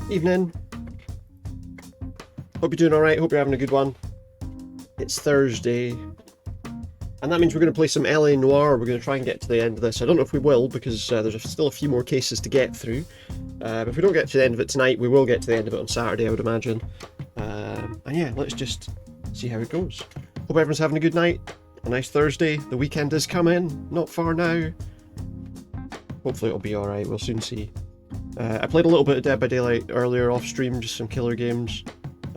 Evening. Hope you're doing alright, hope you're having a good one. It's Thursday. And that means we're going to play some L.A Noire. We're going to try and get to the end of this. I don't know if we will, because there's still a few more cases to get through. But if we don't get to the end of it tonight, we will get to the end of it on Saturday, I would imagine. And yeah, let's just see how it goes. Hope everyone's having a good night. A nice Thursday. The weekend is coming. Not far now. Hopefully it'll be alright. We'll soon see. I played a little bit of Dead by Daylight earlier off stream, just some killer games.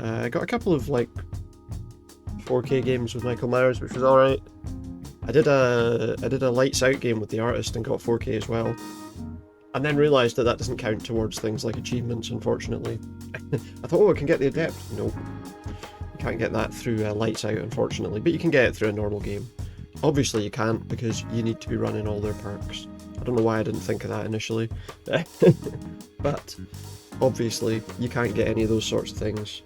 I got a couple of like 4K games with Michael Myers, which was alright. I did a Lights Out game with the artist and got 4K as well. And then realised that that doesn't count towards things like achievements, unfortunately. I thought, oh, I can get the Adept. Nope. You can't get that through Lights Out, unfortunately, but you can get it through a normal game. Obviously you can't, because you need to be running all their perks. I don't know why I didn't think of that initially. But obviously you can't get any of those sorts of things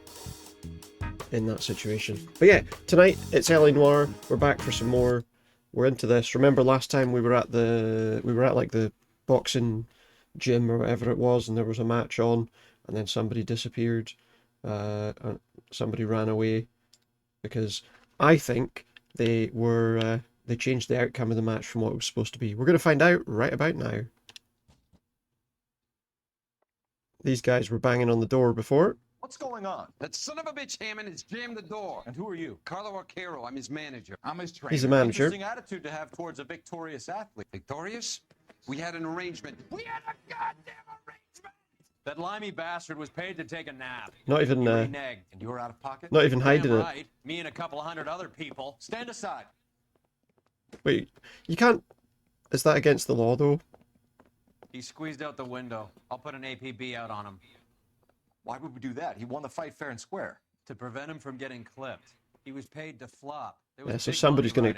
in that situation. But yeah, tonight it's L.A Noire. We're back for some more. We're into this. Remember last time we were at like the boxing gym or whatever it was, and there was a match on, and then somebody disappeared. Somebody ran away because I think they changed the outcome of the match from what it was supposed to be. We're going to find out right about now. These guys were banging on the door before. What's going on? That son of a bitch Hammond has jammed the door. And who are you? Carlo Arcaro. I'm his manager. I'm his trainer. He's the manager. Interesting attitude to have towards a victorious athlete. Victorious? We had an arrangement. We had a goddamn arrangement! That limey bastard was paid to take a nap. Not even He reneged, and you were out of pocket? Not even hiding Damn it. right. Me and a couple hundred other people. Stand aside. Wait, you can't... Is that against the law, though? He squeezed out the window. I'll put an APB out on him. Why would we do that? He won the fight fair and square. To prevent him from getting clipped. He was paid to flop. Yeah, so somebody's gonna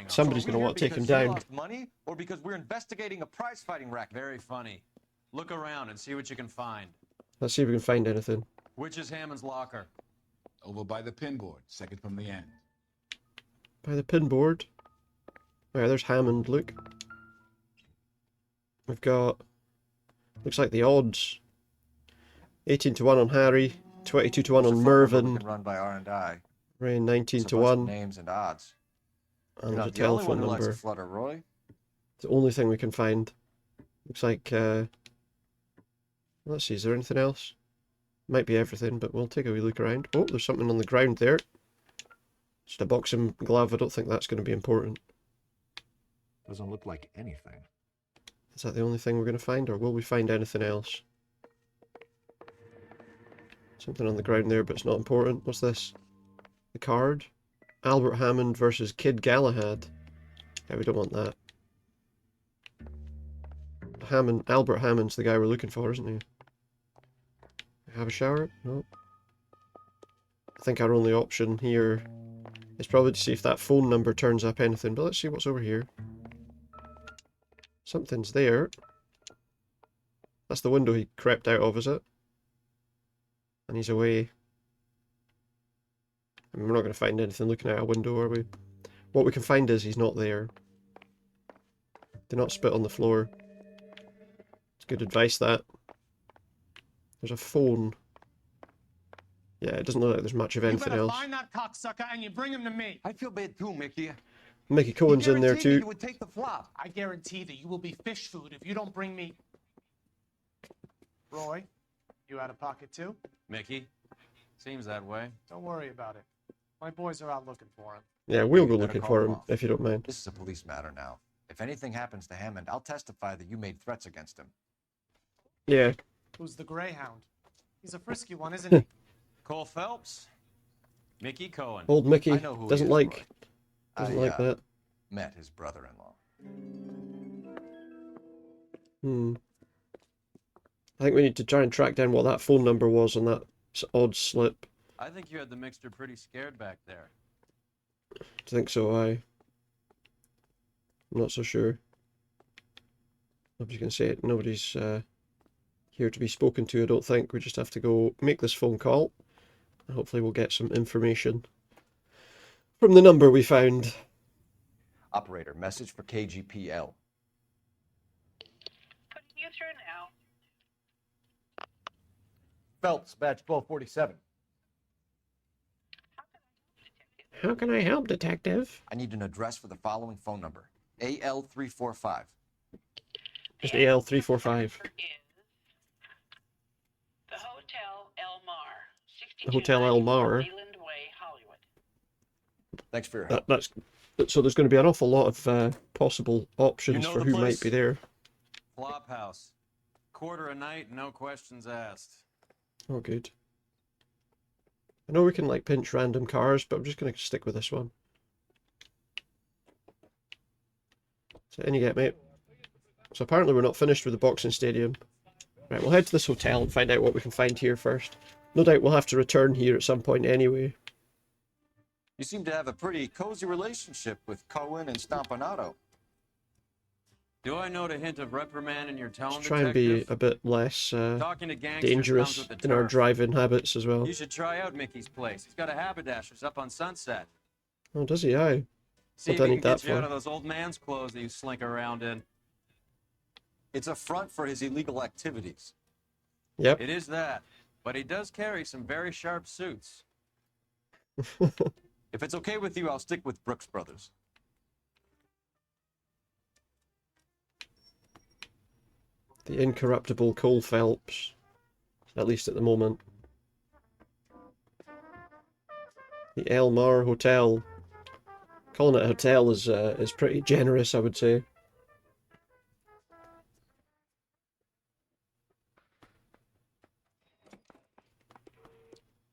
want to take him down. Lost money, or because we're investigating a prize fighting racket? Very funny. Look around and see what you can find. Let's see if we can find anything. Which is Hammond's locker? Over by the pinboard, second from the end. By the pin board. Alright, there's Hammond, look. We've got... Looks like the odds. 18 to 1 on Harry, 22 to 1 on Mervyn. Run by R&I. Rain 19 to 1. Names and odds. And a telephone number. Flutter, Roy. It's the only thing we can find. Looks like... Let's see, is there anything else? Might be everything, but we'll take a wee look around. Oh, there's something on the ground there. Just a boxing glove. I don't think that's going to be important. Doesn't look like anything. Is that the only thing we're going to find, or will we find anything else? Something on the ground there, but it's not important. What's this? The card? Albert Hammond versus Kid Galahad. Yeah, we don't want that. Albert Hammond's the guy we're looking for, isn't he? Have a shower? No. I think our only option here is probably to see if that phone number turns up anything, but let's see what's over here. Something's there. That's the window he crept out of, is it? And he's away. I mean, we're not going to find anything looking out a window, are we? What we can find is he's not there. Do not spit on the floor. It's good advice, that. There's a phone. Yeah, it doesn't look like there's much of anything else. Find that cocksucker and you bring him to me. I feel bad too, Mickey. Mickey Cohen's in there too. You would take the flop. I guarantee that you will be fish food if you don't bring me... Roy, you out of pocket too? Mickey, seems that way. Don't worry about it. My boys are out looking for him. Yeah, we'll go looking for him, if you don't mind. This is a police matter now. If anything happens to Hammond, I'll testify that you made threats against him. Yeah. Who's the Greyhound? He's a frisky one, isn't he? Cole Phelps. Mickey Cohen. Old Mickey I know who doesn't he is, like Roy. that. Met his brother-in-law. I think we need to try and track down what that phone number was on that odd slip. I think you had the mixture pretty scared back there. I think so, I'm not so sure. Nobody's going to say it. Nobody's here to be spoken to, I don't think. We just have to go make this phone call. And hopefully we'll get some information from the number we found. Operator, message for KGPL. Putting you through now. Phelps, badge 1247. How can I help, detective? I need an address for the following phone number. AL345. Just AL345. The Hotel L Noire, The Hotel L 6294 Noire. Leland Way, Hollywood. Thanks for your help. That's so. There's going to be an awful lot of possible options You know for the who place? might be there. Flophouse. Quarter a night, no questions asked. Oh, good. I know we can like pinch random cars, but I'm just going to stick with this one. So in you get, mate. So apparently we're not finished with the boxing stadium. Right, we'll head to this hotel and find out what we can find here first. No doubt we'll have to return here at some point anyway. You seem to have a pretty cozy relationship with Cohen and Stompanato. Do I note a hint of reprimand in your tone, Let's try and be detective? a bit less Talking to gangsters dangerous comes with the in our turf. driving habits as well. You should try out Mickey's place. He's got a haberdasher's up on Sunset. Oh, does he? Aye. See What if do I he need can that get you out for? of those old man's clothes that you slink around in. It's a front for his illegal activities. Yep. It is that, but he does carry some very sharp suits. If it's okay with you, I'll stick with Brooks Brothers. The incorruptible Cole Phelps. At least at the moment. The El Mar Hotel. Calling it a hotel is pretty generous, I would say.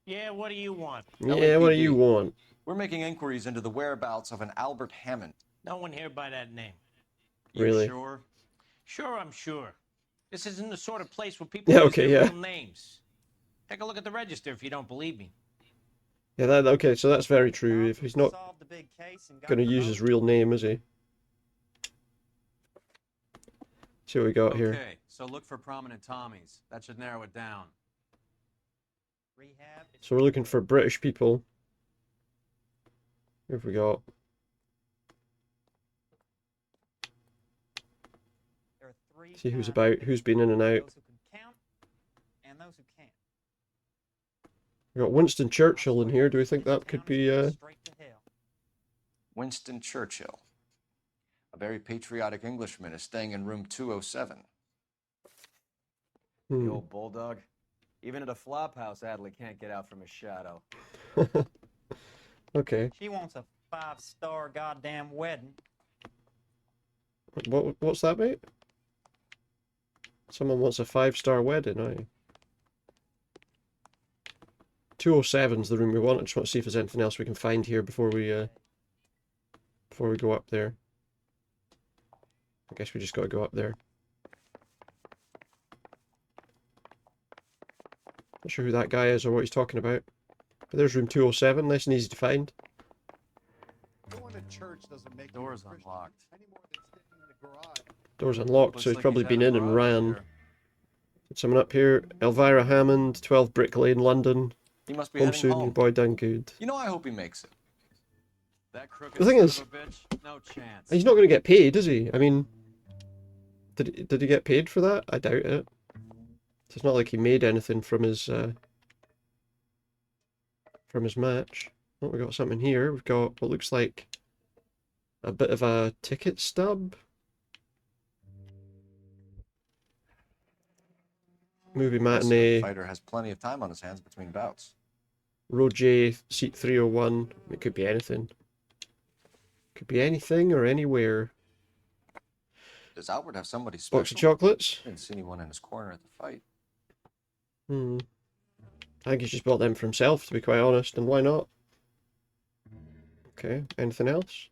Yeah, what do you want? Yeah, what do you want? We're making inquiries into the whereabouts of an Albert Hammond. No one here by that name. You Really? sure? Sure, I'm sure. This isn't the sort of place where people Yeah, use okay, their yeah. real names. Take a look at the register if you don't believe me. Yeah, okay, so that's very true. If he's not going to use his real name, is he? See what we got here. Okay, so look for prominent Tommies. That should narrow it down. So we're looking for British people. Who have we got? See who's about, who's been in and out. Those who can count and those who can't. We got Winston Churchill in here. Do we think that could be Straight to hell. Winston Churchill. A very patriotic Englishman is staying in room 207. hmm. The old bulldog. Even at a flop house, Adley can't get out from his shadow. Okay. She wants a 5-star goddamn wedding. What's that, mate? Someone wants a 5-star wedding, aye. 207's the room we want. I just want to see if there's anything else we can find here before we go up there. I guess we just got to go up there. Not sure who that guy is or what he's talking about. But there's room 207, nice and easy to find. Going to church doesn't make you a Door's Christian unlocked. any more than sticking in the garage. Door's unlocked, Looks so he's like probably had been a in and garage ran. here. Someone up here, Elvira Hammond, 12 Brick Lane, London. He must be Home heading soon, your home. boy done good. You know, I hope he makes it. That crooked The thing son is- of a bitch, no chance. He's not going to get paid, is he? I mean, did he get paid for that? I doubt it. It's not like he made anything from his match. Oh, we got something here. We've got what looks like a bit of a ticket stub. Movie Listen, the matinee. fighter has plenty of time on his hands between bouts. Row J, seat 301. It could be anything. Could be anything or anywhere. Does Albert have somebody special? Box of chocolates. I didn't see anyone in his corner at the fight. Hmm. I think he's just bought them for himself, to be quite honest, and why not? Okay, anything else?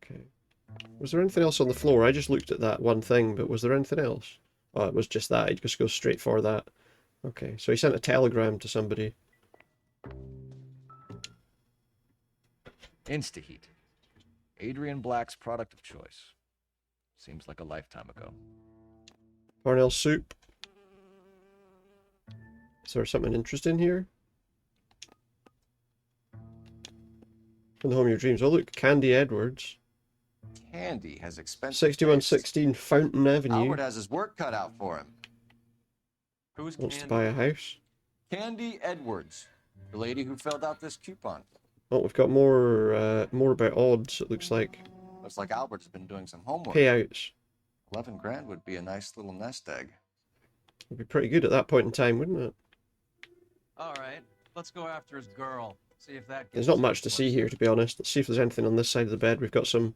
Okay. Was there anything else on the floor? I just looked at that one thing, but was there anything else? Oh, it was just that. He just goes straight for that. Okay, so he sent a telegram to somebody. Instaheat. Adrian Black's product of choice. Seems like a lifetime ago. Parnell soup. Is there something interesting here? From the home of your dreams. Oh look, Candy Edwards. Candy has expensive 6116 Fountain Avenue. Albert has his work cut out for him. Who's Wants to Candy? buy a house. Candy Edwards, the lady who filled out this coupon. Oh, we've got more about odds, it looks like. Looks like Albert's been doing some homework. Payouts. 11 grand would be a nice little nest egg. Would be pretty good at that point in time, wouldn't it? All right, let's go after his girl. See if that. There's gets not us much to see here, to be honest. Let's see if there's anything on this side of the bed. We've got some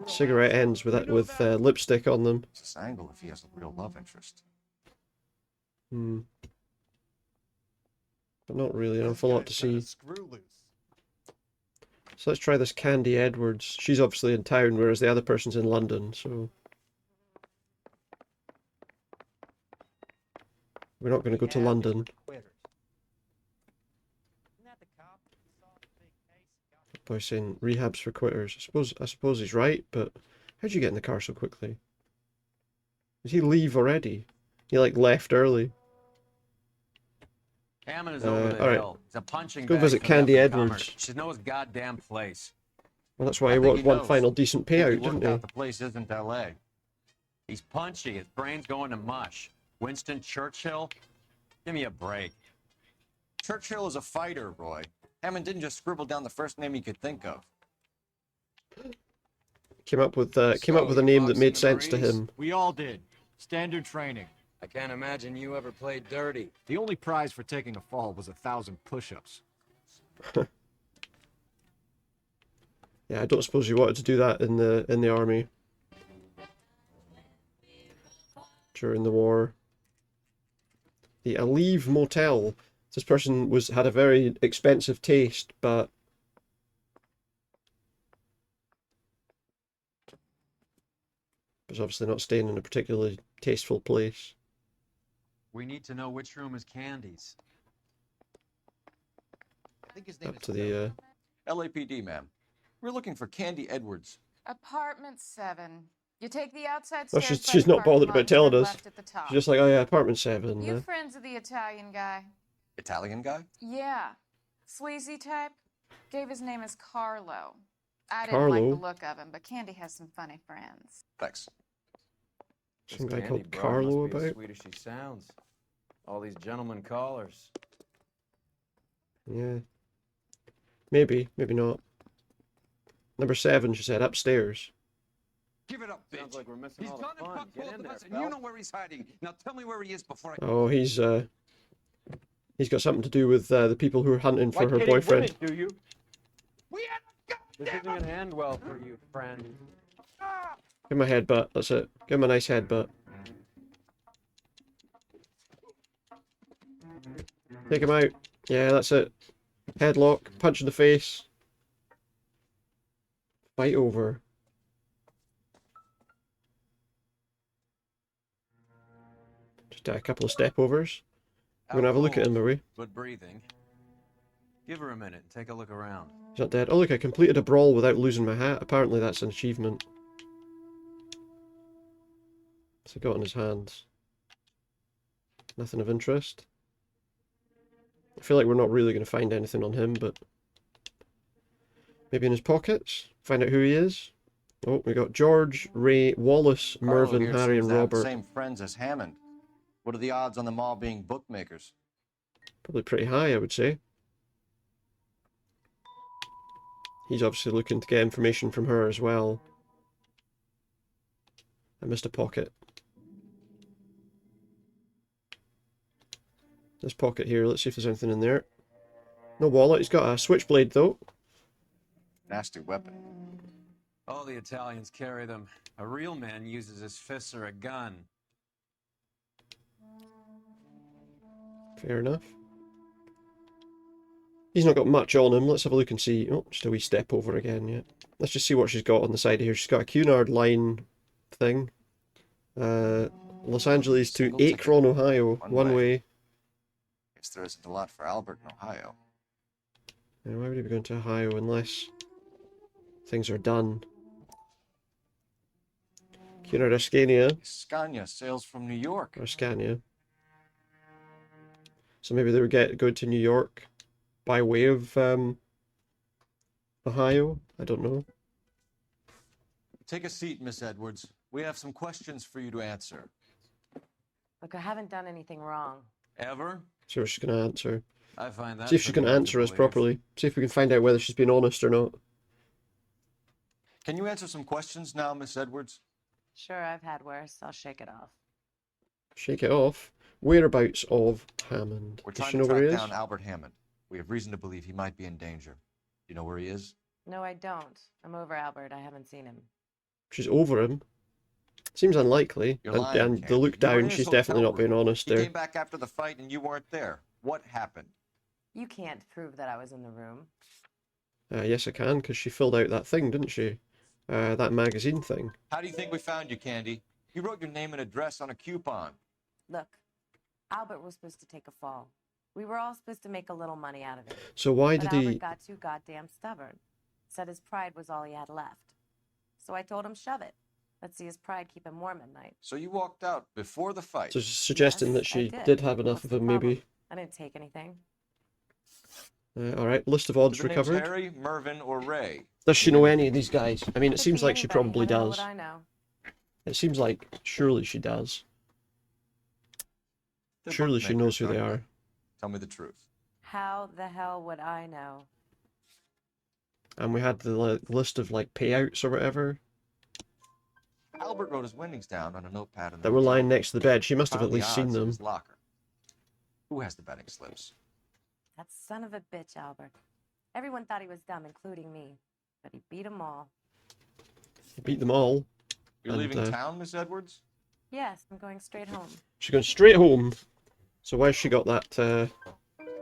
cigarette ends with lipstick on them. It's this angle if he has a real love interest. Hmm. But not really an awful lot to see. Screw loose. So let's try this Candy Edwards. She's obviously in town, whereas the other person's in London, so... We're not going to go to London. Boy saying rehabs for quitters. I suppose he's right, but how'd you get in the car so quickly? Did he leave already? He like left early. Hammond is over the alright. hill. It's a punching Go bag visit for Candy the up-and-comers. Edwards. She knows his goddamn place. Well, that's why I he think wanted one knows. final decent He payout, worked didn't out he? the place isn't L.A. He's punchy. His brain's going to mush. Winston Churchill? Give me a break. Churchill is a fighter, Roy. Hammond didn't just scribble down the first name he could think of. Came up with a name that made sense to him. We all did. Standard training. I can't imagine you ever played dirty. The only prize for taking a fall was 1,000 push-ups. Yeah, I don't suppose you wanted to do that in the army during the war. The L.A Motel. This person had a very expensive taste, but was obviously not staying in a particularly tasteful place. We need to know which room is Candy's. I think his name Up is to the LAPD, ma'am. We're looking for Candy Edwards. Apartment 7. You take the outside well, stairs. she's not bothered about telling us. Left at the top. She's just like, oh yeah, apartment 7. You friends of the Italian guy? Italian guy? Yeah. Sleazy type? Gave his name as Carlo. I didn't Carlo? like the look of him, but Candy has some funny friends. Thanks. Some This guy Candy called broad Carlo must be as about. sweet as she sounds. All these gentlemen callers. Yeah. Maybe, maybe not. Number 7, she said, upstairs. Give it up, bitch. Sounds like we're missing He's all the gone and fun. fucked Get both in of there, us, and you pal. know where he's hiding. Now tell me where he is before I... Oh, he's got something to do with the people who are hunting for her boyfriend. Do you? We had a This isn't gonna end well for you, friend. Give him a headbutt, that's it. Give him a nice headbutt. Take him out. Yeah, that's it. Headlock, punch in the face. Fight over. Just a couple of step overs. We're gonna have a look at him, are we? But breathing. Give her a minute and take a look around. He's not dead. Oh look, I completed a brawl without losing my hat. Apparently that's an achievement. What's he got in his hands? Nothing of interest. I feel like we're not really going to find anything on him, but... Maybe in his pockets? Find out who he is? Oh, we got George, Ray, Wallace, Mervyn, Carlo here Harry seems and to have the Robert. same friends as Hammond. What are the odds on them all being bookmakers? Probably pretty high, I would say. He's obviously looking to get information from her as well. I missed a pocket. This pocket here, let's see if there's anything in there. No wallet, he's got a switchblade though. Nasty weapon. All the Italians carry them. A real man uses his fists or a gun. Fair enough. He's not got much on him. Let's have a look and see. Oh, just a wee step over again, yeah. Let's just see what she's got on the side here. She's got a Cunard line thing. Los Angeles to Single ticket. Akron, Ohio. One way. Guess there isn't a lot for Albert in Ohio. Yeah, why would he be going to Ohio unless things are done? Cunard, Ascania. Scania sails from New York. Or Scania. So maybe they would go to New York by way of Ohio? I don't know. Take a seat, Miss Edwards. We have some questions for you to answer. Look, I haven't done anything wrong. Ever? See what she's going to answer. I find that See if she's pretty going to hard answer us believe. properly. See if we can find out whether she's been honest or not. Can you answer some questions now, Miss Edwards? Sure, I've had worse. I'll shake it off. Shake it off. Whereabouts of Hammond? We're Does trying she to know where track he is? down Albert Hammond. We have reason to believe he might be in danger. Do you know where he is? No, I don't. I'm over Albert. I haven't seen him. She's over him. Seems unlikely. You're And, lying, and the Candy. look You were in down, his she's definitely hotel not being room. honest He there. came back after the fight and you weren't there. What happened? You can't prove that I was in the room. Yes, I can, because she filled out that thing, didn't she? That magazine thing. How do you think we found you, Candy? You wrote your name and address on a coupon. Look, Albert was supposed to take a fall. We were all supposed to make a little money out of it. So why But did he... Albert got too goddamn stubborn. Said his pride was all he had left. So I told him shove it. Let's see his pride keep him warm at night. So you walked out before the fight. So suggesting that Yes, she I did have enough What's of the him, problem? maybe. I didn't take anything. Alright, list of Do odds the names recovered. Harry, Mervyn, or Ray? Does she know any of these guys? I mean, it Could seems be like she anybody. probably Wanna know does. what I know? It seems like surely she does. They're Surely she knows who they bookmakers, are. aren't Tell me the truth. How the hell would I know? And we had the list of like payouts or whatever Albert wrote his winnings down on a notepad in the that were hotel lying room. next to the bed. She must have Found at the least seen odds in them. his locker. Who has the betting slips? That son of a bitch, Albert. Everyone thought he was dumb, including me. But he beat them all. Beat them all. You're And, leaving town, Miss Edwards? Yes, I'm going straight home. She's going straight home. So why's she got that?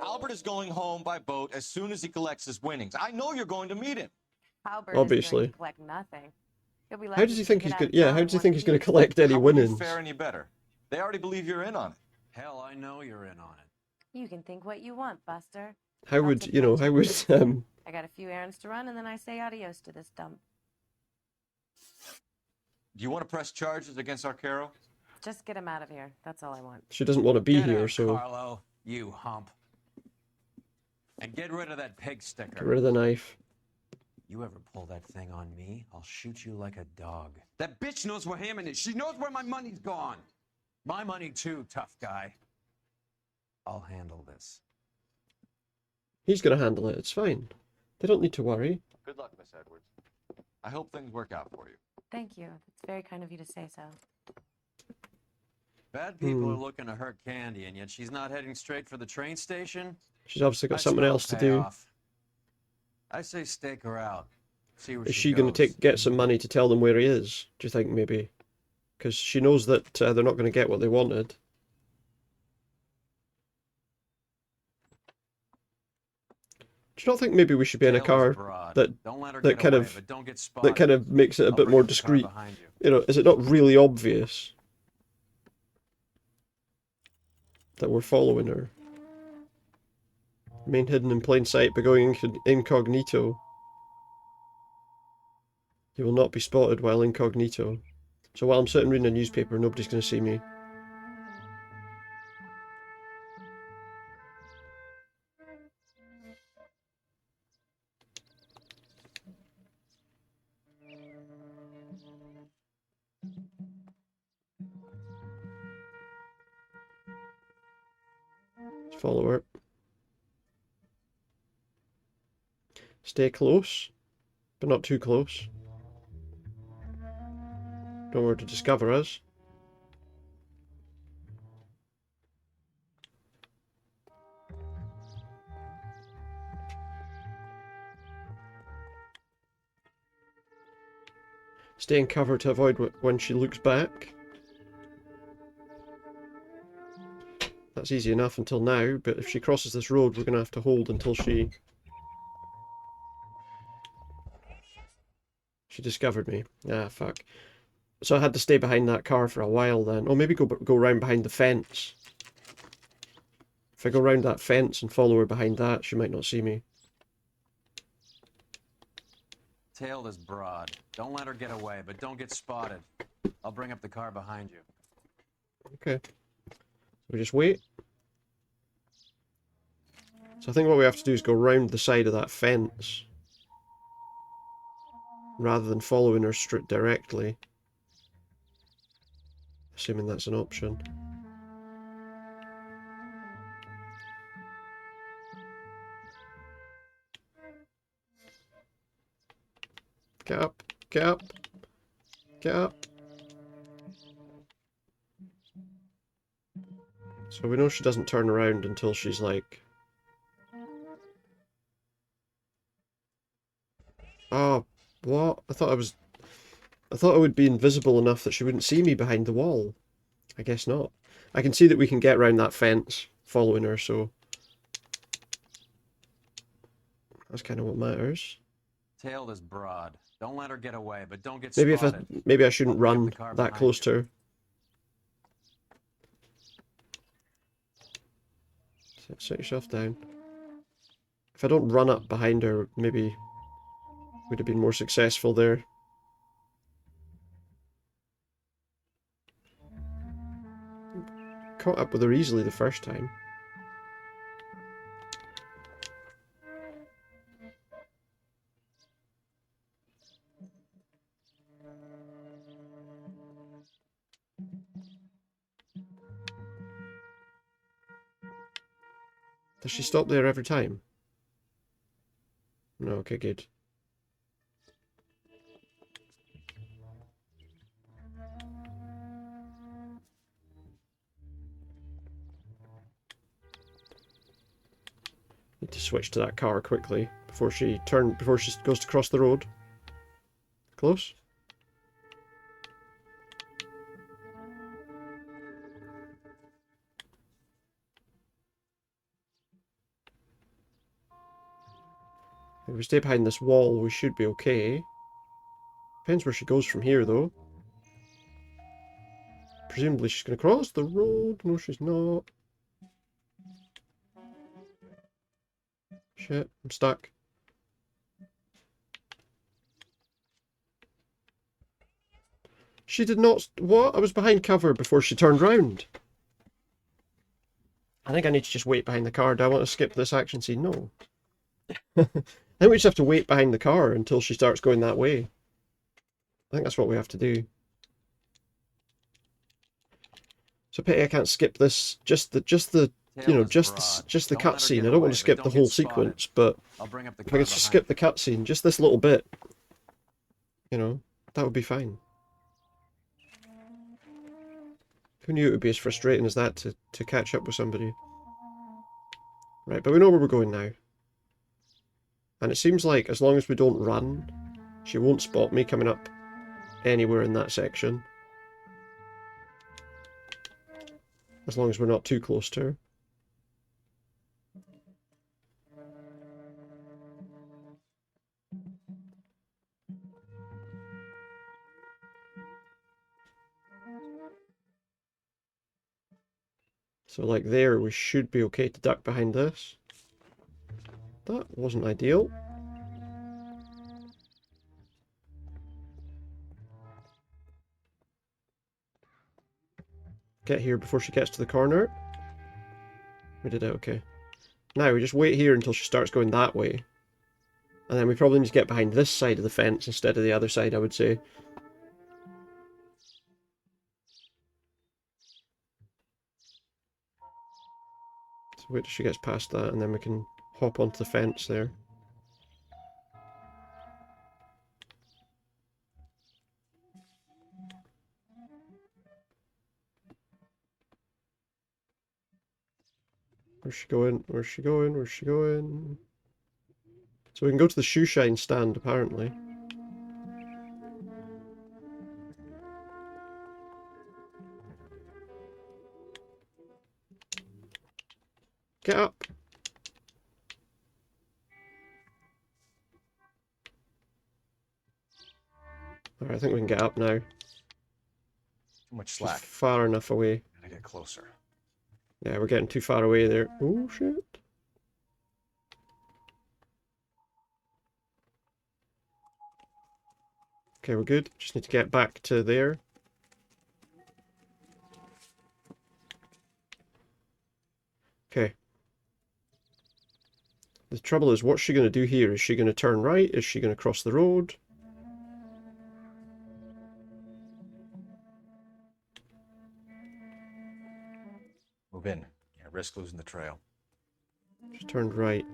Albert is going home by boat as soon as he collects his winnings. I know you're going to meet him. Albert Obviously. is going to collect nothing. He'll be How lucky does he to think get he's out going? of Yeah, town how in does he one think he's going to piece. collect any How would you winnings? fare any better? They already believe you're in on it. Hell, I know you're in on it. You can think what you want, Buster. How would Lots of you know? How would pension. I got a few errands to run, and then I say adios to this dump. Do you want to press charges against Arcaro? Just get him out of here. That's all I want. She doesn't want to be Get here, out, so Carlo, you hump. And get rid of that pig sticker. get rid of the knife. You ever pull that thing on me, I'll shoot you like a dog. That bitch knows where Hammond is. She knows where my money's gone. My money too, tough guy. I'll handle this. He's going to handle it. It's fine. They don't need to worry. Good luck, Miss Edwards. I hope things work out for you. Thank you. It's very kind of you to say so. Bad people are looking to hurt Candy, and yet she's not heading straight for the train station. She's obviously got I something smell else to do. payoff. I say stake her out. See where Is she she going goes. to get some money to tell them where he is? Do you think maybe? Because she knows that they're not going to get what they wanted. Do you not think maybe we should be in a car that Don't let her that get kind away, of but don't get that kind of makes it a I'll bit bring more up the car discreet? behind you. You know, is it not really obvious that we're following her? Remain hidden in plain sight by going incognito. You will not be spotted while incognito. So while I'm sitting reading a newspaper, nobody's going to see me. Let's follow her. Stay close, but not too close. Don't want her to discover us. Stay in cover to avoid when she looks back. That's easy enough until now, but if she crosses this road, we're going to have to hold until she discovered me. Ah, fuck. So I had to stay behind that car for a while then. Or maybe go round behind the fence. If I go round that fence and follow her behind that, she might not see me. Tail this broad. Don't let her get away, but don't get spotted. I'll bring up the car behind you. Okay. So we just wait. So I think what we have to do is go round the side of that fence, rather than following her straight directly. Assuming that's an option. Get up. Get up. Get up. So we know she doesn't turn around until she's like... Oh, what? I thought I would be invisible enough that she wouldn't see me behind the wall. I guess not. I can see that we can get around that fence following her, so... That's kind of what matters. Tail this broad. Don't let her get away, but don't get Maybe spotted. maybe I shouldn't I'll bring up run the car that behind close you. to her. Set yourself down. If I don't run up behind her, maybe would have been more successful there. Caught up with her easily the first time. Does she stop there every time? No, okay, good. Need to switch to that car quickly before she goes to cross the road. Close? If we stay behind this wall, we should be okay. Depends where she goes from here, though. Presumably she's going to cross the road. No, she's not. Shit, I'm stuck. She did not... What? I was behind cover before she turned round. I think I need to just wait behind the car. Do I want to skip this action scene? No. I think we just have to wait behind the car until she starts going that way. I think that's what we have to do. It's a pity I can't skip this. Just the cutscene. I don't want to skip the whole sequence, but if I could just skip the cutscene, just this little bit, you know, that would be fine. Who knew it would be as frustrating as that to catch up with somebody? Right, but we know where we're going now. And it seems like as long as we don't run, she won't spot me coming up anywhere in that section. As long as we're not too close to her. So like there, we should be okay to duck behind this. That wasn't ideal. Get here before she gets to the corner. We did it, okay. Now we just wait here until she starts going that way. And then we probably need to get behind this side of the fence instead of the other side, I would say. So wait till she gets past that and then we can hop onto the fence there. Where's she going? Where's she going? Where's she going? So we can go to the shoe shine stand, apparently. Get up! Alright, I think we can get up now. Too much slack. Just far enough away. Gotta get closer. Yeah, we're getting too far away there. Oh, shit. Okay, we're good. Just need to get back to there. Okay. The trouble is, what's she going to do here? Is she going to turn right? Is she going to cross the road? Move in. Yeah, risk losing the trail. She turned right.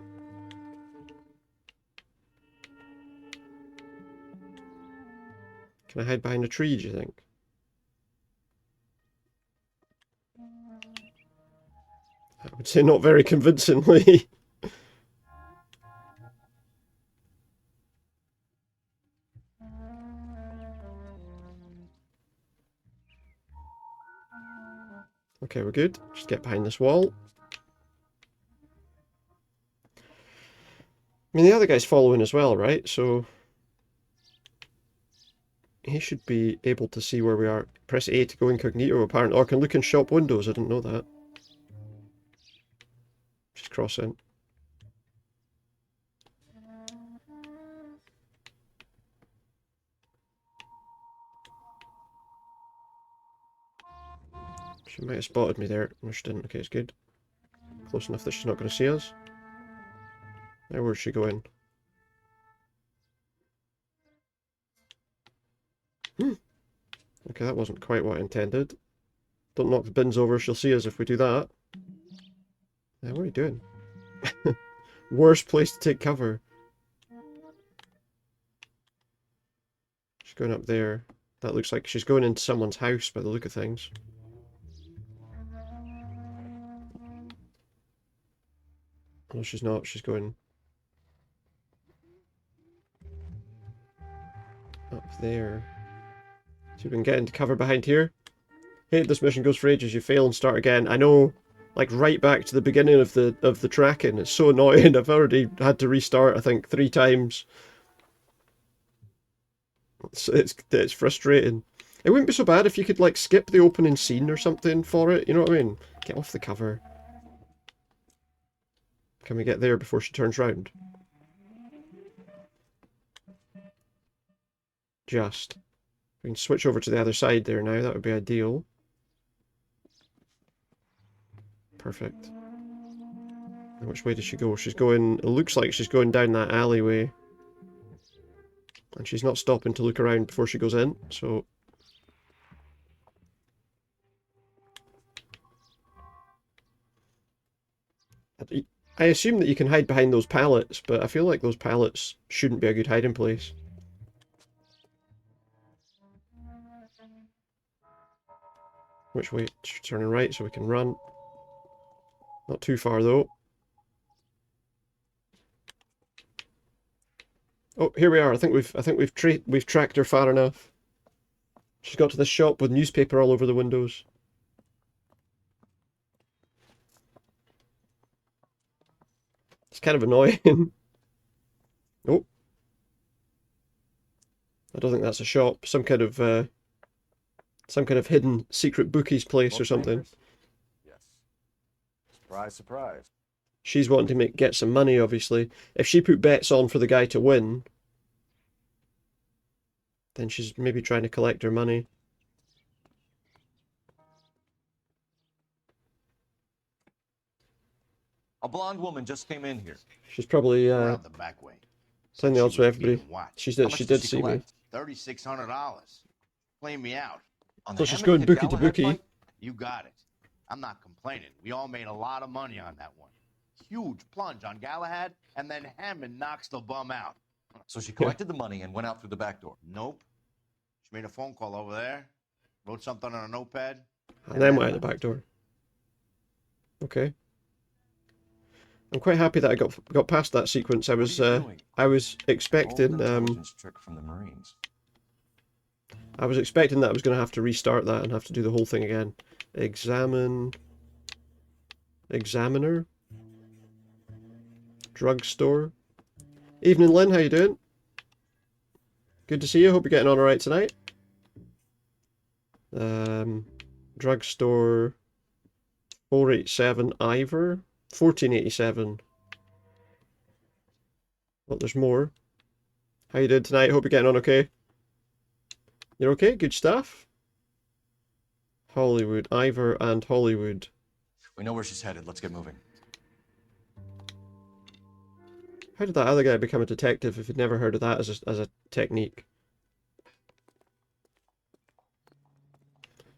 Can I hide behind a tree, do you think? I would say not very convincingly. Okay, we're good. Just get behind this wall. I mean, the other guy's following as well, right? So he should be able to see where we are. Press A to go incognito, apparently. Or I can look in shop windows. I didn't know that. Just cross in. She might have spotted me there. No, she didn't. Okay, it's good. Close enough that she's not going to see us. Now where's she going? Okay, that wasn't quite what I intended. Don't knock the bins over, she'll see us if we do that. What are you doing? Worst place to take cover. She's going up there. That looks like she's going into someone's house by the look of things. No, she's not. She's going up there. See if we can get into cover behind here. Hate this mission goes for ages. You fail and start again. I know, like right back to the beginning of the tracking. It's so annoying. I've already had to restart, I think, 3 times. It's frustrating. It wouldn't be so bad if you could like skip the opening scene or something for it. You know what I mean? Get off the cover. Can we get there before she turns round? Just. We can switch over to the other side there now. That would be ideal. Perfect. And which way does she go? She's going... It looks like she's going down that alleyway. And she's not stopping to look around before she goes in, so... I assume that you can hide behind those pallets, but I feel like those pallets shouldn't be a good hiding place. Which way? Turning right so we can run. Not too far though. Oh, here we are. I think we've tracked her far enough. She's got to the shop with newspaper all over the windows. It's kind of annoying. Oh. I don't think that's a shop. Some kind of hidden secret bookies place or something. Yes. Surprise, surprise. She's wanting to get some money, obviously. If she put bets on for the guy to win, then she's maybe trying to collect her money. A blonde woman just came in here. She's probably Around the back way. playing the odds with everybody. She She did see me. $3,600. Playing me out. On So the she's Hammond going kid bookie to Galahad bookie. fight? You got it. I'm not complaining. We all made a lot of money on that one. Huge plunge on Galahad, and then Hammond knocks the bum out. So she collected the money and went out through the back door. Nope. She made a phone call over there, wrote something on a notepad, And then went out the back door. Okay. I'm quite happy that I got past that sequence. I was expecting Old intelligence trick from the Marines. I was expecting that I was going to have to restart that and have to do the whole thing again. Examiner. Drugstore. Evening, Lynn. How you doing? Good to see you. Hope you're getting on alright tonight. Drugstore. 487 Ivor. 1487. Well, there's more. How you doing tonight? Hope you're getting on okay. You're okay? Good stuff. Hollywood. Ivor and Hollywood. We know where she's headed. Let's get moving. How did that other guy become a detective if he'd never heard of that as a technique?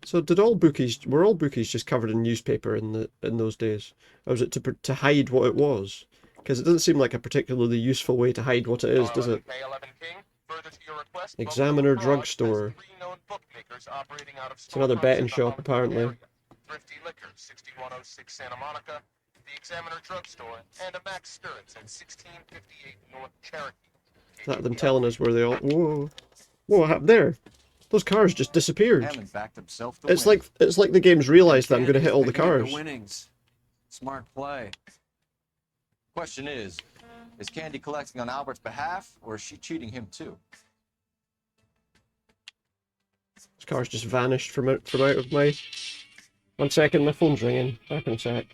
So were all bookies just covered in newspaper in those days? Or was it to hide what it was? Because it doesn't seem like a particularly useful way to hide what it is, does it? K11 King, Examiner Drugstore. It's another betting shop, apparently. Thrifty Liquor, 6106 Santa Monica, the Examiner Drugstore, and a Max Spirits at 1658 North Cherokee. That them telling us where they all... Whoa. Whoa, what happened there? Those cars just disappeared. Hammond backed himself to It's win. like the game's realised that I'm going to hit all the Beginning cars. to winnings. Smart play. Question is Candy collecting on Albert's behalf, or is she cheating him too? This car's just vanished from out of my... 1 second, my phone's ringing. Back in a sec.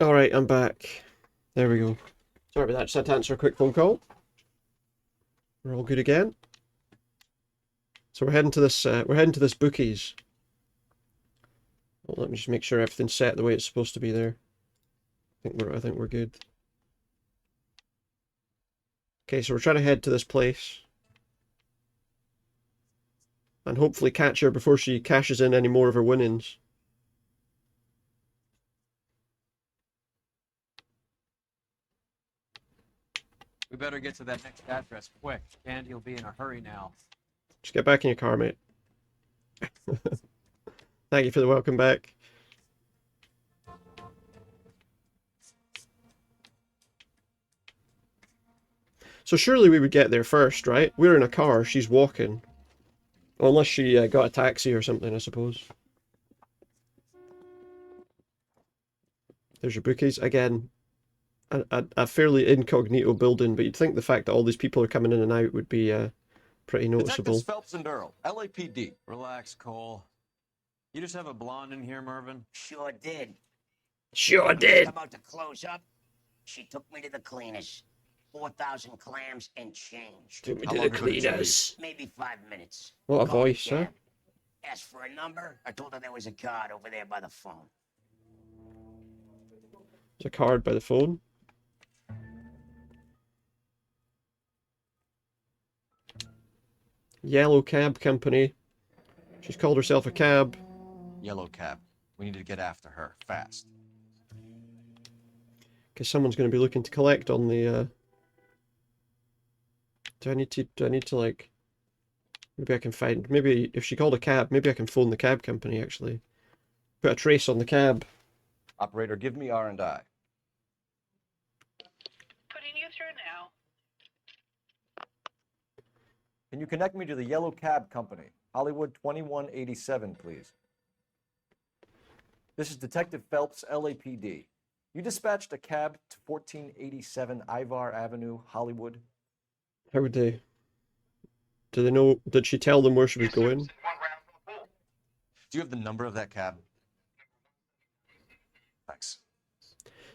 Alright, I'm back. There we go. Sorry about that, just had to answer a quick phone call. We're all good again. So we're heading to this bookies. Well, let me just make sure everything's set the way it's supposed to be there. I think we're good. Okay, so we're trying to head to this place. And hopefully catch her before she cashes in any more of her winnings. We better get to that next address quick. Candy will be in a hurry now. Just get back in your car, mate. Thank you for the welcome back. So surely we would get there first, right? We're in a car, she's walking. Well, unless she got a taxi or something, I suppose. There's your bookies. Again, a fairly incognito building, but you'd think the fact that all these people are coming in and out would be pretty noticeable. Detectives Phelps and Earl, LAPD. Relax, Cole. You just have a blonde in here, Mervyn? Sure did. Sure did. About to close up, she took me to the cleaners. 4,000 clams and change. Took me to the cleaners. Maybe 5 minutes. What a Called voice, again. huh? Asked for a number. I told her there was a card over there by the phone. There's a card by the phone. Yellow Cab Company. She's called herself a cab. Yellow cab. We need to get after her, fast. Because someone's going to be looking to collect on the... Do I need to like... Maybe I can find... Maybe if she called a cab, maybe I can phone the cab company, actually. Put a trace on the cab. Operator, give me R&I. Putting you through now. Can you connect me to the Yellow Cab Company? Hollywood 2187, please. This is Detective Phelps, LAPD. You dispatched a cab to 1487 Ivar Avenue, Hollywood. How would they... Do they know... Did she tell them where she was going? Do you have the number of that cab? Thanks.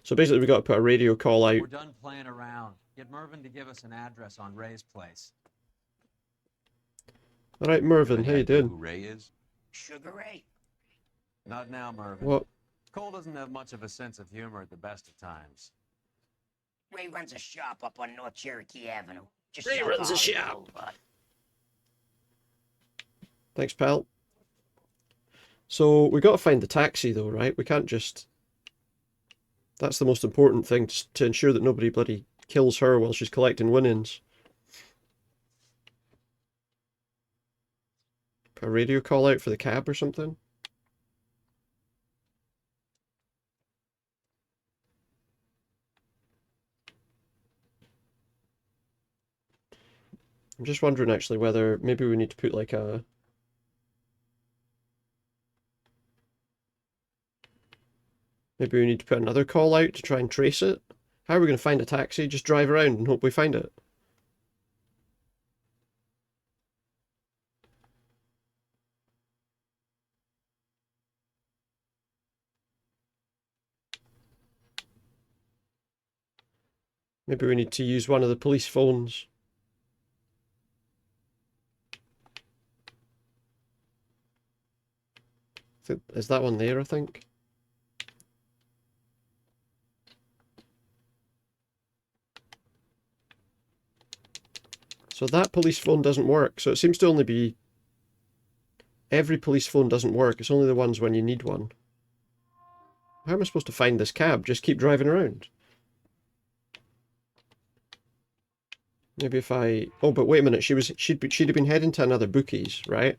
So basically we got to put a radio call out. We're done playing around. Get Mervyn to give us an address on Ray's place. Alright, Mervyn, Any how you idea doing? who Ray is? Sugar Ray. Not now, Mervyn. What? Cole doesn't have much of a sense of humor at the best of times. Ray runs a shop up on North Cherokee Avenue. Just Ray south runs of a shop. Hollywood Boulevard. Thanks, pal. So we got to find the taxi though, right? We can't just... That's the most important thing, to ensure that nobody bloody kills her while she's collecting winnings. Put a radio call out for the cab or something? I'm just wondering actually whether maybe we need to put like a... Maybe we need to put another call out to try and trace it? How are we going to find a taxi? Just drive around and hope we find it. Maybe we need to use one of the police phones. Is that one there, I think? So that police phone doesn't work. So it seems to only be... Every police phone doesn't work. It's only the ones when you need one. How am I supposed to find this cab? Just keep driving around. Maybe if I... Oh, but wait a minute. She'd have been heading to another bookies, right?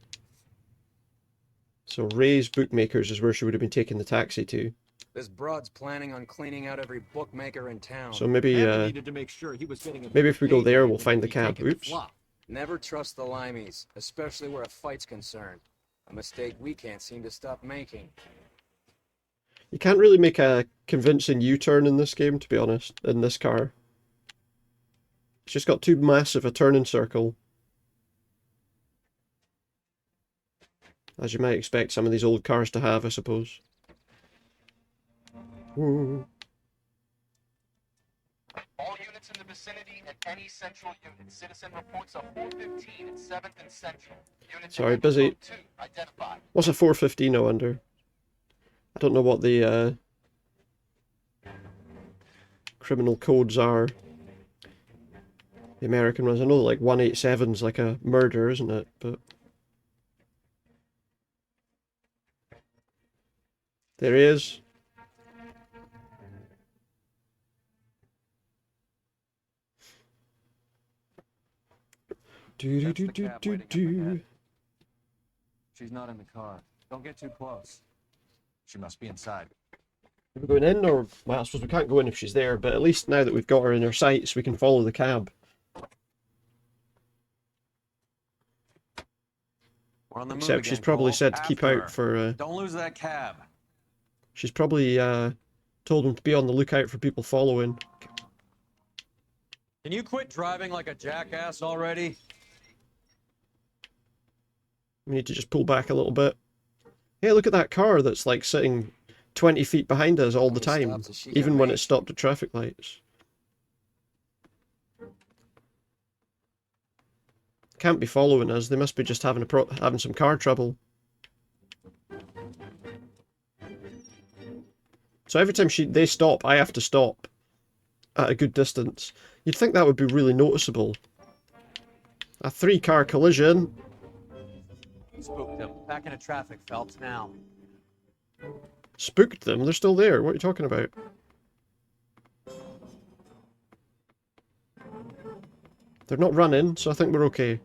So Ray's Bookmakers is where she would have been taking the taxi to. This broad's planning on cleaning out every bookmaker in town. So maybe, needed to make sure he was getting a maybe if we go payday there, we'll when find the he cab. taken the Oops. flop. Never trust the limeys, especially where a fight's concerned. A mistake we can't seem to stop making. You can't really make a convincing U-turn in this game, to be honest, in this car. It's just got too massive a turning circle. As you might expect some of these old cars to have, I suppose. Ooh. All units in the vicinity and any central unit. Citizen reports of 415 in 7th and Central. Units Sorry, in busy. Code 2 identified. What's a 415, I wonder? I don't know what the criminal codes are. The American ones. I know like 187's like a murder, isn't it? But there he is. That's the cab waiting up ahead. She's not in the car. Don't get too close. She must be inside. Are we going in, or well, I suppose we can't go in if she's there, but at least now that we've got her in our sights, we can follow the cab. We're on the move Except again, she's probably Cole. said to keep After out her. for... Don't lose that cab. She's probably told him to be on the lookout for people following. Can you quit driving like a jackass already? We need to just pull back a little bit. Hey, look at that car that's like sitting 20 feet behind us all the time, even when it's stopped at traffic lights. Can't be following us. They must be just having having some car trouble. So every time they stop, I have to stop at a good distance. You'd think that would be really noticeable. A 3-car collision. Spooked them. Back into traffic, Phelps, now. Spooked them? They're still there. What are you talking about? They're not running, so I think we're okay.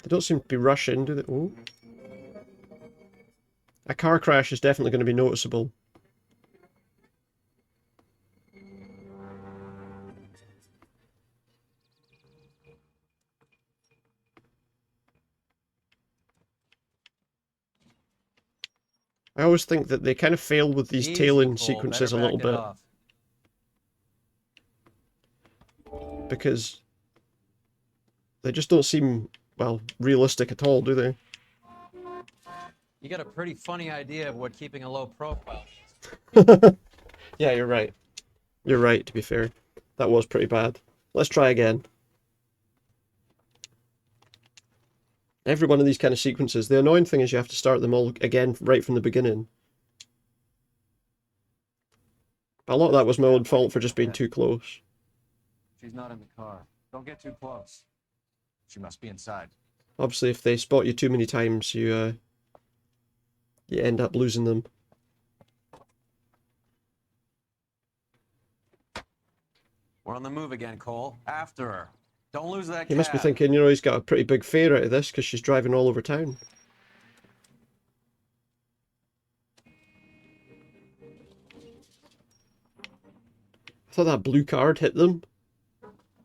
They don't seem to be rushing, do they? Oh. A car crash is definitely going to be noticeable. I always think that they kind of fail with these tailing sequences a little bit. Because they just don't seem well, realistic at all, do they? You got a pretty funny idea of what keeping a low profile means. Yeah, you're right. You're right, to be fair. That was pretty bad. Let's try again. Every one of these kind of sequences, the annoying thing is you have to start them all again right from the beginning. But a lot of that was my own fault for just being too close. She's not in the car. Don't get too close. She must be inside. Obviously, if they spot you too many times, you end up losing them. We're on the move again, Cole. After her. Don't lose that He must be cab. thinking, you know, he's got a pretty big fare out of this because she's driving all over town. I thought that blue car hit them.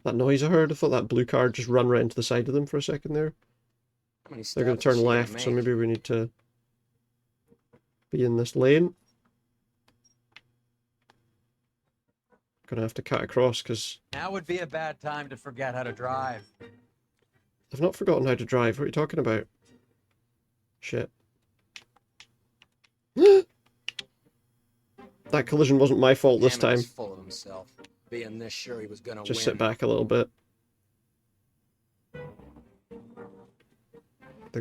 That noise I heard, I thought that blue car just run right into the side of them for a second there. They're going to turn left, so maybe we need to be in this lane. Gonna have to cut across because Now would be a bad time to forget how to drive. I've not forgotten how to drive. What are you talking about? Shit. That collision wasn't my fault this time. Full of himself, being this sure he was gonna Just win. sit back a little bit. They're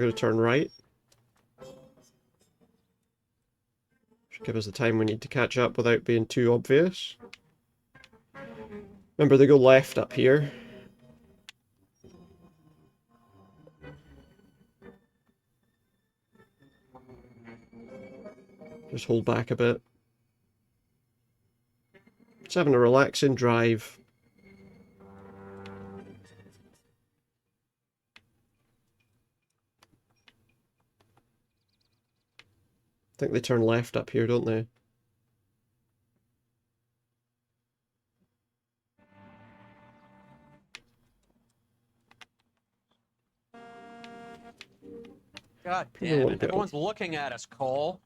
going to turn right. Should give us the time we need to catch up without being too obvious. Remember, they go left up here. Just hold back a bit. Just having a relaxing drive. I think they turn left up here, don't they? God damn it. Everyone's looking at us, Cole.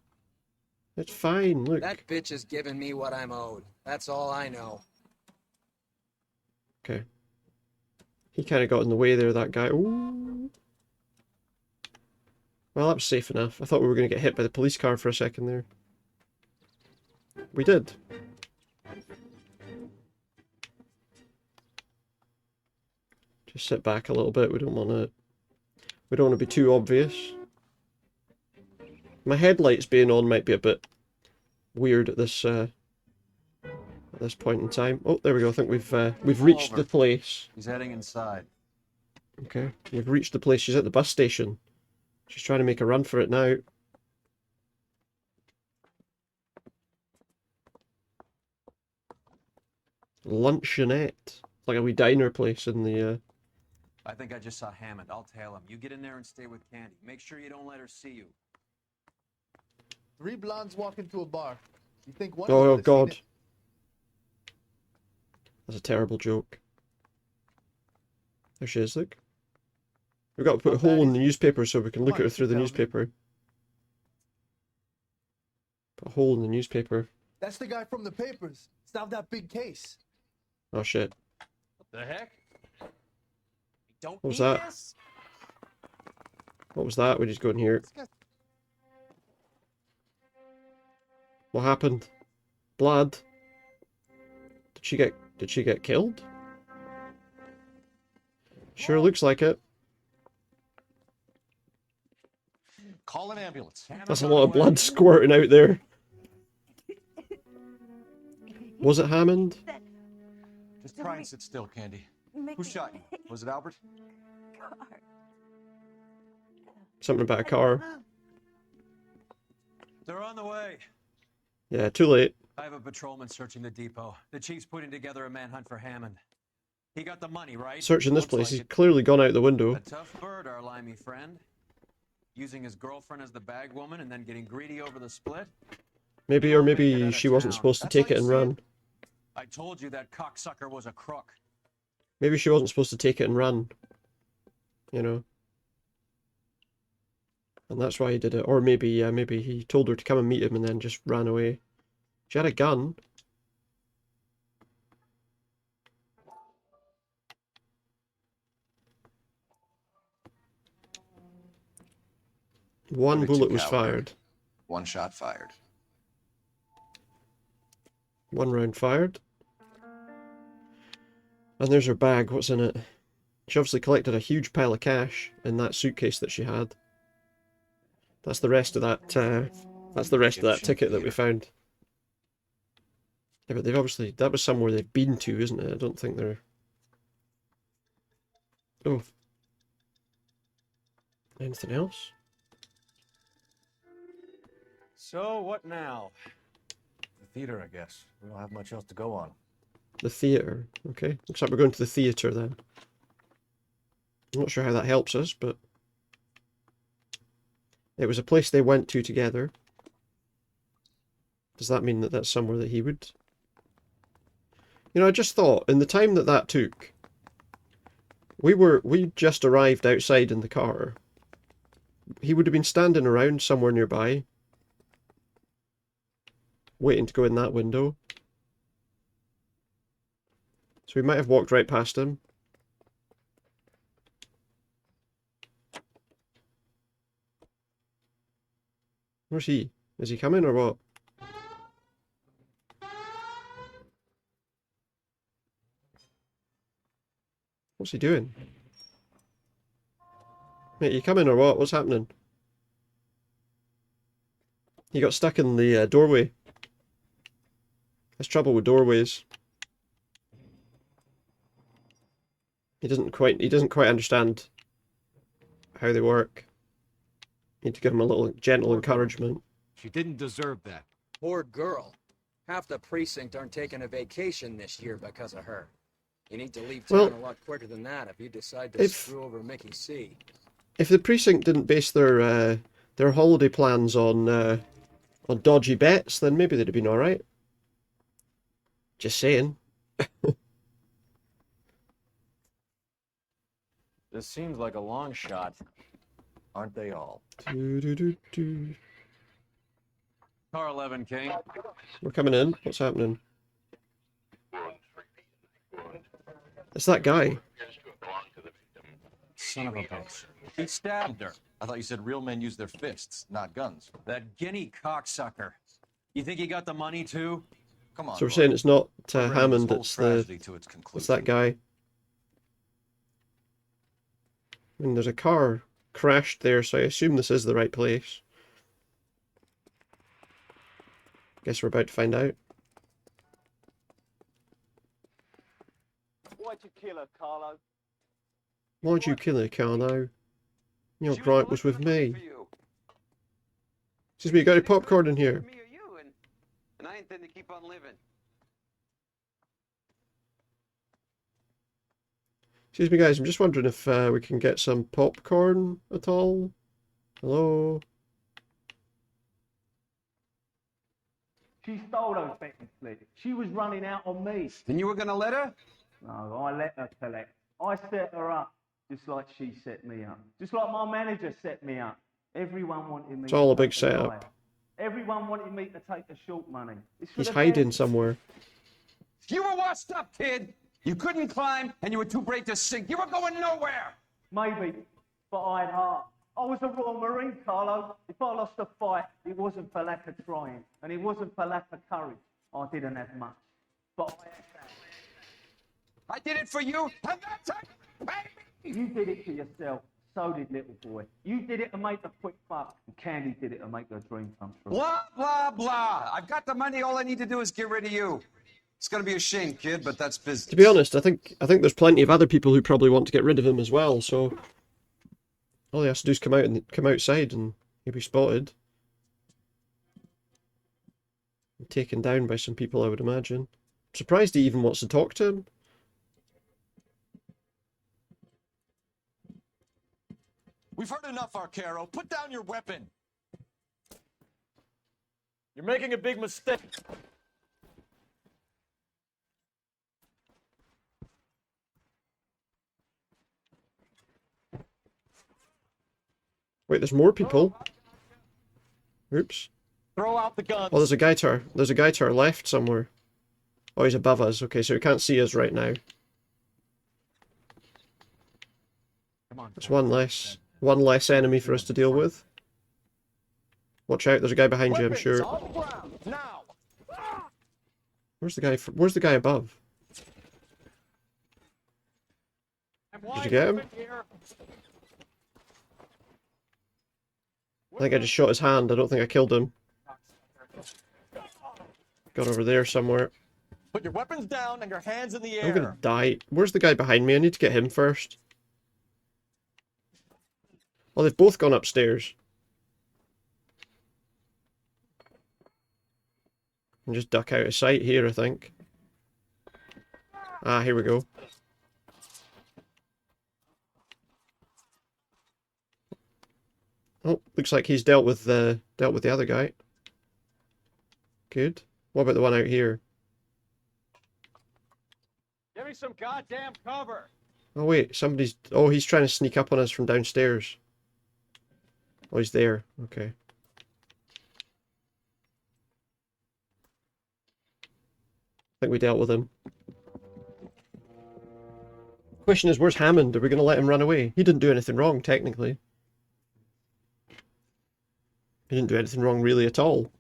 It's fine, look. That bitch is giving me what I'm owed. That's all I know. Okay. He kind of got in the way there, that guy. Ooh. Well, that was safe enough. I thought we were going to get hit by the police car for a second there. We did. Just sit back a little bit. We don't want to be too obvious. My headlights being on might be a bit weird at this point in time. Oh, there we go. I think we've reached the place. He's heading inside. Okay, we've reached the place. She's at the bus station. She's trying to make a run for it now. Luncheonette. It's like a wee diner place in the... I think I just saw Hammond. I'll tail him. You get in there and stay with Candy. Make sure you don't let her see you. 3 blondes walk into a bar. You think one? Oh God. That's a terrible joke. There she is, look. We've got to put a hole in the newspaper so we can look at her through the newspaper. Put a hole in the newspaper. That's the guy from the papers. Solved that big case. Oh shit. What the heck? Don't What was that? This? What was that? We just go in here. What happened? Blood. Did she get killed? Sure looks like it. Call an ambulance. That's a lot of blood squirting out there. Was it Hammond? Just try and sit still, Candy. Who shot you? Was it Albert? Something about a car. They're on the way. Yeah, too late. I have a patrolman searching the depot. The chief's putting together a manhunt for Hammond. He got the money, right? Searching this Looks place. like He's it. clearly gone out the window. A tough bird, our limey friend. Using his girlfriend as the bag woman and then getting greedy over the split. Maybe, or maybe she wasn't supposed to take it and run. I told you that cocksucker was a crook. Maybe she wasn't supposed to take it and run. You know. And that's why he did it. Or maybe, yeah, maybe he told her to come and meet him and then just ran away. She had a gun. One .32 bullet was caliber. fired. One shot fired. One round fired. And there's her bag. What's in it? She obviously collected a huge pile of cash in that suitcase that she had. That's the rest of that. That's the rest of that ticket that we found. Yeah, but they've obviously, that was somewhere they've been to, isn't it? I don't think they're... Oh. Anything else? So, what now? The theater, I guess. We don't have much else to go on. The theatre. Okay. Looks like we're going to the theatre then. I'm not sure how that helps us, but... It was a place they went to together. Does that mean that that's somewhere that he would... You know, I just thought, in the time that that took, we just arrived outside in the car. He would have been standing around somewhere nearby, waiting to go in that window. So we might have walked right past him. Where's he? Is he coming or what? What's he doing? Mate, you coming or what? What's happening? He got stuck in the doorway. There's trouble with doorways. He doesn't quite understand how they work. Need to give him a little gentle encouragement. She didn't deserve that. Poor girl. Half the precinct aren't taking a vacation this year because of her. You need to leave town a lot quicker than that if you decide to screw over Mickey C. If the precinct didn't base their holiday plans on dodgy bets, then maybe they'd have been all right. Just saying. This seems like a long shot. Aren't they all? Car 11, King. We're coming in. What's happening? It's that guy. Son of a bitch. He stabbed her. I thought you said real men use their fists, not guns. That guinea cocksucker. You think he got the money too? Come on. So we're saying it's not Bring Hammond, this whole tragedy to its it's conclusion. that guy. I mean, there's a car crashed there, so I assume this is the right place. Guess we're about to find out. Why'd you kill her, Carlo? Why'd you kill her, Carlo? Your gripe was with me. Excuse me, you got any popcorn in here? Me or you, and I intend to keep on living. Excuse me, guys, I'm just wondering if we can get some popcorn at all. Hello? She stole those betting slips. She was running out on me. And you were gonna let her? No, I let her collect. I set her up, just like she set me up. Just like my manager set me up. Everyone wanted me. It's all a to big take the setup. lie. Everyone wanted me to take the short money. It's for He's the hiding best. somewhere. You were washed up, kid. You couldn't climb, and you were too brave to sink. You were going nowhere. Maybe, but I had heart. I was a Royal Marine, Carlo. If I lost a fight, it wasn't for lack of trying, and it wasn't for lack of courage. I didn't have much, but I had that. I did it for you, and that's it. You did it for yourself. So did little boy. You did it to make a quick buck, and Candy did it to make her dream come true. Blah, blah, blah. I've got the money. All I need to do is get rid of you. It's gonna be a shame, kid, but that's business. To be honest, I think there's plenty of other people who probably want to get rid of him as well, so all he has to do is come outside and he'll be spotted. And taken down by some people, I would imagine. I'm surprised he even wants to talk to him. We've heard enough, Arcaro. Put down your weapon. You're making a big mistake. Wait, there's more people. Oops. Throw out the guns. Oh, there's a guy to our left somewhere. Oh, he's above us. Okay, so he can't see us right now. There's one less enemy for us to deal with. Watch out, there's a guy behind you, I'm sure. On the ground, now. Where's the guy? Where's the guy above? Did you get him? I think I just shot his hand. I don't think I killed him. Got over there somewhere. Put your weapons down and your hands in the air. I'm gonna die. Where's the guy behind me? I need to get him first. Oh, they've both gone upstairs. And just duck out of sight here, I think. Ah, here we go. Oh, looks like he's dealt with the other guy. Good. What about the one out here? Give me some goddamn cover. Oh wait, somebody's... Oh, he's trying to sneak up on us from downstairs. Oh, he's there. Okay. I think we dealt with him. Question is, where's Hammond? Are we going to let him run away? He didn't do anything wrong, technically. He didn't do anything wrong, really, at all.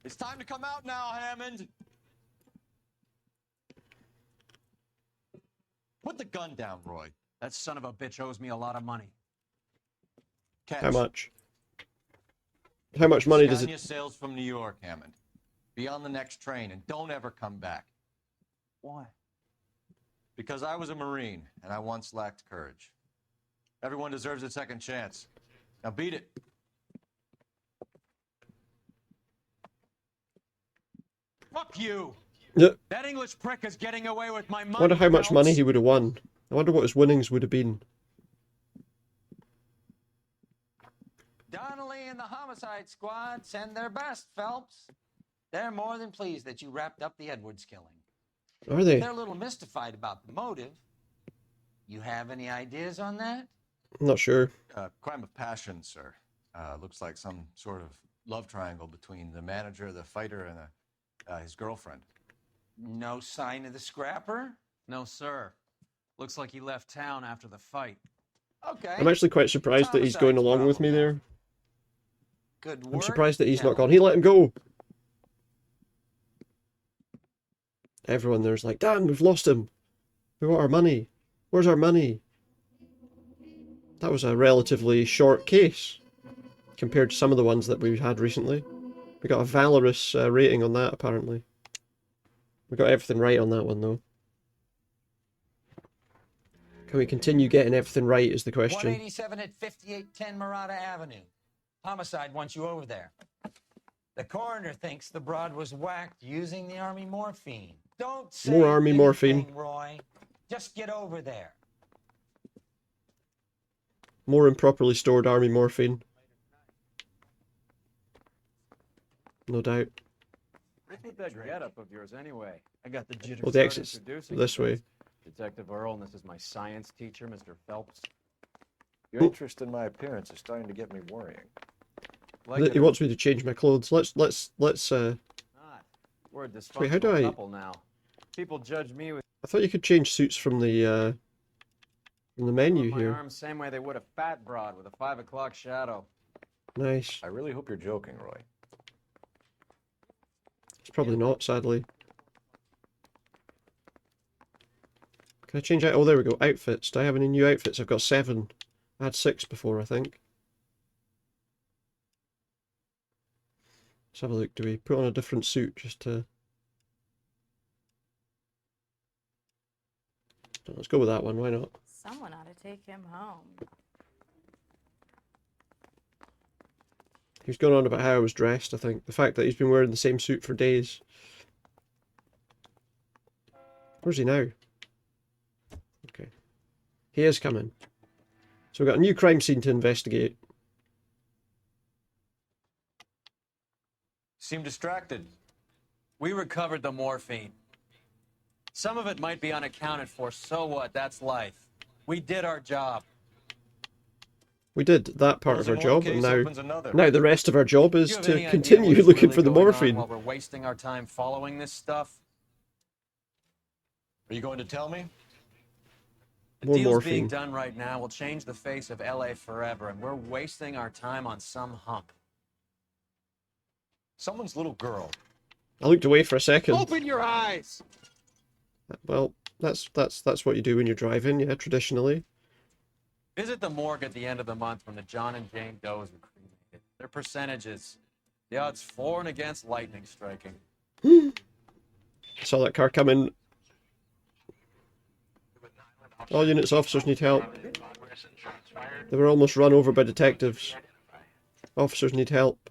It's time to come out now, Hammond. Put the gun down, Roy. That son of a bitch owes me a lot of money. Catch. How much? How much money does Scania it... sails from New York, Hammond. Be on the next train and don't ever come back. Why? Because I was a Marine and I once lacked courage. Everyone deserves a second chance. Now beat it. Fuck you! Yeah. That English prick is getting away with my money. I wonder how much Phelps. money he would have won. I wonder what his winnings would have been. Donnelly and the homicide squad send their best, Phelps. They're more than pleased that you wrapped up the Edwards killing. Are they? They're a little mystified about the motive. You have any ideas on that? I'm not sure. Crime of passion, sir. Looks like some sort of love triangle between the manager, the fighter, and his girlfriend. No sign of the scrapper? No, sir. Looks like he left town after the fight. Okay. I'm actually quite surprised that he's going along with me there. Good work. I'm surprised that he's not gone. He let him go. Everyone there's like, damn, we've lost him. We want our money. Where's our money? That was a relatively short case compared to some of the ones that we've had recently. We got a valorous rating on that, apparently. We got everything right on that one, though. Can we continue getting everything right is the question. 187 at 5810 Murata Avenue. Homicide wants you over there. The coroner thinks the broad was whacked using the army morphine. Don't say More army anything, morphine. Roy. Just get over there. More improperly stored army morphine. No doubt. What's with that getup of yours anyway? I got the jitters. Well, the exit's this way. Detective Earl, and this is my science teacher, Mr. Phelps. Your interest in my appearance is starting to get me worrying. He wants me to change my clothes. Let's We're a Wait, how do I... dysfunctional couple now. People judge me with I thought you could change suits from the menu my here. arms same way they would a fat broad with a 5 o'clock shadow. Nice. I really hope you're joking, Roy. It's probably not, sadly. Can I change out? Oh, there we go. Outfits. Do I have any new outfits? I've got 7. I had 6 before, I think. Let's have a look. Do we put on a different suit just to... Let's go with that one. Why not? Someone ought to take him home. He was going on about how I was dressed, I think. The fact that he's been wearing the same suit for days. Where's he now? Okay. He is coming. So we've got a new crime scene to investigate. Seem distracted. We recovered the morphine. Some of it might be unaccounted for. So what? That's life. We did our job. We did that part of our Closing one job, and case now, opens another. now the rest of our job is Do you have to any idea continue what's looking really for the going on morphine. while we're wasting our time following this stuff? Are you going to tell me? The More deals being morphine. done right now will change the face of LA forever, and we're wasting our time on some hump. Someone's little girl. I looked away for a second. Open your eyes! Well, that's what you do when you're driving, yeah, traditionally. Visit the morgue at the end of the month when the John and Jane Does were cremated. Their percentages. The odds for and against lightning striking. Saw that car coming. All units, officers need help. They were almost run over by detectives. Officers need help.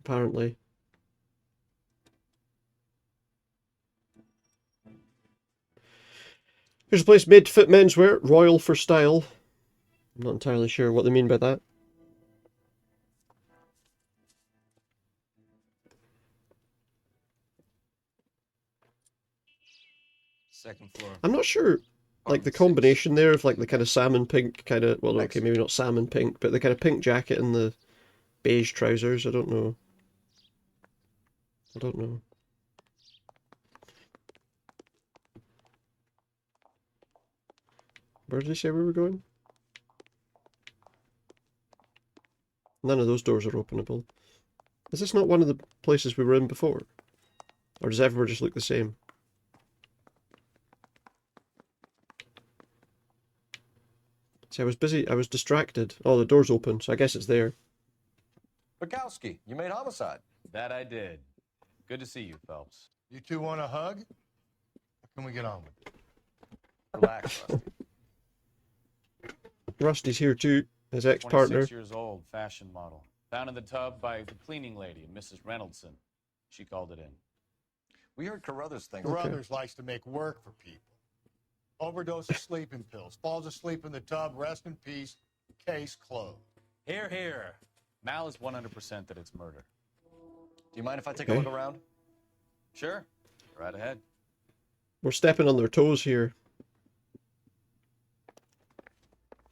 Apparently. Here's a place made to fit menswear, royal for style. I'm not entirely sure what they mean by that. Second floor. I'm not sure, like, the combination there of, like, the kind of salmon pink kind of, well, okay, maybe not salmon pink, but the kind of pink jacket and the beige trousers, I don't know. I don't know. Where did he say we were going? None of those doors are openable. Is this not one of the places we were in before? Or does everywhere just look the same? See, I was busy, I was distracted. Oh, the door's open, so I guess it's there. Bukowski, you made homicide. That I did. Good to see you, Phelps. You two want a hug? Or can we get on with it? Relax, Rusty. Rusty's here too, his ex-partner. 26 years old, fashion model. Found in the tub by the cleaning lady, Mrs. Reynoldson. She called it in. We heard Carruthers thing. Carruthers likes to make work for people. Overdose of sleeping pills. Falls asleep in the tub. Rest in peace. Case closed. Here, here. Mal is 100% that it's murder. Do you mind if I take a look around? Sure. Right ahead. We're stepping on their toes here.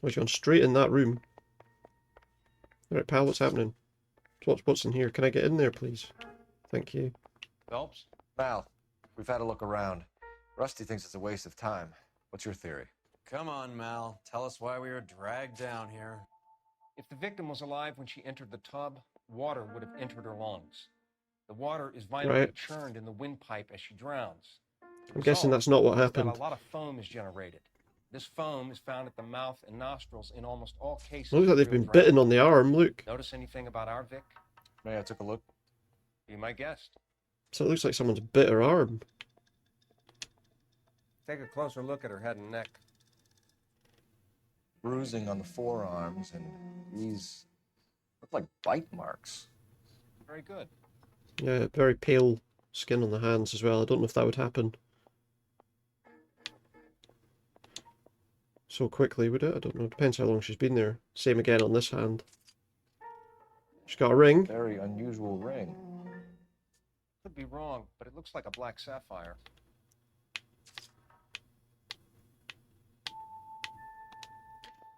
We're going straight in that room. Alright, pal, what's happening? What's in here? Can I get in there, please? Thank you. Phelps? Mal, we've had a look around. Rusty thinks it's a waste of time. What's your theory? Come on, Mal. Tell us why we were dragged down here. If the victim was alive when she entered the tub, water would have entered her lungs. The water is violently Right. churned in the windpipe as she drowns. I'm guessing that's not what happened. A lot of foam is generated. This foam is found at the mouth and nostrils in almost all cases. Looks like of they've real been drowning. bitten on the arm, look. Notice anything about our Vic? Yeah, I took a look. Be my guest. So it looks like someone's bit her arm. Take a closer look at her head and neck. Bruising on the forearms, and these look like bite marks. Very good. Yeah, very pale skin on the hands as well. I don't know if that would happen so quickly, would it? I don't know. Depends how long she's been there. Same again on this hand. She's got a ring. Very unusual ring. Could be wrong, but it looks like a black sapphire.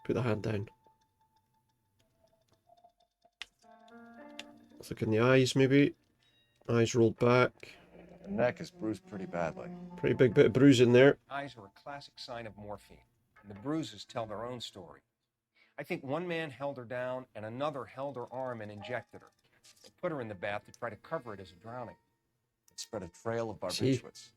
Put the hand down. Let's look in the eyes, maybe. Eyes rolled back. The neck is bruised pretty badly. Pretty big bit of bruising there. Eyes are a classic sign of morphine, and the bruises tell their own story. I think one man held her down, and another held her arm and injected her. They put her in the bath to try to cover it as a drowning. It spread a trail of barbiturates.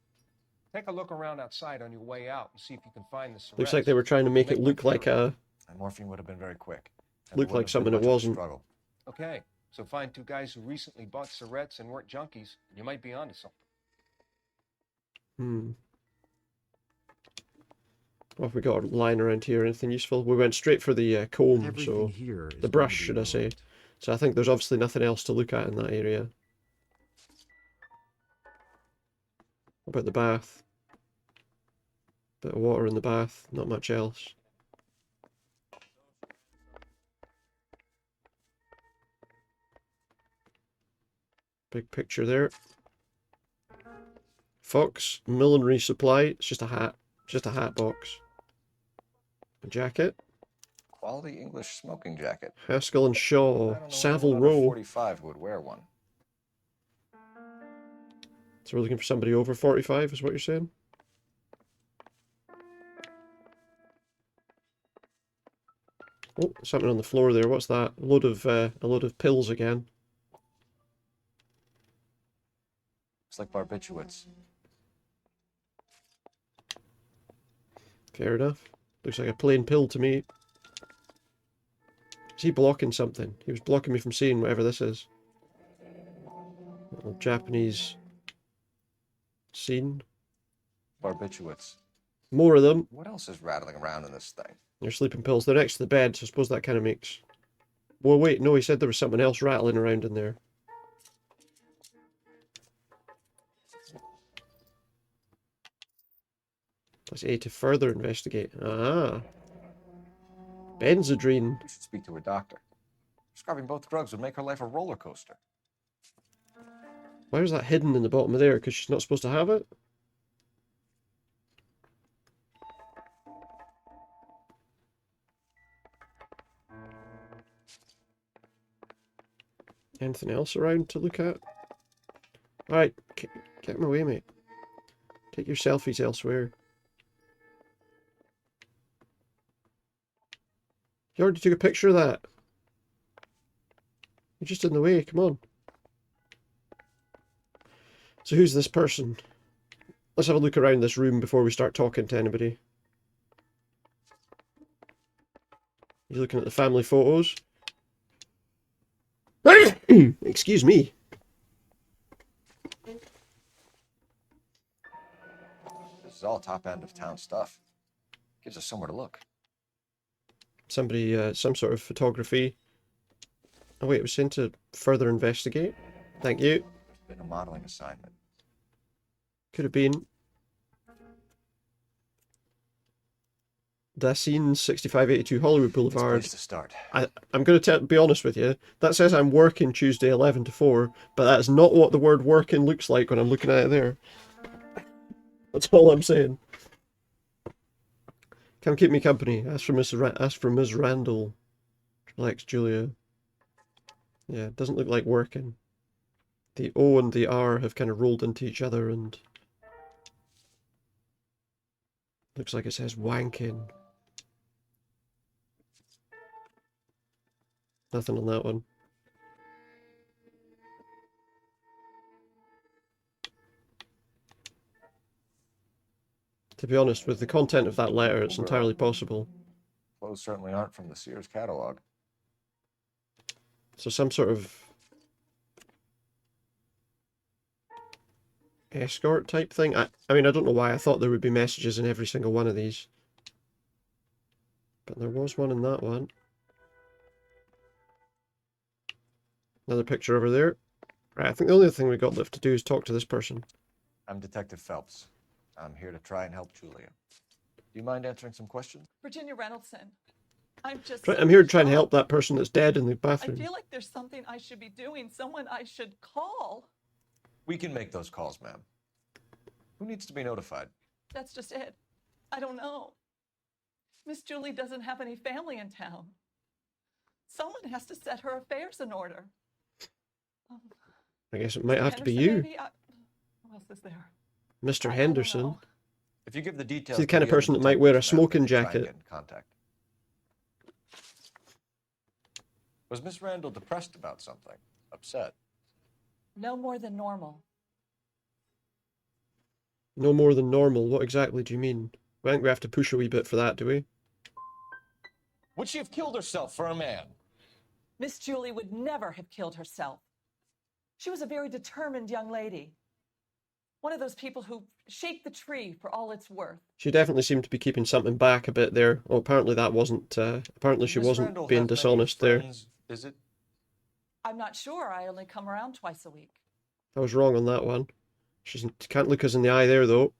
Take a look around outside on your way out and see if you can find the Looks like they were trying to make it look like a... And morphine would have been very quick. Looked like something it wasn't. Okay, so find two guys who recently bought cigarettes and weren't junkies. You might be onto something. What have we got lying around here? Anything useful? We went straight for the comb, Everything so... here is The going brush, to be should I say. ruined. So I think there's obviously nothing else to look at in that area. What about the bath? Bit of water in the bath, not much else. Big picture there. Fox, millinery supply. It's just a hat. Just a hat box. A jacket. Quality English smoking jacket. Haskell and Shaw, Savile Anyone under Row. 45 would wear one. So we're looking for somebody over 45, is what you're saying? Oh, something on the floor there. What's that? A load of pills again. It's like barbiturates. Fair enough. Looks like a plain pill to me. Is he blocking something? He was blocking me from seeing whatever this is. Little Japanese scene. Barbiturates. More of them. What else is rattling around in this thing? They're sleeping pills. They're next to the bed, so I suppose that kind of makes... Well, wait, no, he said there was something else rattling around in there. Press A to further investigate. Ah. Benzedrine. You should speak to her doctor. Prescribing both drugs would make her life a roller coaster. Why is that hidden in the bottom of there? Because she's not supposed to have it? Anything else around to look at? Alright, get him away, mate. Take your selfies elsewhere. You already took a picture of that. You're just in the way, come on. So who's this person? Let's have a look around this room before we start talking to anybody. You're looking at the family photos. Excuse me. This is all top end of town stuff. Gives us somewhere to look. Somebody, some sort of photography. Oh wait, it was sent to further investigate. Thank you. There's been a modeling assignment. Could have been. Dacian 6582 Hollywood Boulevard. Place to start. I'm going to be honest with you. That says I'm working Tuesday 11 to 4, but that's not what the word working looks like when I'm looking at it there. That's all I'm saying. Come keep me company. Ask for Ms. Randall. Relax, Julia. Yeah, it doesn't look like working. The O and the R have kind of rolled into each other and... Looks like it says wanking. Nothing on that one. To be honest, with the content of that letter, it's entirely possible. Clothes certainly aren't from the Sears catalog. So some sort of escort type thing? I mean, I don't know why I thought there would be messages in every single one of these. But there was one in that one. Another picture over there. Right, I think the only thing we got left to do is talk to this person. I'm Detective Phelps. I'm here to try and help Julia. Do you mind answering some questions? Virginia Reynoldson. I'm here to try and help that person that's dead in the bathroom. I feel like there's something I should be doing, someone I should call. We can make those calls, ma'am. Who needs to be notified? That's just it. I don't know. Miss Julie doesn't have any family in town. Someone has to set her affairs in order. I guess it might have to be you. Who else is there? Mr. Henderson. If you give the details, He's the kind of person that might wear a smoking jacket. Get in contact. Was Miss Randall depressed about something? Upset? No more than normal. No more than normal? What exactly do you mean? I think we have to push a wee bit for that, do we? Would she have killed herself for a man? Miss Julie would never have killed herself. She was a very determined young lady. One of those people who shake the tree for all it's worth. She definitely seemed to be keeping something back a bit there. Oh, apparently that wasn't, apparently she wasn't being dishonest there. Is it? I'm not sure. I only come around twice a week. I was wrong on that one. She can't look us in the eye there, though.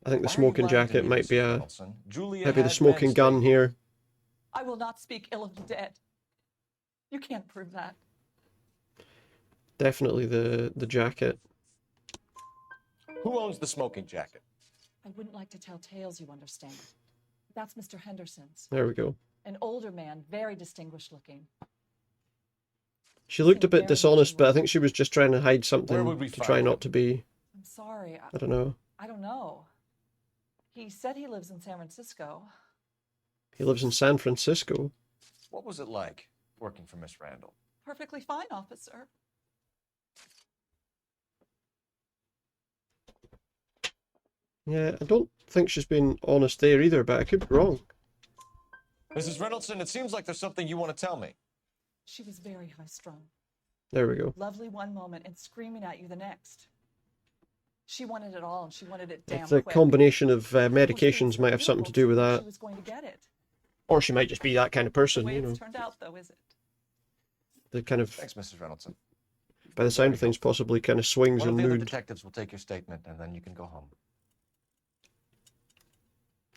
I think the smoking jacket might be maybe the smoking gun here. I will not speak ill of the dead. You can't prove that. Definitely the jacket. Who owns the smoking jacket? I wouldn't like to tell tales, you understand. That's Mr. Henderson's. There we go. An older man, very distinguished looking. She looked a bit Very dishonest, but I mature. think she was just trying to hide Where something would we to find try him? not to be. I'm sorry. I don't know. I don't know. He said he lives in San Francisco. He lives in San Francisco. What was it like working for Miss Randall? Perfectly fine, officer. Yeah, I don't think she's been honest there either, but I could be wrong. Mrs. Reynoldsson, it seems like there's something you want to tell me. She was very high-strung. There we go. Lovely one moment and screaming at you the next. She wanted it all, and she wanted it damn The quick. combination of Of course, being medications so might have something to do with beautiful, that. she was going to get it. Or she might just be that kind of The person, way you know. it's turned out, though, is it? The kind of, Thanks, Mrs. Reynoldsson. by the sound of things, possibly kind of swings One in of the other mood. detectives will take your statement, and then you can go home.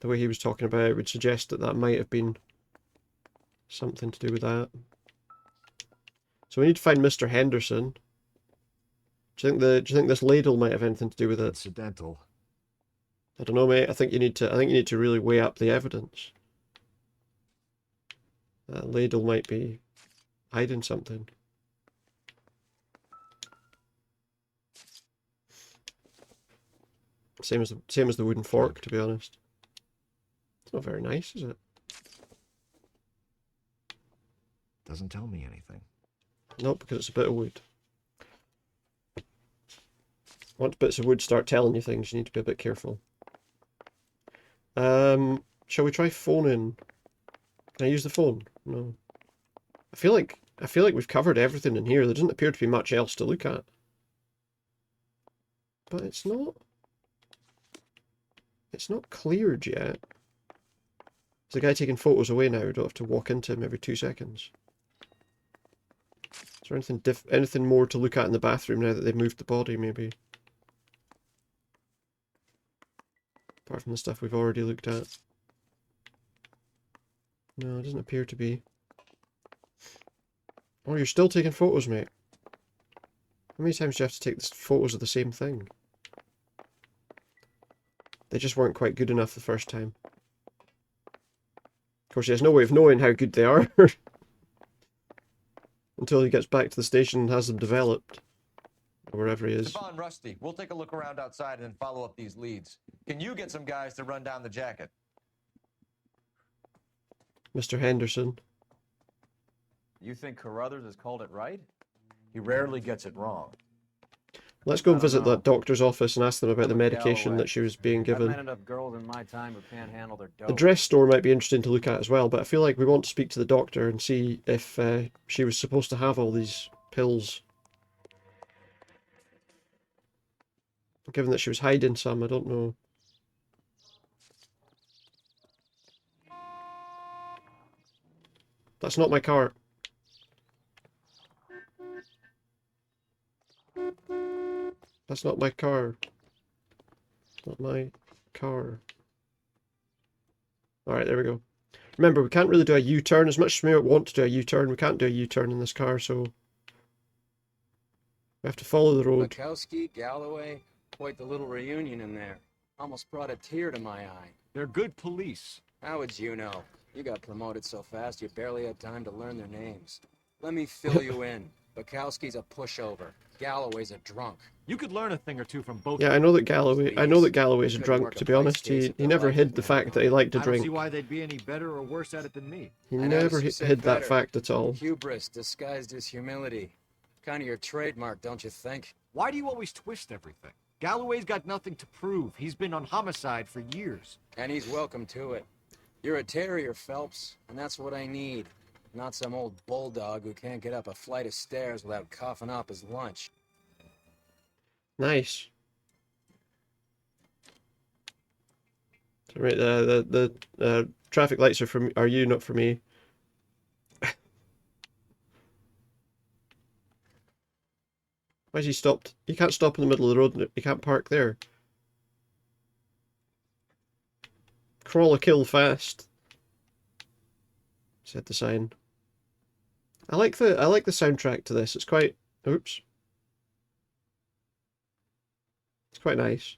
The way he was talking about it would suggest that that might have been something to do with that. So we need to find Mr. Henderson. Do you think this ladle might have anything to do with it? Incidental. I don't know, mate. I think you need to really weigh up the evidence. That ladle might be hiding something. Same as the wooden fork, to be honest. It's not very nice, is it? Doesn't tell me anything. Nope, because it's a bit of wood. Once bits of wood start telling you things, you need to be a bit careful. Shall we try phoning? Can I use the phone? No. I feel like we've covered everything in here. There doesn't appear to be much else to look at. But it's not cleared yet. Is the guy taking photos away now? We don't have to walk into him every 2 seconds. Is there anything more to look at in the bathroom now that they've moved the body, maybe? Apart from the stuff we've already looked at. No, it doesn't appear to be. Oh, you're still taking photos, mate. How many times do you have to take photos of the same thing? They just weren't quite good enough the first time. Of course, he has no way of knowing how good they are. Until he gets back to the station and has them developed. Or wherever he is. Stefan, Rusty, we'll take a look around outside and then follow up these leads. Can you get some guys to run down the jacket? Mr. Henderson. You think Carruthers has called it right? He rarely gets it wrong. Let's go and I don't visit know. that doctor's office and ask them about the I'm a medication Galloway. that she was being I've met given. enough girls in my time who can't handle their dough. The dress store might be interesting to look at as well, but I feel like we want to speak to the doctor and see if she was supposed to have all these pills. Given that she was hiding some, I don't know. That's not my car. That's not my car. Not my car. Alright, there we go. Remember, we can't really do a U-turn. As much as we want to do a U-turn, we can't do a U-turn in this car, so... we have to follow the road. Bukowski, Galloway, quite the little reunion in there. Almost brought a tear to my eye. They're good police. How would you know? You got promoted so fast you barely had time to learn their names. Let me fill you in. Bukowski's a pushover. Galloway's a drunk. You could learn a thing or two from both. Yeah, I know that Galloway's a drunk, to be honest. He never hid the fact that he liked to I don't see drink. why they'd be any better or worse at it than me. He I never noticed you said hid that better. fact at all. Hubris disguised as humility. Kind of your trademark, don't you think? Why do you always twist everything? Galloway's got nothing to prove. He's been on homicide for years. And he's welcome to it. You're a terrier, Phelps, and that's what I need. Not some old bulldog who can't get up a flight of stairs without coughing up his lunch. Nice. So, right, the traffic lights are you, not for me. Why is he stopped? You can't stop in the middle of the road. You can't park there. Crawl or kill fast, said the sign. I like the soundtrack to this. It's quite. Oops. It's quite nice.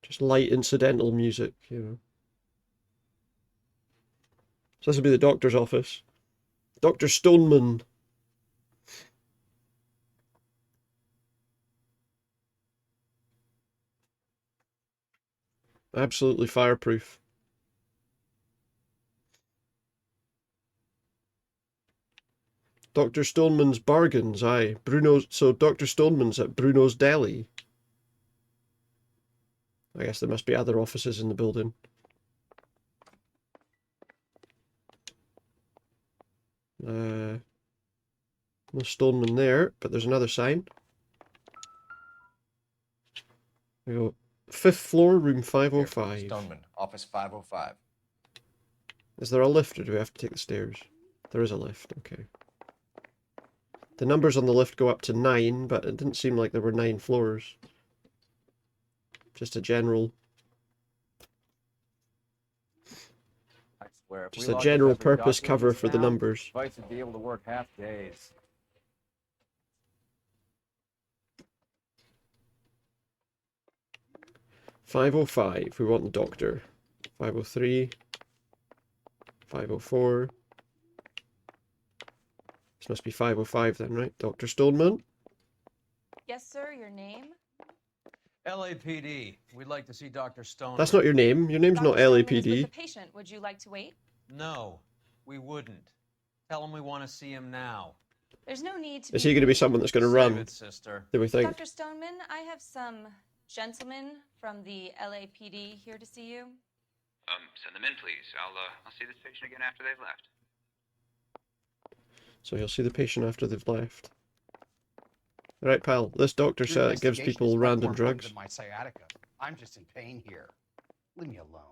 Just light incidental music, you know. So this will be the doctor's office. Dr. Stoneman. Absolutely fireproof. Dr. Stoneman's bargains, aye. Bruno's, so Dr. Stoneman's at Bruno's Deli. I guess there must be other offices in the building. No Stoneman there, but there's another sign. We go 5th floor, room 505. Stoneman, office 505. Is there a lift or do we have to take the stairs? There is a lift, okay. The numbers on the lift go up to 9, but it didn't seem like there were 9 floors. Just a general... I swear, if Just we a locked up general every purpose doctor in cover this for the town, numbers. Fights would be able to work half days. $5.05, we want the doctor. $5.03. $5.04. This must be $5.05 then, right? Dr. Stoneman? Yes, sir. Your name? LAPD. We'd like to see Dr. Stoneman. That's not your name. Your name's not Dr. Stoneman is with LAPD. the patient. Would you like to wait? No, we wouldn't. Tell him we want to see him now. There's no need to Is he going to be someone that's going to run? Save it, sister. Do we think? Dr. Stoneman, I have some gentlemen from the LAPD here to see you. Send them in, please. I'll see this patient again after they've left. So you'll see the patient after they've left. Right, pal. This doctor gives people random drugs. My sciatica. I'm just in pain here. Leave me alone.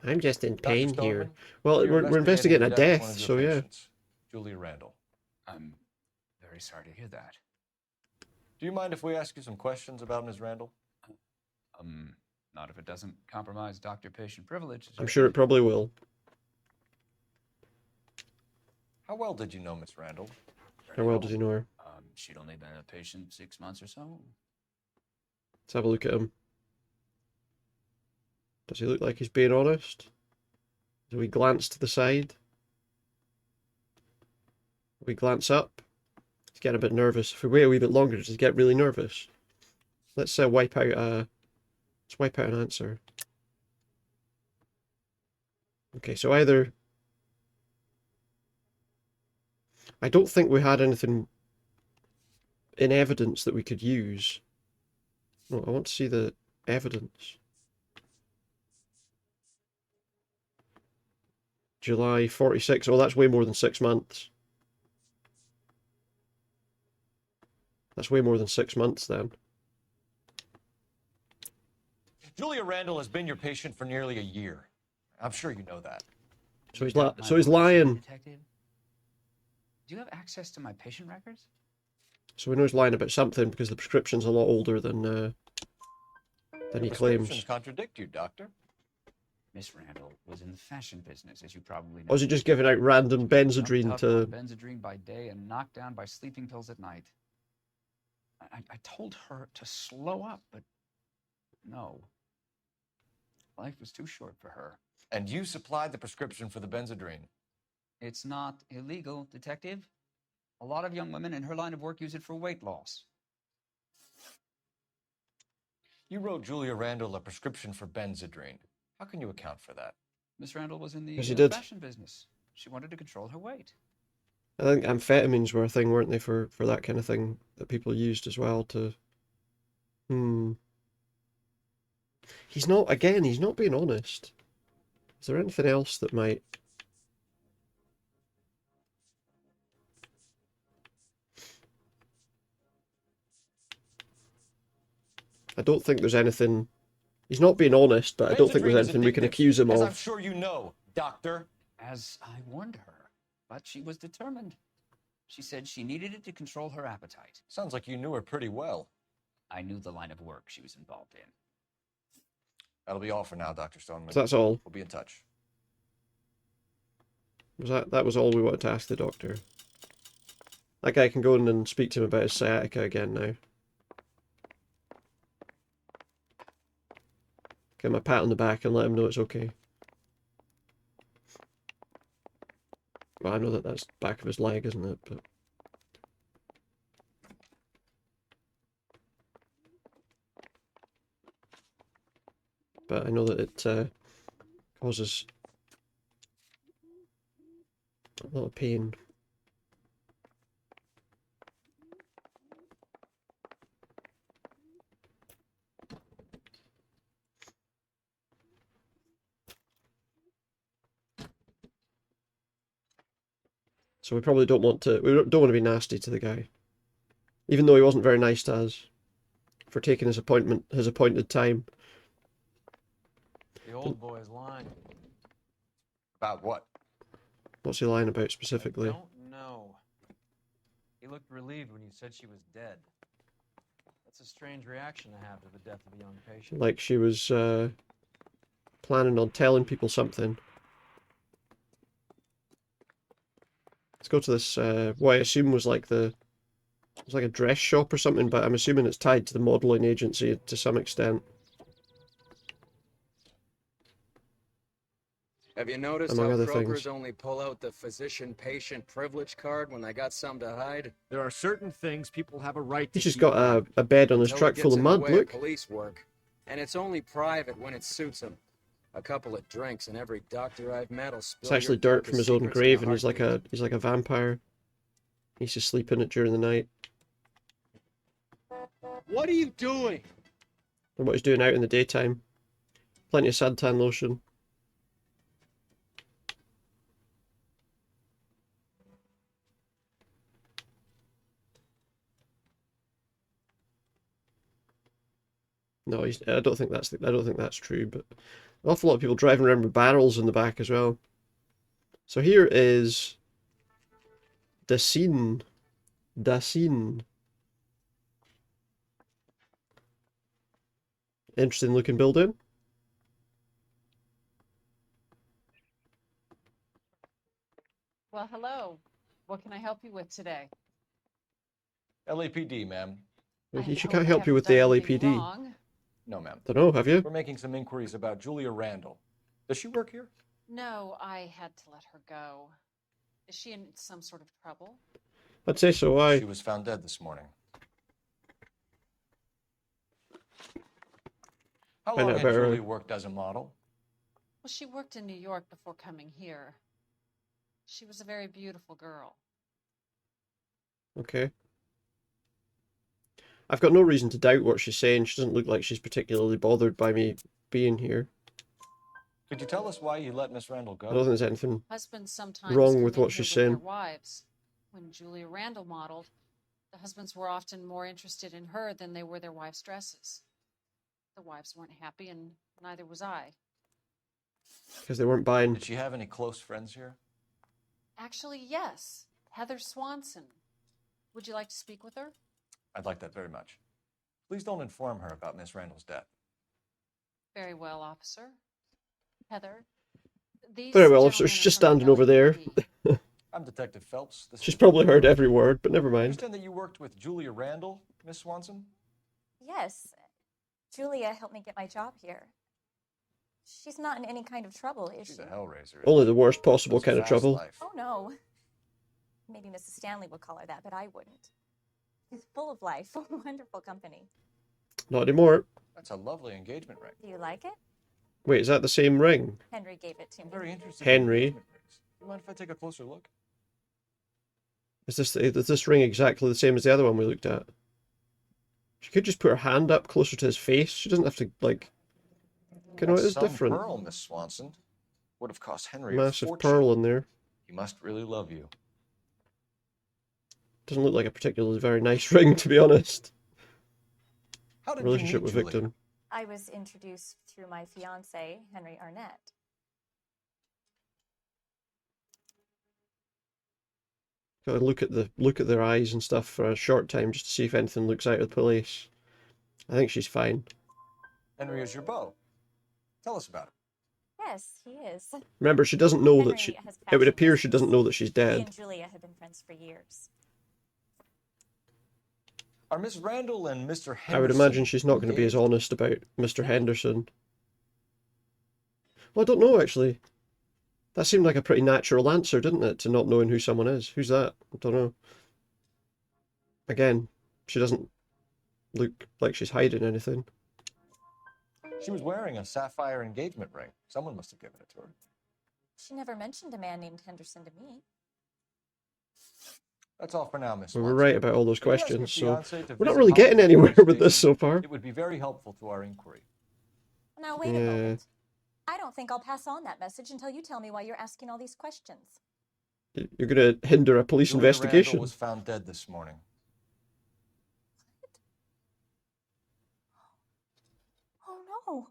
I'm just in Dr. pain Stoneman, here. Well, you're we're investigating a the death of one death, of your so yeah. patients, Julia Randall. I'm very sorry to hear that. Do you mind if we ask you some questions about Ms. Randall? Not if it doesn't compromise doctor-patient privilege. I'm sure it probably will. How well did you know Ms. Randall? How well did you know her? She'd only been a patient 6 months or so. Let's have a look at him. Does he look like he's being honest? Do we glance to the side? Do we glance up? He's getting a bit nervous. If we wait a wee bit longer, does he get really nervous? Let's wipe out an answer. Okay, so either... I don't think we had anything in evidence that we could use. No, I want to see the evidence. July 46. Oh, that's way more than 6 months. That's way more than 6 months then. Julia Randall has been your patient for nearly a year. I'm sure you know that. So he's lying. Detective, do you have access to my patient records? So we know he's lying about something because the prescription's a lot older than he claims. Prescriptions contradict you, doctor. Miss Randall was in the fashion business, as you probably know. Or is he just giving out random Benzedrine Pumped to... up on Benzedrine by day and knocked down by sleeping pills at night. I told her to slow up, but no. Life was too short for her. And you supplied the prescription for the Benzedrine. It's not illegal, detective. A lot of young women in her line of work use it for weight loss. You wrote Julia Randall a prescription for Benzedrine. How can you account for that? Miss Randall was in the Yes, she did. fashion business. She wanted to control her weight. I think amphetamines were a thing, weren't they, for that kind of thing that people used as well to... He's not being honest. Is there anything else that might... I don't think there's anything... He's not being honest, but I don't think there's anything we can accuse him as of. I'm sure you know, doctor. As I warned her, but she was determined. She said she needed it to control her appetite. Sounds like you knew her pretty well. I knew the line of work she was involved in. That'll be all for now, Dr. Stoneman. So that's all. We'll be in touch. That was all we wanted to ask the doctor. That guy can go in and speak to him about his sciatica again now. Give him a pat on the back and let him know it's okay. Well, I know that that's the back of his leg, isn't it? But I know that it causes a lot of pain. So we probably don't want to. We don't want to be nasty to the guy, even though he wasn't very nice to us for taking his appointed time. The old boy's lying. About what? What's he lying about specifically? I don't know. He looked relieved when you said she was dead. That's a strange reaction to have to the death of a young patient. Like she was planning on telling people something. Let's go to this, what I assume was like it was like a dress shop or something, but I'm assuming it's tied to the modelling agency to some extent. Have you noticed Among how other brokers things. only pull out the physician-patient privilege card when they got something to hide? There are certain things people have a right to He's just keep got private. a bed on his Until truck it full gets of in the mud, way of look. police work. And it's only private when it suits them. A couple of drinks and every doctor I've met will spill It's actually your dirt from his darkest own secrets in grave, a and he's like a vampire. He used to sleep in it during the night. What are you doing? And what he's doing out in the daytime. Plenty of suntan lotion. No, I don't think that's true, but an awful lot of people driving around with barrels in the back as well. So here is the scene. The scene. Interesting looking building. Well, hello. What can I help you with today? LAPD, ma'am. She can't help you with the LAPD. No, ma'am. Dunno, have you? We're making some inquiries about Julia Randall. Does she work here? No, I had to let her go. Is she in some sort of trouble? I'd say so, why? She was found dead this morning. How Find long out had about her. Julia worked as a model? Well, she worked in New York before coming here. She was a very beautiful girl. Okay. I've got no reason to doubt what she's saying. She doesn't look like she's particularly bothered by me being here. Could you tell us why you let Miss Randall go? I don't think there's anything Husbands sometimes wrong come with in what here she's with their saying. wives. When Julia Randall modeled, the husbands were often more interested in her than they were their wives' dresses. The wives weren't happy, and neither was I. Because they weren't buying. Did she have any close friends here? Actually, yes. Heather Swanson. Would you like to speak with her? I'd like that very much. Please don't inform her about Miss Randall's death. Very well, officer. Heather, these Very well, officer. gentlemen She's are just from standing over there. LAPD. I'm Detective Phelps. This She's is probably heard every word, but never I mind. understand that you worked with Julia Randall, Miss Swanson? Yes. Julia helped me get my job here. She's not in any kind of trouble, is She's she? a hellraiser. Only the worst possible Lives a kind of fast trouble. life. Oh, no. Maybe Mrs. Stanley would call her that, but I wouldn't. She's full of life, wonderful company. Not anymore. That's a lovely engagement ring. Do you like it? Wait, is that the same ring? Henry gave it to me. Very interesting. in Henry. engagement rings. Do you mind if I take a closer look? Is this ring exactly the same as the other one we looked at? She could just put her hand up closer to his face. She doesn't have to, like... You know, it That's is some different. pearl, Miss Swanson. Would have cost Henry a Massive fortune. pearl in there. He must really love you. Doesn't look like a particularly very nice ring, to be honest. How did Relationship you meet with Julia? victim. I was introduced through my fiance, Henry Arnett. Gotta look at their eyes and stuff for a short time just to see if anything looks out of place. I think she's fine. Henry is your beau. Tell us about it. Yes, he is. Remember, she doesn't know that Henry she... has It would passion appear she business. doesn't know that she's He dead. and Julia have been friends for years. Are Miss Randall and Mr. Henderson I would imagine she's not going to be as engaged? honest about Mr. Henderson. Well, I don't know, actually. That seemed like a pretty natural answer, didn't it, to not knowing who someone is? Who's that? I don't know. Again, she doesn't look like she's hiding anything. She was wearing a sapphire engagement ring. Someone must have given it to her. She never mentioned a man named Henderson to me. That's all for now, Miss We were Watson. right about all those If you ask your questions, so fiancé to we're not visit really getting Hollywood anywhere Police with this so Station, far. It would be very helpful to our inquiry. Now, wait a Yeah. moment. I don't think I'll pass on that message until you tell me why you're asking all these questions. You're going to hinder a police Julia investigation. Randall was found dead this morning. Oh, no.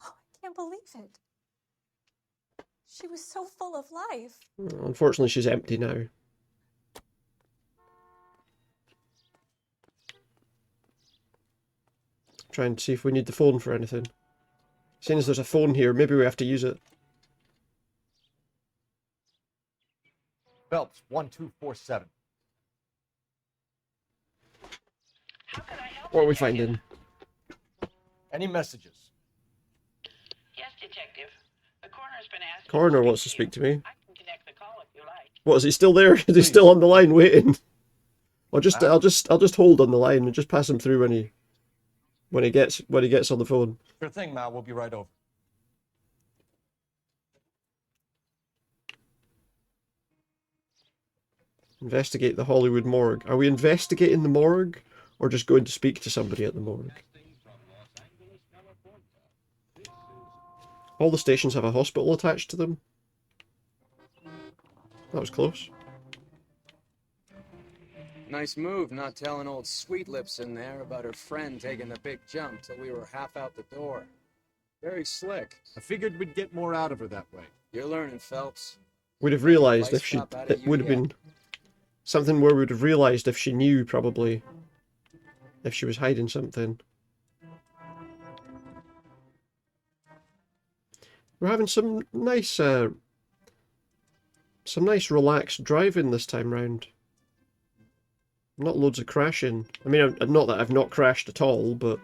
Oh, I can't believe it. She was so full of life. Unfortunately, she's empty now. Trying to see if we need the phone for anything. Seeing as there's a phone here, maybe we have to use it. Phelps, 1247. What are we finding? Any messages? Yes, detective. The coroner's been asking. Coroner wants to speak to me. I can connect the call if you like. What, is he still there? Is he still on the line waiting? I'll just hold on the line and just pass him through when he gets on the phone. Sure thing, Mal. We'll be right over. Investigate the Hollywood morgue. Are we investigating the morgue or just going to speak to somebody at the morgue? All the stations have a hospital attached to them. That was close. Nice move not telling old Sweet Lips in there about her friend taking the big jump till we were half out the door. Very slick. I figured we'd get more out of her that way. You're learning, Phelps. We'd have realised Vice if she... cop out of It you would have yet. been something where we would have realised if she knew, probably. If she was hiding something. We're having some nice relaxed driving this time round. Not loads of crashing. I mean, not that I've not crashed at all, but...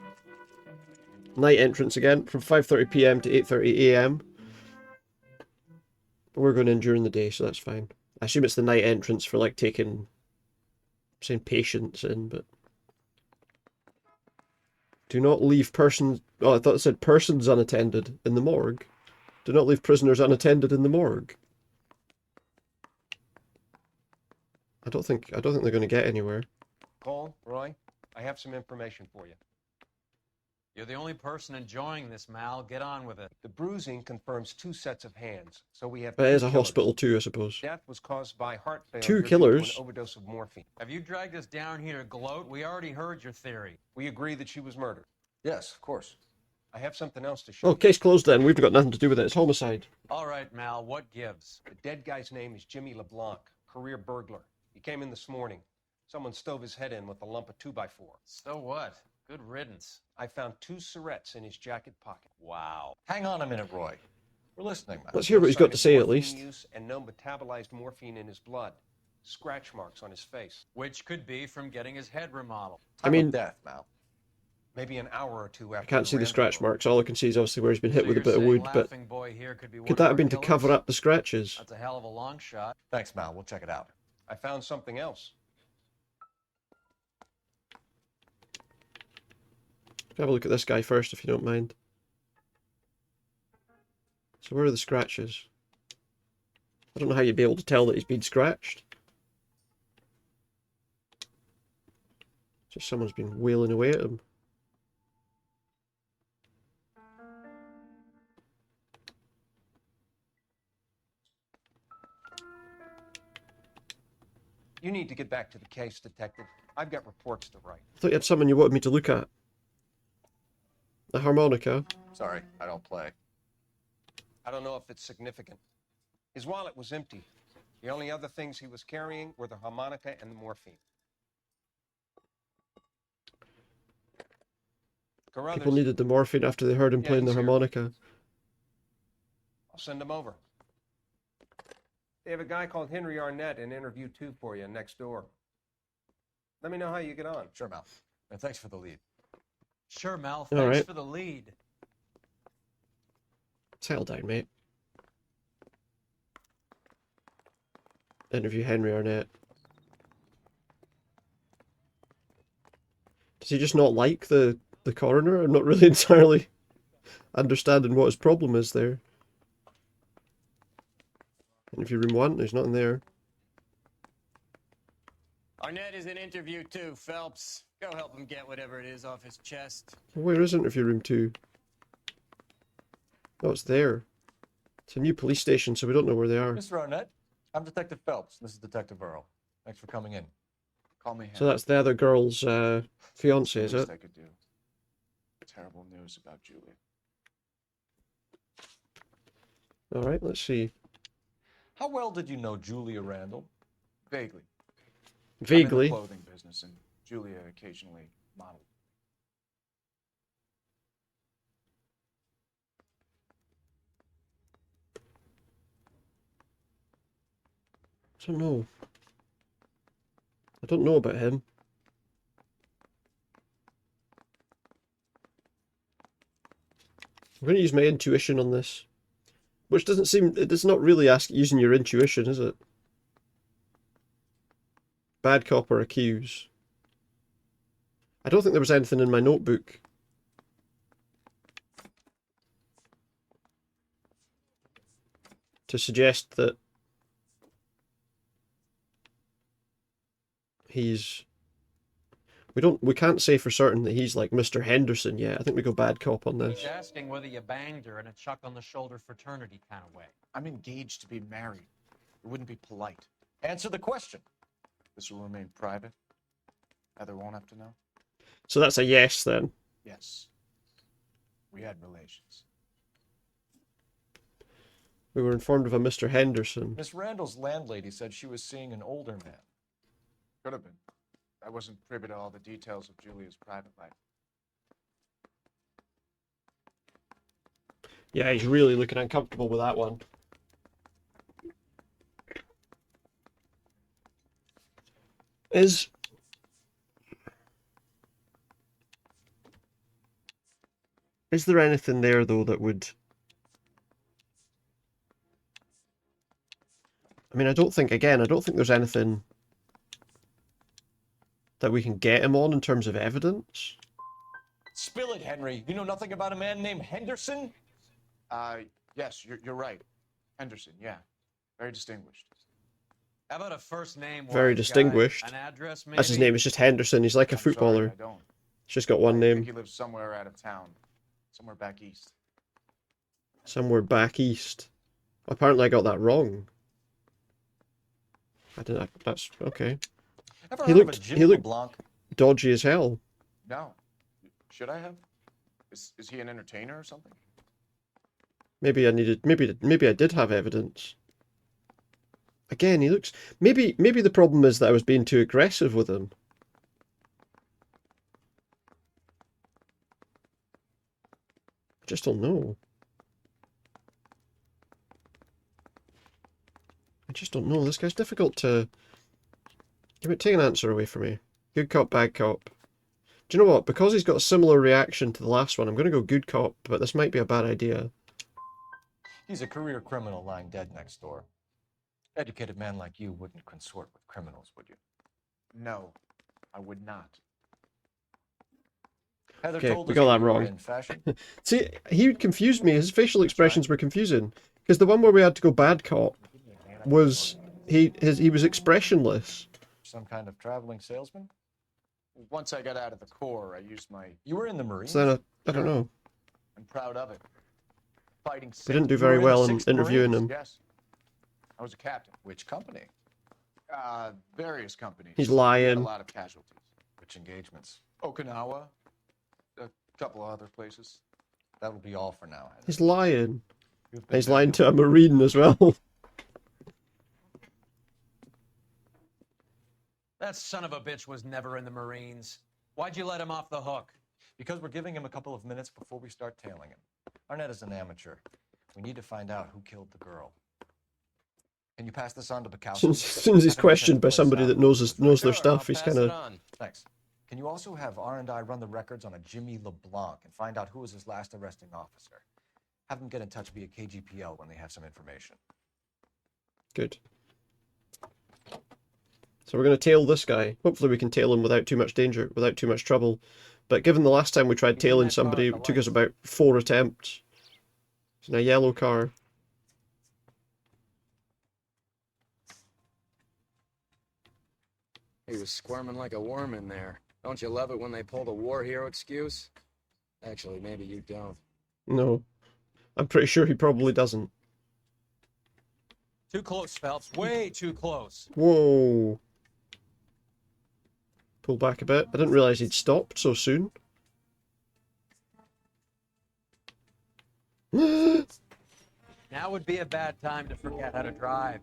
Night entrance again, from 5:30 PM to 8:30 AM. But we're going in during the day, so that's fine. I assume it's the night entrance for, like, taking... I'm saying patients in, but... Do not leave persons... Oh, I thought it said persons unattended in the morgue. Do not leave prisoners unattended in the morgue. I don't think they're going to get anywhere. Cole, Roy, I have some information for you. You're the only person enjoying this, Mal. Get on with it. The bruising confirms 2 sets of hands, so we have But it 2 is a killers. hospital too, I suppose. Death was caused by heart failure 2 due to killers? an overdose of morphine. Have you dragged us down here to gloat? We already heard your theory. We agree that she was murdered. Yes, of course. I have something else to show Oh, you. case closed then. We've got nothing to do with it. It's homicide. All right, Mal, what gives? The dead guy's name is Jimmy LeBlanc, career burglar. He came in this morning. Someone stove his head in with a lump of 2x4. So what? Good riddance. I found 2 syrettes in his jacket pocket. Wow. Hang on a minute, Roy. We're listening, man. Let's hear what he's got to say at Morphine least. Use and no metabolized morphine in his blood. Scratch marks on his face. Which could be from getting his head remodeled. I mean, Death, Mal. Maybe an hour or 2 after I can't see the Randall scratch murder. marks. All I can see is obviously where he's been hit So with a you're bit of saying wood, but Laughing Boy here could be one could of that our have been to killers? cover up the scratches? That's a hell of a long shot. Thanks, Mal. We'll check it out. I found something else. Have a look at this guy first, if you don't mind. So where are the scratches? I don't know how you'd be able to tell that he's been scratched. Just someone's been wailing away at him. You need to get back to the case, Detective. I've got reports to write. I thought you had someone you wanted me to look at. The harmonica. Sorry, I don't play. I don't know if it's significant. His wallet was empty. The only other things he was carrying were the harmonica and the morphine. Carruthers, People needed the morphine after they heard him Yeah, playing the he's here. harmonica. I'll send him over. They have a guy called Henry Arnett in interview 2 for you next door. Let me know how you get on. Sure, Mal. And thanks for the lead. Sure, Mel. All Thanks right. for the lead. Settle down, mate. Interview Henry Arnett. Does he just not like the coroner? I'm not really entirely understanding what his problem is there. Interview room 1, he's not in there. Arnett is in interview too, Phelps. Go help him get whatever it is off his chest. Where is interview room 2? Oh, it's there. It's a new police station, so we don't know where they are. Mr. Arnett, I'm Detective Phelps. This is Detective Earl. Thanks for coming in. Call me Henry. So that's the other girl's fiance, is Least it? I could do. Terrible news about Julie. All right, let's see. How well did you know Julia Randall? Vaguely. Vaguely. I'm in the clothing business, and Julia occasionally modeled. I don't know. I don't know about him. I'm going to use my intuition on this. Which doesn't seem... It's not really using your intuition, is it? Bad cop or accuse. I don't think there was anything in my notebook to suggest that he's... We can't say for certain that he's like Mr. Henderson yet. I think we go bad cop on this. He's asking whether you banged her in a chuck on the shoulder fraternity kind of way. I'm engaged to be married. It wouldn't be polite. Answer the question. This will remain private. Heather won't have to know. So that's a yes then. Yes. We had relations. We were informed of a Mr. Henderson. Miss Randall's landlady said she was seeing an older man. Could have been. I wasn't privy to all the details of Julia's private life. Yeah, he's really looking uncomfortable with that one. Is there anything there though that would... I mean, I don't think there's anything that we can get him on in terms of evidence. Spill it, Henry. You know nothing about a man named Henderson? Yes, you're right. Henderson, yeah. Very distinguished. How about a first name? Very wise guy? distinguished. An address, maybe? That's his name. It's just Henderson. He's like a footballer. I don't. He's just got one I name. think he lives somewhere out of town. Somewhere back east. Somewhere back east. Apparently I got that wrong. I didn't... That's... okay. Ever He heard of a looked Jimmy LeBlanc? dodgy as hell. No. Should I have? Is he an entertainer or something? Maybe I did have evidence. Again, he looks... Maybe the problem is that I was being too aggressive with him. I just don't know. I just don't know. This guy's difficult to... Take an answer away from me. Good cop, bad cop. Do you know what? Because he's got a similar reaction to the last one, I'm going to go good cop, but this might be a bad idea. He's a career criminal lying dead next door. Educated man like you wouldn't consort with criminals, would you? No, I would not. Heather Okay, told we us got that you were wrong. in fashion. See, he confused me. His facial expressions were confusing. Because the one where we had to go bad cop was... He was expressionless. Some kind of traveling salesman? Once I got out of the Corps, I used my... You were in the Marines? So then I don't know. I'm proud of it. Fighting We didn't do sick. very You were in well the in 6th interviewing Marines? him. Yes. I was a captain. Which company? Various companies. He's We had lying. a lot of casualties. Which engagements? Okinawa. A couple of other places. That will be all for now, Heather. He's lying. You've been He's very lying to a Marine as well. That son of a bitch was never in the Marines. Why'd you let him off the hook? Because we're giving him a couple of minutes before we start tailing him. Arnett is an amateur. We need to find out who killed the girl. Can you pass this on to Bukowski? As soon as he's questioned by somebody that knows their stuff, he's Pass kind it of on. Thanks. Can you also have R&I run the records on a Jimmy LeBlanc and find out who was his last arresting officer? Have them get in touch via KGPL when they have some information. Good. So we're going to tail this guy. Hopefully we can tail him without too much danger, without too much trouble. But given the last time we tried tailing somebody, it took us about 4 attempts. It's in a yellow car. He was squirming like a worm in there. Don't you love it when they pull the war hero excuse? Actually, maybe you don't. No. I'm pretty sure he probably doesn't. Too close, Phelps. Way too close. Whoa. Pull back a bit. I didn't realise he'd stopped so soon. Now would be a bad time to forget how to drive.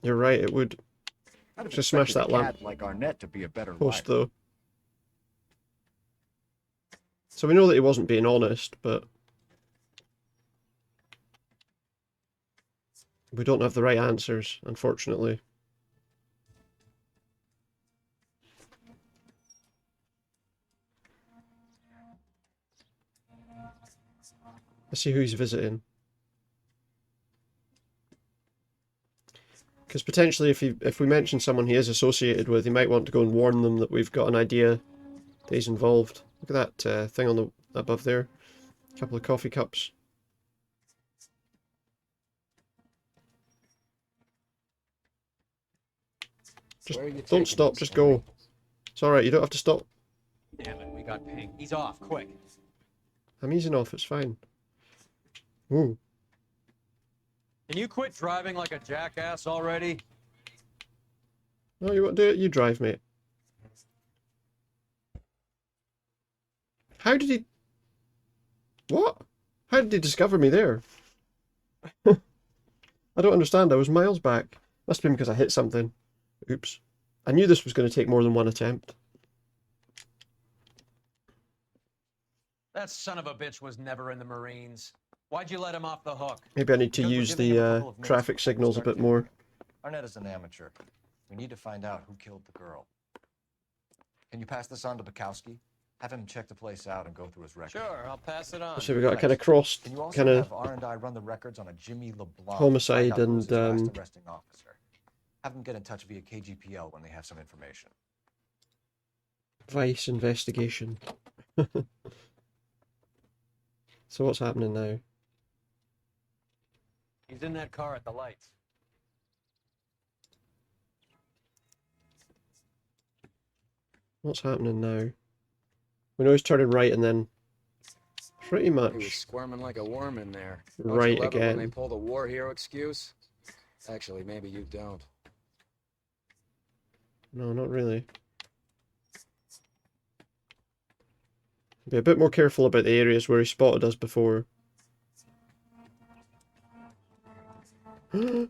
You're right, it would. Just smash that lamp like Arnett to be a better post, though. So we know that he wasn't being honest, but we don't have the right answers, unfortunately. Let's see who he's visiting. Because potentially if we mention someone he is associated with, he might want to go and warn them that we've got an idea that he's involved. Look at that thing on the above there. A couple of coffee cups. Just don't stop, just go. It's alright, you don't have to stop. Damn it, we got ping. He's off, quick. I'm easing off, it's fine. Ooh. Can you quit driving like a jackass already? No, you want to do it? You drive, mate. How did he... What? How did he discover me there? I don't understand, I was miles back. Must have been because I hit something. Oops. I knew this was going to take more than one attempt. That son of a bitch was never in the Marines. Why'd you let him off the hook? Maybe I need to use the traffic signals a bit more. Arnett is an amateur. We need to find out who killed the girl. Can you pass this on to Bukowski? Have him check the place out and go through his records. Sure, I'll pass it on. So we got a kind of crossed, Can you also kind of have R&I run the records on a Jimmy LeBlanc? homicide Find out who was and his last arresting officer. Have them get in touch via KGPL when they have some information. vice investigation. So what's happening now? He's in that car at the lights. What's happening now? We know he's turning right and then pretty much He was squirming like a worm in there. right Don't you love it when they again. pull the war hero excuse? Actually, maybe you don't. No, not really. Be a bit more careful about the areas where he spotted us before. We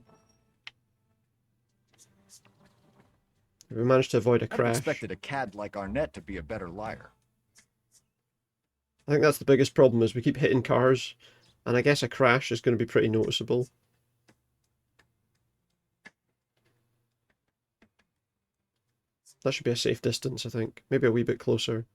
managed to avoid a I crash. expected a cad like Arnett to be a better liar. I think that's the biggest problem, is we keep hitting cars, and I guess a crash is going to be pretty noticeable. That should be a safe distance, I think. Maybe a wee bit closer.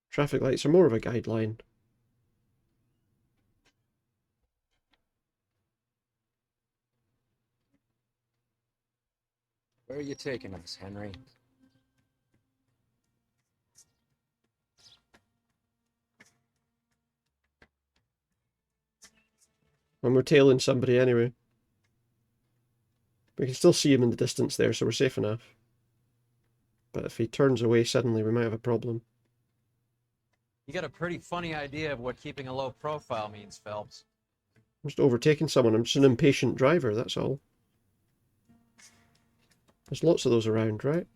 Traffic lights are more of a guideline. Where are you taking us, Henry? When we're tailing somebody anyway. We can still see him in the distance there, so we're safe enough. But if he turns away suddenly, we might have a problem. You got a pretty funny idea of what keeping a low profile means, Phelps. I'm just overtaking someone. I'm just an impatient driver, that's all. There's lots of those around, right?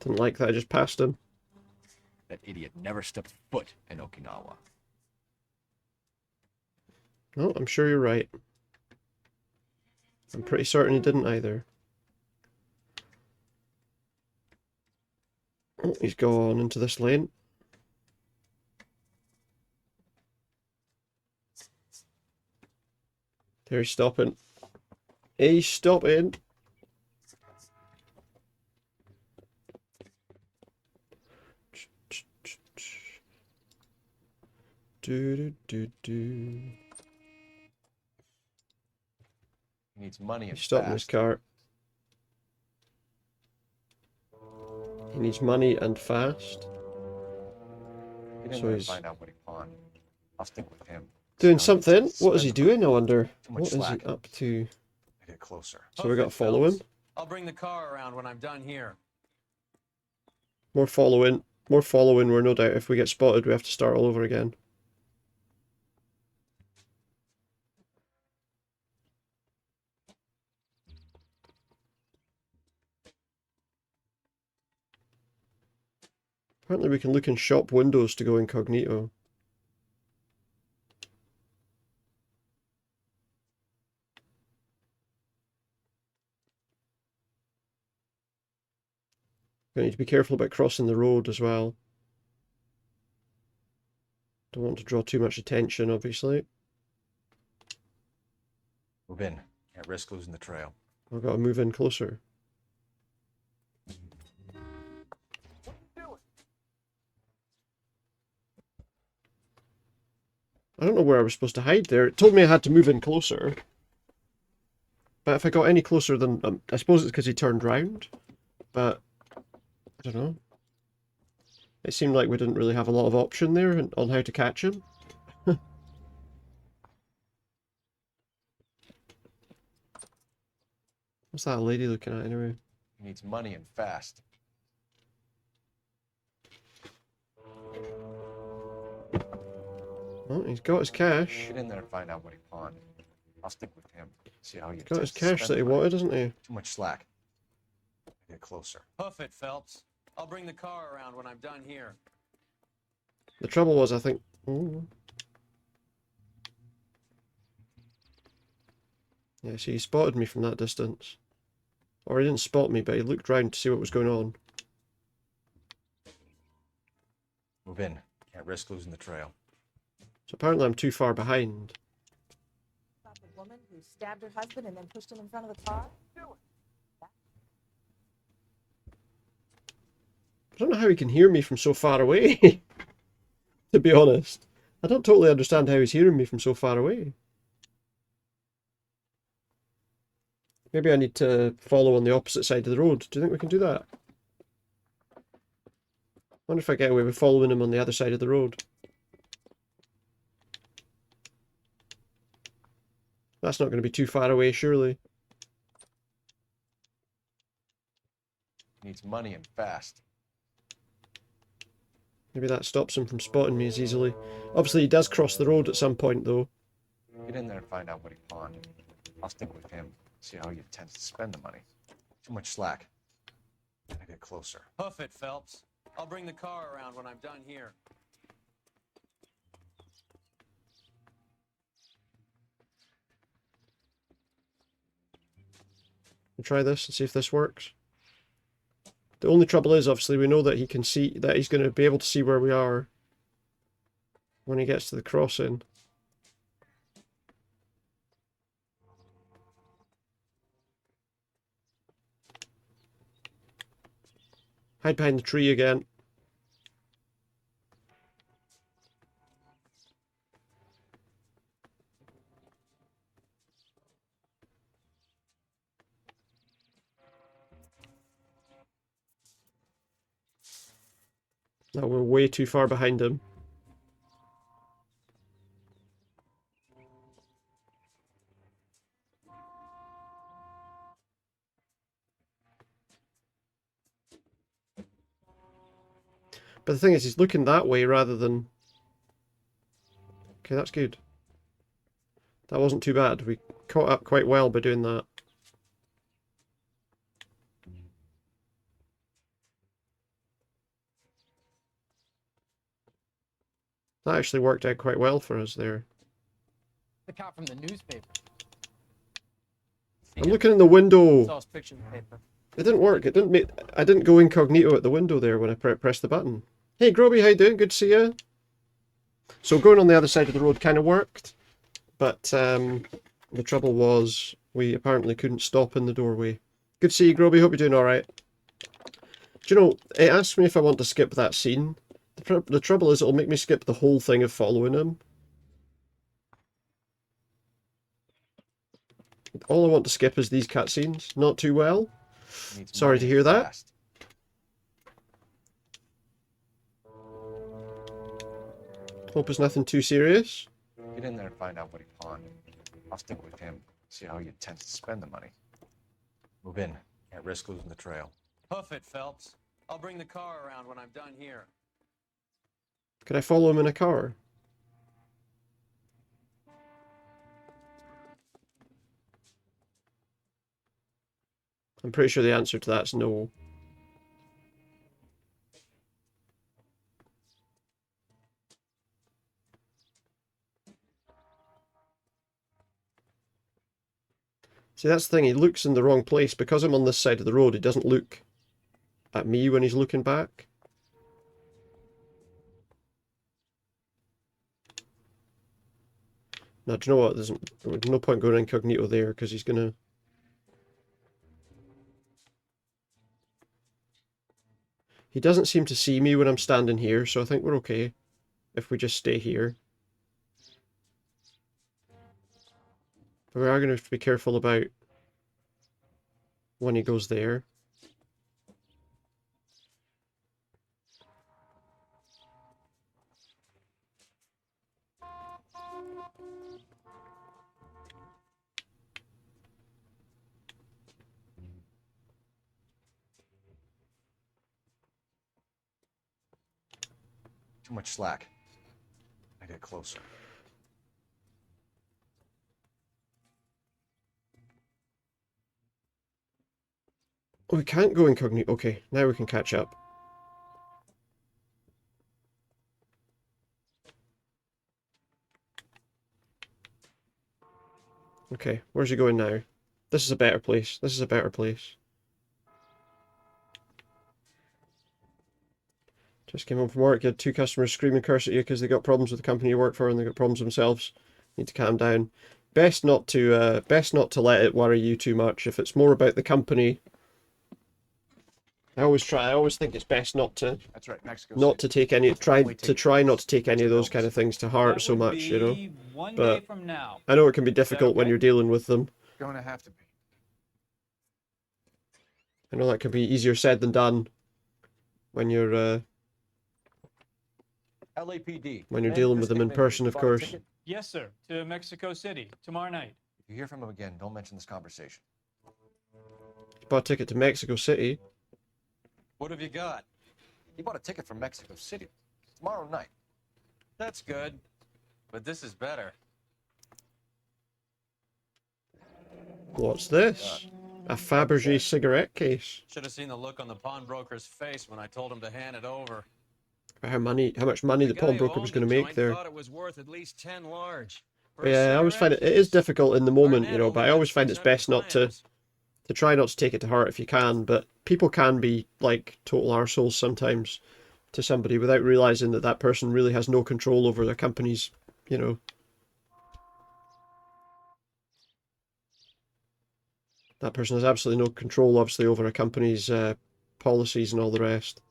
Didn't like that, I just passed him. That idiot never stepped foot in Okinawa. No, I'm sure you're right. I'm pretty certain he didn't either. Oh, he's gone into this lane. There, he's stopping. He's stopping. Do. He needs money and He's stopping his fast. car. He needs money and fast. Get in So there and he's find out what he pawned. I'll stick with him. doing something. What is he doing, I wonder? Too much What is he slack. up to? I get closer. So we got to follow him. I'll bring the car around when I'm done here. More following. More following where no doubt if we get spotted we have to start all over again. Apparently we can look in shop windows to go incognito. We need to be careful about crossing the road as well. Don't want to draw too much attention, obviously. Move in. Can't risk losing the trail. I've got to move in closer. I don't know where I was supposed to hide there. It told me I had to move in closer. But if I got any closer then... I suppose it's because he turned round. But... I don't know. It seemed like we didn't really have a lot of option there on how to catch him. What's that lady looking at anyway? He needs money and fast. Well, he's got his cash. Get in there and find out what he pawned. I'll stick with him. See how he Got his intends to cash spend that he the money. wanted, doesn't he? Too much slack. Get closer. Hoof it, Phelps. I'll bring the car around when I'm done here. The trouble was, I think... Ooh. Yeah, see, he spotted me from that distance. Or he didn't spot me, but he looked round to see what was going on. Move in. Can't risk losing the trail. So apparently I'm too far behind. About the woman who stabbed her husband and then pushed him in front of the car? I don't know how he can hear me from so far away. To be honest. I don't totally understand how he's hearing me from so far away. Maybe I need to follow on the opposite side of the road. Do you think we can do that? I wonder if I get away with following him on the other side of the road. That's not going to be too far away, surely. Needs money and fast. Maybe that stops him from spotting me as easily. Obviously, he does cross the road at some point, though. Get in there and find out what he pawned. I'll stick with him. See how he intends to spend the money. Too much slack. Gotta get closer. Hoof it, Phelps. I'll bring the car around when I'm done here. We'll try this and see if this works. The only trouble is, obviously, we know that he can see, that he's going to be able to see where we are when he gets to the crossing. Hide behind the tree again. No, we're way too far behind him. But the thing is, he's looking that way rather than... Okay, that's good. That wasn't too bad. We caught up quite well by doing that. That actually worked out quite well for us there. The cop from the newspaper. I'm looking in the window. Saw his picture in the paper. It didn't work. It didn't make. I didn't go incognito at the window there when I pressed the button. Hey, Groby, how you doing? Good to see you. So going on the other side of the road kind of worked, but the trouble was we apparently couldn't stop in the doorway. Good to see you, Groby. Hope you're doing all right. Do you know? It asks me if I want to skip that scene. The trouble is, it'll make me skip the whole thing of following him. All I want to skip is these cutscenes. Not too well. Sorry to hear that. Hope it's nothing too serious. Get in there and find out what he pawned. I'll stick with him, see how he intends to spend the money. Move in. Can't risk losing the trail. Hoof it, Phelps. I'll bring the car around when I'm done here. Could I follow him in a car? I'm pretty sure the answer to that's no. See, that's the thing, he looks in the wrong place. Because I'm on this side of the road, he doesn't look at me when he's looking back. Now, do you know what? There's no point going incognito there, because he's gonna... He doesn't seem to see me when I'm standing here, so I think we're okay if we just stay here. But we are going to have to be careful about when he goes there. Too much slack. I get closer. Oh, we can't go incognito. Okay, now we can catch up. Okay, where's he going now? This is a better place. This is a better place. Just came home from work. You had 2 customers screaming curse at you because they got problems with the company you work for and they got problems themselves. Need to calm down. Best not to let it worry you too much. If it's more about the company, I always think it's best not to. That's right, Mexico not to take any try not to take any of those kind of things to heart so much, you know. One but day from now. I know it can be difficult when you're dealing with them. Going to have to be. I know that can be easier said than done when you're LAPD. when you're dealing with them in person, of course. Yes, sir. To Mexico City tomorrow night. If you hear from him again, don't mention this conversation. Bought a ticket to Mexico City. What have you got? He bought a ticket from Mexico City tomorrow night. That's good. But this is better. What's this? A Fabergé cigarette case. Should have seen the look on the pawnbroker's face when I told him to hand it over. How much money the pawnbroker was going to make there. Thought it was worth at least 10 large. But yeah, I always find it is difficult in the moment, you know, but I always find it's best not to try not to take it to heart if you can, but people can be like total arseholes sometimes to somebody without realizing that that person really has no control over their company's, you know. That person has absolutely no control, obviously, over a company's policies and all the rest.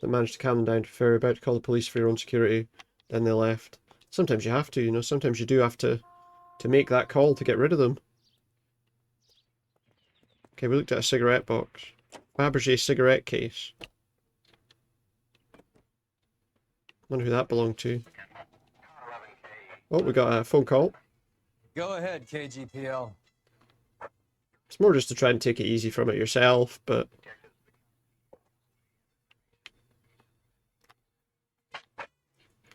They managed to calm them down to fair, about to call the police for your own security, then they left. Sometimes you have to, you know, sometimes you do have to make that call to get rid of them. Okay, we looked at a cigarette box. Fabergé cigarette case. Wonder who that belonged to. Oh, we got a phone call. Go ahead, KGPL. It's more just to try and take it easy from it yourself, but...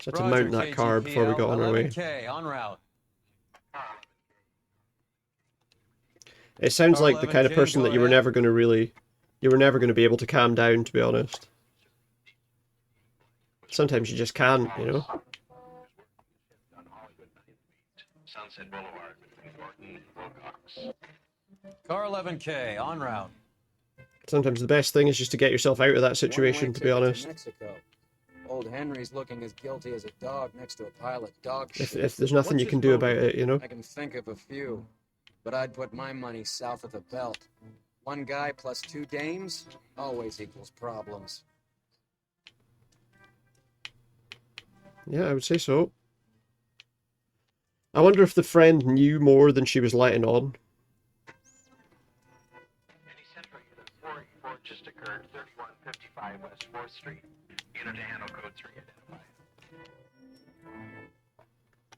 Just had to mount that car before we got on our way. 11K, en route. It sounds like the kind of person that you were never going to be able to calm down, to be honest. Sometimes you just can't, you know. Sunset Boulevard between Thornton and Wilcox. Car 11K, en route. Sometimes the best thing is just to get yourself out of that situation, One-way to be ticket honest. To Mexico. Old Henry's looking as guilty as a dog next to a pile of dog shit. If there's nothing you can do about it, you know? I can think of a few, but I'd put my money south of the belt. One guy plus 2 dames always equals problems. Yeah, I would say so. I wonder if the friend knew more than she was letting on. Any central unit 484 just occurred, 3155 West 4th Street. Unit to handle code 3 identified.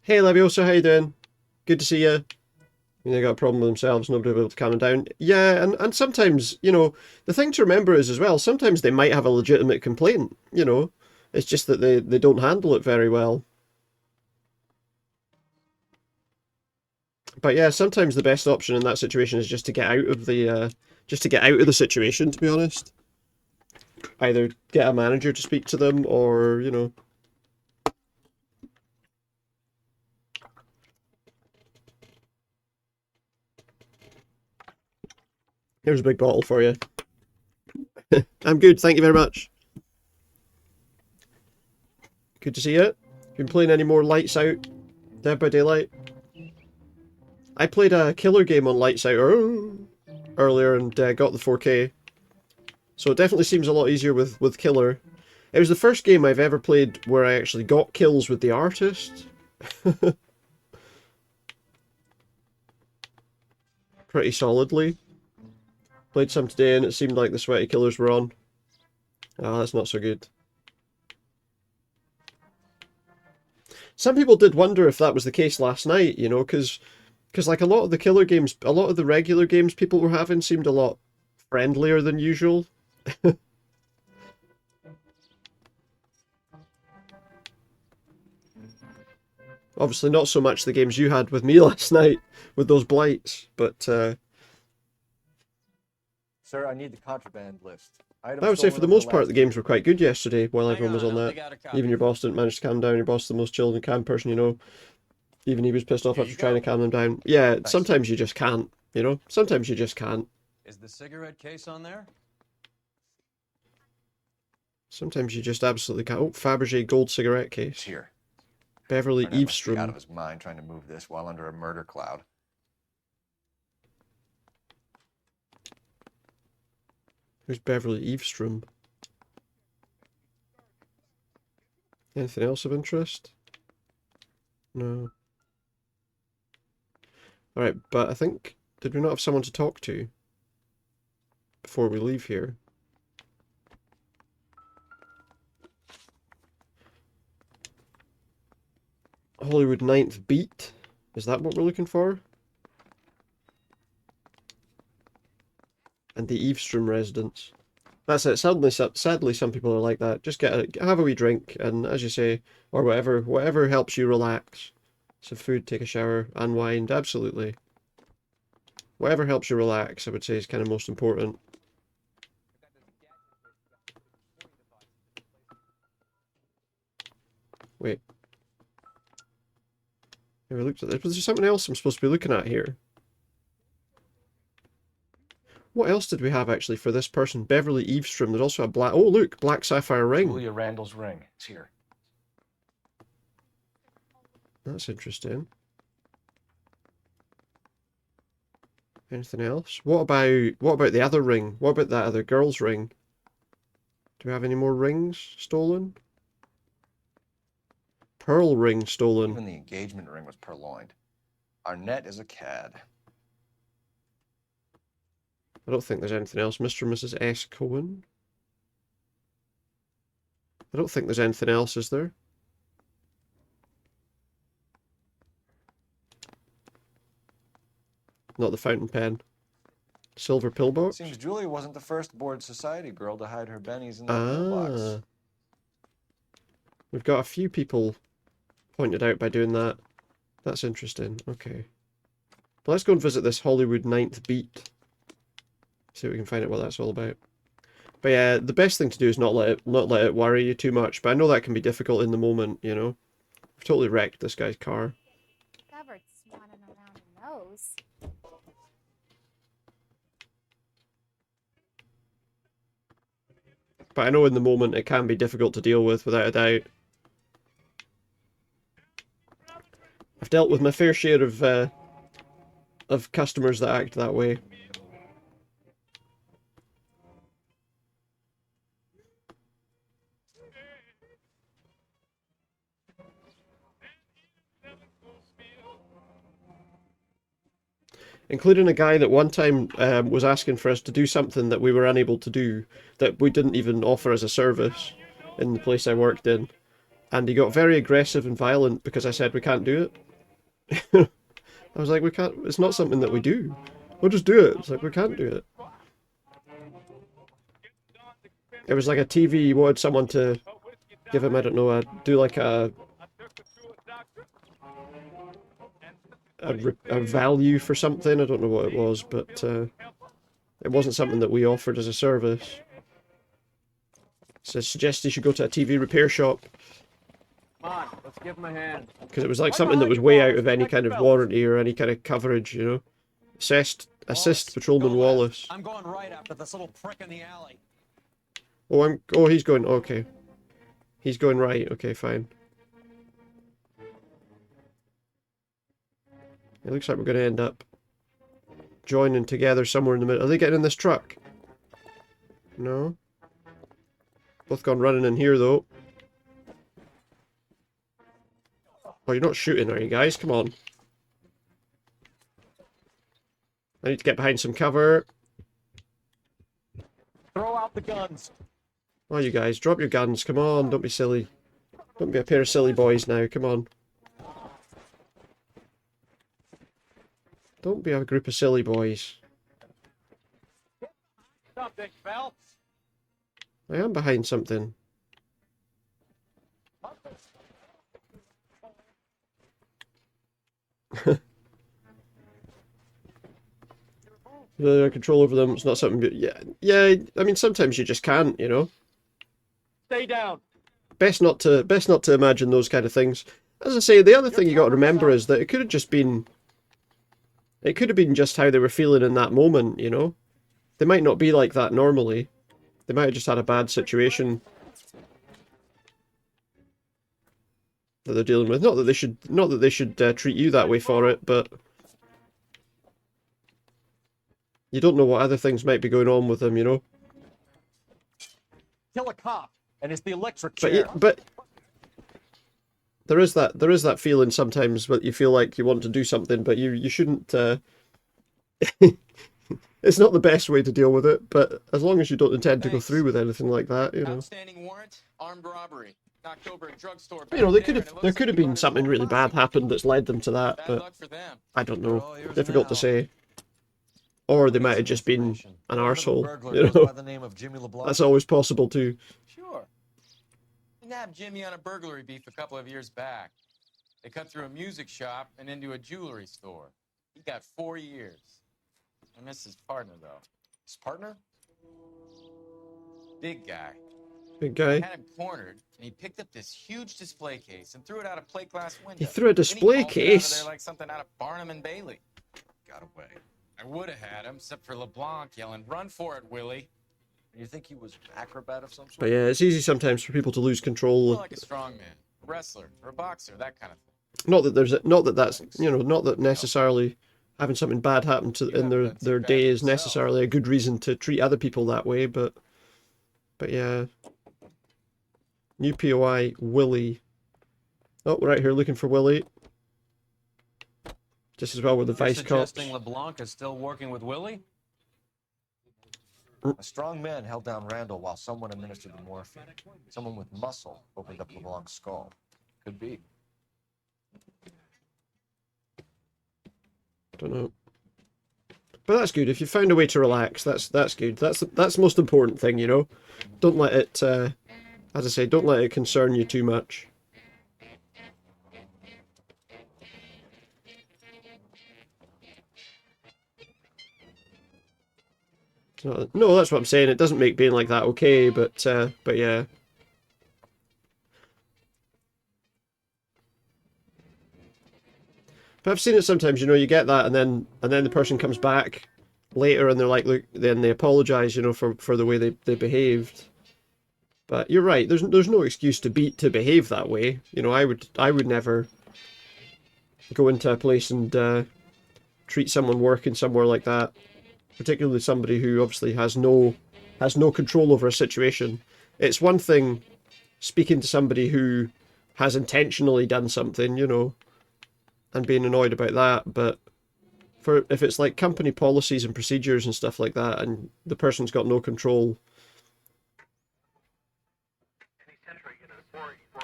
Hey Leviosa, how you doing? Good to see you. They got a problem with themselves, nobody will be able to calm them down. Yeah, and sometimes, you know, the thing to remember is as well, sometimes they might have a legitimate complaint, you know. It's just that they don't handle it very well. But yeah, sometimes the best option in that situation is just to get out of the situation, to be honest. Either get a manager to speak to them or, you know. Here's a big bottle for you. I'm good, thank you very much. Good to see you. Been playing any more Lights Out? Dead by Daylight? I played a killer game on Lights Out earlier and got the 4K. So it definitely seems a lot easier with Killer. It was the first game I've ever played where I actually got kills with the artist. Pretty solidly. Played some today and it seemed like the sweaty killers were on. Ah, that's not so good. Some people did wonder if that was the case last night, you know, because like a lot of the killer games, a lot of the regular games people were having seemed a lot friendlier than usual. Obviously not so much the games you had with me last night, with those blights, but... Sir, I need the contraband list. I would say for the most part the games were quite good yesterday while everyone was on that. Even your boss didn't manage to calm down. Your boss is the most chilled and calm person you know. Even he was pissed off after trying to calm them down. Yeah, sometimes you just can't, you know? Sometimes you just can't. Is the cigarette case on there? Sometimes you just absolutely can't. Oh, Fabergé gold cigarette case. Here. Beverly Burnett must be Eavesdrum. out of his mind trying to move this while under a murder cloud. Who's Beverly Eavesdrum? Anything else of interest? No. Alright, but I think... Did we not have someone to talk to before we leave here? Hollywood 9th Beat? Is that what we're looking for? And the Eavesdrum residence. That's it. Sadly, some people are like that. Just have a wee drink, and as you say, or whatever helps you relax. Some food, take a shower, unwind. Absolutely. Whatever helps you relax, I would say, is kind of most important. Wait. Have we looked at this? Was there something else I'm supposed to be looking at here? What else did we have actually for this person? Beverly Eavesdrum. There's also a black... Oh, look! Black sapphire ring. Julia Randall's ring. It's here. That's interesting. Anything else? What about the other ring? What about that other girl's ring? Do we have any more rings stolen? Pearl ring stolen. Even the engagement ring was purloined. Arnett is a cad. I don't think there's anything else. Mr. and Mrs. S. Cohen? I don't think there's anything else, is there? Not the fountain pen. Silver pillbox? Seems Julia wasn't the first bored society girl to hide her bennies in that mailbox. We've got a few people pointed out by doing that. That's interesting. Okay. But let's go and visit this Hollywood 9th Beat. See if we can find out what that's all about. But yeah, the best thing to do is not let it worry you too much. But I know that can be difficult in the moment, you know. We've totally wrecked this guy's car. Discovered suppose. But I know in the moment it can be difficult to deal with, without a doubt. I've dealt with my fair share of customers that act that way. Including a guy that one time was asking for us to do something that we were unable to do, that we didn't even offer as a service in the place I worked in. And he got very aggressive and violent because I said we can't do it. I was like, we can't, it's not something that we do. We'll just do it. It's like, we can't do it. It was like a TV, he wanted someone to give him, I don't know, do like a value for something. I don't know what it was, but it wasn't something that we offered as a service. So I suggest you should go to a TV repair shop. Come on, let's give him a hand. Because it was like something that was way out of any kind of warranty or any kind of coverage, you know. Assist Patrolman Wallace. I'm going right after this little prick in the alley. Oh, he's going, okay. He's going right, okay, fine. It looks like we're going to end up joining together somewhere in the middle. Are they getting in this truck? No. Both gone running in here, though. Oh, you're not shooting, are you guys? Come on. I need to get behind some cover. Throw out the guns. Oh, you guys, drop your guns. Come on, don't be silly. Don't be a pair of silly boys now. Come on. Don't be a group of silly boys. Something, Phelps. I am behind something. Control over them. It's not something. But yeah. I mean, sometimes you just can't. You know. Stay down. Best not to imagine those kind of things. As I say, the other thing you got to remember is that it could have just been. It could have been just how they were feeling in that moment. You know, they might not be like that normally. They might have just had a bad situation that they're dealing with. Not that they should treat you that way for it, but you don't know what other things might be going on with them, you know. Kill a cop, and it's the electric chair. But there is that feeling sometimes that you feel like you want to do something, but you shouldn't. It's not the best way to deal with it, but as long as you don't intend to go through with anything like that, you know. Outstanding warrant, armed robbery, knocked over a drugstore. You know, there could have been something really bad happened that's led them to that, but I don't know. Difficult to say. Or they might have just been an arsehole, you know. That's always possible too. Sure. We nabbed Jimmy on a burglary beef a couple of years back. They cut through a music shop and into a jewelry store. He got 4 years. I miss his partner, though. His partner? Big guy. Big guy. I had him cornered, and he picked up this huge display case and threw it out a plate glass window. He threw a display Then he hauled it out of case? there like something out of Barnum and Bailey. Got away. I would have had him, except for LeBlanc yelling, "Run for it, Willie!" You think he was an acrobat of some sort? But yeah, it's easy sometimes for people to lose control. More like a strongman, a wrestler, or a boxer, that kind of thing. Not that that's, you know, not that necessarily having something bad happen in their day is necessarily a good reason to treat other people that way, but yeah. New POI, Willie. Oh, we're right here looking for Willie. Just as well with the vice cops. Suggesting LeBlanc is still working with Willie? A strong man held down Randall while someone administered the morphine. Someone with muscle opened up LeBlanc's skull. Could be. Don't know. But that's good. If you found a way to relax, that's good. That's the most important thing, you know. Don't let it, as I say, don't let it concern you too much. No, that's what I'm saying. It doesn't make being like that okay, but yeah. But I've seen it sometimes, you know, you get that, and then the person comes back later, and they're like, look, then they apologise, you know, for the way they behaved. But you're right. There's no excuse to behave that way. You know, I would never go into a place and treat someone working somewhere like that, particularly somebody who obviously has no control over a situation. It's one thing speaking to somebody who has intentionally done something, you know, and being annoyed about that, but if it's like company policies and procedures and stuff like that, and the person's got no control,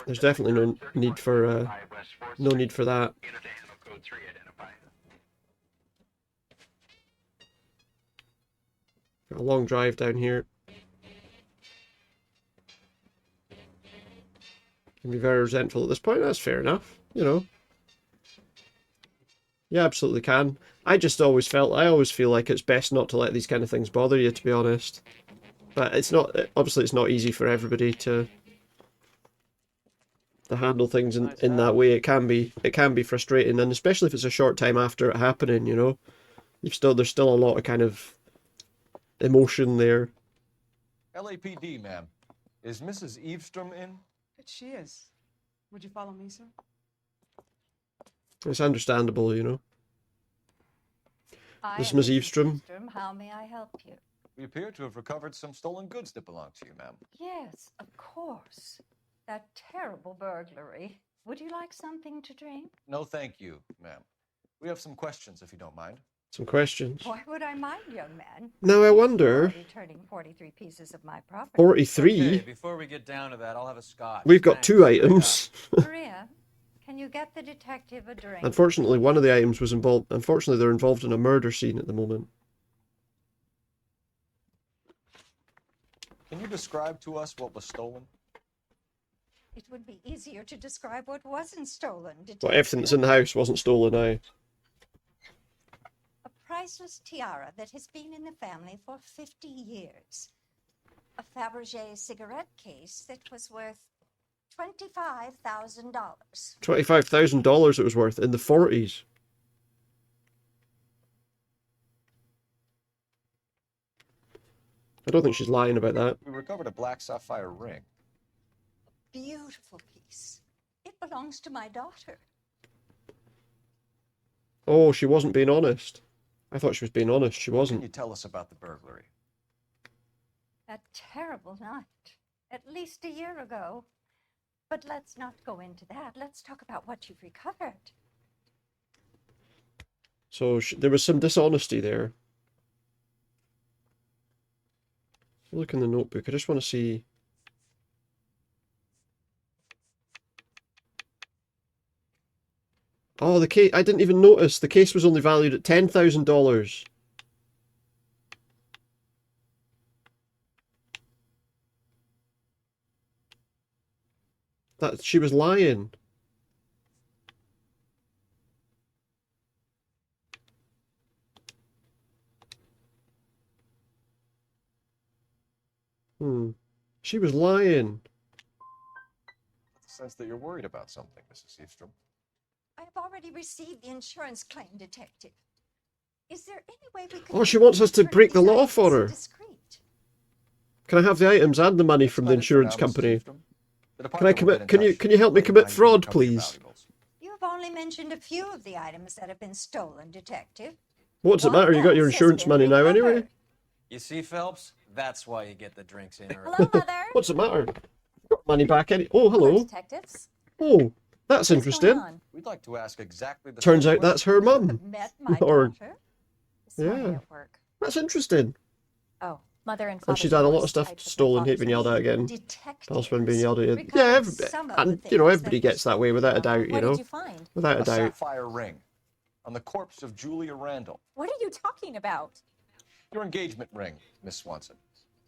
there's definitely no need for that. Got a long drive down here. Can be very resentful at this point. That's fair enough, you know. You absolutely can. I always feel like it's best not to let these kind of things bother you, to be honest. But it's not, obviously it's not easy for everybody to handle things in that way. It can be frustrating, and especially if it's a short time after it happening, you know. There's still a lot of kind of emotion there. LAPD, ma'am. Is Mrs. Eavestrom in? She is. Would you follow me, sir? It's understandable, you know. This is Miss Eavestrom. How may I help you? We appear to have recovered some stolen goods that belong to you, ma'am. Yes, of course. That terrible burglary. Would you like something to drink? No, thank you, ma'am. We have some questions, if you don't mind. Some questions. Why would I mind, young man? Now I wonder. Returning 43 pieces of my property. 43? Okay, before we get down to that, I'll have a scotch. We've got 2 items. Maria, can you get the detective a drink? Unfortunately, one of the items was involved. Unfortunately, they're involved in a murder scene at the moment. Can you describe to us what was stolen? It would be easier to describe what wasn't stolen. Well, everything that's in the house wasn't stolen, aye. A priceless tiara that has been in the family for 50 years. A Fabergé cigarette case that was worth $25,000. $25,000 it was worth in the 40s. I don't think she's lying about that. We recovered a black sapphire ring. Beautiful piece. It belongs to my daughter. Oh, she wasn't being honest. I thought she was being honest. She wasn't. Can you tell us about the burglary? A terrible night. At least a year ago. But let's not go into that. Let's talk about what you've recovered. So there was some dishonesty there. Look in the notebook. I just want to see. Oh, the case. I didn't even notice. The case was only valued at $10,000. That she was lying. She was lying. The sense that you're worried about something, Mrs. Eavestrom. I have already received the insurance claim, detective. Is there any way we could... Oh, she wants us to break the law for her. Can I have the items and the money from the insurance company? Can I commit? Can you help me commit fraud, please? You have only mentioned a few of the items that have been stolen, detective. What does it matter? You got your insurance money now anyway. You see, Phelps? That's why you get the drinks in early. Hello, Mother. What's the matter? Got money back any? Oh, hello. Detectives. Oh, that's interesting. We'd like to ask exactly the Turns out that's her mum. Met my Or daughter. yeah, that's interesting. Oh, Mother and And she's had a lot of stuff stolen, hate being yelled at again. Husband being yelled at. Yeah, and you know, everybody gets that way without a doubt, you know. Without a doubt. Sapphire ring on the corpse of Julia Randall. What are you talking about? Your engagement ring, Miss Swanson.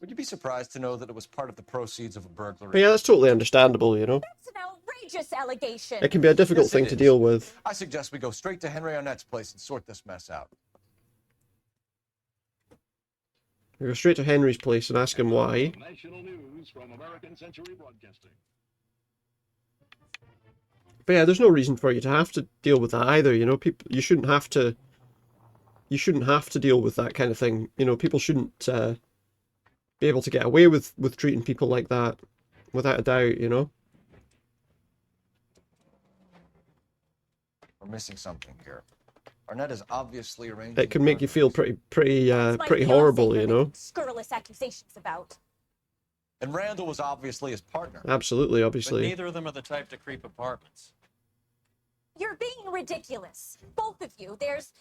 Would you be surprised to know that it was part of the proceeds of a burglary? But yeah, that's totally understandable, you know. It's an outrageous allegation. It can be a difficult thing to deal with. I suggest we go straight to Henry Arnett's place and sort this mess out. We go straight to Henry's place and ask him why. National news from American Century Broadcasting. But yeah, there's no reason for you to have to deal with that either, you know. People, you shouldn't have to deal with that kind of thing. You know, people shouldn't be able to get away with treating people like that, without a doubt, you know. We're missing something here. Arnett is obviously arranging. It can make you feel pretty horrible, you know. Scurrilous accusations about. And Randall was obviously his partner. Absolutely, But obviously. neither of them are the type to creep apartments. You're being ridiculous, both of you. There's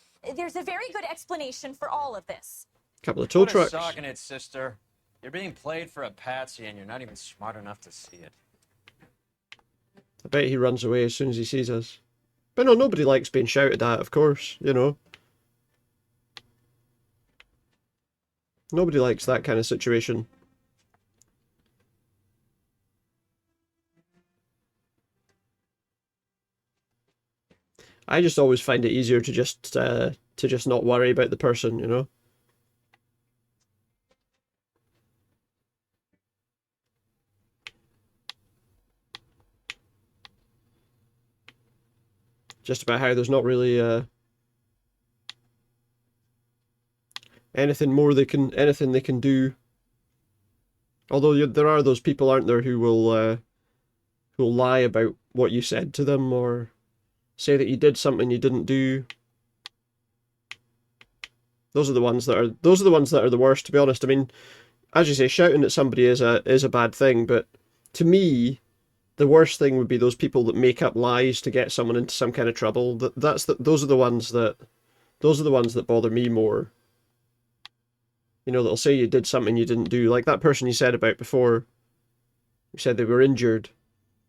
a very good explanation for all of this. Couple of tow trucks. Put a sock in it, sister. You're being played for a patsy, and you're not even smart enough to see it. I bet he runs away as soon as he sees us. But no, nobody likes being shouted at, of course, you know. Nobody likes that kind of situation. I just always find it easier to just not worry about the person, you know. Just about how there's not really anything they can do. Although there are those people, aren't there, who will lie about what you said to them, or say that you did something you didn't do. Those are the ones that are the worst, to be honest. I mean, as you say, shouting at somebody is a bad thing, but to me, the worst thing would be those people that make up lies to get someone into some kind of trouble. Those are the ones that bother me more. You know, that'll say you did something you didn't do, like that person you said about before. You said they were injured.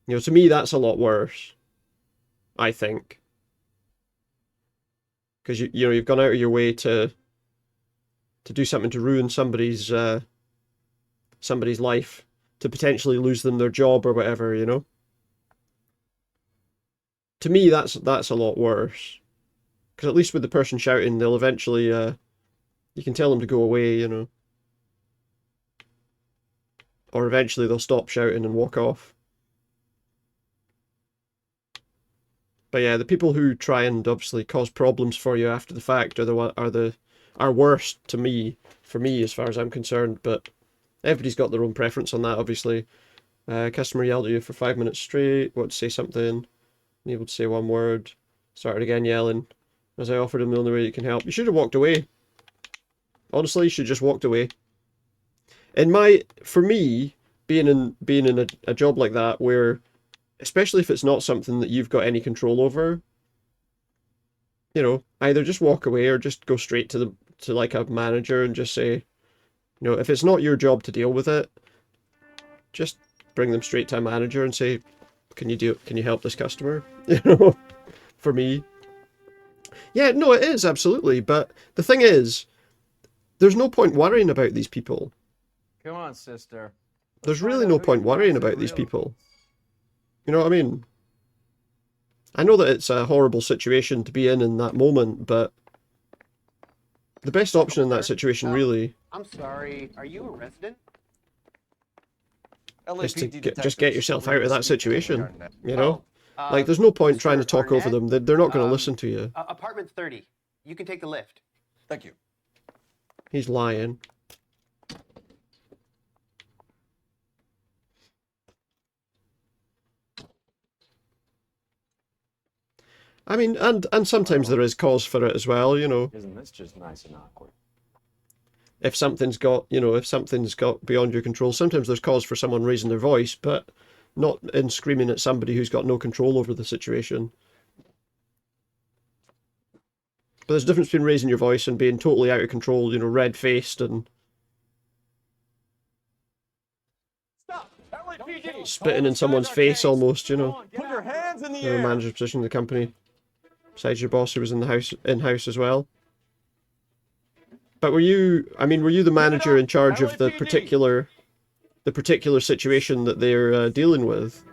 You know, to me that's a lot worse, I think. Because you know, you've gone out of your way to do something to ruin somebody's life, to potentially lose them their job or whatever, you know. To me, that's a lot worse. Because at least with the person shouting, they'll eventually, you can tell them to go away, you know. Or eventually they'll stop shouting and walk off. But yeah, the people who try and obviously cause problems for you after the fact are worst to me, for me as far as I'm concerned. But everybody's got their own preference on that, obviously. Customer yelled at you for 5 minutes straight. Want to say something? Unable to say one word. Started again yelling. As I offered him the only way you can help. You should have walked away. Honestly, you should have just walked away. For me, being in a job like that, where, especially if it's not something that you've got any control over, you know, either just walk away or just go straight to like a manager and just say, you know, if it's not your job to deal with it, just bring them straight to a manager and say, can you help this customer? You know, for me. Yeah, no, it is, absolutely. But the thing is, there's no point worrying about these people. Come on, sister. There's really no point worrying about these people. You know what I mean? I know that it's a horrible situation to be in that moment, but the best option in that situation really I'm sorry, are you a resident? is to just get yourself out of that situation, you know? Like, there's no point trying to talk over them. They're not going to listen to you. Apartment 30. You can take the lift. Thank you. He's lying. I mean, and sometimes there is cause for it as well, you know. Isn't this just nice and awkward? If something's got beyond your control, sometimes there's cause for someone raising their voice, but not in screaming at somebody who's got no control over the situation. But there's a difference between raising your voice and being totally out of control, you know, red-faced and spitting in someone's face almost, you know. Put your hands in the You're a manager's position in the company. Besides your boss who was in-house as well. But were you the manager in charge of the particular situation that they're dealing with?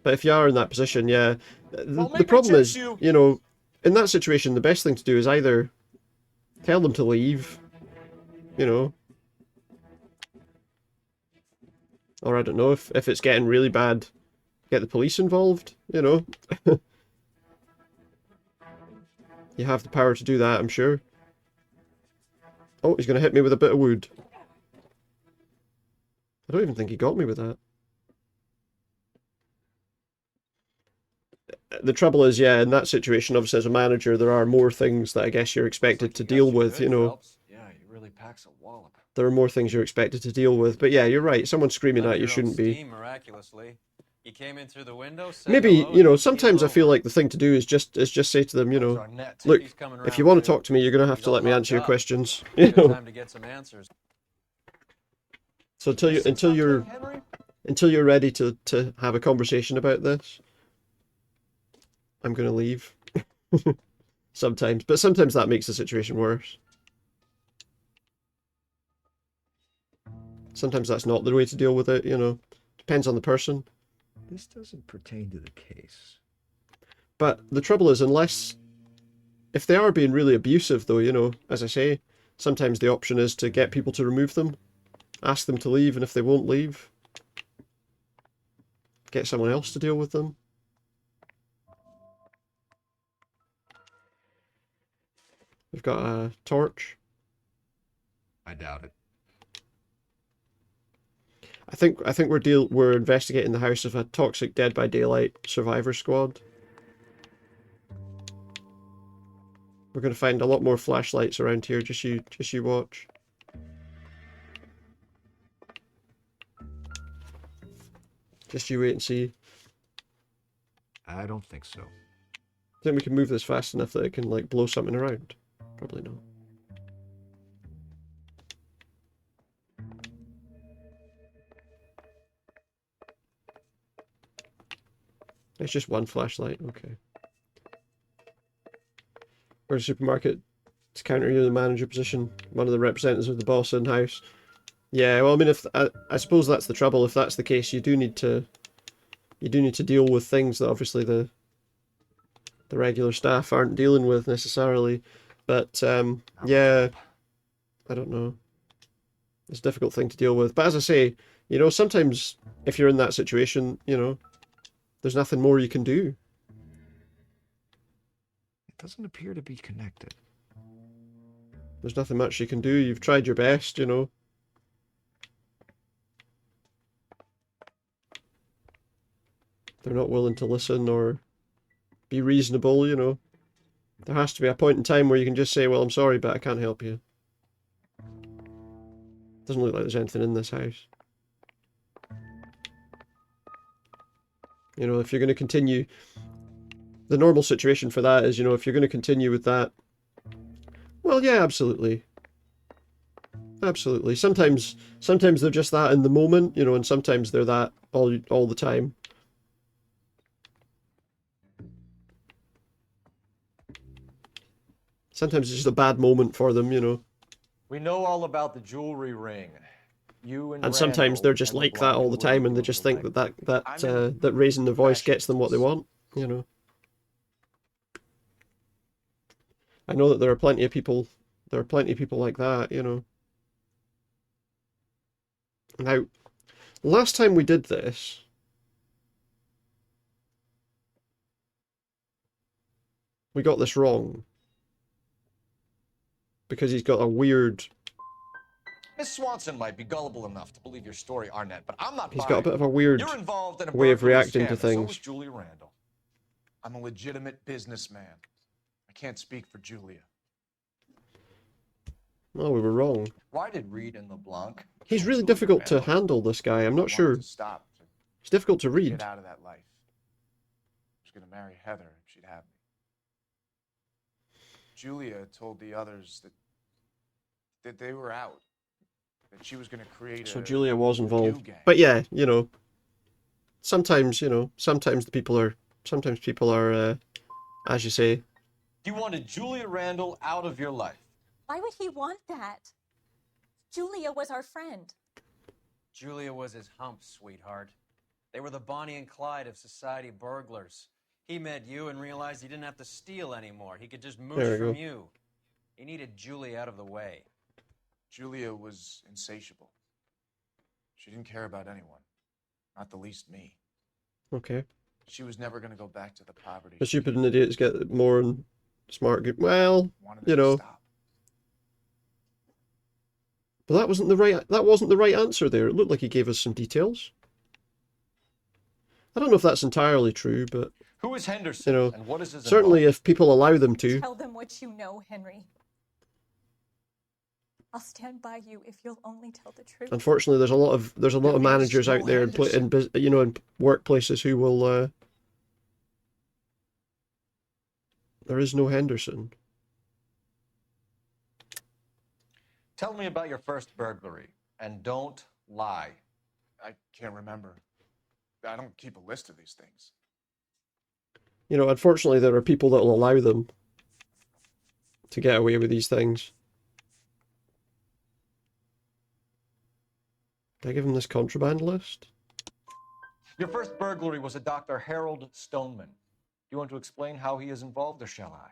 But if you are in that position, yeah. The problem is, you know, in that situation, the best thing to do is either tell them to leave, you know. Or I don't know, if it's getting really bad, get the police involved, you know. You have the power to do that, I'm sure. Oh, he's going to hit me with a bit of wood. I don't even think he got me with that. The trouble is, yeah, in that situation, obviously as a manager, there are more things that I guess you're expected to deal with, you know. Yeah, he really packs a wallop. There are more things you're expected to deal with. But yeah, you're right. Someone screaming at you shouldn't be. Miraculously. He came in through the window, said Maybe, hello, you know, and sometimes I feel like the thing to do is just say to them, you know, look, if you want to talk to me, you're going to have to let me answer your questions. You know. time to get some answers. So until you're ready to have a conversation about this, I'm going to leave. Sometimes, but sometimes that makes the situation worse. Sometimes that's not the way to deal with it, you know. Depends on the person. This doesn't pertain to the case. But the trouble is, if they are being really abusive, though, you know, as I say, sometimes the option is to get people to remove them, ask them to leave, and if they won't leave, get someone else to deal with them. We've got a torch. I doubt it. I think we're investigating the house of a toxic Dead by Daylight survivor squad. We're going to find a lot more flashlights around here. Just you watch. Just you wait and see. I don't think so. Think we can move this fast enough that it can like blow something around? Probably not. It's just one flashlight, okay. We're a supermarket to counter you in the manager position. One of the representatives of the boss in-house. Yeah, well, I mean, if I suppose that's the trouble. If that's the case, you do need to deal with things that obviously the regular staff aren't dealing with necessarily. But yeah, I don't know. It's a difficult thing to deal with. But as I say, you know, sometimes if you're in that situation, you know, there's nothing more you can do. It doesn't appear to be connected. There's nothing much you can do. You've tried your best, you know. They're not willing to listen or be reasonable, you know. There has to be a point in time where you can just say, well, I'm sorry, but I can't help you. Doesn't look like there's anything in this house. You know, if you're going to continue, the normal situation for that is, you know, if you're going to continue with that, well, yeah, absolutely. Absolutely. Sometimes they're just that in the moment, you know, and sometimes they're that all the time. Sometimes it's just a bad moment for them, you know. We know all about the jewelry ring. And sometimes they're just like that all the time, and they just think that raising their voice gets them what they want, you know. I know that there are plenty of people like that, you know. Now, last time we did this, we got this wrong. Because he's got a weird... Miss Swanson might be gullible enough to believe your story, Arnett, but I'm not He's got a bit of a weird You're involved in a way of burglary reacting scam, to and so things. was Julia Randall. I'm a legitimate businessman. I can't speak for Julia. Oh, we were wrong. Why did Reed and LeBlanc? He's really difficult to handle, this guy. I'm not sure. Stop. It's difficult to read. Get out of that life. I was going to marry Heather if she'd have me. Julia told the others that they were out. That she was going to create So Julia was involved. gang. But yeah, you know, sometimes people are, as you say. You wanted Julia Randall out of your life. Why would he want that? Julia was our friend. Julia was his hump, sweetheart. They were the Bonnie and Clyde of society burglars. He met you and realized he didn't have to steal anymore. He could just There mooch we from go. you. He needed Julia out of the way. Julia was insatiable. She didn't care about anyone. Not the least me. Okay. She was never going to go back to the poverty. The stupid and idiots get more and smart. Well, Wanted you them to know. stop. But that wasn't the right answer there. It looked like he gave us some details. I don't know if that's entirely true, but Who is Henderson? you know, And what is his certainly if people allow them to. Tell them what you know, Henry. I'll stand by you if you'll only tell the truth. Unfortunately, there's a lot of managers out there in workplaces who will. There is no Henderson. Tell me about your first burglary, and don't lie. I can't remember. I don't keep a list of these things. You know, unfortunately, there are people that will allow them to get away with these things. Did I give him this contraband list? Your first burglary was a Dr. Harold Stoneman. Do you want to explain how he is involved, or shall I?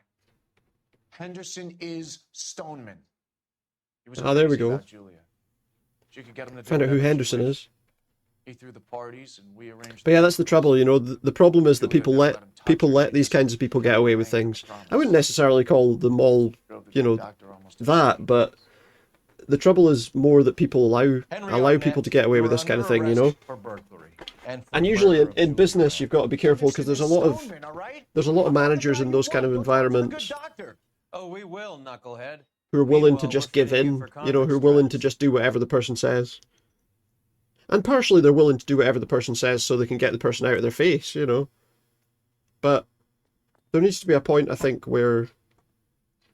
Henderson is Stoneman. He was Ah, there we crazy go. about Julia. She could get him to do Find out who whatever she Henderson wished. is. He threw the parties, and we arranged. But yeah, that's the trouble, you know. The problem is that people let these kinds of people get away with things. I wouldn't necessarily call them all, you know, that, but the trouble is more that people allow people to get away with this kind of thing, you know. And usually in business, you've got to be careful because there's a lot of managers in those kind of environments Oh, we will, knucklehead. who are willing to just give in, you know, who are willing to just do whatever the person says. And partially they're willing to do whatever the person says so they can get the person out of their face, you know. But there needs to be a point, I think, where,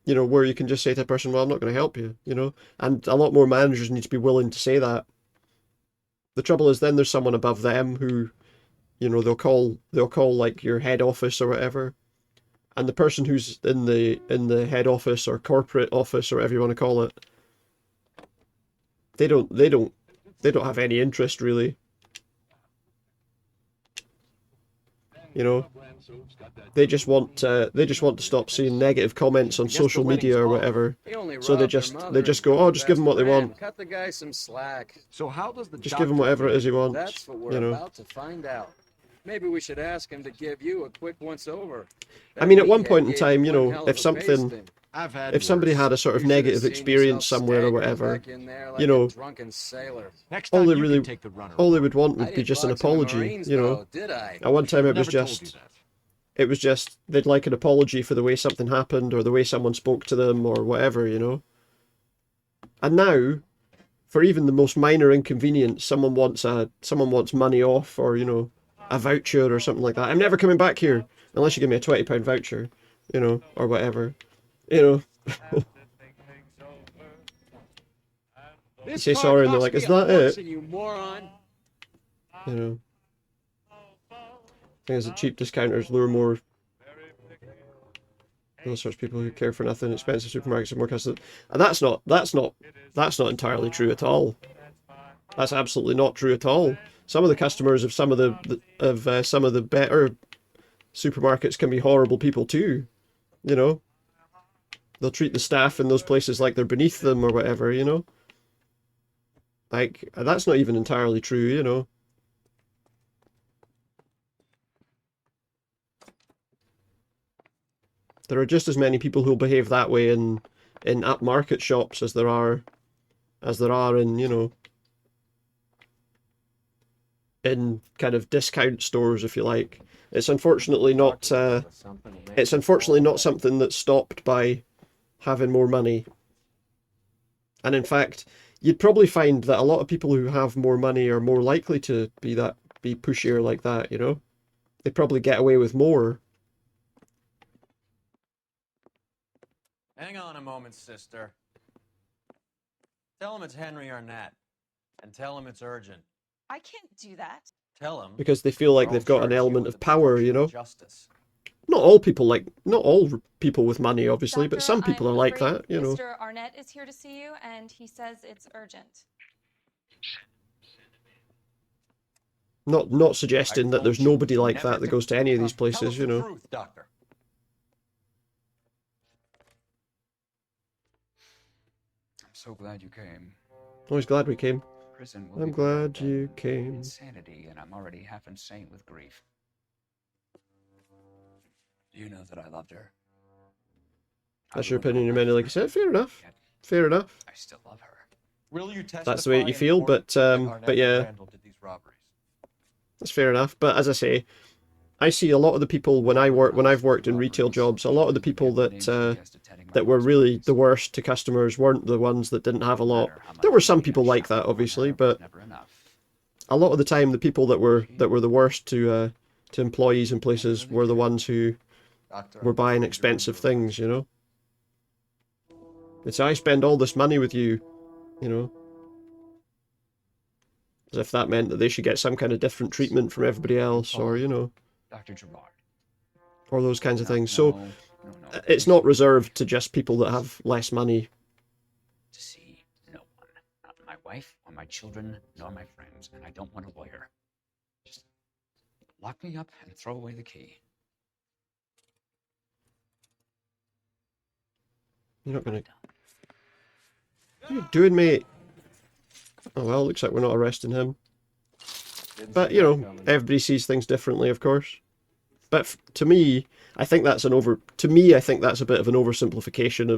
you know, where you can just say to a person, well, I'm not going to help you, you know. And a lot more managers need to be willing to say that. The trouble is then there's someone above them who, you know, they'll call like your head office or whatever. And the person who's in the head office or corporate office or whatever you want to call it, they don't have any interest really. You know, they just want to stop seeing negative comments on social media or whatever. So they just go, oh, just give them what they want. Cut the guy some slack. So how does the Just give him whatever it is he wants. That's what we're you know. about to find out. Maybe we should ask him to give you a quick once-over. I mean, at one point in time, you know, if somebody had a sort of negative experience somewhere or whatever, you know, all they would want would be just an apology, you know. At one time it was just they'd like an apology for the way something happened or the way someone spoke to them or whatever, you know. And now, for even the most minor inconvenience, someone wants money off or, you know, a voucher or something like that. I'm never coming back here unless you give me a £20 voucher, you know, or whatever, you know. You say sorry and they're like, is that it? You moron. You know. Thing is that cheap discounters lure more those sorts of people who care for nothing. Expensive supermarkets are more customers. And that's not entirely true at all. That's absolutely not true at all. Some of the customers of some of the better supermarkets can be horrible people too, you know. They'll treat the staff in those places like they're beneath them or whatever, you know. Like, that's not even entirely true, you know. There are just as many people who'll behave that way in upmarket shops as there are in, you know, in kind of discount stores, if you like. It's unfortunately not something that's stopped by having more money. And in fact, you'd probably find that a lot of people who have more money are more likely to be pushier like that, you know? They probably get away with more. Hang on a moment, sister. Tell him it's Henry Arnett. And tell him it's urgent. I can't do that. Tell him. Because they feel like they've got an element of power, you know? Not all people with money, obviously, but some people are like that, you know. Mr. Arnett is here to see you, and he says it's urgent. Not suggesting that there's nobody like that that goes to any of these places, you know. Truth, Doctor. I'm so glad you came. Always glad we came. prison will I'm be glad better than you came. insanity, and I'm already half insane with grief. You know that I loved her. That's your opinion, Amanda. Like I said, fair enough. Fair enough. I still love her. Will you testify That's the way you in feel, court that Arnett but and yeah, Randall did these robberies? that's fair enough. But as I say, I see a lot of the people when I've worked in retail jobs, a lot of the people that were really the worst to customers weren't the ones that didn't have a lot. There were some people like that, obviously, but a lot of the time, the people that were the worst to employees in places were the ones who were buying expensive things, you know. It's I spend all this money with you, you know. As if that meant that they should get some kind of different treatment from everybody else, or, you know. Dr. Gerard. Or those kinds of things. So, it's not reserved to just people that have less money. To see no one. Not my wife, or my children, nor my friends, and I don't want a lawyer. Just lock me up and throw away the key. You're not gonna... What are you doing, mate? Oh well, looks like we're not arresting him. But, you know, everybody sees things differently, of course. But to me, I think that's a bit of an oversimplification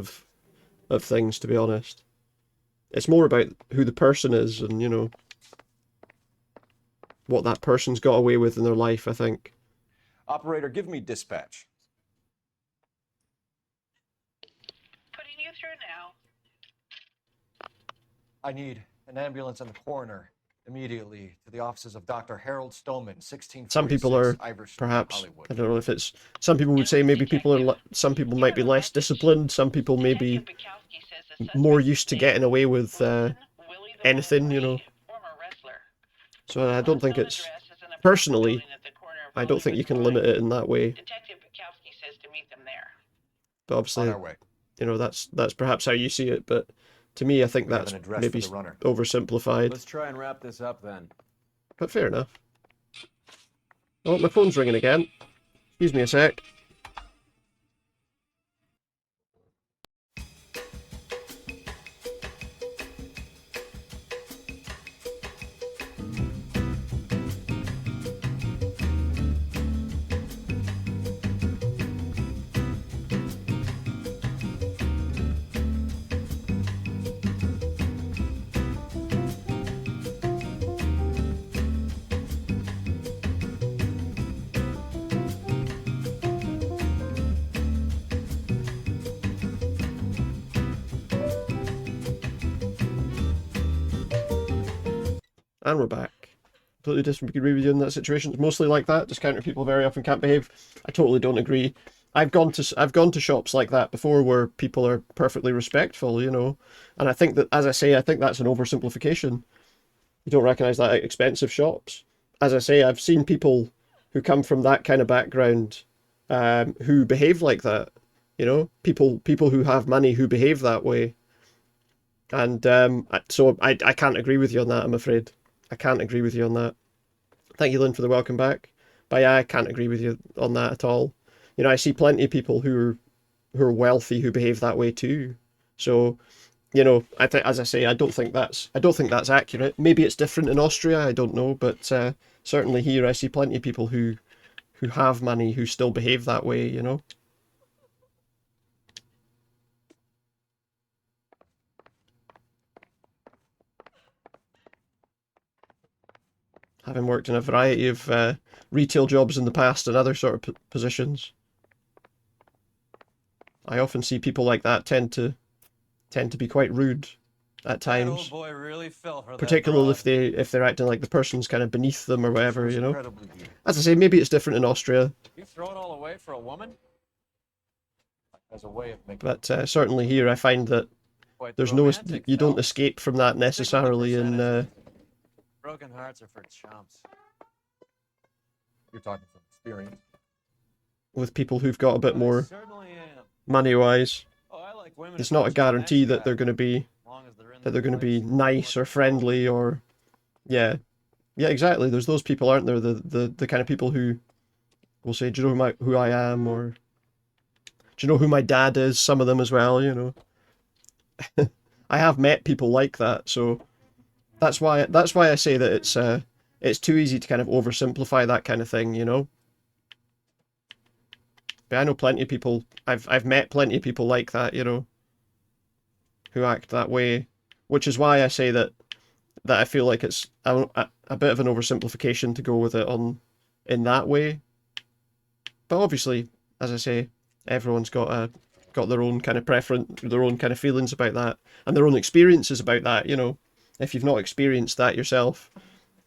of things, to be honest. It's more about who the person is and, you know, what that person's got away with in their life, I think. Operator, give me dispatch. Putting you through now. I need an ambulance and the coroner immediately to the offices of Dr. Harold Stoneman, 1646 Some people are, Ivor Street, perhaps, Hollywood. I don't know if it's, some people would say maybe some people might be less disciplined, some people may be more used to getting away with anything, you know. So I don't think it's, personally, I don't think you can limit it in that way. But obviously, you know, that's perhaps how you see it, but to me, I think that's maybe oversimplified. Let's try and wrap this up then. But fair enough. Oh, my phone's ringing again. Excuse me a sec. And we're back. Completely disagree with you in that situation. It's mostly like that. Discounter people very often can't behave. I totally don't agree. I've gone to shops like that before where people are perfectly respectful, you know. And I think that, as I say, I think that's an oversimplification. You don't recognise that at expensive shops. As I say, I've seen people who come from that kind of background who behave like that. You know, people who have money who behave that way. And so I can't agree with you on that, I'm afraid. I can't agree with you on that. Thank you, Lynn, for the welcome back. But yeah, I can't agree with you on that at all. You know, I see plenty of people who are wealthy who behave that way too. So, you know, as I say, I don't think that's accurate. Maybe it's different in Austria, I don't know, but certainly here I see plenty of people who have money who still behave that way, you know. Having worked in a variety of retail jobs in the past and other sort of positions, I often see people like that tend to be quite rude at times. That old boy really fell for that Particularly broad. if they're acting like the person's kind of beneath them or whatever, you know. As I say, maybe it's different in Austria, You throw it all away for a woman? As a way of making... but certainly here I find that there's no, you don't escape from that necessarily in Broken hearts are for chumps. You're talking from experience. with people who've got a bit more Certainly am. money-wise. Oh, I like women. It's not a guarantee that they're going to be nice or friendly or yeah exactly. There's those people, aren't there, the kind of people who will say, do you know who I am, or do you know who my dad is? Some of them as well, you know. I have met people like that, so That's why I say that it's too easy to kind of oversimplify that kind of thing, you know. But I know plenty of people. I've met plenty of people like that, you know, who act that way, which is why I say that I feel like it's a bit of an oversimplification to go with it in that way. But obviously, as I say, everyone's got their own kind of preference, their own kind of feelings about that, and their own experiences about that. You know, if you've not experienced that yourself,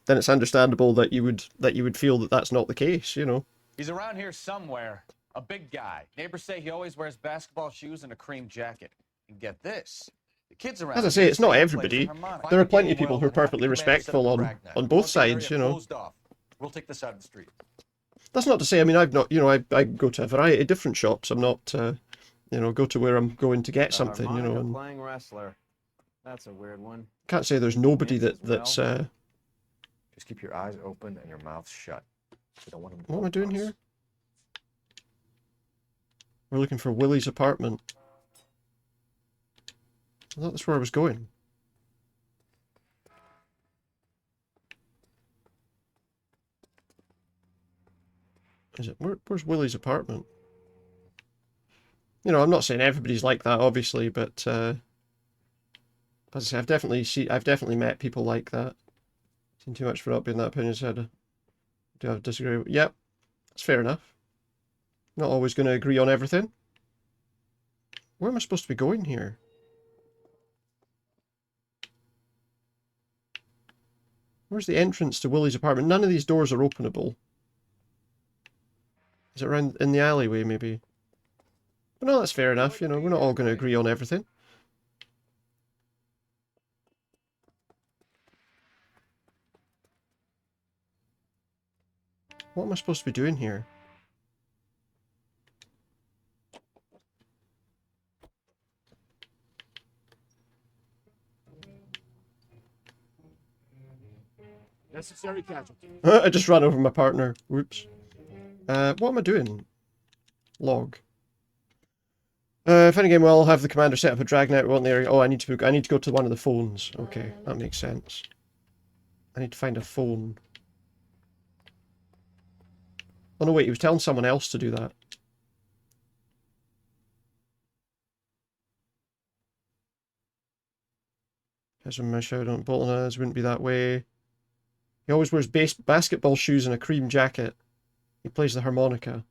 then it's understandable that you would feel that that's not the case. You know. He's around here somewhere. A big guy. Neighbors say he always wears basketball shoes and a cream jacket. And get this. The kids around As I say, it's not everybody. There are plenty of people who are perfectly respectful on both sides. You know. We'll take this out of the street. That's not to say, I mean, I've not, you know, I go to a variety of different shops. I'm not, you know, go to where I'm going to get something, you know. And playing wrestler. That's a weird one. Can't say there's nobody that's. Just keep your eyes open and your mouth shut. We don't want them to What am I doing here? We're looking for Willie's apartment. I thought that's where I was going. Is it? Where's Willie's apartment? You know, I'm not saying everybody's like that, obviously, but as I say, I've definitely met people like that. Seen too much for not being that opinion said. Do I disagree? Yep, that's fair enough. Not always going to agree on everything. Where am I supposed to be going here? Where's the entrance to Willie's apartment? None of these doors are openable. Is it around in the alleyway, maybe? But no, that's fair enough, you know, we're not all going to agree on everything. What am I supposed to be doing here? Necessary casualty. I just ran over my partner. Whoops. What am I doing? Log. If any game, well, I'll have the commander set up a dragnet. We want the area. Oh, I need to go to one of the phones. Okay, that makes sense. I need to find a phone. Oh no, wait, he was telling someone else to do that. Has a mesh out on Bolton wouldn't be that way. He always wears basketball shoes and a cream jacket. He plays the harmonica.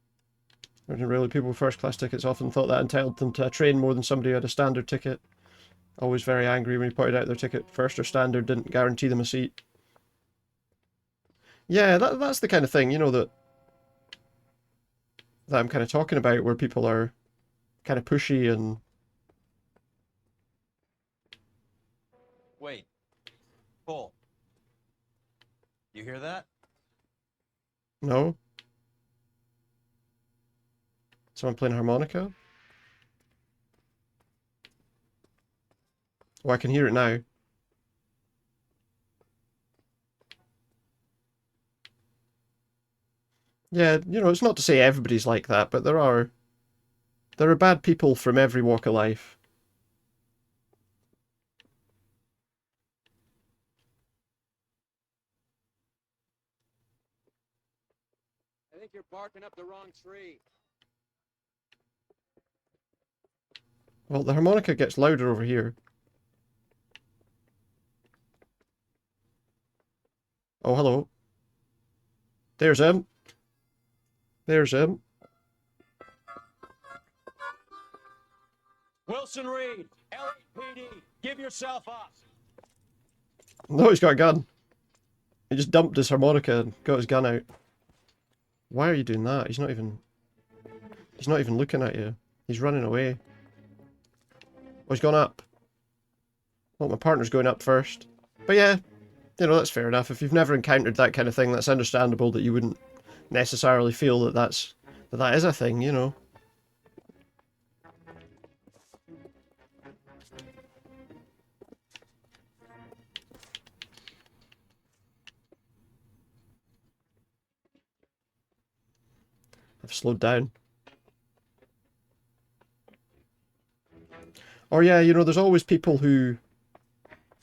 Really, people with first-class tickets often thought that entitled them to a train more than somebody who had a standard ticket. Always very angry when he pointed out their ticket, first or standard, didn't guarantee them a seat. Yeah, that's the kind of thing, you know, that I'm kind of talking about, where people are kind of pushy and... Wait. Pull. You hear that? No? Someone playing harmonica? Oh, I can hear it now. Yeah, you know, it's not to say everybody's like that, but there are bad people from every walk of life. I think you're barking up the wrong tree. Well, the harmonica gets louder over here. Oh, hello. There's him. There's him. Wilson Reed, LAPD, give yourself up. No, he's got a gun. He just dumped his harmonica and got his gun out. Why are you doing that? He's not even looking at you. He's running away. Oh, he's gone up. Well, my partner's going up first. But yeah, you know, that's fair enough. If you've never encountered that kind of thing, that's understandable that you wouldn't necessarily feel that that is a thing, you know. I've slowed down. Or yeah, you know, there's always people who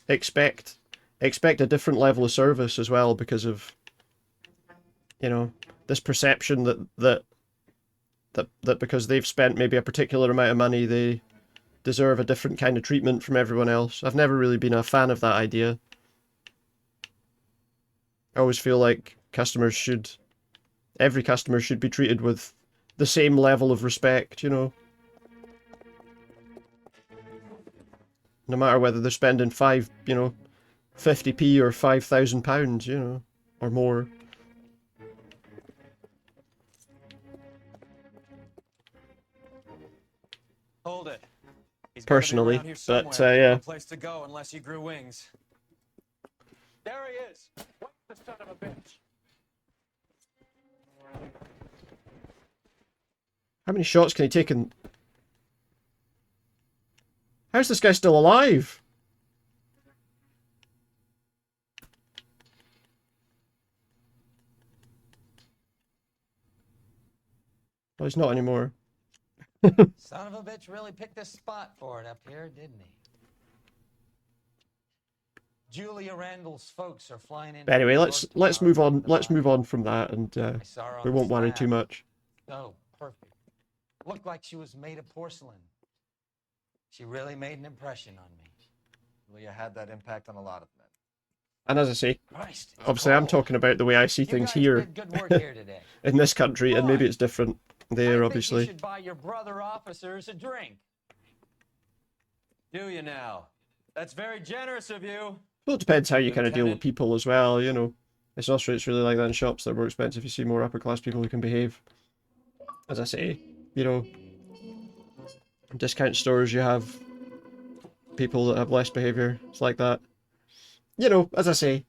expect expect a different level of service as well because of, you know, this perception that because they've spent maybe a particular amount of money, they deserve a different kind of treatment from everyone else. I've never really been a fan of that idea. I always feel like every customer should be treated with the same level of respect, you know. No matter whether they're spending 50p or £5,000, you know, or more. Hold it. He's Personally, around here but somewhere. yeah. No place to go unless you grew wings. There he is. What the son of a bitch? How many shots can he take in... How's this guy still alive? Oh, he's not anymore. Son of a bitch really picked a spot for it up here, didn't he? Julia Randall's folks are flying in. But anyway, let's move on. Let's move on from that, and we won't worry too much. Oh, perfect. Looked like she was made of porcelain. She really made an impression on me. Julia had that impact on a lot of men. And as I say, obviously I'm talking about the way I see things here, Good work here today. in this country, and maybe it's different there, obviously. You should buy your brother officers a drink. Do you now? That's very generous of you. Well, it depends how you kind of deal with people as well, you know. It's also, it's really like that in shops. They're more expensive. You see more upper class people who can behave. As I say, you know, in discount stores you have people that have less behaviour. It's like that. You know, as I say,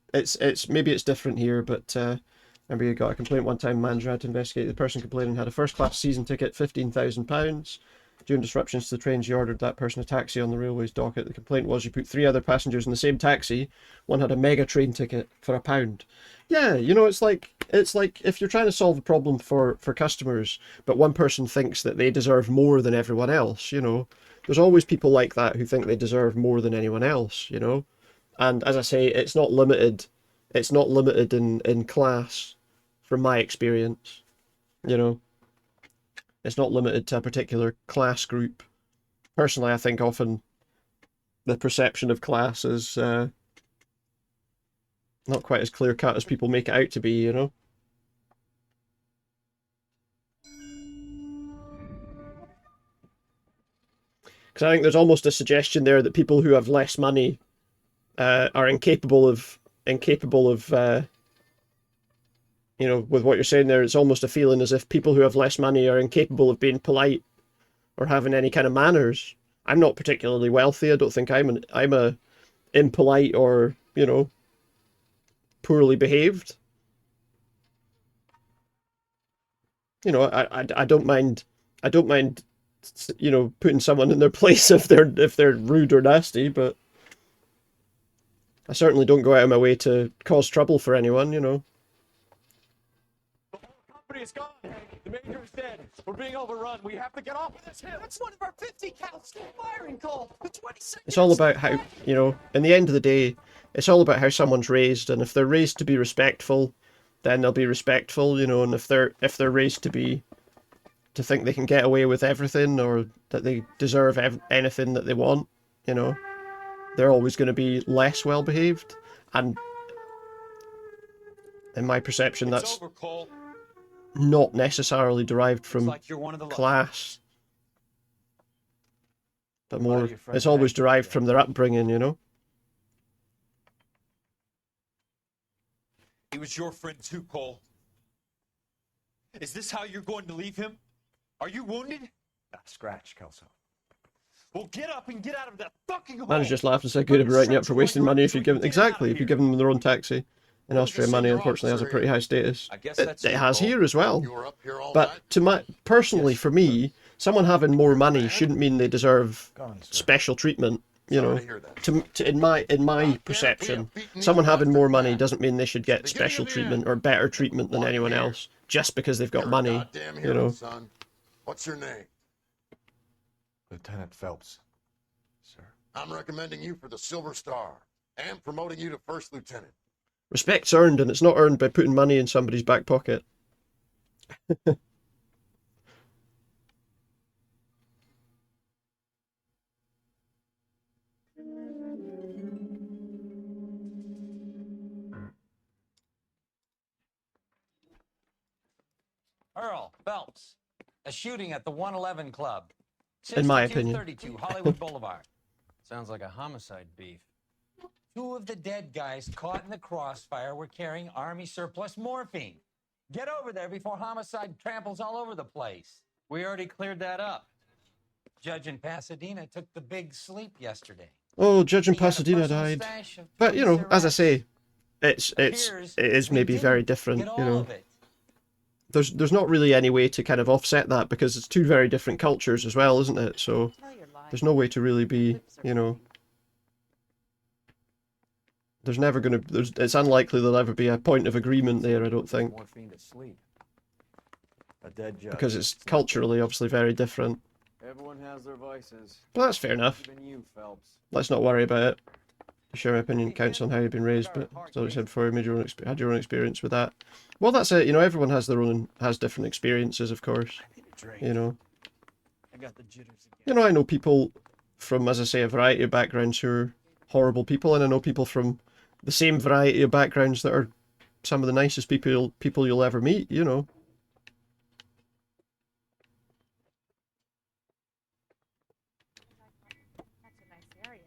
maybe it's different here, but remember you got a complaint one time, manager had to investigate. The person complaining had a first class season ticket, £15,000. During disruptions to the trains, you ordered that person a taxi on the railway's docket. The complaint was you put 3 other passengers in the same taxi. One had a mega train ticket for £1. Yeah, you know, it's like if you're trying to solve a problem for customers, but one person thinks that they deserve more than everyone else, you know. There's always people like that who think they deserve more than anyone else, you know. And as I say, it's not limited in class, from my experience, you know. It's not limited to a particular class group. Personally, I think often the perception of class is not quite as clear-cut as people make it out to be, you know? Because I think there's almost a suggestion there that people who have less money are incapable of you know, with what you're saying there, it's almost a feeling as if people who have less money are incapable of being polite or having any kind of manners. I'm not particularly wealthy. I don't think I'm a impolite or, you know, poorly behaved. You know, I don't mind, you know, putting someone in their place if they're rude or nasty, but I certainly don't go out of my way to cause trouble for anyone, you know. Company is gone. The major is dead. We're being overrun. We have to get off of this hill. That's one of our 50 cal still firing call. The 26. It's all about how, you know, in the end of the day, it's all about how someone's raised, and if they're raised to be respectful, then they'll be respectful, you know, and if they're raised to think they can get away with everything or that they deserve anything that they want, you know, they're always going to be less well behaved. And in my perception, that's not necessarily derived from class, but more, it's always derived from their upbringing, you know. He was your friend too, Cole. Is this how you're going to leave him? Are you wounded? Scratch, Kelso. Well, get up and get out of that fucking hole. Manager just laughed and said, good, I'd be writing you up for wasting money if you give them their own taxi. In Australia, money unfortunately has a pretty high status. It has here as well. But personally, for me, someone having more money shouldn't mean they deserve special treatment. You know, in my perception, someone having more money doesn't mean they should get special treatment or better treatment than anyone else just because they've got money. You know. Son. What's your name? Lieutenant Phelps, sir. I'm recommending you for the Silver Star. And promoting you to first lieutenant. Respect's earned, and it's not earned by putting money in somebody's back pocket. Earl Phelps, a shooting at the 111 Club. In my opinion. 6232 Hollywood Boulevard. Sounds like a homicide beef. 2 of the dead guys caught in the crossfire were carrying Army surplus morphine. Get over there before homicide tramples all over the place. We already cleared that up. Judge in Pasadena took the big sleep yesterday. Oh, Judge in He had a Pasadena personal died. stash of But, you know, as I say, it Appears is we maybe didn't very different, get you all know. of it. There's not really any way to kind of offset that because it's 2 very different cultures as well, isn't it? So there's no way to really be, you know. There's never going to... It's unlikely there'll ever be a point of agreement there, I don't think. Morphine to sleep. A dead judge. Because it's culturally, obviously, very different. Everyone has their vices. But that's fair enough. Even you, Phelps. Let's not worry about it. Sure, my opinion counts on how you've been raised, but as I said before, you made had your own experience with that. Well, that's it. You know, everyone has their own, has different experiences, of course. You know. I got the jitters again. You know, I know people from, as I say, a variety of backgrounds who are horrible people, and I know people from the same variety of backgrounds that are some of the nicest people you'll ever meet, you know. That's a nice area.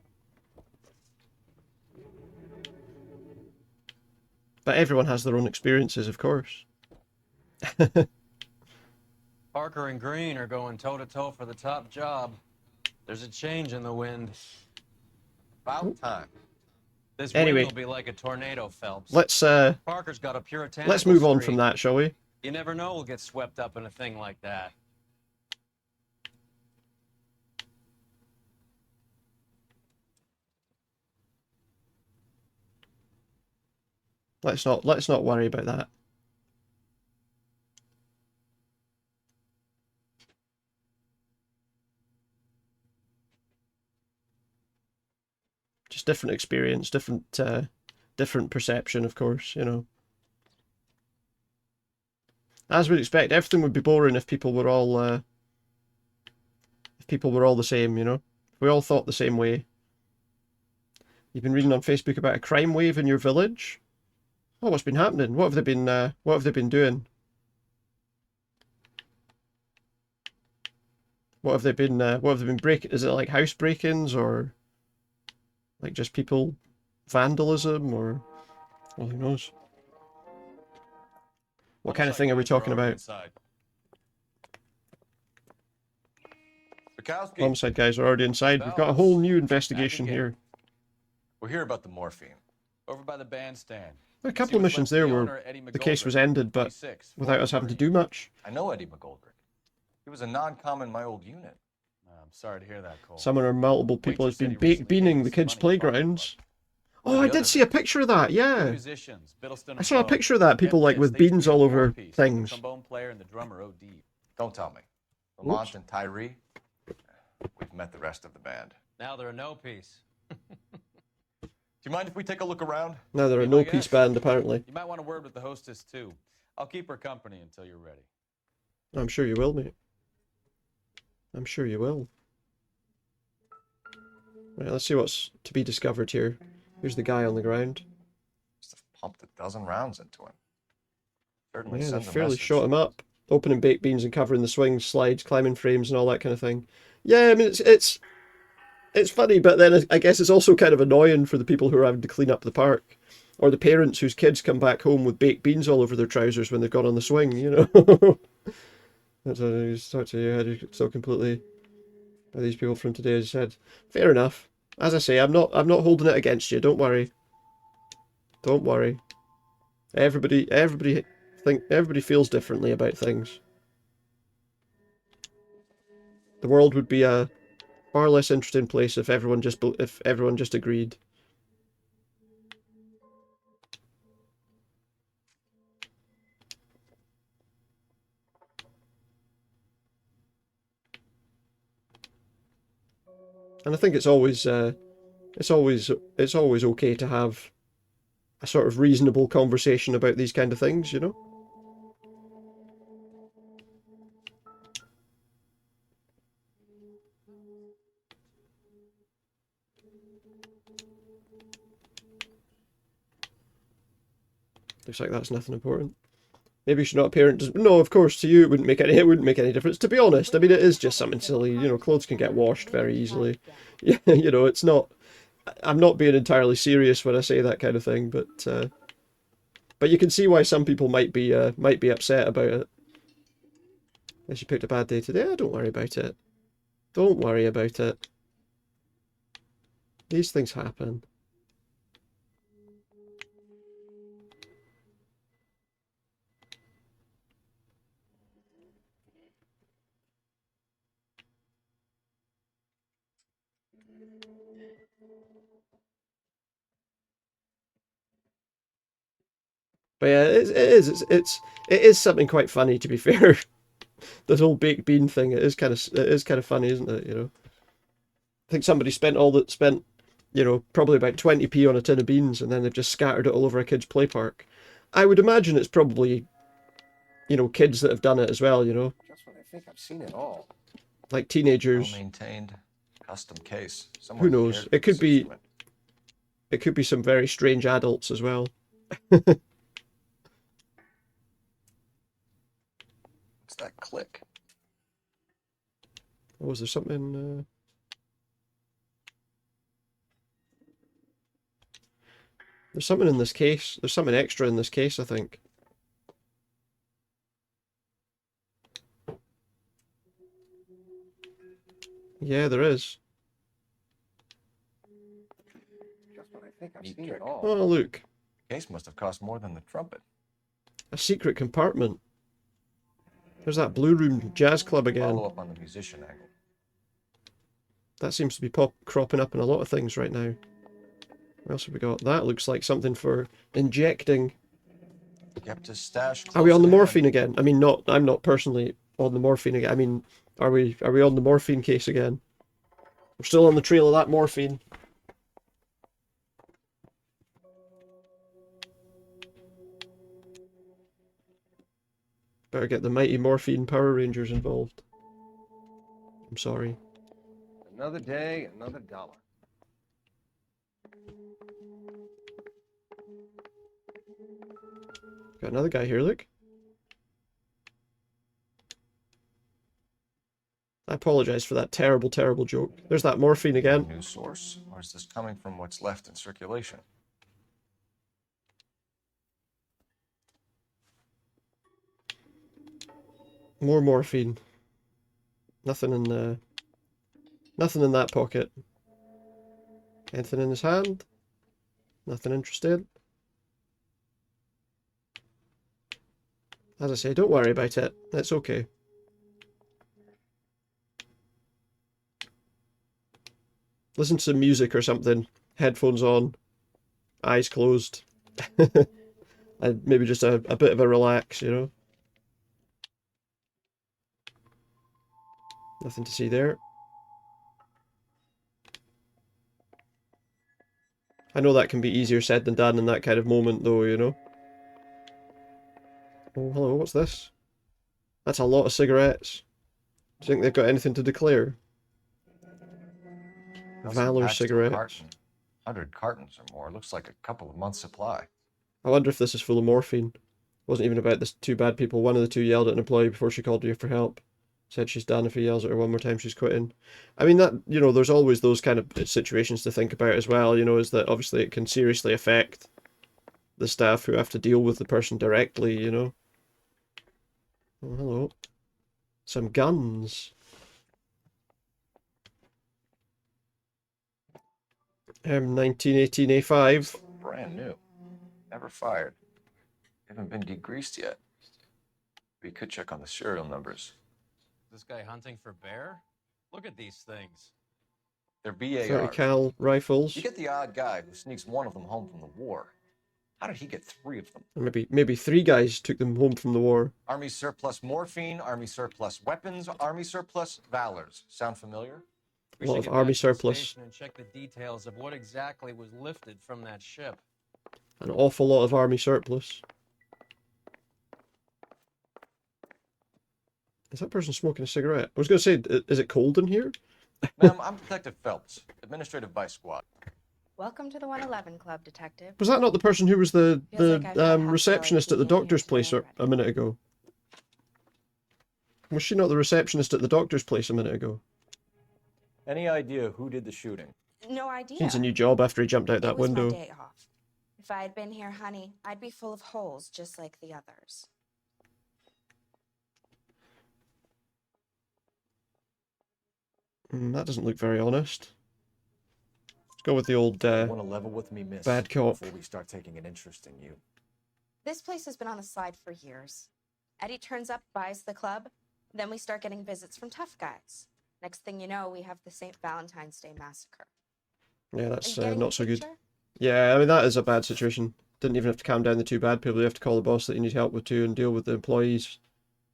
But everyone has their own experiences, of course. Parker and Green are going toe-to-toe for the top job. There's a change in the wind. About time. This Anyway. wind will be like a tornado, Phelps. Let's Parker's got a puritanical let's move on streak. from that, shall we? You never know we'll get swept up in a thing like that. Let's not worry about that. Just different experience, different perception, of course, you know. As we'd expect, everything would be boring if people were all the same, you know. If we all thought the same way. You've been reading on Facebook about a crime wave in your village? Oh, what's been happening? What have they been doing? What have they been breaking? Is it like house break-ins or like just people vandalism or well, who knows? What kind of thing are we talking about? Bukowski. Homicide guys are already inside. We've got a whole new investigation here. We're here about the morphine. Over by the bandstand. There are a couple of missions there where the case was ended, but without us having to do much. I know Eddie McGoldrick. He was a non-com in my old unit. I'm sorry to hear that, Cole. Someone or multiple people has been beaning the kids' playgrounds. Oh, I did see a picture of that, yeah. Musicians, Biddleston I saw a picture of that, people like with beans all over things. Trombone player and the drummer OD. Don't tell me. Lamont and Tyree, we've met the rest of the band. Now they're a no-piece. Do you mind if we take a look around? No, they're a no-piece band, apparently. You might want a word with the hostess, too. I'll keep her company until you're ready. I'm sure you will, mate. I'm sure you will. Right, let's see what's to be discovered here. Here's the guy on the ground. Must have pumped a dozen rounds into him. Certainly Yeah, they sends a fairly message. shot him up. Opening baked beans and covering the swings, slides, climbing frames and all that kind of thing. Yeah, I mean, it's funny, but then I guess it's also kind of annoying for the people who are having to clean up the park. Or the parents whose kids come back home with baked beans all over their trousers when they've gone on the swing, you know. That's how you start to your head so completely by these people from today, as I said. Fair enough. As I say, I'm not holding it against you, don't worry. Don't worry. Everybody feels differently about things. The world would be a far less interesting place if everyone just agreed. And I think it's always It's always okay to have a sort of reasonable conversation about these kind of things, you know? Looks like that's nothing important. Maybe she's not a parent. No, of course, to you it wouldn't make any difference. To be honest, I mean, it is just something silly. You know, clothes can get washed very easily. Yeah, you know, it's not. I'm not being entirely serious when I say that kind of thing, but you can see why some people might be upset about it. If she picked a bad day today, don't worry about it. Don't worry about it. These things happen. But yeah, it is something quite funny, to be fair. This whole baked bean thing, it is kind of funny, isn't it? You know, I think somebody spent you know, probably about 20p on a tin of beans, and then they've just scattered it all over a kid's play park. I would imagine it's probably, you know, kids that have done it as well. You know, Just when I think I've seen it all. like teenagers. Well-maintained, custom case. Who Someone knows? cared for It could this be. instrument. It could be some very strange adults as well. What's that click? Oh, was there something? There's something in this case. There's something extra in this case, I think. Yeah, there is. Just when I think I've seen it all. Oh, look. The case must have cost more than the trumpet. A secret compartment. There's that Blue Room Jazz Club again. Follow up on the musician angle. That seems to be cropping up in a lot of things right now. What else have we got? That looks like something for injecting. Kept his stash. Are we on the morphine again? I mean, not. I'm not personally on the morphine again. I mean, are we on the morphine case again? We're still on the trail of that morphine. Better get the mighty Morphine Power Rangers involved. I'm sorry. Another day, another dollar. Got another guy here, look. I apologize for that terrible, terrible joke. There's that morphine again. New source, or is this coming from what's left in circulation? More morphine. Nothing in that pocket. Anything in his hand? Nothing interested. As I say, don't worry about it. It's okay. Listen to some music or something. Headphones on. Eyes closed. And maybe just a bit of a relax, you know? Nothing to see there. I know that can be easier said than done in that kind of moment, though, you know? Oh, hello, what's this? That's a lot of cigarettes. Do you think they've got anything to declare? Valor cigarettes. 100 cartons or more. Looks like a couple of months' supply. I wonder if this is full of morphine. Wasn't even about this two bad people. One of the two yelled at an employee before she called you for help. Said she's done. If he yells at her one more time, she's quitting. I mean, that, you know, there's always those kind of situations to think about as well, you know, is that obviously it can seriously affect the staff who have to deal with the person directly, you know. Oh, hello. Some guns. M1918A5. Brand new. Never fired. Haven't been degreased yet. We could check on the serial numbers. This guy hunting for bear? Look at these things. They're BAR. 30 cal rifles. You get the odd guy who sneaks one of them home from the war. How did he get 3 of them? Or maybe 3 guys took them home from the war. Army surplus morphine, army surplus weapons, army surplus valors. Sound familiar? We A lot should of get army back to the surplus. station and check the details of what exactly was lifted from that ship. An awful lot of army surplus. Is that person smoking a cigarette? I was going to say, is it cold in here? Ma'am, I'm Detective Phelps, Administrative Vice Squad. Welcome to the 111 Club, Detective. Was that not the person who was the Feels like I've had a house receptionist at the party doctor's place a minute ago? Was she not the receptionist at the doctor's place a minute ago? Any idea who did the shooting? No idea. Needs a new job after he jumped out that It was window. my day off. If I had been here, honey, I'd be full of holes just like the others. That doesn't look very honest. Let's go with the old Want to level with me, miss? bad cop. Before we start taking an interest in you. This place has been on the slide for years. Eddie turns up, buys the club, then we start getting visits from tough guys. Next thing you know, we have the St. Valentine's Day Massacre. Yeah, that's Are you getting not the so good. picture? Yeah, I mean, that is a bad situation. Didn't even have to calm down the two bad people. You have to call the boss that you need help with too and deal with the employees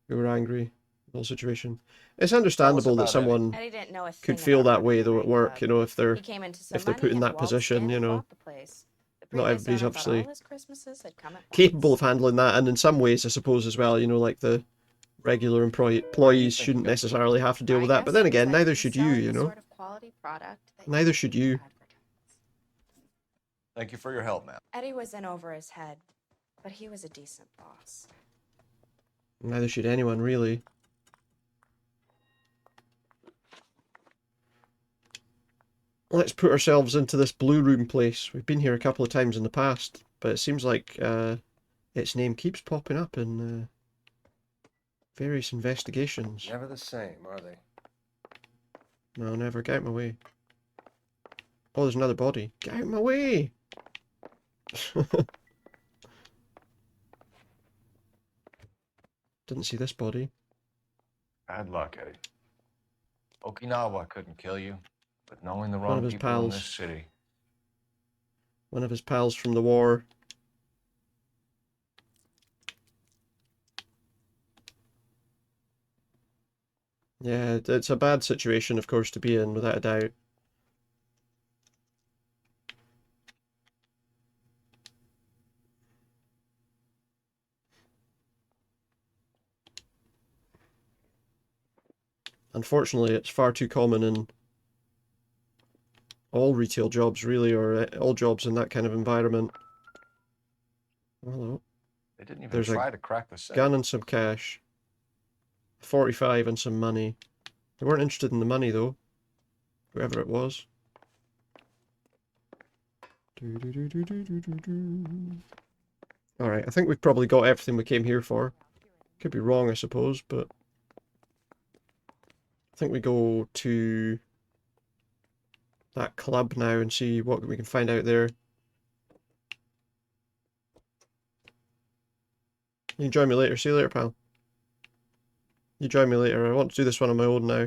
who were angry. The whole situation. It's understandable that someone Eddie didn't know a thing could feel about that way though at work, you know, if they're He came into some put money in and that waltzed position, in you and know. bought the place. The Not previous everybody's owner thought obviously all his Christmases had come at capable of handling that, and in some ways, I suppose as well, you know, like the regular employees shouldn't necessarily have to deal with that. But then again, neither should you, you know. sort of quality product that Neither should you. Thank you for your help, ma'am. Eddie was in over his head, but he was a decent boss. Neither should anyone really. Let's put ourselves into this blue room place. We've been here a couple of times in the past, but it seems like its name keeps popping up in various investigations. Never the same, are they? No, never. Get out of my way. Oh, there's another body. Get out of my way! Didn't see this body. Bad luck, Eddie. Okinawa couldn't kill you, but knowing the One wrong of his people in pals. this city. One of his pals from the war. Yeah, it's a bad situation, of course, to be in, without a doubt. Unfortunately, it's far too common in all retail jobs, really, or all jobs in that kind of environment. Hello. They didn't even There's try a to crack the safe. gun and some cash. 45 and some money. They weren't interested in the money, though. Whoever it was. Alright, I think we've probably got everything we came here for. Could be wrong, I suppose, but I think we go to that club now and see what we can find out there. You can join me later. See you later, pal. You join me later. I want to do this one on my own now.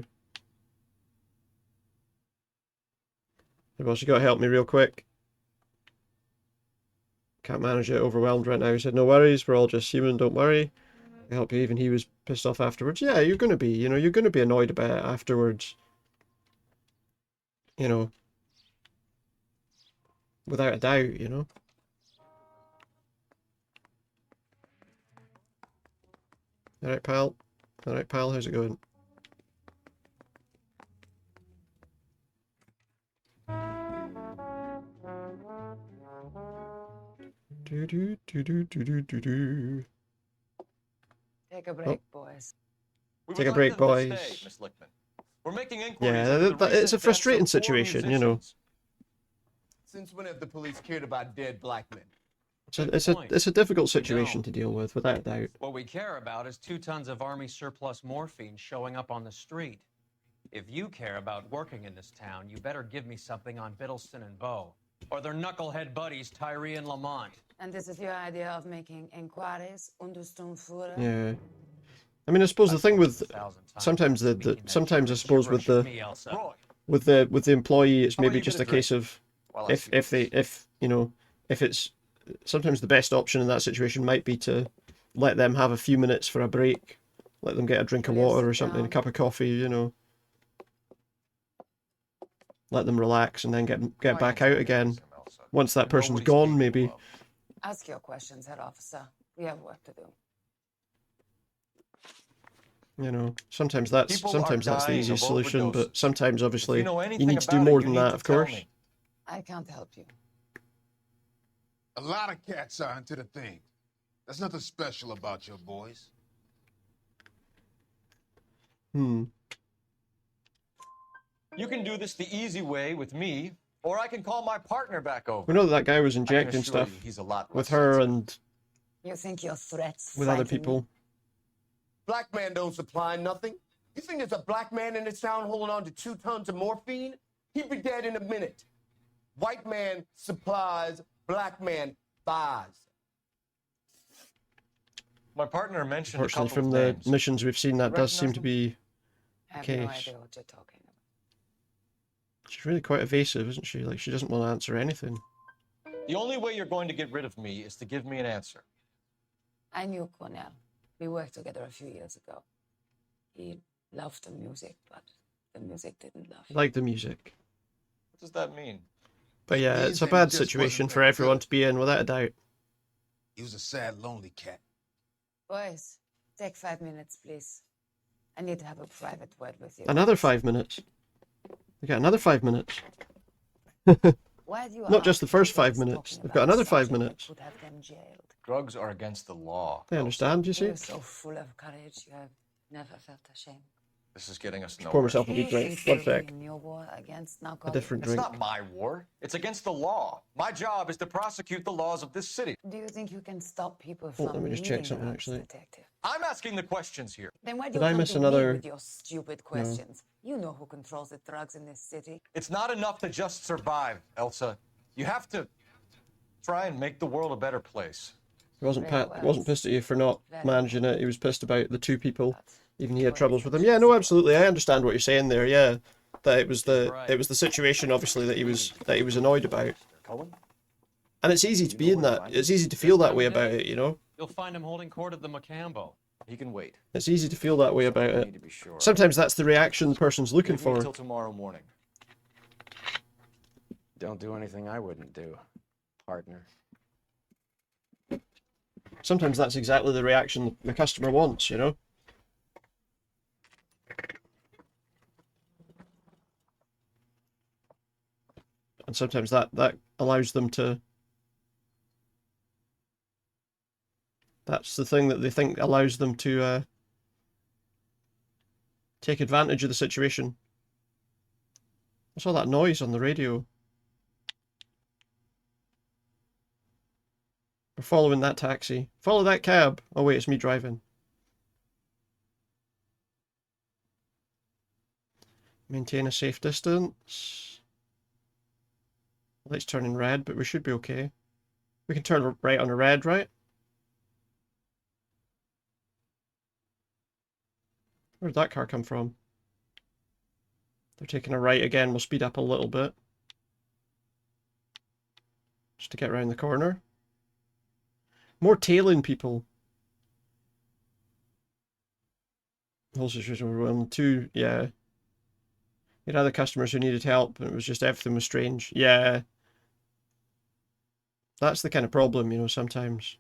Hey boss, you gotta help me real quick. Can't manage it, overwhelmed right now. He said, no worries, we're all just human, don't worry. I help you. Even he was pissed off afterwards. Yeah, you're gonna be, you know, you're gonna be annoyed about it afterwards. You know. Without a doubt, you know. Alright, pal. Alright, pal, how's it going? Do do do do do do do do. Take a break, boys. Take a break, boys. Miss Lickman. We're making inquiries Yeah, into the it's a recent frustrating deaths of 4 situation, you know. musicians. Since when have the police cared about dead black men? It's a difficult situation to deal with, without a doubt. What we care about is 2 tons of Army surplus morphine showing up on the street. If you care about working in this town, you better give me something on Biddleston and Bow, or their knucklehead buddies Tyree and Lamont. And this is your idea of making inquiries Untersturmfuhrer? Yeah. I mean, I suppose the thing with sometimes sometimes I suppose with the employee, it's maybe just a case of if you know, if it's sometimes the best option in that situation might be to let them have a few minutes for a break, let them get a drink of water or something, a cup of coffee, you know. let them relax, and then get back out again once that person's he's gone, maybe. Ask your questions, head officer. We have work to do. You know, sometimes that's People the are dying easiest of solution, but overdoses. sometimes obviously If you know you anything need to do about it, more you than need that, to of tell course. me. I can't help you. A lot of cats are into the thing. There's nothing special about your boys. Hmm. You can do this the easy way with me, or I can call my partner back over. We know that guy was I can injecting assure stuff you he's a lot with less her sensitive. and You think your threats with other frighten people. me? Black man don't supply nothing. You think there's a black man in this town holding on to 2 tons of morphine? He'd be dead in a minute. White man supplies, black man buys. My partner mentioned a Unfortunately, couple from of the names. missions we've seen, that does seem to be the I have case. no idea what you're talking about. She's really quite evasive, isn't she? Like, she doesn't want to answer anything. The only way you're going to get rid of me is to give me an answer. I knew Cornell. We worked together a few years ago. He loved the music, but the music didn't love him. Like the music. What does that mean? But yeah, means it's a that he bad just situation wasn't for very everyone good. to be in, without a doubt. He was a sad, lonely cat. Boys, take 5 minutes, please. I need to have a private word with you. Another 5 minutes. We got another 5 minutes. Why do you Not just the ask first people 5 is minutes. talking They've about got a another 5 subject that minutes. could have them jailed? Drugs are against the law. They understand, you see? You're so full of courage, you have never felt ashamed. This is getting us nowhere. Pour myself a Do you good drink. think One you're sec. winning your war against A narcotics? different It's drink. not my war. It's against the law. My job is to prosecute the laws of this city. Do you think you can stop people Oh, from let me just check needing something, drugs, actually. detective? I'm asking the questions here. Then why do Did you I come miss to another- me with your stupid questions? You know who controls the drugs in this city. It's not enough to just survive, Elsa. You have to try and make the world a better place. He wasn't pissed at you for not managing it. He was pissed about the 2 people. Even he had troubles with them. Yeah, no, absolutely. I understand what you're saying there. Yeah, that it was the situation, obviously, that he was annoyed about. And it's easy to be in that. It's easy to feel that way about it, you know. You'll find him holding court at the Macambo. He can wait. It's easy to feel that way about it. Sometimes that's the reaction the person's looking Leave me for. till tomorrow morning. Don't do anything I wouldn't do, partner. Sometimes that's exactly the reaction the customer wants, you know. And sometimes that allows them to... That's the thing that they think allows them to take advantage of the situation. What's all that noise on the radio? We're following that taxi. Follow that cab. Oh wait, it's me driving. Maintain a safe distance. Light's turning red, but we should be okay. We can turn right on a red, right? Where'd that car come from? They're taking a right again. We'll speed up a little bit. Just to get around the corner. More tailing people. Whole situation overwhelmed. 2, yeah. You had other customers who needed help, and it was just everything was strange. Yeah. That's the kind of problem, you know, sometimes.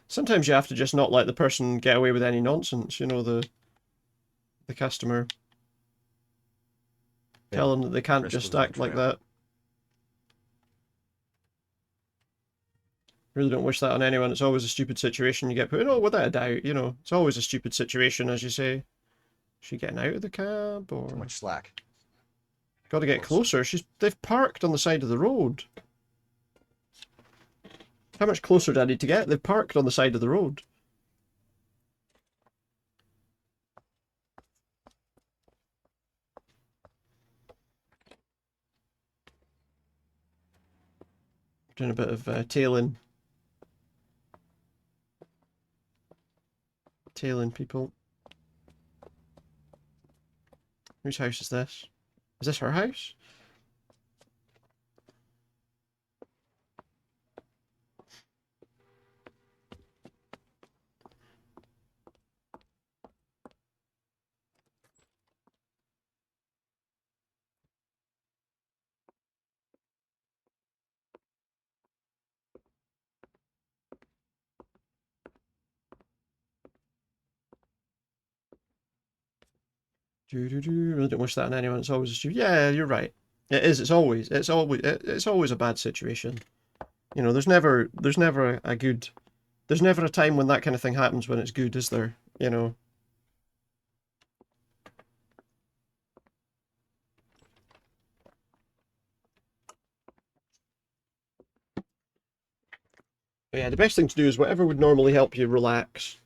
Sometimes you have to just not let the person get away with any nonsense, you know, the customer. Tell them that they can't just act like that. Really don't wish that on anyone. It's always a stupid situation you get put in. Oh, without a doubt, you know. It's always a stupid situation, as you say. Is she getting out of the cab, or... Too much slack. Got to get closer. They've parked on the side of the road. How much closer do I need to get? They've parked on the side of the road. Doing a bit of tailing. Tailing people. Whose house is this? Is this her house? Really don't wish that on anyone. It's always a stupid. Yeah, you're right. It is. It's always a bad situation. You know, there's never a good. There's never a time when that kind of thing happens when it's good, is there? You know. But yeah, the best thing to do is whatever would normally help you relax.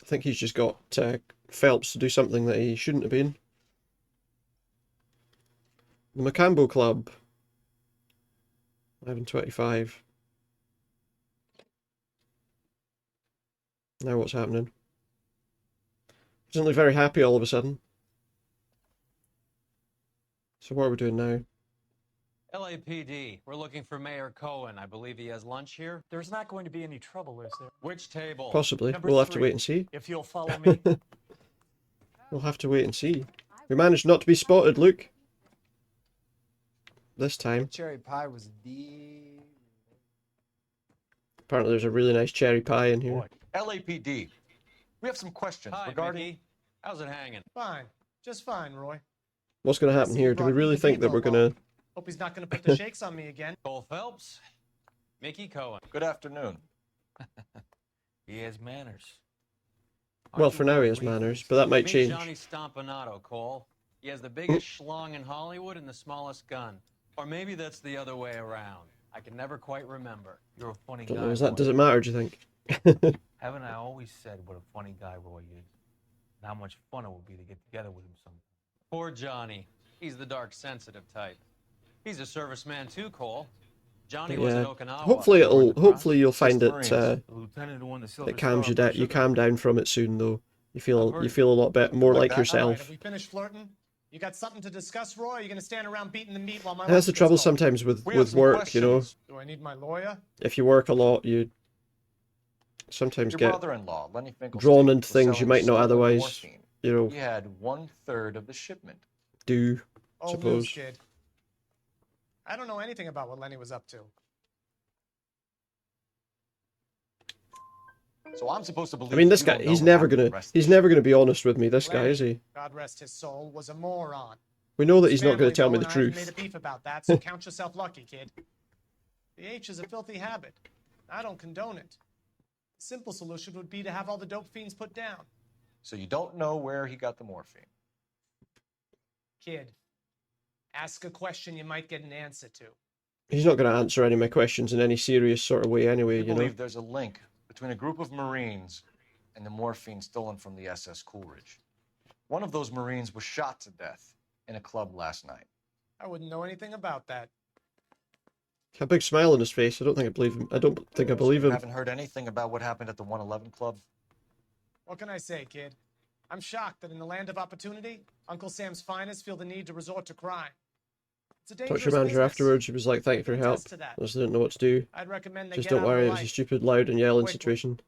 I think he's just got Phelps to do something that he shouldn't have been. The Macambo Club. 11:25. Now what's happening? Doesn't look very happy all of a sudden. So what are we doing now? LAPD, we're looking for Mayor Cohen. I believe he has lunch here. There's not going to be any trouble, is there? Which table? Possibly. Number We'll have to 3, wait and see. if you'll follow me. We'll have to wait and see. We managed not to be spotted, Luke. This time. Cherry pie was the... Apparently there's a really nice cherry pie in here. LAPD. We have some questions Hi, regarding... Mickey. How's it hanging? Fine. Just fine, Roy. What's going to happen here? Do we really think that we're going to... Hope he's not going to put the shakes on me again. Cole Phelps, Mickey Cohen. Good afternoon. He has manners. Well, for now he has manners, but that might Meet change. Johnny Stompanato, Cole. He has the biggest schlong in Hollywood and the smallest gun. Or maybe that's the other way around. I can never quite remember. You're a funny Don't guy. know, does it matter, do you think? Haven't I always said what a funny guy Roy is? And how much fun it would be to get together with him sometime. Poor Johnny. He's the dark, sensitive type. He's a serviceman too, Cole. Johnny was in Okinawa. Hopefully you'll find it It calms you down. You calm down from it soon, though. You feel a lot bit more like All right, yourself. have we finished flirting? You got something to discuss, Roy? Or are you going to stand around beating the meat while my That's the lunch trouble gets cold? sometimes with work, you know. Do I need my lawyer? If you work a lot, you sometimes Your get brother-in-law, Lenny Finkelstein, drawn into was things you selling might not stolen otherwise, morphine. you know, He had 1/3 of the shipment. do, Old suppose. news, kid. I don't know anything about what Lenny was up to. So I'm supposed to believe. I mean, this you guy, don't know he's what never happened gonna, the rest of he's never gonna be honest with me, this guy, Lenny, is he? God rest his soul, was a moron. We know that he's not Family, gonna tell me though, the and I haven't truth. made a beef about that, so count yourself lucky, kid. The H is a filthy habit. I don't condone it. The simple solution would be to have all the dope fiends put down. So you don't know where he got the morphine. Kid, ask a question you might get an answer to. He's not gonna answer any of my questions in any serious sort of way anyway, We you know. believe there's a link between a group of Marines and the morphine stolen from the SS Coolidge. One of those Marines was shot to death in a club last night. I wouldn't know anything about that. A big smile on his face. I don't think I believe him. I don't think I believe him. Haven't heard anything about what happened at the 111 Club? What can I say, kid? I'm shocked that in the land of opportunity, Uncle Sam's finest feel the need to resort to crime. It's a dangerous Talked to your manager business. afterwards. He was like, "Thank you for your help. Attest to that. I just didn't know what to do. I'd recommend they Just get don't out of worry. the It was a life. stupid, loud and yelling Quickly. situation.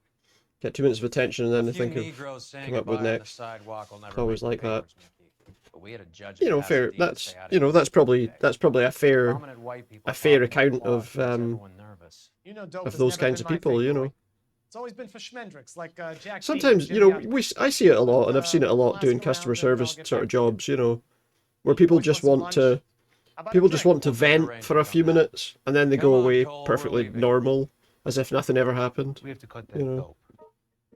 Get 2 minutes of attention and then they A few think of Negroes saying come up with goodbye on the next. sidewalk will never It's always make like the that. papers, Mickey. But we had a judge You know, pass a fair. deed to That's stay out of you know, that's probably a fair Prominent white people account of everyone nervous. You know, dope of has those never kinds been of my people. thing, You Roy. know, It's always been for schmendricks like Jack. sometimes Bean, you know Jimmy I see it a lot, and I've seen it a lot doing customer service sort of jobs. You know, where people just want to vent for a few minutes and then they go away perfectly normal, as if nothing ever happened. We have to cut that You know. dope.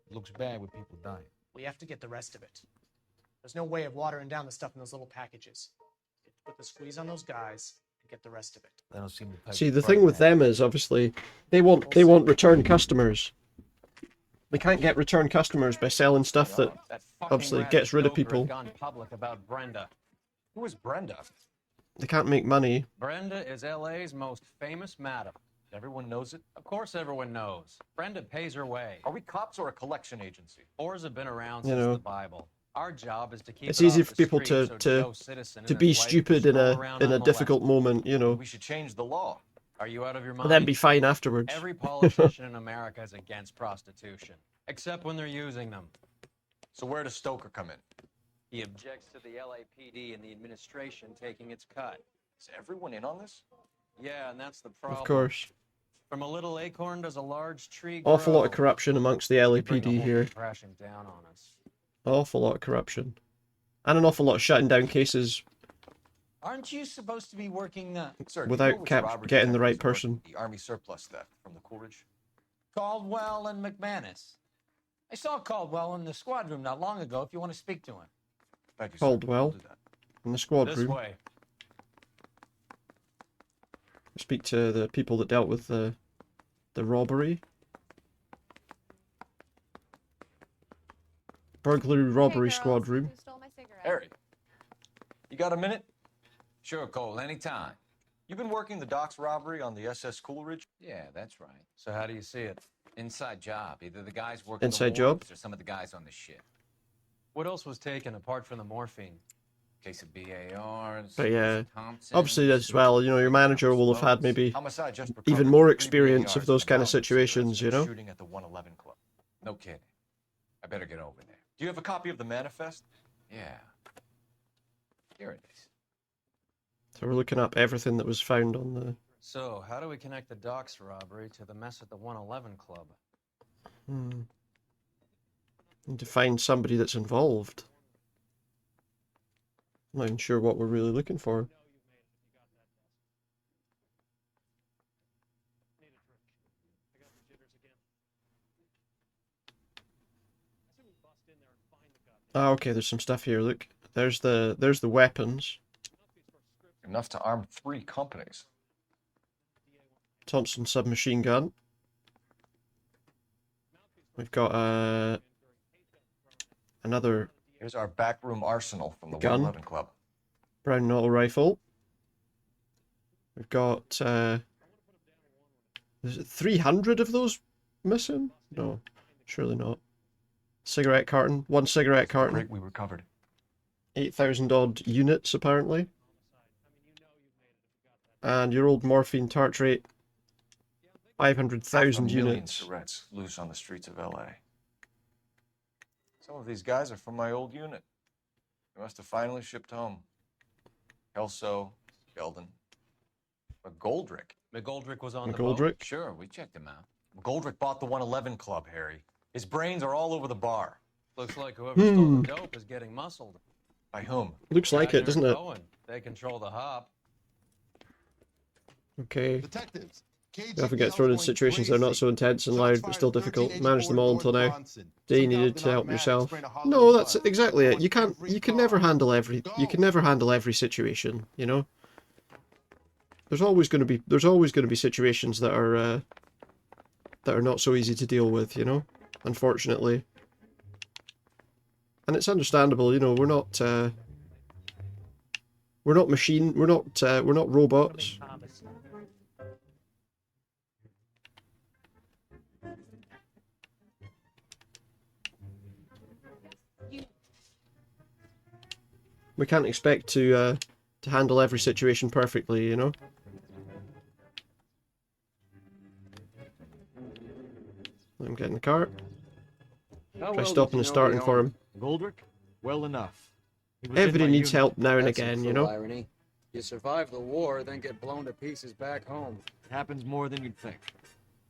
It looks bad with people dying. We have to get the rest of it. There's no way of watering down the stuff in those little packages. You have to put the squeeze on those guys and get the rest of it. They don't seem to pipe See, the the thing price with down. them is obviously they want return customers. They can't get return customers by selling stuff that obviously gets rid of people. Gone public about Brenda. Who is Brenda? They can't make money. Brenda is LA's most famous madam. Everyone knows it? Of course everyone knows. Brenda pays her way. Are we cops or a collection agency? Whores have been around You since know, the Bible. Our job is to keep It's it easy off for the people street so to no citizen to and be his wife stupid in stroll a around in a unmolested. difficult moment. You know, We should change the law. Are you out of your mind? and then be fine afterwards. Every politician in America is against prostitution, except when they're using them. So where does Stoker come in? He objects to the LAPD and the administration taking its cut. Is everyone in on this? Yeah, and that's the problem. Of course. From a little acorn does a large tree Awful lot of grow. corruption amongst the You bring the LAPD whole here. thing crashing down on us. Awful lot of corruption. And an awful lot of shutting down cases Aren't you supposed to be working the... Sir, without getting the right person. The Army surplus theft from the Coolidge. Caldwell and McManus. I saw Caldwell in the squad room not long ago if you want to speak to him. Thank you, sir. Caldwell in the squad This room. way. Speak to the people that dealt with the robbery. Burglary robbery squad room. Harry, you got a minute? Sure, Cole, anytime. You've been working the docks robbery on the SS Coolidge? Yeah, that's right. So how do you see it? Inside job. Either the guys working Inside the job? wharves or some of the guys on the ship. What else was taken apart from the morphine? Case of BARs. But yeah, Thompson, obviously as well, you know, your manager will have had maybe Homicide just even recovered more 3 experience of BARs those and kind of mountain situations, cigarettes you from a know? Shooting at the 111 Club. No kidding. I better get over there. Do you have a copy of the manifest? Yeah. Here it is. So we're looking up everything that was found on the... So, how do we connect the docks robbery to the mess at the 111 Club? Need to find somebody that's involved. I'm not even sure what we're really looking for. Ah, okay, there's some stuff here, look. There's the weapons. Enough to arm 3 companies. Thompson submachine gun. We've got another Here's our backroom arsenal from the gun. 111 Club. Brown auto rifle. We've got is it 300 of those missing? No, surely not. Cigarette carton, 1 cigarette carton. Great, we recovered. 8,000 odd units apparently. And your old morphine tartrate, 500,000 units. Cigarettes loose on the streets of L.A. Some of these guys are from my old unit. They must have finally shipped home. Kelso, Geldon, McGoldrick. McGoldrick was on the McGoldrick? boat? Sure, we checked him out. McGoldrick bought the 111 Club, Harry. His brains are all over the bar. Looks like whoever stole the dope is getting muscled. By whom? Looks like it, doesn't it? Cohen. They control the hub. Okay. Detectives. We often get thrown in situations that are not so intense and loud, but still difficult. Manage them all until now. Day you needed to help yourself. No, that's exactly it. You can never handle every situation, you know? There's always going to be situations that are not so easy to deal with, you know? Unfortunately. And it's understandable, you know, we're not robots. We can't expect to handle every situation perfectly, you know? Let him get in the car. Try stopping and starting for him. Goldrick? Well enough. Everybody needs help now and That's some again, you full know? irony. You survive the war, then get blown to pieces back home. Happens more than you'd think.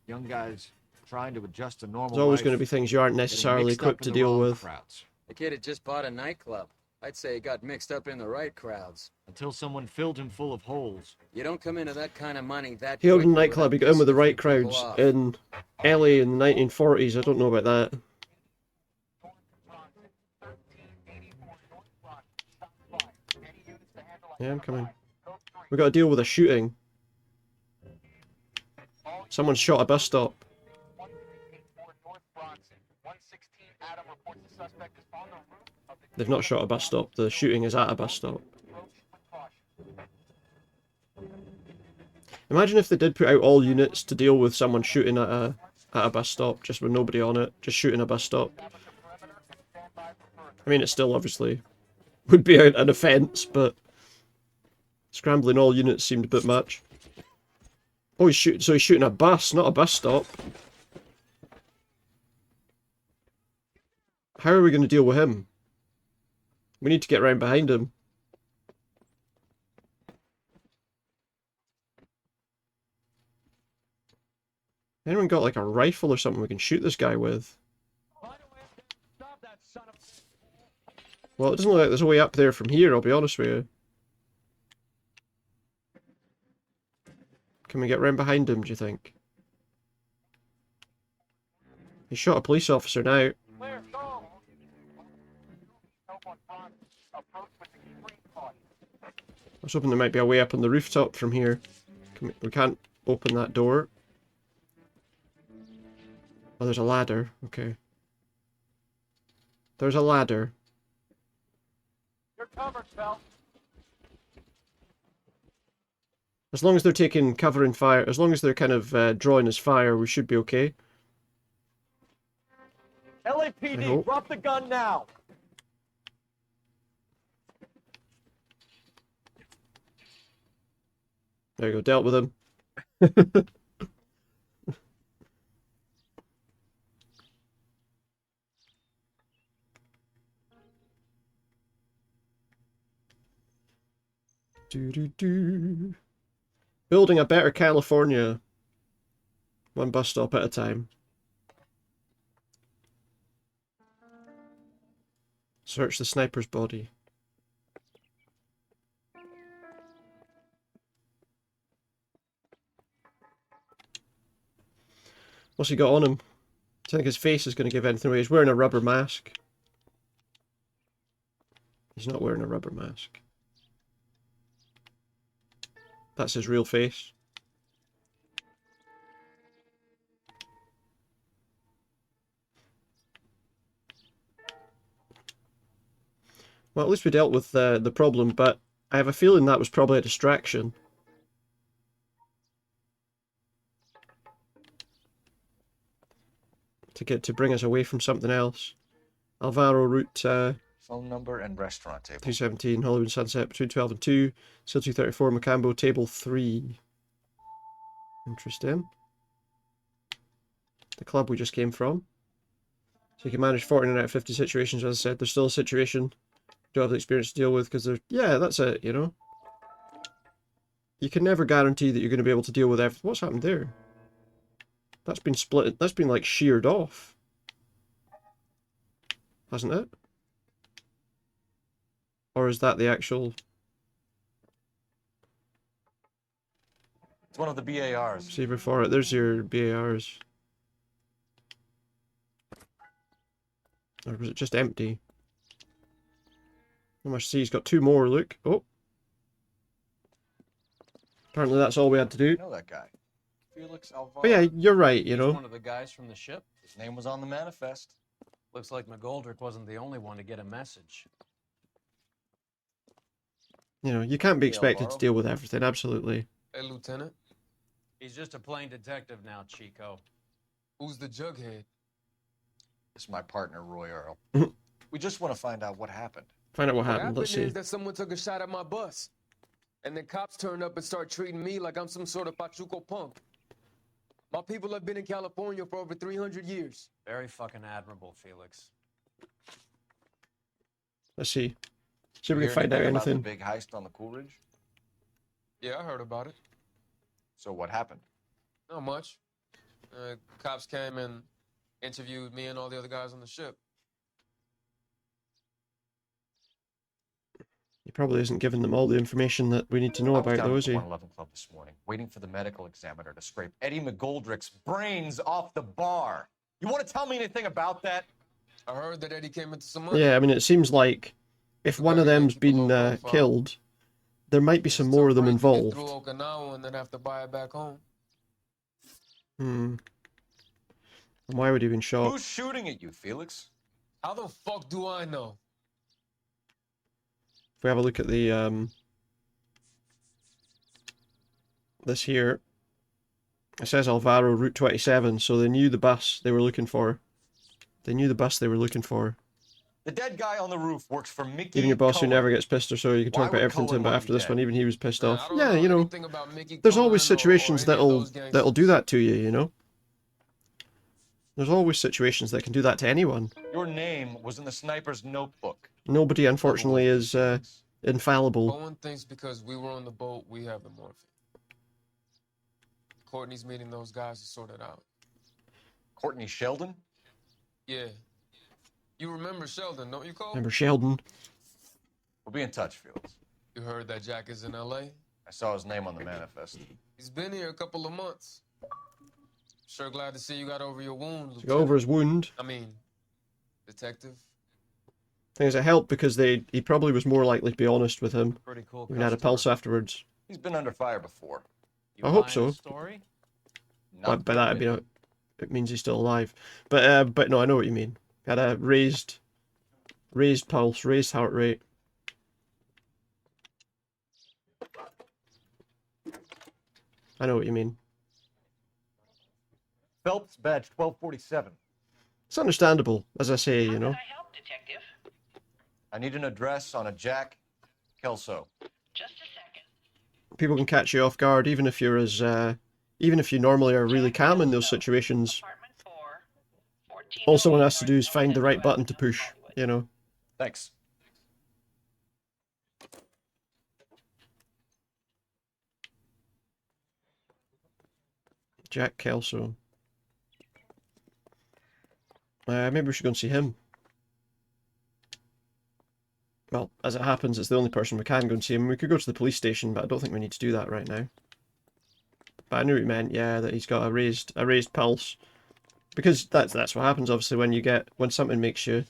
Young guys trying to adjust to normal There's always life, going to be things you aren't getting necessarily mixed up equipped to in the deal wrong with. crowds. The kid had just bought a nightclub. I'd say he got mixed up in the right crowds. Until someone filled him full of holes. You don't come into that kind of money that He opened a quickly nightclub, he without got in with the pissing right a few people crowds off. in LA in the 1940s. I don't know about that. Yeah, I'm coming. We got to deal with a shooting. Someone shot a bus stop. They've not shot a bus stop. The shooting is at a bus stop. Imagine if they did put out all units to deal with someone shooting at a bus stop, just with nobody on it, just shooting a bus stop. I mean, it still obviously would be an offence, but scrambling all units seemed a bit much. Oh, he's shooting a bus, not a bus stop. How are we going to deal with him? We need to get round behind him. Anyone got like a rifle or something we can shoot this guy with? Well, it doesn't look like there's a way up there from here, I'll be honest with you. Can we get round behind him, do you think? He shot a police officer now. I was hoping there might be a way up on the rooftop from here. We can't open that door. Oh, there's a ladder. Okay. There's a ladder. You're covered, Phil. As long as they're taking cover and fire, as long as they're kind of drawing as fire, we should be okay. LAPD, drop the gun now. There you go, dealt with him. Do. Building a better California. One bus stop at a time. Search the sniper's body. What's he got on him? Do you think his face is going to give anything away? He's wearing a rubber mask. He's not wearing a rubber mask. That's his real face. Well, at least we dealt with the problem, but I have a feeling that was probably a distraction. To bring us away from something else. Alvaro route Phone number and restaurant table. 217, Hollywood Sunset between 12 and 2. Still 234, Macambo, table 3. Interesting. The club we just came from. So you can manage 49 out of 50 situations, as I said. There's still a situation you don't have the experience to deal with, because there's... Yeah, that's it, you know? You can never guarantee that you're going to be able to deal with everything. What's happened there? That's been split. That's been, like, sheared off. Hasn't it? Or is that the actual... It's one of the BARs. Receiver for it. There's your BARs. Or was it just empty? I must see he's got two more, look. Oh. Apparently that's all we had to do. You know that guy. Felix Alvaro. But yeah, you're right, you know. One of the guys from the ship. His name was on the manifest. Looks like McGoldrick wasn't the only one to get a message. You know, you can't be expected to deal with everything, absolutely. Hey, Lieutenant. He's just a plain detective now, Chico. Who's the jughead? This is my partner, Roy Earl. We just want to find out what happened. Find out what happened, let's see. Is that someone took a shot at my bus. And then cops turned up and start treating me like I'm some sort of Pachuco punk. My people have been in California for over 300 years. Very fucking admirable, Felix. Let's see. See if we can find out anything. About the big heist on the Coolidge? Yeah, I heard about it. So what happened? Not much. Cops came and interviewed me and all the other guys on the ship. He probably isn't giving them all the information that we need to know about, though, is he? I was down at the 111 Club this morning, waiting for the medical examiner to scrape Eddie McGoldrick's brains off the bar. You want to tell me anything about that? I heard that Eddie came into some money. Yeah, I mean, it seems like if one of them's been killed, there might be some more of them involved. Through Okinawa and then have to buy it back home. And why would he have been shot? Who's shooting at you, Felix? How the fuck do I know? If we have a look at the this here, it says Alvaro Route 27, so they knew the bus they were looking for. They knew the bus they were looking for. The dead guy on the roof works for Mickey. Even your boss who never gets pissed or so, you can talk about everything to him, but after this one, even he was pissed off. Yeah, you know, there's always situations that'll do that to you, you know? There's always situations that can do that to anyone. Your name was in the sniper's notebook. Nobody, unfortunately, is infallible. Owen thinks because we were on the boat, we have the morphine. Courtney's meeting those guys to sort it out. Courtney Sheldon? Yeah. You remember Sheldon, don't you, Cole? Remember Sheldon? We'll be in touch, Felix. You heard that Jack is in L.A.? I saw his name on the manifest. He's been here a couple of months. Sure glad to see you got over your wound, He got over his wound. I mean, detective. Thing is, it helped because he probably was more likely to be honest with him. Pretty cool. Even had a pulse afterwards. He's been under fire before. I hope so. Story? By that, I mean, it means he's still alive. But no, I know what you mean. Had a raised pulse, raised heart rate. I know what you mean. Phelps, badge 1247. It's understandable, as I say, you know. I need an address on a Jack Kelso. People can catch you off guard, even if you're even if you normally are really calm in those situations. All someone has to do is find the right button to push, you know. Thanks. Jack Kelso. Maybe we should go and see him. Well, as it happens, it's the only person we can go and see him. We could go to the police station, but I don't think we need to do that right now. But I knew what he meant, yeah, that he's got a raised pulse. Because that's what happens, obviously, when something makes you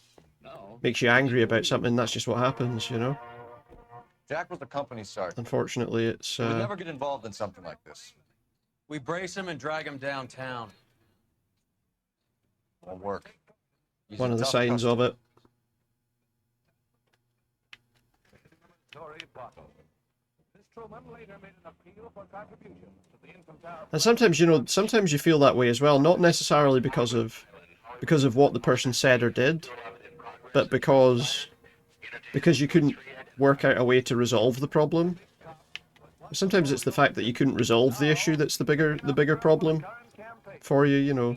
angry about something, that's just what happens, you know? Jack was the company sergeant. Unfortunately, it's... He would never get involved in something like this. We brace him and drag him downtown. Won't work. He's one a of the tough signs customer. of it. And sometimes, you know, sometimes you feel that way as well, not necessarily because of what the person said or did, but because you couldn't work out a way to resolve the problem. Sometimes it's the fact that you couldn't resolve the issue that's the bigger problem for you, you know.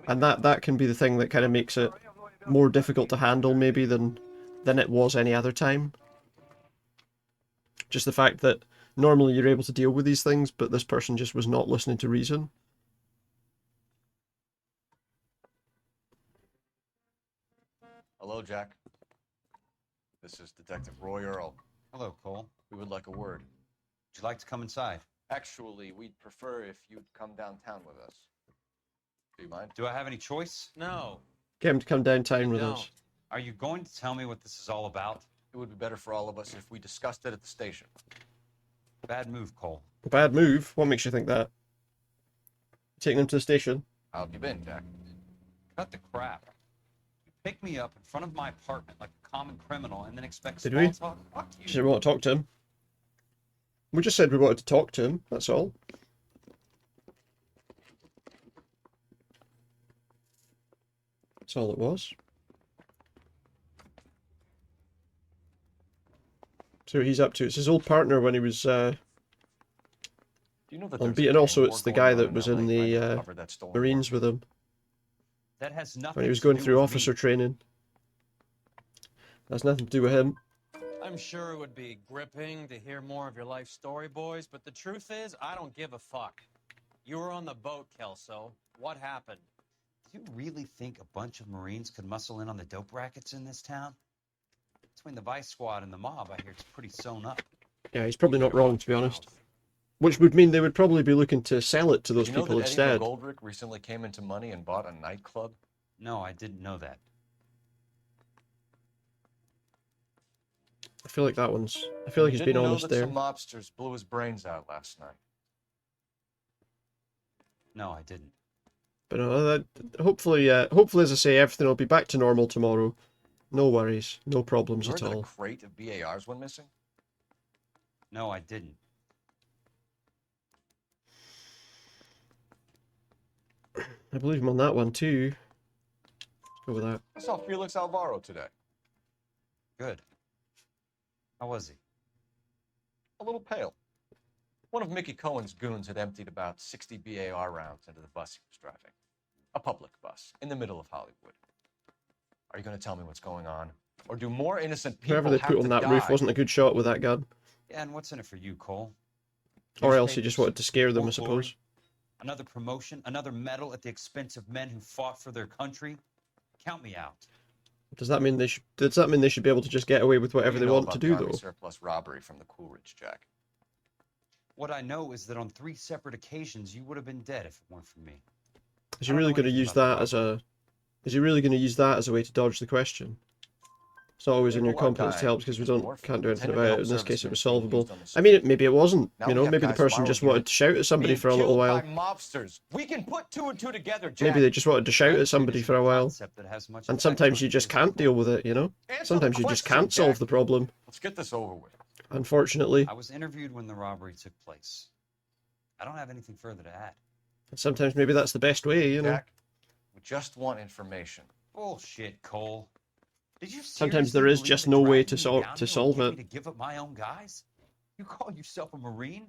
And that can be the thing that kind of makes it more difficult to handle maybe than it was any other time. Just the fact that normally you're able to deal with these things, but this person just was not listening to reason. Hello, Jack. This is Detective Roy Earl. Hello, Cole. We would like a word. Would you like to come inside? Actually, we'd prefer if you'd come downtown with us. Do you mind? Do I have any choice? No. Get him to come downtown with us. Are you going to tell me what this is all about? It would be better for all of us if we discussed it at the station. Bad move, Cole. Bad move? What makes you think that? Taking him to the station? How have you been, Jack? Cut the crap. You pick me up in front of my apartment like a common criminal and then expect Did small we? talk? Fuck you. Just want to talk to him. We just said we wanted to talk to him, that's all. That's all it was. So he's up to. It's his old partner when he was Do you know that on there's beat, and a also gang it's the war guy going that on was LA in trying to the recover that stolen Marines with him That has nothing when he was to going do through with officer me. training. That's nothing to do with him. I'm sure it would be gripping to hear more of your life story, boys, but the truth is, I don't give a fuck. You were on the boat, Kelso. What happened? Do you really think a bunch of Marines could muscle in on the dope rackets in this town? Between the Vice Squad and the mob, I hear it's pretty sewn up. Yeah, he's probably not wrong, to be honest. Which would mean they would probably be looking to sell it to those You know people that instead. Eddie McGoldrick recently came into money and bought a nightclub? No, I didn't know that. I feel like that one's... I feel like he's been honest there. Some mobsters blew his brains out last night. No, I didn't. But hopefully, as I say, everything will be back to normal tomorrow. No worries, no problems You at heard that all. a crate of BARs went missing? No, I didn't. I believe him on that one too. Let's go with that. I saw Felix Alvaro today. Good. How was he? A little pale. One of Mickey Cohen's goons had emptied about 60 BAR rounds into the bus he was driving. A public bus, in the middle of Hollywood. Are you going to tell me what's going on? Or do more innocent people Whoever they have put on to that die? roof wasn't a good shot with that gun. Yeah, and what's in it for you, Cole? Or else he just Newspapers, wanted to scare them, I folklore. suppose. Another promotion? Another medal at the expense of men who fought for their country? Count me out. Does that mean they should? Does that mean they should be able to just get away with whatever they want to do, though? Surplus robbery from the Coolidge, Jack. What I know is that on 3 separate occasions you would have been dead if it weren't for me. Is he really going to use that as a? Is he really going to use that as a way to dodge the question? It's not always in your competence to help because we can't do anything about it. In this case, it was solvable. I mean, maybe it wasn't. You know, maybe the person just wanted to shout at somebody for a little while. Mobsters. We can put 2 and 2 together, Jack. Maybe they just wanted to shout at somebody for a while. And sometimes you just can't deal with it, you know? Sometimes you just can't solve the problem. Let's get this over with. Unfortunately. I was interviewed when the robbery took place. I don't have anything further to add. And sometimes maybe that's the best way, you know? Jack, we just want information. Bullshit, Cole. Did you Sometimes there is just no way to solve it. To give up my own guys? You call yourself a Marine?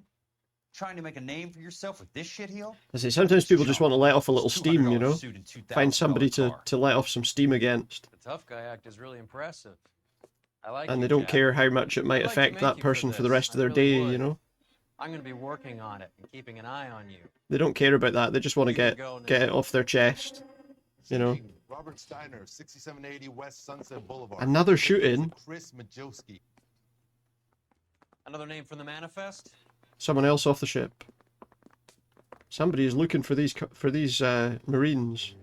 Trying to make a name for yourself with this shitheel? I say sometimes people just want to let off a little steam, you know? Find somebody to let off some steam against. The tough guy act is really impressive. I like And you, they don't Jack. care how much it might I'd like to affect make that you person for the this. rest of I their really day, would. you know? I'm going to be working on it and keeping an eye on you. They don't care about that. They just want to get it off their chest, you know? Robert Steiner, 6780 West Sunset Boulevard. Another shooting. Chris Majowski. Another name from the manifest? Someone else off the ship. Somebody is looking for these Marines.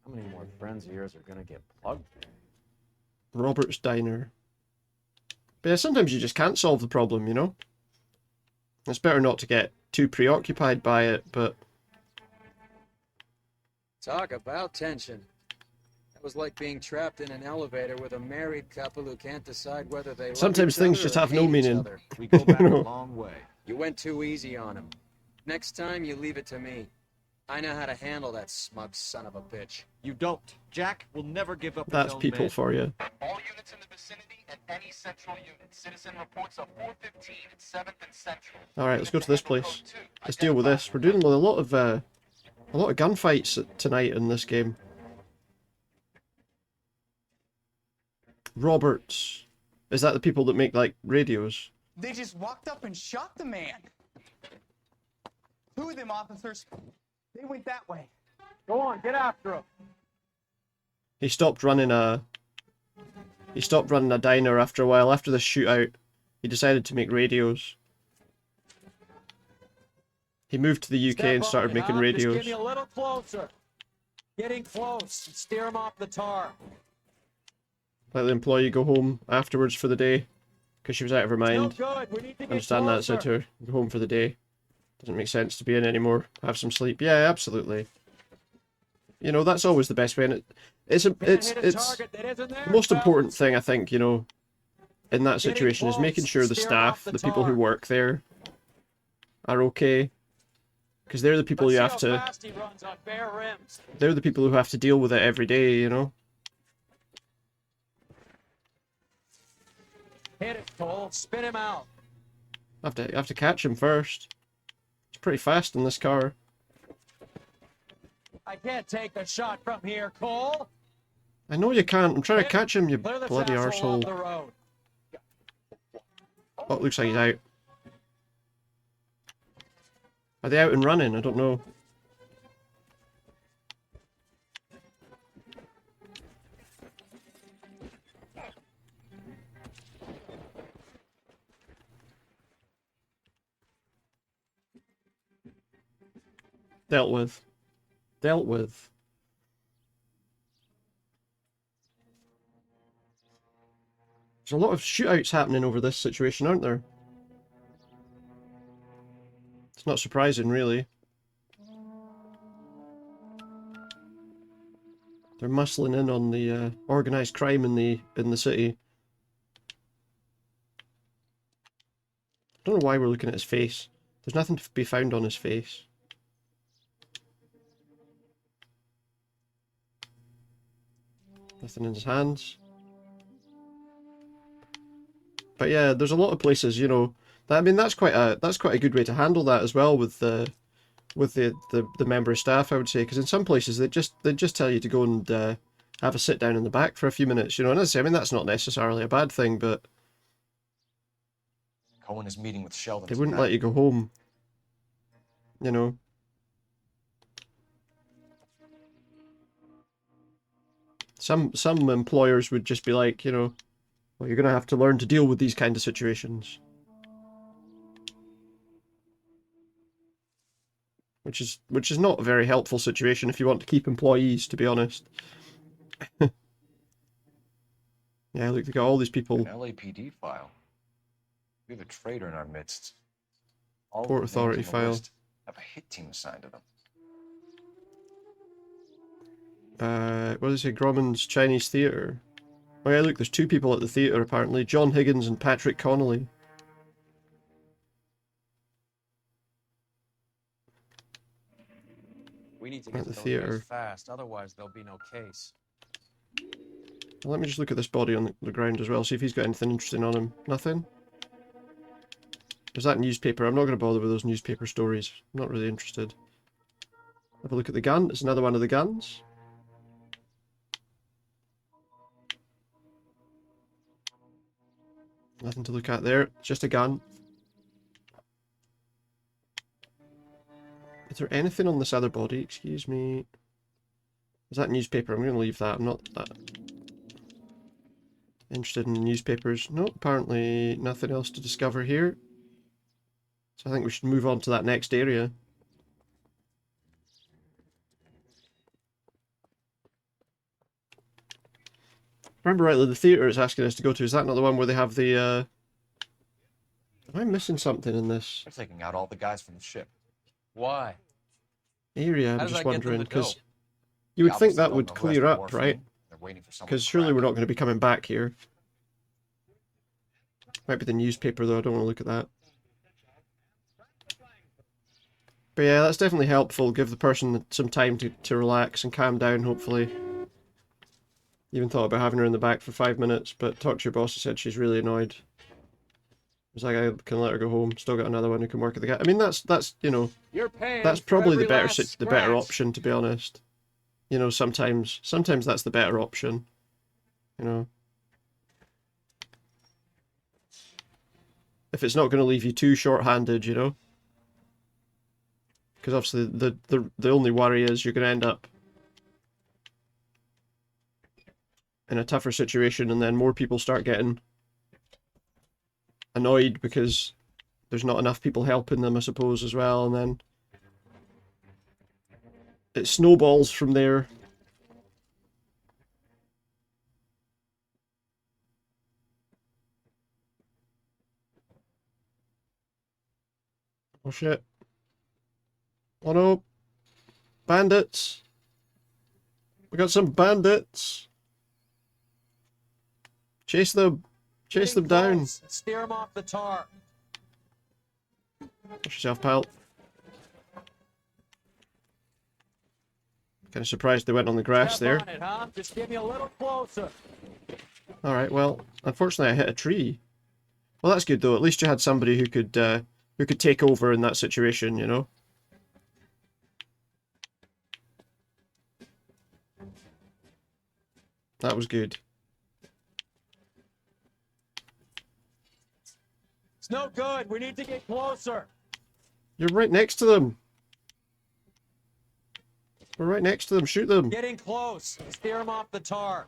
How many more friends of yours are gonna get plugged? Robert's Diner. But yeah, sometimes you just can't solve the problem, you know? It's better not to get too preoccupied by it, but... Talk about tension. That was like being trapped in an elevator with a married couple who can't decide whether they love Sometimes each things other just or have no hate each meaning. other. We go back You a know? long way. You went too easy on him. Next time, you leave it to me. I know how to handle that smug son of a bitch. You don't. Jack will never give up his That's own people men. for you. All units in the vicinity and any central unit. Citizen reports of 415 at 7th and Central. Alright, let's go to this place. Let's deal with this. We're dealing with a lot of gunfights tonight in this game. Roberts. Is that the people that make, like, radios? They just walked up and shot the man. 2 of them officers, they went that way. Go on, get after him. He stopped running a diner after a while. After the shootout, he decided to make radios. He moved to the UK and started making radios. Just give me a little closer. Getting close. Steer him off the tar. Let the employee go home afterwards for the day because she was out of her mind. good. We need to get Understand that, said to her. Go home for the day. Doesn't make sense to be in anymore. Have some sleep. Yeah, absolutely. You know, that's always the best way. And it's the most important thing, I think, you know, in that situation is making sure the staff, the people who work there, are okay. Because they're the people you have to. They're the people who have to deal with it every day, you know. Hit it, Cole. Spin him out. I have to catch him first. He's pretty fast in this car. I can't take the shot from here, Cole. I know you can't. I'm trying to catch him, you Clear this bloody asshole off arsehole. the road. Oh, it looks like he's out. Are they out and running? I don't know. Dealt with. Dealt with. There's a lot of shootouts happening over this situation, aren't there? It's not surprising, really. They're muscling in on the organised crime in the city. I don't know why we're looking at his face. There's nothing to be found on his face. Nothing in his hands. But yeah, there's a lot of places, you know. I mean, that's quite a good way to handle that as well with the member of staff, I would say, because in some places they just tell you to go and have a sit down in the back for a few minutes, you know. And I mean, that's not necessarily a bad thing, but Cohen is meeting with Sheldon They wouldn't tonight. let you go home. You know. Some employers would just be like, you know, well, you're gonna have to learn to deal with these kind of situations. Which is not a very helpful situation if you want to keep employees, to be honest. Yeah, look, they got all these people. An LAPD file. We have a traitor in our midst. All Port of the names Authority on the file. list have a hit team assigned to them. What does it say? Grauman's Chinese Theatre. Oh yeah, look, there's two people at the theatre apparently. John Higgins and Patrick Connolly. We need to At get the to those theater. guys fast, otherwise there'll be no case. Let me just look at this body on the ground as well, see if he's got anything interesting on him. Nothing? There's that newspaper. I'm not going to bother with those newspaper stories. I'm not really interested. Have a look at the gun. It's another one of the guns. Nothing to look at there. It's just a gun. Is there anything on this other body? Excuse me. Is that newspaper? I'm going to leave that. I'm not that interested in newspapers. No, apparently nothing else to discover here. So I think we should move on to that next area. If I remember rightly, the theatre is asking us to go to. Is that not the one where they have the, Am I missing something in this They're taking out all the guys from the ship. Why? area? How I'm does just that get them wondering, to go? because you would They think obviously that don't would know who has clear the up, morphine. right? They're waiting for someone Because to surely crack we're it. not going to be coming back here. Might be the newspaper though, I don't want to look at that. But yeah, that's definitely helpful. Give the person some time to relax and calm down, hopefully. Even thought about having her in the back for 5 minutes, but talked to your boss and said she's really annoyed. It's like, I can let her go home. Still got another one who can work at the I mean, that's you know, You're paying that's for probably the every better last the better scratch. option, to be honest. You know, sometimes that's the better option. You know, if it's not going to leave you too short-handed, you know. Because obviously the only worry is you're going to end up in a tougher situation, and then more people start getting annoyed because there's not enough people helping them, I suppose, as well, and then it snowballs from there. Oh shit. Oh no. Bandits. We got some bandits. Chase them. Chase them down. Close. Steer them off the tar. Watch yourself, pal. Kind of surprised they went on the grass Step there. on it, huh? Just get me a little closer. Alright, well, unfortunately I hit a tree. Well, that's good though. At least you had somebody who could take over in that situation, you know? That was good. It's no good. We need to get closer. You're right next to them. We're right next to them. Shoot them. Getting close. Steer them off the tar.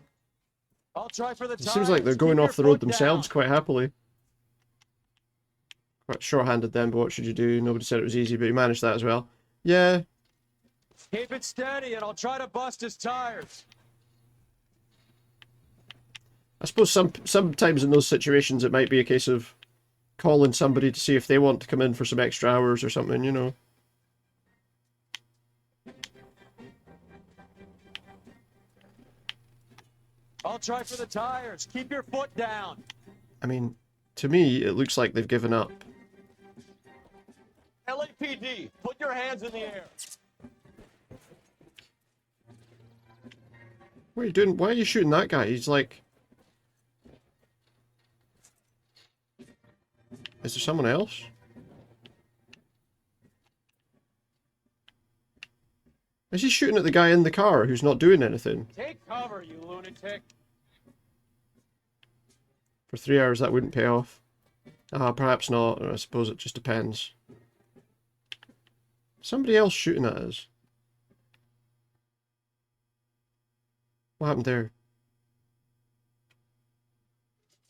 I'll try for the It tires. seems like they're going off the road themselves quite happily. Quite short-handed then, but what should you do? Nobody said it was easy, but you managed that as well. Yeah. Keep it steady, and I'll try to bust his tires. I suppose sometimes in those situations it might be a case of calling somebody to see if they want to come in for some extra hours or something, you know. I'll try for the tires. Keep your foot down. I mean, to me, it looks like they've given up. LAPD, put your hands in the air. What are you doing? Why are you shooting that guy? He's like... Is there someone else? Is he shooting at the guy in the car who's not doing anything? Take cover, you lunatic. For 3 hours, that wouldn't pay off. Perhaps not. I suppose it just depends. Somebody else shooting at us. What happened there?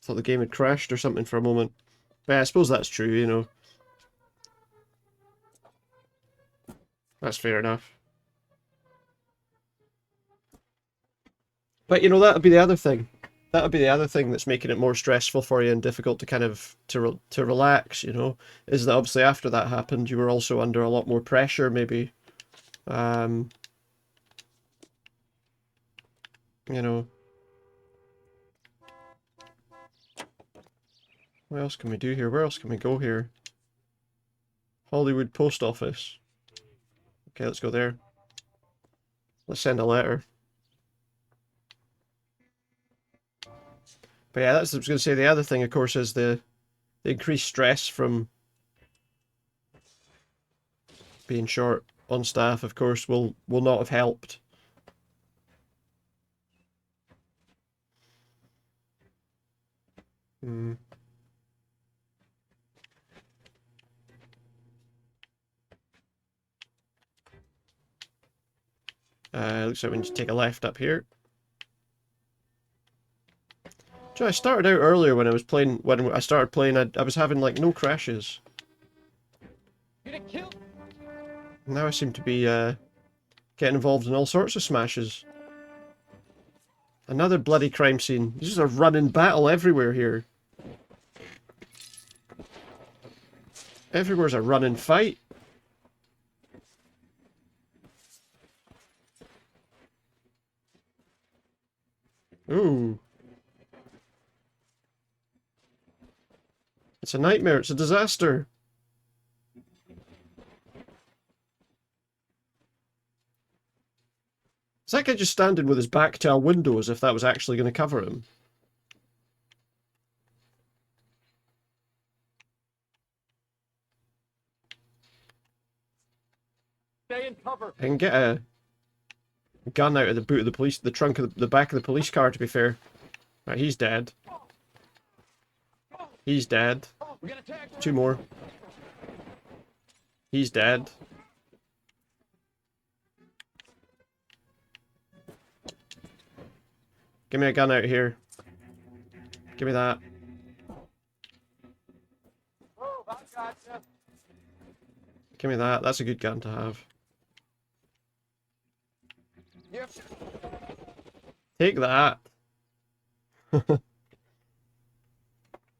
Thought the game had crashed or something for a moment. But yeah, I suppose that's true, you know. That's fair enough. But you know, that would be the other thing. That would be the other thing that's making it more stressful for you and difficult to kind of to relax, you know, is that obviously after that happened, you were also under a lot more pressure, maybe. You know. What else can we do here? Where else can we go here? Hollywood Post Office. Okay, let's go there. Let's send a letter. But yeah, that's what I was going to say. The other thing, of course, is the increased stress from being short on staff, of course, will not have helped. Looks like we need to take a left up here. So I started out earlier when I was playing. When I started playing, I was having like no crashes. Now I seem to be getting involved in all sorts of smashes. Another bloody crime scene. This is a running battle everywhere here. Everywhere's a running fight. Ooh. It's a nightmare. It's a disaster. Is that guy just standing with his back to a window as if that was actually going to cover him? Stay in cover. I can get a gun out of the boot of the trunk of the back of the police car, to be fair. Right, he's dead. He's dead. Two more. He's dead. Give me a gun out here. Give me that. Give me that. That's a good gun to have. Take that.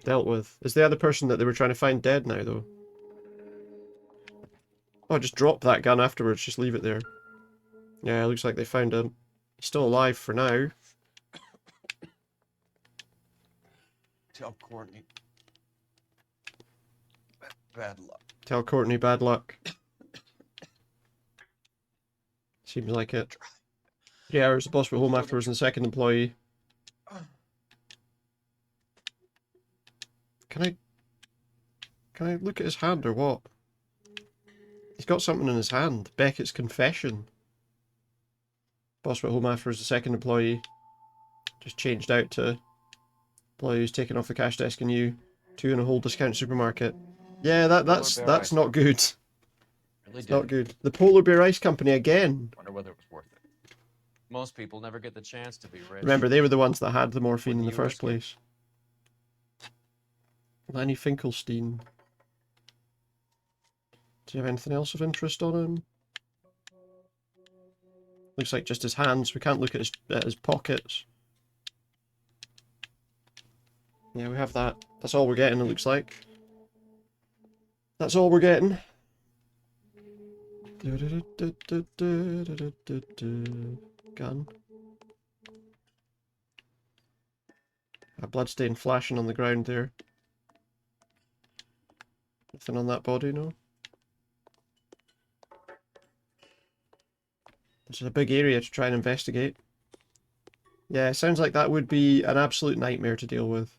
Dealt with. Is the other person that they were trying to find dead now, though? Oh, just drop that gun afterwards. Just leave it there. Yeah, it looks like they found him. He's still alive for now. Tell Courtney. Bad luck. Tell Courtney bad luck. Seems like it. 3 hours, the boss went home afterwards and the second employee. Can I look at his hand or what? He's got something in his hand. Beckett's confession. Boss went home afterwards, the second employee. Just changed out to employee who's taken off the cash desk and you. 2 in a whole discount supermarket. Yeah, that's not good. It's not good. The Polar Bear Ice Company again. Wonder whether it was worth it. Most people never get the chance to be rich. Remember, they were the ones that had the morphine in the first place. Lenny Finkelstein. Do you have anything else of interest on him? Looks like just his hands. We can't look at his pockets. Yeah, we have that. That's all we're getting, it looks like. That's all we're getting. Gun. A bloodstain flashing on the ground there. Nothing on that body, no? This is a big area to try and investigate. Yeah, it sounds like that would be an absolute nightmare to deal with.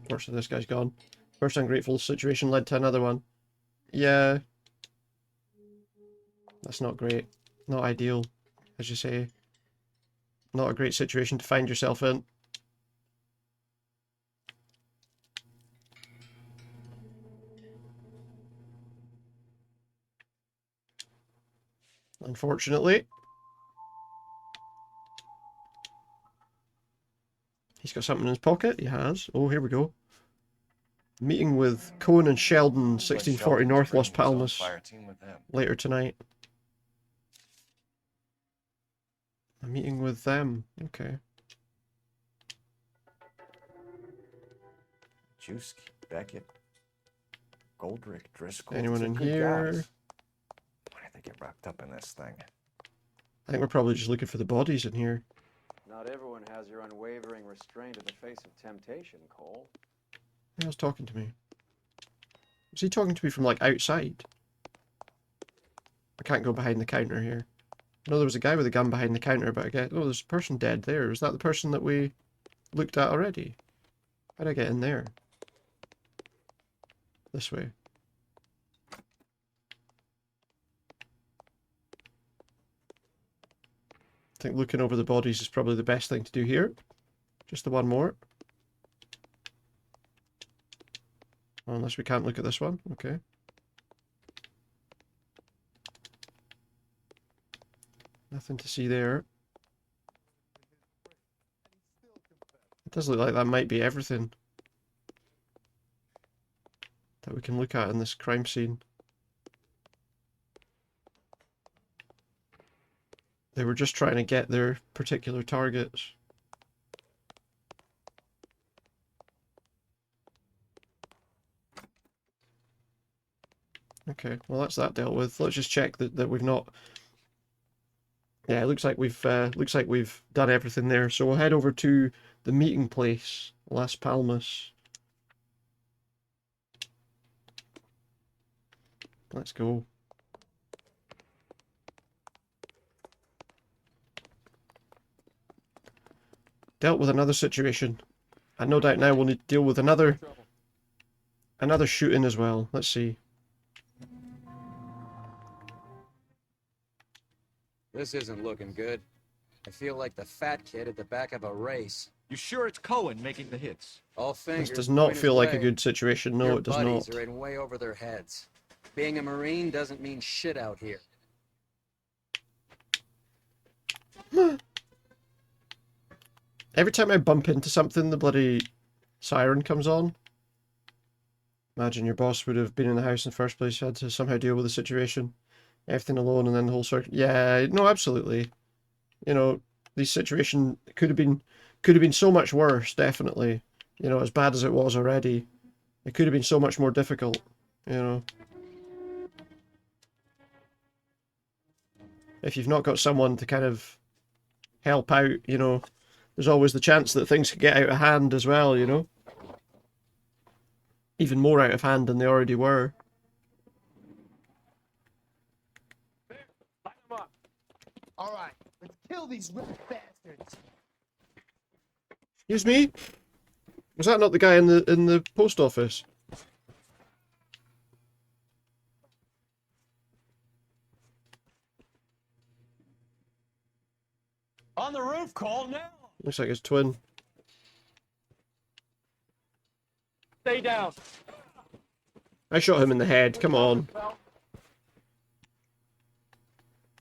Unfortunately, this guy's gone. First ungrateful situation led to another one. Yeah. That's not great. Not ideal, as you say. Not a great situation to find yourself in. Unfortunately. He's got something in his pocket. He has. Oh, here we go. Meeting with Cohen and Sheldon, 1640 North Las Palmas, later tonight. A meeting with them. Okay. Juice, Beckett, Goldrick, Driscoll. Anyone in good here? guys. Why did they get wrapped up in this thing? I think we're probably just looking for the bodies in here. Not everyone has your unwavering restraint in the face of temptation, Cole. He was talking to me. Was he talking to me from, like, outside? I can't go behind the counter here. I know there was a guy with a gun behind the counter, but I get... Oh, there's a person dead there. Was that the person that we looked at already? How'd I get in there? This way. I think looking over the bodies is probably the best thing to do here. Just the one more. Unless we can't look at this one. Okay. Nothing to see there. It does look like that might be everything that we can look at in this crime scene. They were just trying to get their particular targets. Okay, well that's that dealt with. Let's just check that we've not... Yeah, it looks like we've done everything there. So we'll head over to the meeting place, Las Palmas. Let's go. Dealt with another situation. And no doubt now we'll need to deal with another shooting as well. Let's see. This isn't looking good. I feel like the fat kid at the back of a race. You sure it's Cohen making the hits? All fingers. This does not point feel his like a way. good situation. No, Your it does buddies not. are in way over their heads. Being a Marine doesn't mean shit out here. Every time I bump into something, the bloody siren comes on. Imagine your boss would have been in the house in the first place, had to somehow deal with the situation. Everything alone, and then the whole circuit. Yeah, no, absolutely. You know, this situation could have been so much worse, definitely. You know, as bad as it was already. It could have been so much more difficult, you know. If you've not got someone to kind of help out, you know, there's always the chance that things could get out of hand as well, you know. Even more out of hand than they already were. Light them up. All right, let's kill these rat bastards. Excuse me? Was that not the guy in the post office? On the roof, Cole, now! Looks like his twin. Stay down. I shot him in the head, come on.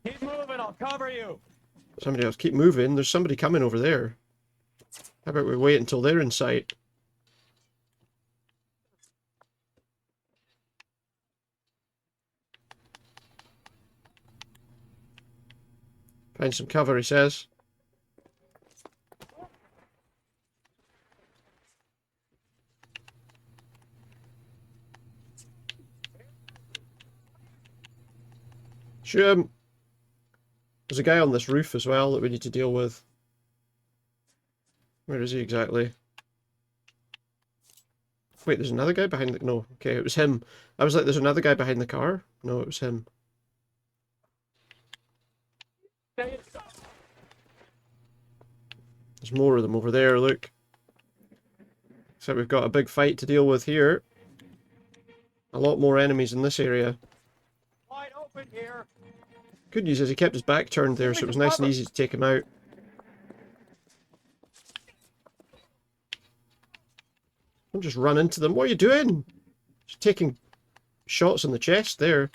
Keep moving, I'll cover you. Somebody else, keep moving. There's somebody coming over there. How about we wait until they're in sight? Find some cover, he says. Shoot him. There's a guy on this roof as well that we need to deal with. Where is he exactly? Wait, there's another guy behind the... No, okay, it was him. I was like, there's another guy behind the car? No, it was him. There's more of them over there, look. So we've got a big fight to deal with here. A lot more enemies in this area. Wide open here. Good news is he kept his back turned there, so it was nice and easy to take him out. Don't just run into them. What are you doing? Just taking shots in the chest there.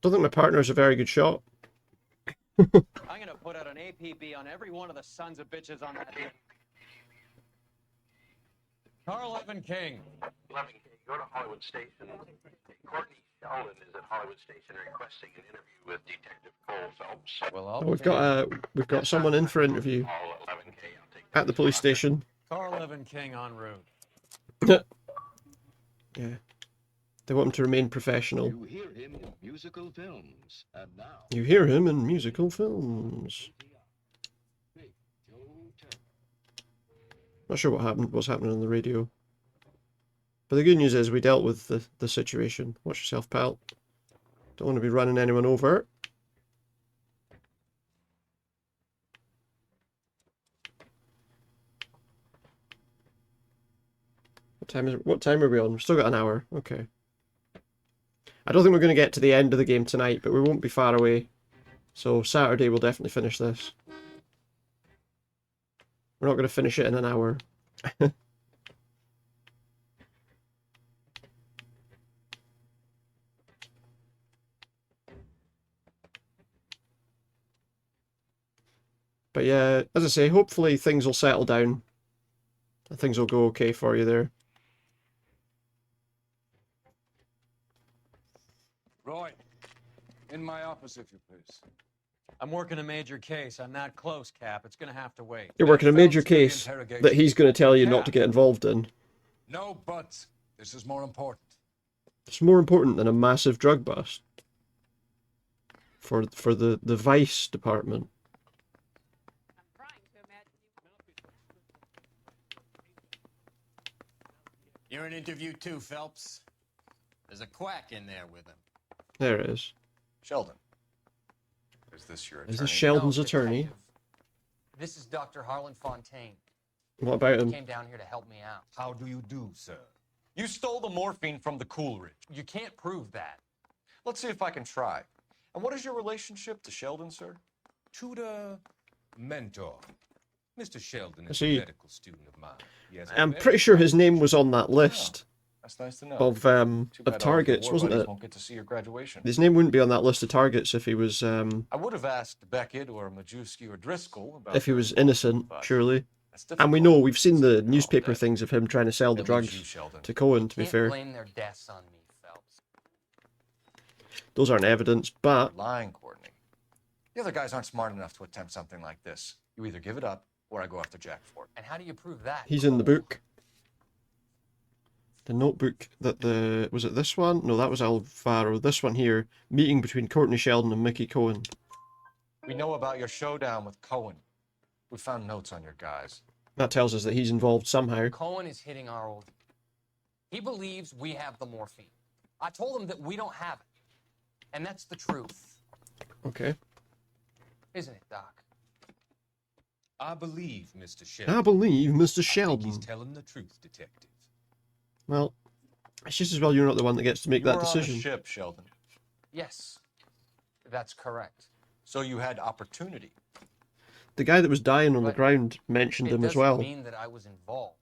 Don't think my partner's a very good shot. I'm gonna put out an APB on every one of the sons of bitches on that. Carl Evan King. Levin, go to Hollywood Station. Courtney Sheldon is at Hollywood Station requesting an interview with Detective Cole Phelps. Well, We've got someone in for interview at the police station. Carl Evan King en route. Yeah. They want him to remain professional. You hear him in musical films, and now You hear him in musical films. Not sure what's happening on the radio. But the good news is we dealt with the situation. Watch yourself, pal. Don't want to be running anyone over. What time are we on? We've still got an hour. Okay. I don't think we're going to get to the end of the game tonight, but we won't be far away. So Saturday we'll definitely finish this. We're not going to finish it in an hour. But yeah, as I say, hopefully things will settle down. And things will go okay for you there. Roy, in my office, if you please. I'm working a major case. I'm that close, Cap. It's gonna have to wait. You're working a major case that he's going to tell you not to get involved in. No buts. This is more important. It's more important than a massive drug bust. For the Vice Department. You're an interview too, Phelps. There's a quack in there with him. There it is. Sheldon. Is this your attorney? Is this Sheldon's attorney? This is Dr. Harlan Fontaine. What about him? He came down here to help me out. How do you do, sir? You stole the morphine from the Coolidge. You can't prove that. Let's see if I can try. And what is your relationship to Sheldon, sir? Tutor, mentor. Mr. Sheldon I is see. a medical student of mine. I'm pretty sure his name was on that list That's nice to know. of Too bad all the targets, war wasn't buddies it? Won't get to see your graduation. His name wouldn't be on that list of targets if he was I would have asked Beckett or Majewski or Driscoll about if he their was involvement, innocent, but surely. that's And we know we've seen the newspaper things of him trying to sell the It leaves drugs you, Sheldon. to Cohen. To be Can't fair, blame their deaths on me, Phelps. those aren't evidence, but lying, Courtney. The other guys aren't smart enough to attempt something like this. You either give it up or I go after Jack for it. And how do you prove that? he's in the book. The notebook that was it this one? No, that was Alvaro. This one here, meeting between Courtney Sheldon and Mickey Cohen. We know about your showdown with Cohen. We found notes on your guys. That tells us that he's involved somehow. Cohen is hitting our old. He believes we have the morphine. I told him that we don't have it. And that's the truth. Okay. Isn't it, Doc? I believe Mr. Sheldon. I believe Mr. I think Sheldon. he's telling the truth, detective. Well, it's just as well you're not the one that gets to make You that were decision. on the ship, Sheldon. Yes. That's correct. So you had opportunity. The guy that was dying on the But ground mentioned It him as doesn't well. mean that I was involved.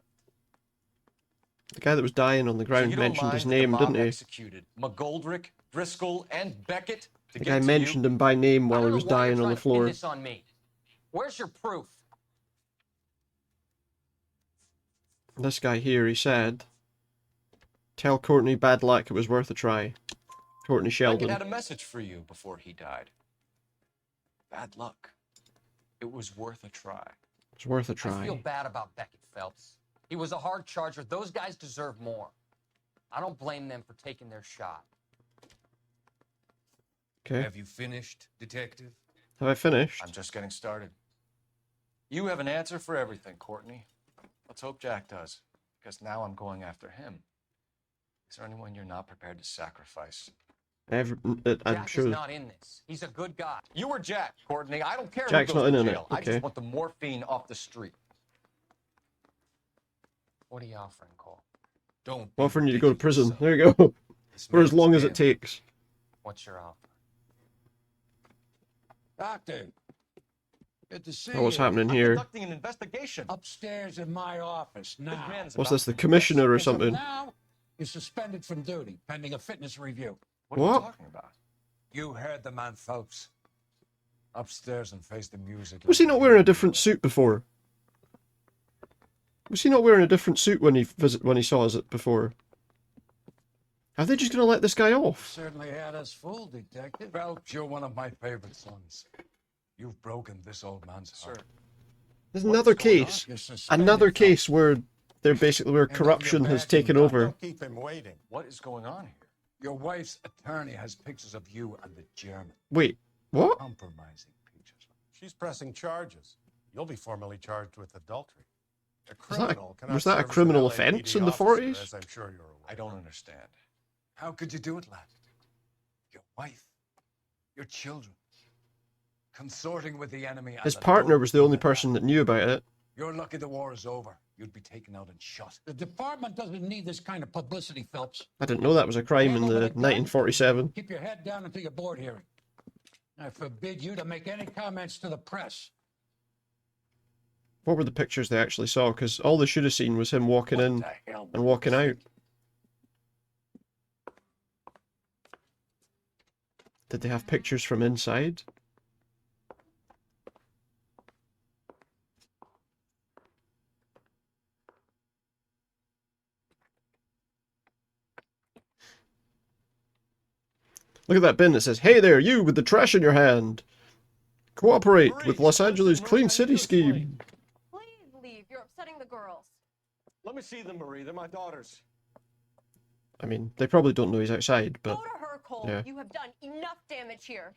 The guy that was dying on the So ground you don't mentioned his mind that the name, mob didn't he? executed McGoldrick, Driscoll, and Beckett to The get guy to mentioned him by name while I he don't was know why you're dying on trying the to pin floor. this on me. Where's your proof? This guy here, he said, "Tell Courtney bad luck, it was worth a try." Courtney Beckett Sheldon. had a message for you before he died. Bad luck. It was worth a try. It's worth a I feel try. bad about Beckett, Phelps. He was a hard charger. Those guys deserve more. I don't blame them for taking their shot. Okay. Have you finished, detective? Have I finished? I'm just getting started. You have an answer for everything, Courtney. Let's hope Jack does, because now I'm going after him. Is there anyone you're not prepared to sacrifice? I'm Jack sure. is not in this. He's a good guy. You were Jack, Courtney. I don't care Jack's who goes not to in it, jail. I okay. just want the morphine off the street. What are you offering, Cole? Don't. Offering you to go to prison. There you go. For as long as it takes. What's your offer? Doctor, Good to see Oh, what's you. happening I'm here? conducting an investigation. Upstairs in my office now. man is What's about this, the to commissioner or As of something? now, you're suspended from duty, pending a fitness review. What are you What? talking about? You heard the man, folks. Upstairs and face the music. Was he not wearing a different suit before? Was he not wearing a different suit when he saw us before? Are they just gonna let this guy off? Certainly had us fooled, Detective. Phelps, you're one of my favorite sons. You've broken this old man's heart. There's another case. Another case where they're basically where corruption has taken over. Don't keep him waiting. What is going on here? Your wife's attorney has pictures of you and the German. Wait, what? Compromising pictures. She's pressing charges. You'll be formally charged with adultery. A Was that criminal cannot was that a serve as an criminal LAPD offence in the officer, 40s? as I'm sure you're aware. I don't understand. How could you do it, lad? Your wife, your children, consorting with the enemy. His and partner was the only person that knew about it. You're lucky the war is over. You'd be taken out and shot. The department doesn't need this kind of publicity, Phelps. I didn't know that was a crime in the 1947. Keep your head down until your board hearing. I forbid you to make any comments to the press. What were the pictures they actually saw? Because all they should have seen was him walking in and walking out. Did they have pictures from inside? Look at that bin that says, "Hey there, you with the trash in your hand. Cooperate with Los Angeles Clean City Scheme." Please leave. You're upsetting the girls. Let me see them, Marie. They're my daughters. I mean, they probably don't know he's outside, but... Go to her, Cole. Yeah. You have done enough damage here.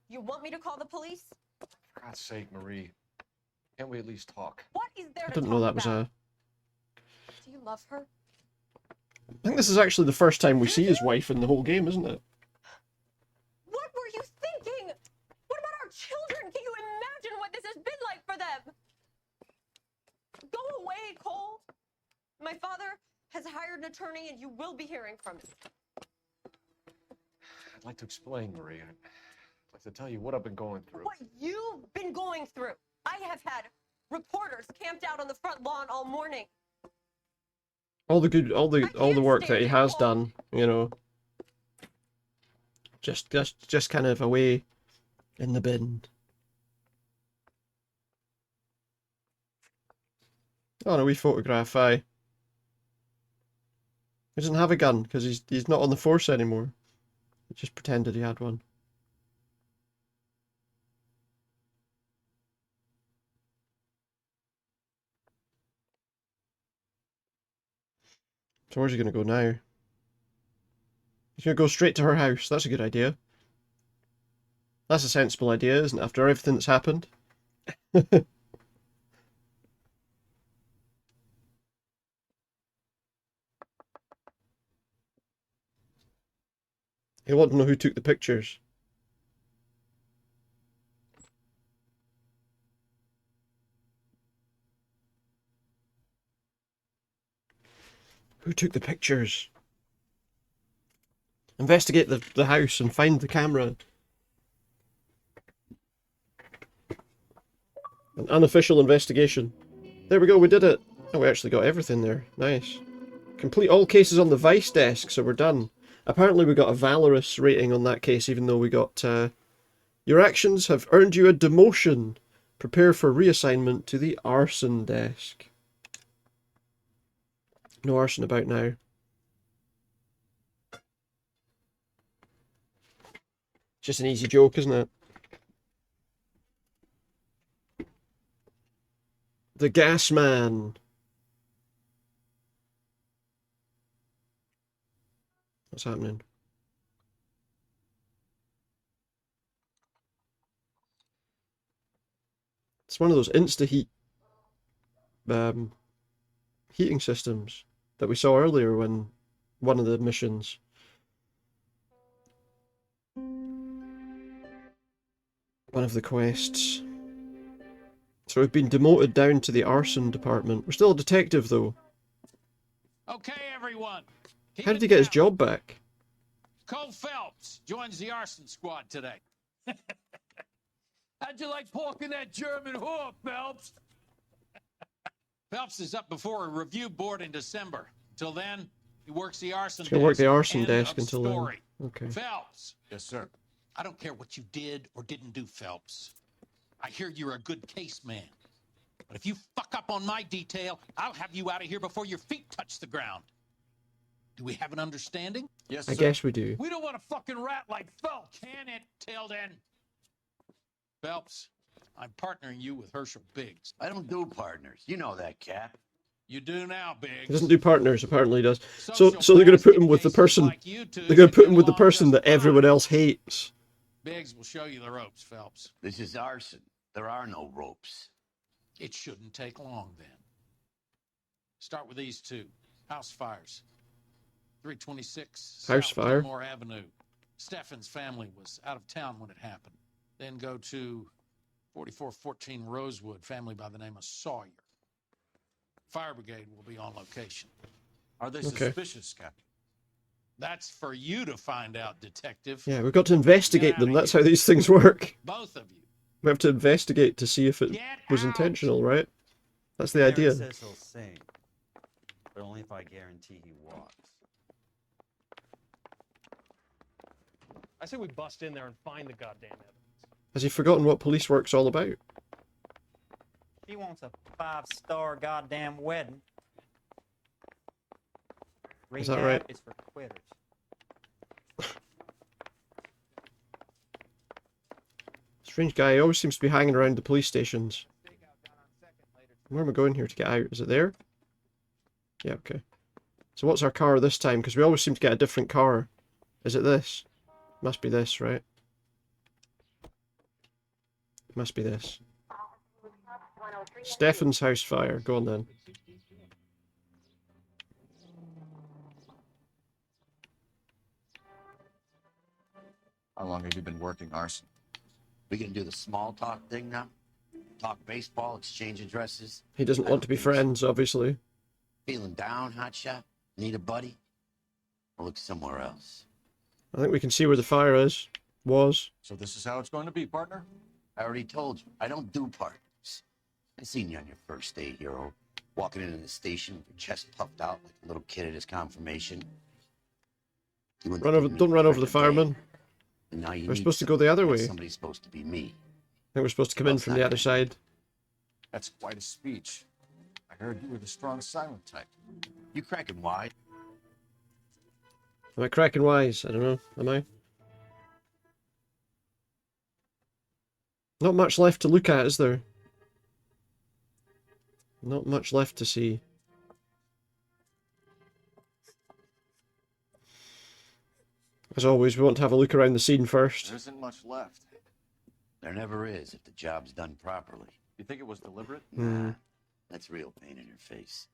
You want me to call the police? For God's sake, Marie. Can't we at least talk? What is there I to didn't talk know that was about? a... Do you love her? I think this is actually the first time we see his wife in the whole game, isn't it? What were you thinking? What about our children? Can you imagine what this has been like for them? Go away, Cole. My father has hired an attorney and you will be hearing from him. I'd like to explain, Marie. I'd like to tell you what I've been going through. What you've been going through. I have had reporters camped out on the front lawn all morning. All the work that he has done, you know, just kind of away in the bin. Oh, and a wee photograph, aye. He doesn't have a gun because he's not on the force anymore. He just pretended he had one. So where's he going to go now? He's going to go straight to her house. That's a good idea. That's a sensible idea, isn't it? After everything that's happened. He'll want to know who took the pictures. Who took the pictures? Investigate the house and find the camera. An unofficial investigation. There we go, we did it. Oh, we actually got everything there. Nice. Complete all cases on the Vice desk, so we're done. Apparently we got a valorous rating on that case, even though we got... your actions have earned you a demotion. Prepare for reassignment to the arson desk. No arson about now. Just an easy joke, isn't it? The Gas Man. What's happening? It's one of those insta-heat heating systems that we saw earlier when one of the missions. One of the quests. So we've been demoted down to the arson department. We're still a detective though. Okay, everyone. How did he get his job back? Cole Phelps joins the arson squad today. How'd you like pork in that German hoof, Phelps? Phelps is up before a review board in December. Until then, he works the arson He's gonna work desk. the arson End desk of until story. then. Okay. Phelps. Yes, sir. I don't care what you did or didn't do, Phelps. I hear you're a good case man. But if you fuck up on my detail, I'll have you out of here before your feet touch the ground. Do we have an understanding? Yes, I guess we do. We don't want a fucking rat like Phelps, can it, Tilden? Phelps, I'm partnering you with Herschel Biggs. I don't do partners. You know that, Cap. You do now, Biggs. He doesn't do partners, apparently he does. So they're gonna put him with the person. They're gonna put him with the person that everyone else hates. Biggs will show you the ropes, Phelps. This is arson. There are no ropes. It shouldn't take long, then. Start with these two. House fires. 326 House South fire. Gilmore Avenue. Steffen's family was out of town when it happened. Then go to 4414 Rosewood, family by the name of Sawyer. Fire brigade will be on location. Are they Okay. suspicious, Captain? That's for you to find out, detective. Yeah, we've got to investigate them. That's how these things work. Both of you. We have to investigate to see if it was intentional, right? That's the idea. Says he'll sing, but only if I guarantee he walks. I say we bust in there and find the goddamn evidence. Has he forgotten what police work's all about? He wants a 5-star goddamn wedding. Is that right? Rehab is for quitters. Strange guy. He always seems to be hanging around the police stations. Where am I going here to get out? Is it there? Yeah, okay. So what's our car this time? Because we always seem to get a different car. Is it this? Must be this, right? Must be this. Steffen's house fire. Go on then. How long have you been working arson? We gonna do the small talk thing now? Talk baseball, exchange addresses? He doesn't want to be friends, obviously. Feeling down, hotshot? Need a buddy? Or look somewhere else? I think we can see where the fire is. Was. So this is how it's going to be, partner? I already told you, I don't do partners. I seen you on your first day, hero. Walking into the station with your chest puffed out like a little kid at his confirmation. You wouldn't Run give over, me don't run a over the day, fireman. and now you We're need supposed to go the other way. Somebody's supposed to be me. I think we're supposed to come in from the other side. That's quite a speech. I heard you were the strong silent type. You cracking wide? Am I cracking wise? I don't know. Am I? Not much left to look at, is there? Not much left to see. As always, we want to have a look around the scene first. There isn't much left. There never is if the job's done properly. You think it was deliberate? Nah, that's real pain in your face.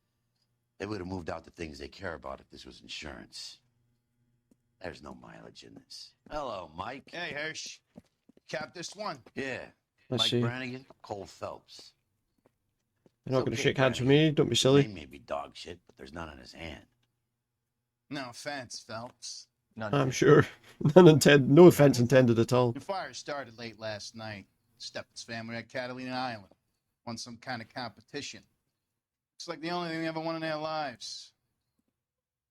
They would have moved out the things they care about if this was insurance. There's no mileage in this. Hello, Mike. Hey, Hirsch. Cap this one. Yeah. Let's Mike see. Brannigan, Cole Phelps. You're not going to Okay, shake hands with Brannigan. me. Don't be His silly. name may be dog shit, but there's none on his hand. No offense, Phelps. I'm sure. None intended. No offense intended at all. The fire started late last night. Steffen's family at Catalina Island. Won some kind of competition. Looks like the only thing they ever won in their lives.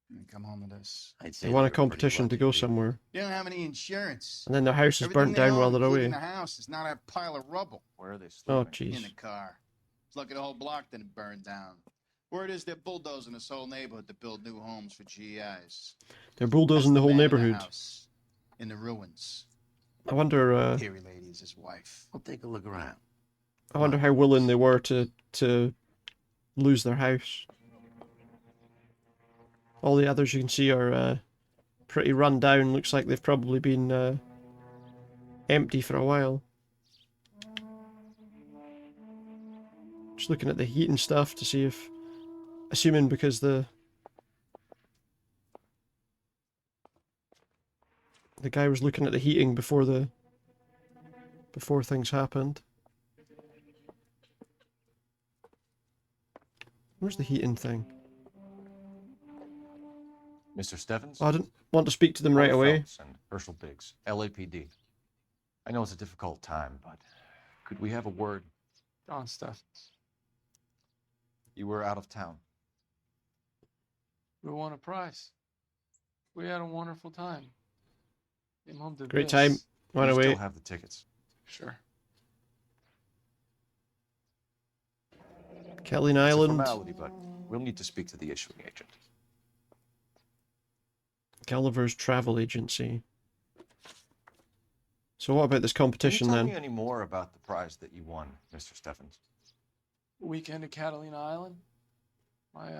And they come home to this. I'd They won a competition to go somewhere. They don't have any insurance. And then their house is Everything burnt they down while own, they're including away. The house is not a pile of rubble. Where are they Oh, sleeping? In jeez. the car. It's lucky the whole block didn't burn down. Word is they're bulldozing this whole neighborhood to build new homes for GIs. They're bulldozing the whole Man in the neighborhood. house, in the ruins. I wonder. Peary lady is his wife. I'll take a look around. I wonder how willing they were to lose their house. All the others you can see are pretty run down. Looks like they've probably been empty for a while. Just looking at the heat and stuff to see if, assuming because the guy was looking at the heating before things happened. Where's the heating thing? Mr. Steffens? Oh, I didn't want to speak to them right Cole away. Phelps and Herschel Biggs, LAPD. I know it's a difficult time, but Could we have a word? John Steffens. You were out of town. We won a prize. We had a wonderful time. Came home to Great this. time. Went You away. still have the tickets. Sure. Kelly It's a Island. formality, but we'll need to speak to the issuing agent. Gulliver's Travel Agency. So what about this competition Can you tell then? me any more about the prize that you won, Mr. Steffens? Weekend at Catalina Island. My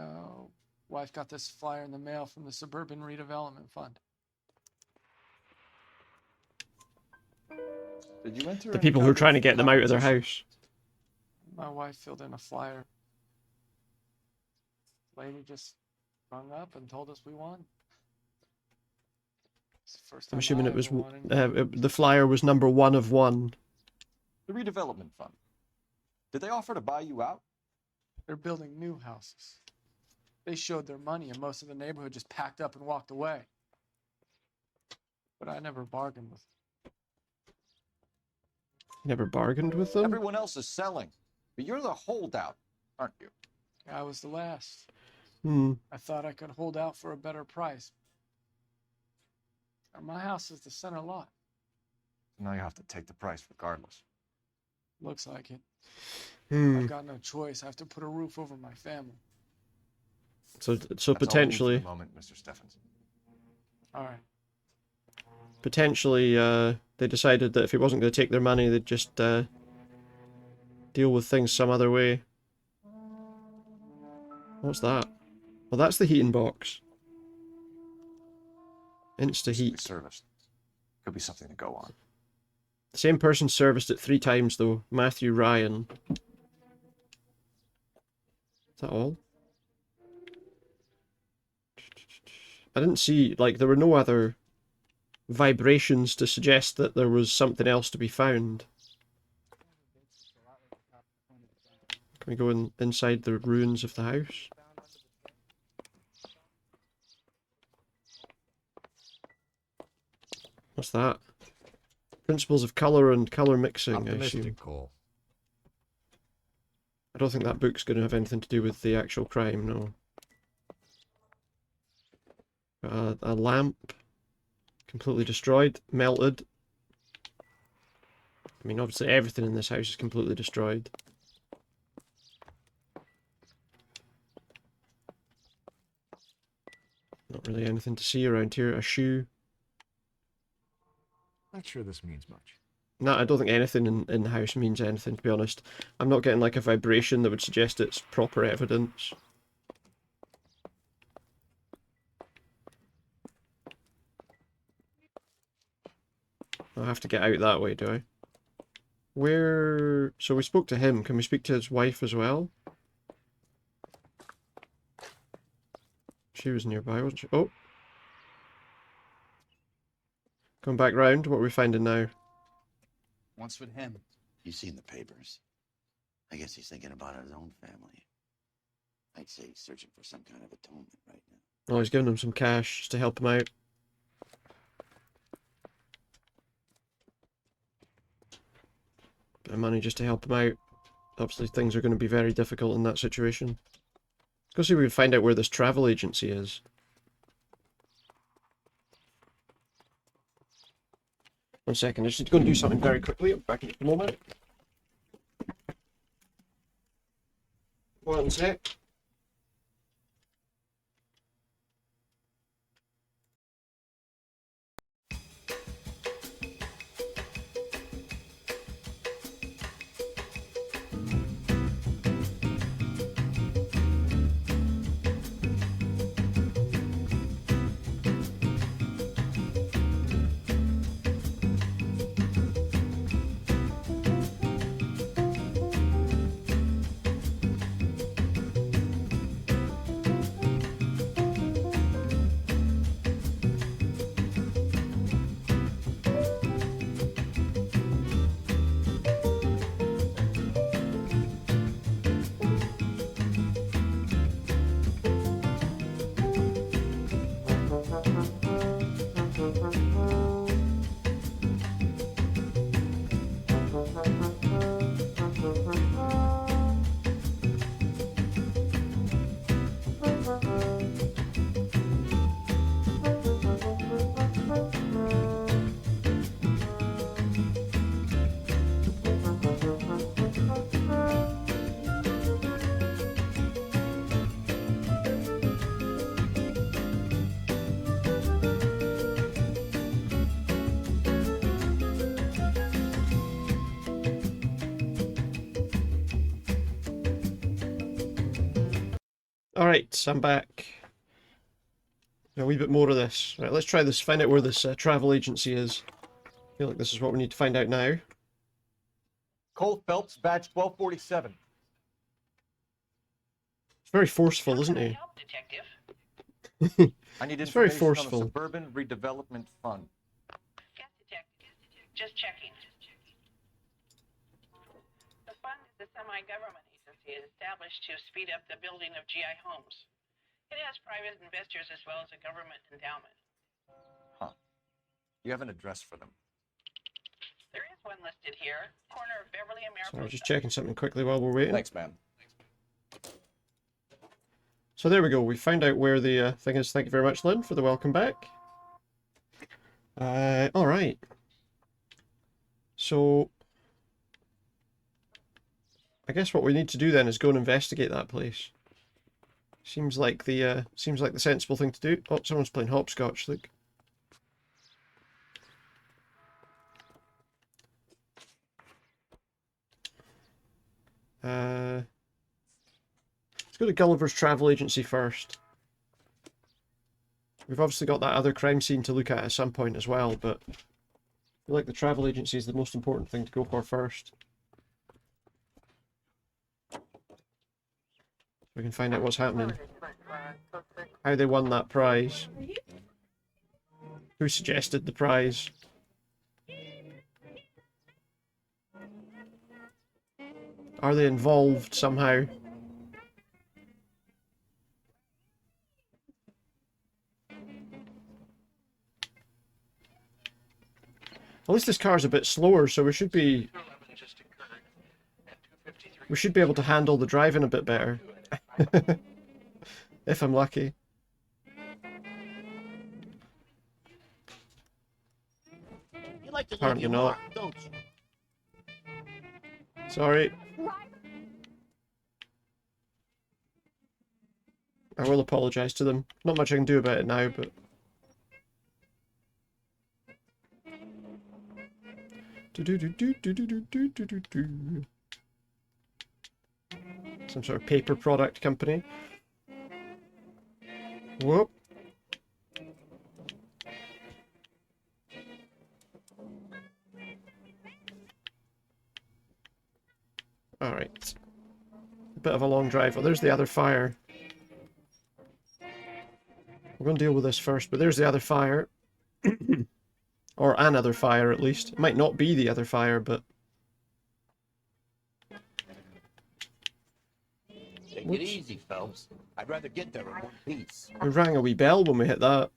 wife got this flyer in the mail from the Suburban Redevelopment Fund. Did you enter The any people who are kind trying to get them out of their competition? house. My wife filled in a flyer. Lady just rung up and told us we won. It's the first time I'm assuming I it was ever won anything. the flyer was number 1 of 1. The redevelopment fund. Did they offer to buy you out? They're building new houses. They showed their money and most of the neighborhood just packed up and walked away. But I never bargained with them. You never bargained with them? Everyone else is selling, but you're the holdout, aren't you? I was the last. Hmm. I thought I could hold out for a better price. And my house is the center lot. Now you have to take the price regardless. Looks like it. Hmm. I've got no choice. I have to put a roof over my family. So That's all we need for potentially, the moment, Mr. Steffens. All right. potentially, they decided that if he wasn't going to take their money, they'd just deal with things some other way. What's that? Well, that's the heating box. Insta heat. Serviced. Could be something to go on. The same person serviced it 3 times though. Matthew Ryan. Is that all? I didn't see, like, there were no other vibrations to suggest that there was something else to be found. Can we go inside the ruins of the house? What's that? Principles of colour and colour mixing, I assume. Optimistic, Cole. I don't think that book's going to have anything to do with the actual crime, no. A lamp. Completely destroyed. Melted. I mean, obviously everything in this house is completely destroyed. Not really anything to see around here. A shoe. Not sure this means much. No, I don't think anything in the house means anything, to be honest. I'm not getting like a vibration that would suggest it's proper evidence. I'll have to get out that way, do I? Where... So we spoke to him. Can we speak to his wife as well? She was nearby, wasn't she? Oh! Going back round. What are we finding now? What's with him? You've seen the papers. I guess he's thinking about his own family. I'd say he's searching for some kind of atonement right now. Oh, he's giving him some cash just to help him out. Bit of money just to help him out. Obviously things are going to be very difficult in that situation. Let's go see if we can find out where this travel agency is. One second, I'm just going to do something very quickly. I'll be back in just a moment. One sec. Alright, I'm back. A wee bit more of this. Right, let's try this, find out where this travel agency is. I feel like this is what we need to find out now. Cole Phelps, badge 1247. It's very forceful, isn't he? I need It's very information on the forceful. Suburban Redevelopment Fund. Just checking. The fund is a semi-government agency established to speed up the building of GI homes. It has private investors as well as a government endowment. Huh. You have an address for them? There is one listed here, corner of Beverly and Sorry, Mariposa. just checking something quickly while we're waiting. Thanks, man. So there we go, we found out where the thing is. Thank you very much, Lynn, for the welcome back. Alright. So, I guess what we need to do then is go and investigate that place. Seems like the sensible thing to do. Oh, someone's playing hopscotch, look. Let's go to Gulliver's Travel Agency first. We've obviously got that other crime scene to look at some point as well, but I feel like the travel agency is the most important thing to go for first. We can find out what's happening. How they won that prize. Who suggested the prize? Are they involved somehow? At least this car's a bit slower, so we should be able to handle the driving a bit better. If I'm lucky. You like to Apparently leave your not. mark, don't you? Sorry. I will apologise to them. Not much I can do about it now, but... Some sort of paper product company. Whoop. Alright. A bit of a long drive. Oh, there's the other fire. We're going to deal with this first, but there's the other fire. Or another fire, at least. It might not be the other fire, but... Take it easy, Phelps. I'd rather get there in one piece. We rang a wee bell when we hit that.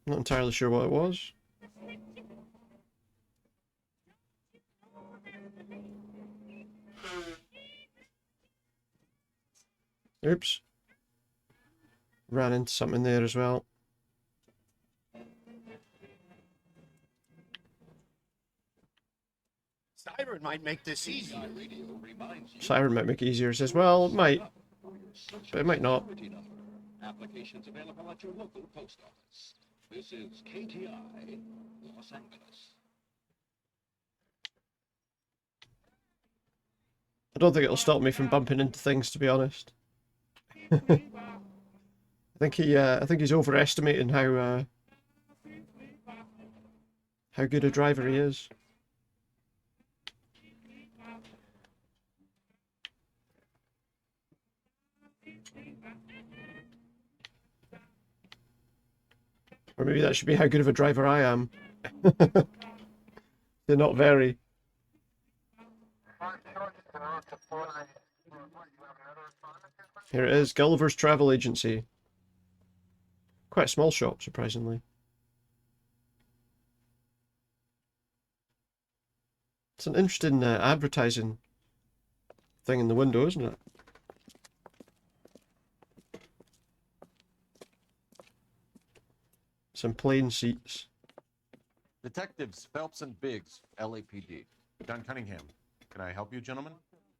Not entirely sure what it was. Oops. Ran into something there as well. Siren might make this easier. Siren might make it easier. It says, well, it might. But it might not. Applications available at your local post office. This is KTI, Los Angeles. I don't think it'll stop me from bumping into things, to be honest. I think he's overestimating how good a driver he is. Or maybe that should be how good of a driver I am. They're not very. Here it is, Gulliver's Travel Agency. Quite a small shop, surprisingly. It's an interesting advertising thing in the window, isn't it? Some plain seats. Detectives Phelps and Biggs, LAPD. John Cunningham. Can I help you, gentlemen?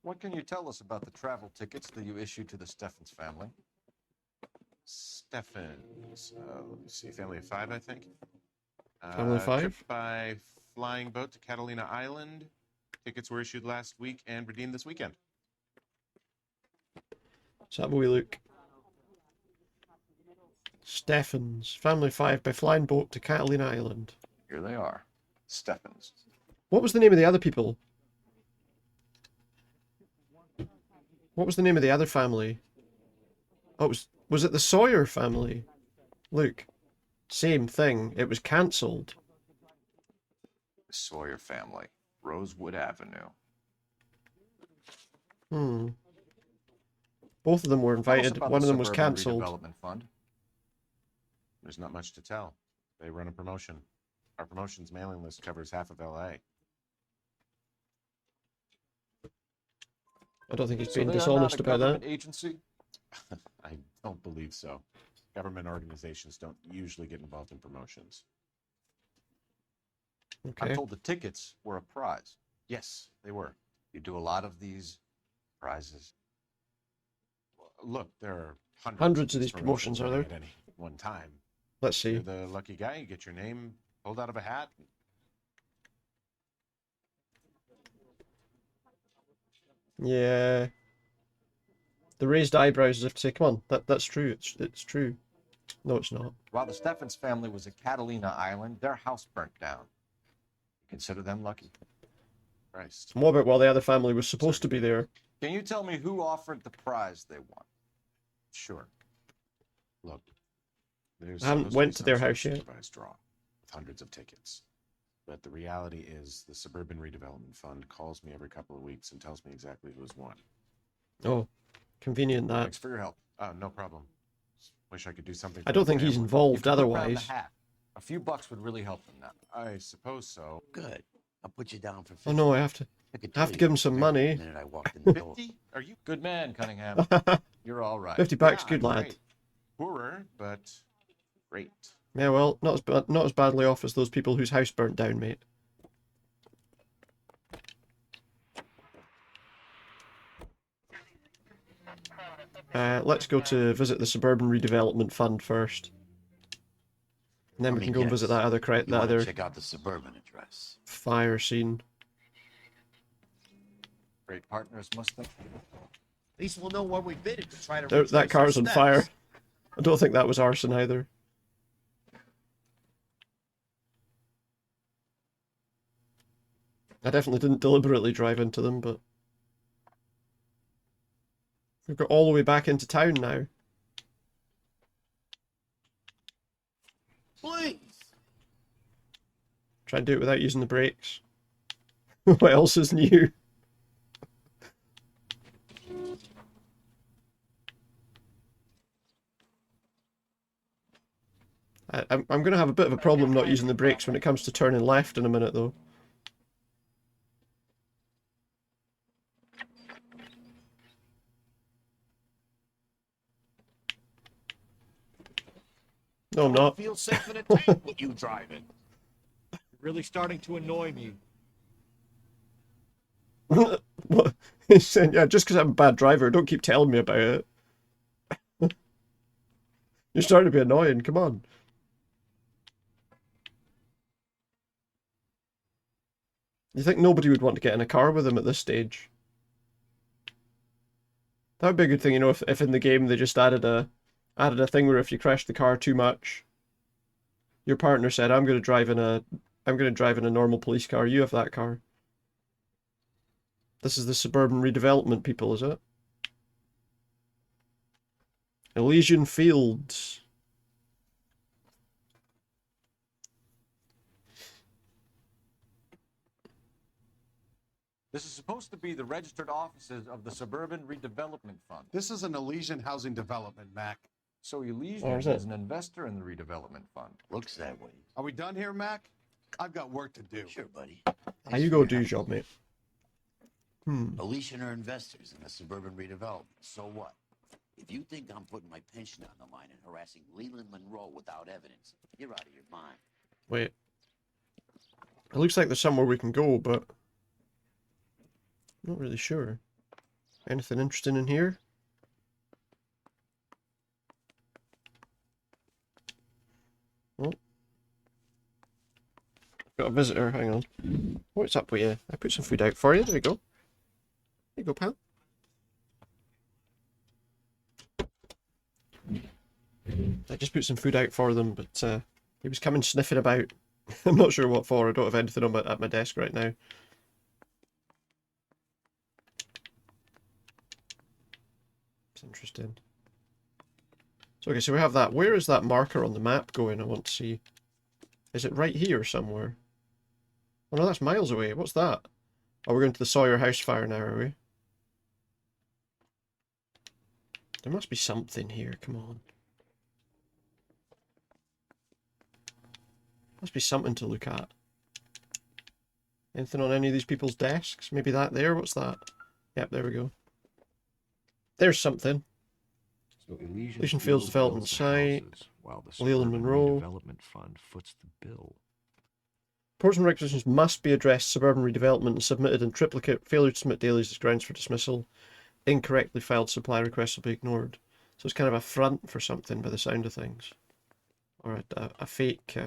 What can you tell us about the travel tickets that you issued to the Steffens family? Steffens. Let me see. Family of 5, I think. Family of 5? Trip by flying boat to Catalina Island. Tickets were issued last week and redeemed this weekend. Let's have a wee look. Steffens. Family 5 by flying boat to Catalina Island. Here they are. Steffens. What was the name of the other people? What was the name of the other family? Oh, was it the Sawyer family? Look. Same thing. It was cancelled. The Sawyer family. Rosewood Avenue. Hmm. Both of them were Tell us invited. about One the of them was Suburban cancelled. Redevelopment Fund. There's not much to tell. They run a promotion. Our promotion's mailing list covers half of L.A. I don't think he's So being they are dishonest not a about government that. agency? I don't believe so. Government organizations don't usually get involved in promotions. Okay. I'm told the tickets were a prize. Yes, they were. You do a lot of these prizes. Look, there are Hundreds of these promotions, are there? at any one time. Let's see. You're the lucky guy. You get your name pulled out of a hat. Yeah. The raised eyebrows as if to say, come on, that's true. It's true. No, it's not. While the Steffens family was at Catalina Island, their house burnt down. You consider them lucky? Christ. And what about while the other family was supposed to be there? Can you tell me who offered the prize they won? Sure. Look, there's I haven't supposed went be to their some house sort of yet. supervised draw with hundreds of tickets. But the reality is the Suburban Redevelopment Fund calls me every couple of weeks and tells me exactly who's won. Oh, convenient that. Thanks for your help. No problem. Wish I could do something. I don't think he's involved Look around otherwise. the hat. A few bucks would really help them now. I suppose so. Good. I'll put you down for 50. Oh no, I have to give him some money. The minute I walked in the door. 50? Are you Good man, Cunningham. You're all right. $50, Yeah, good I'm lad. great. Poorer, but great. Yeah, well, not as badly off as those people whose house burnt down, mate. Let's go to visit the Suburban Redevelopment Fund first. And then we can go and visit that other You wanna other check out the suburban address. fire scene. Great partners must think. At least we'll know where we've been to try to There, retrace that car's our on steps. fire. I don't think that was arson either. I definitely didn't deliberately drive into them, but... We've got all the way back into town now. Please. Try and do it without using the brakes. What else is new? I'm going to have a bit of a problem not using the brakes when it comes to turning left in a minute, though. No, I'm not. Feel safe in a tank with you driving. You're really starting to annoy me. What? He's saying, yeah, just because I'm a bad driver, don't keep telling me about it. You're starting to be annoying, come on. You think nobody would want to get in a car with him at this stage? That would be a good thing, you know, if in the game they just added a thing where if you crash the car too much, your partner said, I'm going to drive in a normal police car, you have that car. This is the Suburban Redevelopment people, is it? Elysian Fields. This is supposed to be the registered offices of the Suburban Redevelopment Fund. This is an Elysian housing development, Mac. So Elysian Or is is it? an investor in the redevelopment fund. Looks that way. Are we done here, Mac? I've got work to do. Sure, buddy. How you go do your job, mate? Elysian are investors in the suburban redevelopment. So what? If you think I'm putting my pension on the line and harassing Leland Monroe without evidence, you're out of your mind. Wait. It looks like there's somewhere we can go, but... Not really sure. Anything interesting in here? Oh. Got a visitor, hang on. What's up with you? I put some food out for you, there you go. There you go, pal. I just put some food out for them, but he was coming sniffing about. I'm not sure what for. I don't have anything on at my desk right now. It's interesting. So, okay, so we have that. Where is that marker on the map going? I want to see. Is it right here somewhere? Oh no, that's miles away. What's that? Oh, we're going to the Sawyer house fire now, are we? There must be something here. Come on. Must be something to look at. Anything on any of these people's desks? Maybe that there? What's that? Yep, there we go. There's something. So Elysian Fields Development Site. While the Leland Suburban Monroe. Redevelopment Fund foots the bill. Reports and requisitions must be addressed suburban redevelopment and submitted in triplicate. Failure to submit dailies is grounds for dismissal. Incorrectly filed supply requests will be ignored. So it's kind of a front for something by the sound of things. Or a fake...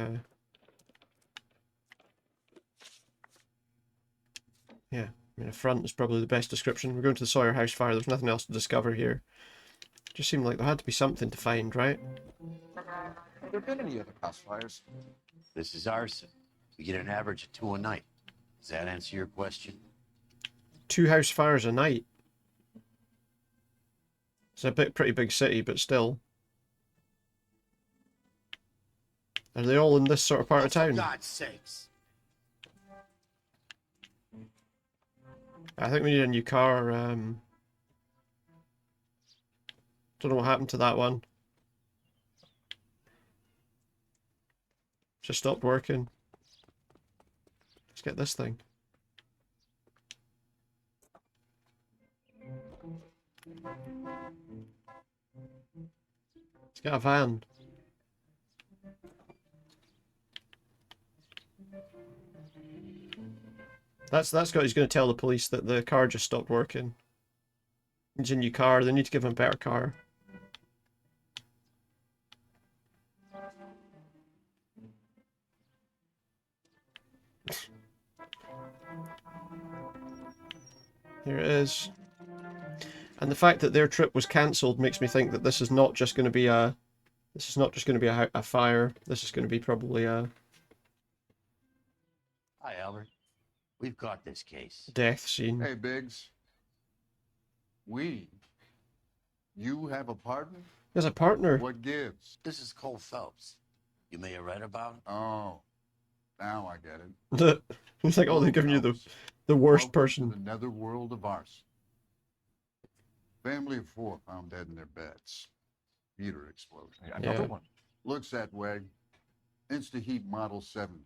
Yeah, I mean a front is probably the best description. We're going to the Sawyer house fire. There's nothing else to discover here. Just seemed like there had to be something to find, right? Have there been any other house fires? This is arson. We get an average of 2 a night. Does that answer your question? 2 house fires a night. It's a pretty big city, but still. Are they all in this sort of part of town? For God's sakes. I think we need a new car. Don't know what happened to that one. Just stopped working. Let's get this thing. Let's get a van. That's got. He's going to tell the police that the car just stopped working. Needs a new car. They need to give him a better car. Here it is. And the fact that their trip was cancelled makes me think that this is not just going to be a. This is not just going to be a fire. This is going to be probably a. Hi, Albert. We've got this case. Death scene. Hey, Biggs. You have a partner? There's a partner. What gives? This is Cole Phelps. You may have read about. Oh, now I get it. It's like, oh, they're giving you the worst person. The netherworld of arson. Family of 4 found dead in their beds. Heater explosion. Another one. Looks that way. Insta-heat Model 70.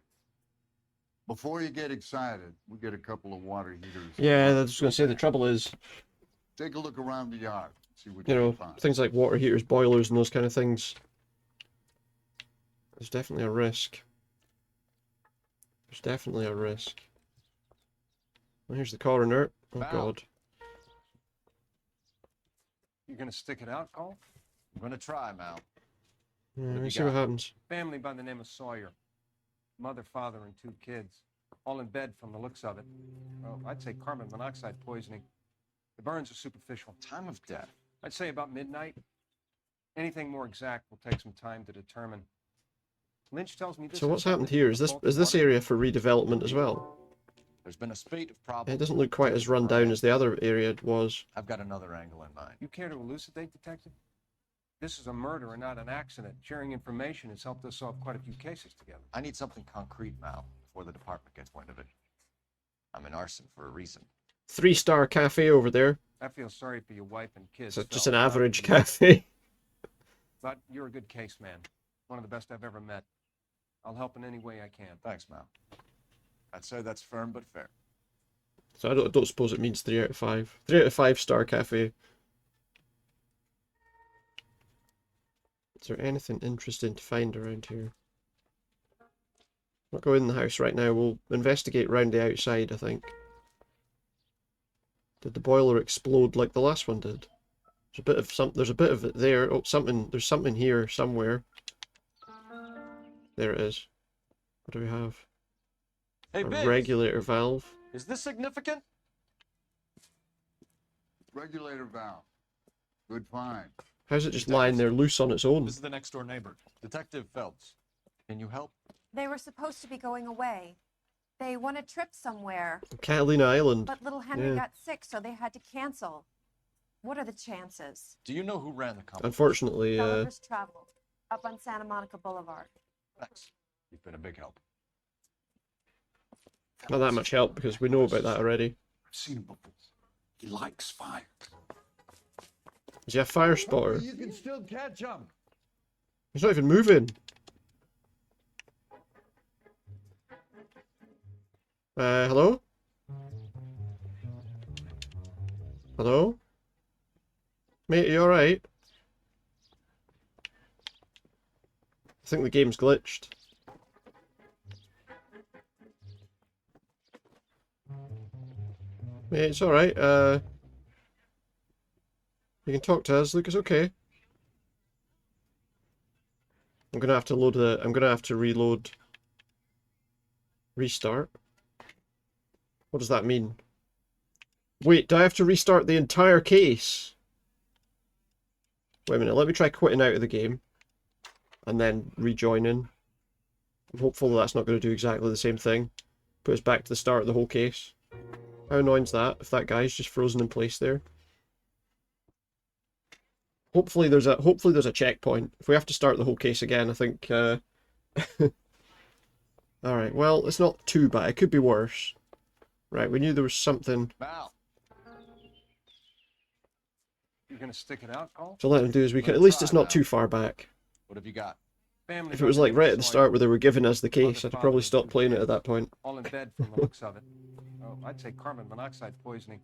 Before you get excited, we get a couple of water heaters. Yeah, I was going to say the trouble is. Take a look around the yard. See what You you know, can find. things like water heaters, boilers, and those kind of things. There's definitely a risk. There's definitely a risk. Well, here's the coroner. Oh, Val. God. You gonna stick it out, Cole? I'm gonna try, Mal. Yeah, have let me you see what got? happens. Family by the name of Sawyer. Mother, father, and 2 kids. All in bed from the looks of it. Well, I'd say carbon monoxide poisoning. The burns are superficial. Time of death? I'd say about midnight. Anything more exact will take some time to determine. Lynch tells me this. So what's happened here? Is this area for redevelopment as well? There's been a spate of problems. It doesn't look quite as run down as the other area was. I've got another angle in mind. You care to elucidate, Detective? This is a murder and not an accident. Sharing information has helped us solve quite a few cases together. I need something concrete, Mal, before the department gets wind of it. I'm in arson for a reason. 3-star cafe over there. I feel sorry for your wife and kids. It's just Phil. an average cafe. But you're a good case man. One of the best I've ever met. I'll help in any way I can. Thanks, Mal. I'd say that's firm but fair. So I don't suppose it means 3 out of 5. 3 out of 5-star cafe. Is there anything interesting to find around here? Not go in the house right now. We'll investigate round the outside, I think. Did the boiler explode like the last one did? There's a bit of it there. Oh, there's something here somewhere. There it is. What do we have? Hey, A Biggs. regulator valve. Is this significant? Regulator valve. Good find. How's it just lying there loose on its own? This is the next door neighbor, Detective Phelps. Can you help? They were supposed to be going away. They won a trip somewhere. Catalina Island. But little Henry Yeah. got sick, so they had to cancel. What are the chances? Do you know who ran the company? Unfortunately, Gulliver's Travel, up on Santa Monica Boulevard. Thanks. You've been a big help. not that much help because we know about that already. I've seen him before. He likes fire. Is he a fire spotter? You can still catch him. He's not even moving. Hello? Hello? Mate, are you alright? I think the game's glitched. Mate, it's alright. You can talk to us. Look, it's okay. I'm gonna have to load the... I'm gonna have to reload... Restart? What does that mean? Wait, do I have to restart the entire case? Wait a minute, let me try quitting out of the game. And then rejoining. I'm hopeful that's not going to do exactly the same thing. Put us back to the start of the whole case. How annoying is that, if that guy's just frozen in place there? Hopefully there's a checkpoint. If we have to start the whole case again, I think... Alright, well, it's not too bad. It could be worse. Right, we knew there was something... Val. You're gonna stick it out, Cole? So let him do as we can. At least it's not too far back. What have you got? Family If it was like right at the start where they were giving us the case, I'd have probably stopped playing it at that point. All in bed from the looks of it. Oh, I'd say carbon monoxide poisoning.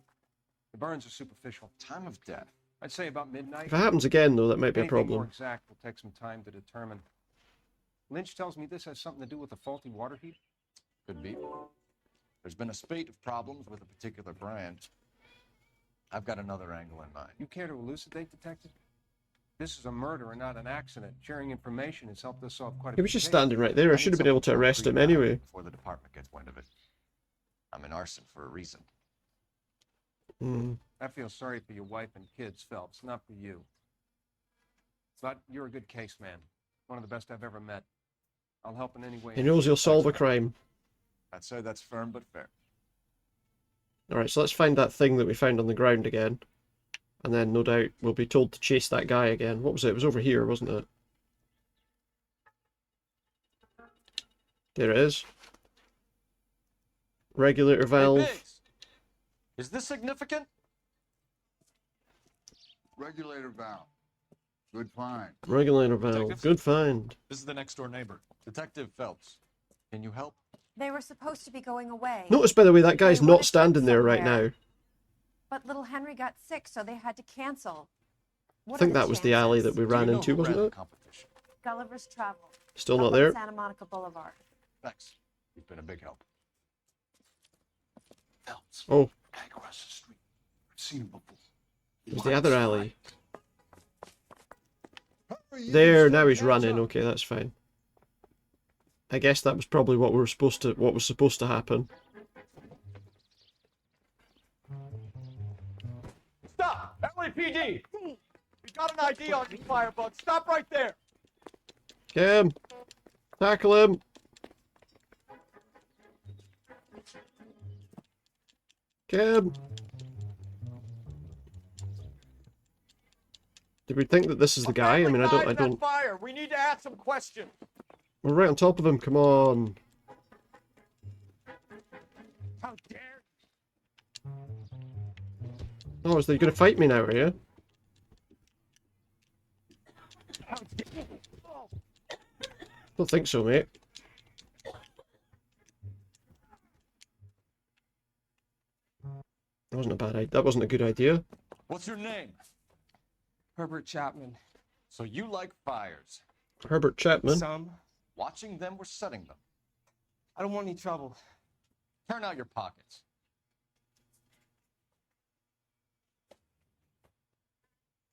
The burns are superficial. Time of death. I'd say about midnight. If it happens again, though, that might be a Anything more problem. exact will take some time to determine. Lynch tells me this has something to do with a faulty water heater. Could be. There's been a spate of problems with a particular brand. I've got another angle in mind. You care to elucidate, Detective? This is a murder and not an accident. Sharing information has helped us solve quite a He was few just cases. standing right there. I should have been able to arrest him anyway. Before the department gets wind of it. I'm in arson for a reason. I feel sorry for your wife and kids, Phelps, not for you. But you're a good case man. One of the best I've ever met. I'll help in any way. He knows he'll solve a crime. I'd say that's firm but fair. Alright, so let's find that thing that we found on the ground again. And then, no doubt, we'll be told to chase that guy again. What was it? It was over here, wasn't it? There it is. Regulator valve. Hey, Biggs, is this significant? Regulator valve. Good find. Regulator valve. Detective? Good find. This is the next door neighbor, Detective Phelps. Can you help? They were supposed to be going away. Notice, by the way, that guy's They won a not trip standing there right somewhere. now. But little Henry got sick, so they had to cancel. I What are think the that was the alley that we chances? ran into, wasn't it? Gulliver's Travel. Still up not on there? Santa Monica Boulevard. Thanks. You've been a big help. Phelps. Oh, Guy across the street. I've seen him before. He there's the likes other fire. alley. There, now he's running. Okay, that's fine. I guess that was probably what was supposed to happen. Stop! LAPD! We got an ID on you, Firebug. Stop right there! Kim! Tackle him! Kim! Did we think that this is the guy? I mean, I don't... Fire! We need to ask some questions! We're right on top of him, come on! How dare Oh, is he gonna fight me now, are you? Don't think so, mate. That wasn't a bad idea. That wasn't a good idea. What's your name? Herbert Chapman. So you like fires? Herbert Chapman. Some. Watching them or setting them? I don't want any trouble. Turn out your pockets.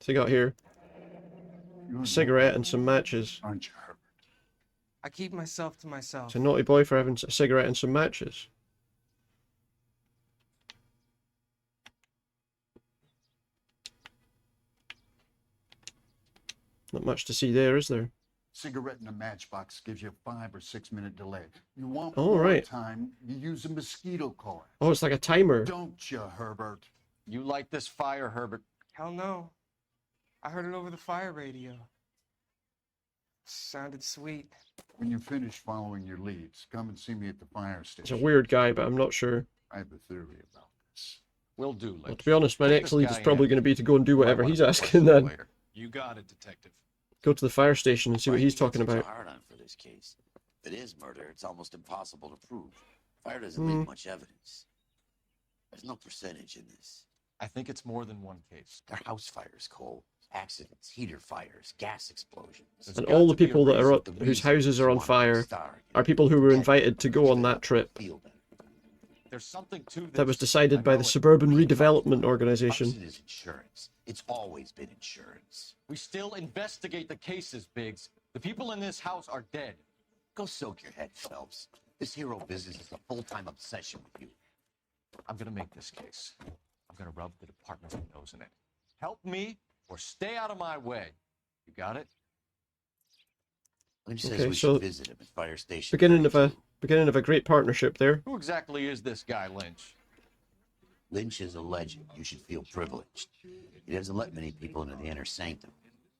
So you got here a cigarette and some matches. Aren't you, Herbert? I keep myself to myself. It's a naughty boy for having a cigarette and some matches. Not much to see there, is there? Cigarette in a matchbox gives you a 5 or 6 minute delay. You want Oh, more right. time, you use a mosquito coil. Oh, it's like a timer. Don't you, Herbert? You like this fire, Herbert? Hell no. I heard it over the fire radio. Sounded sweet. When you finish following your leads, come and see me at the fire He's station. a weird guy, but I'm not sure. I have a theory about this. Will do, Lynch. Well, to be honest, my Put next this lead guy is probably in. going to be to go and do whatever Might he's wanna asking question him then. later. You got it, Detective. Go to the fire station and see what he's talking about. Hard on for this case. If it is murder, it's almost impossible to prove. Fire doesn't Hmm. leave much evidence. There's no percentage in this. I think it's more than one case. They're house fires, Cole. Accidents, heater fires, gas explosions. There's And got all to the be a people that are reason. whose houses are on wanted to fire star, are people who were invited to go on that trip. feel better. There's something to this. That was decided by I the know it. Suburban Redevelopment Organization. Arson is insurance. It's always been insurance. We still investigate the cases, Biggs. The people in this house are dead. Go soak your head, Phelps. This hero business is a full-time obsession with you. I'm gonna make this case. I'm gonna rub the department's nose in it. Help me or stay out of my way. You got it? Lynch says Okay, we so should visit him at fire station. beginning of a great partnership there. Who exactly is this guy, Lynch? Lynch is a legend. You should feel privileged. He doesn't let many people into the inner sanctum.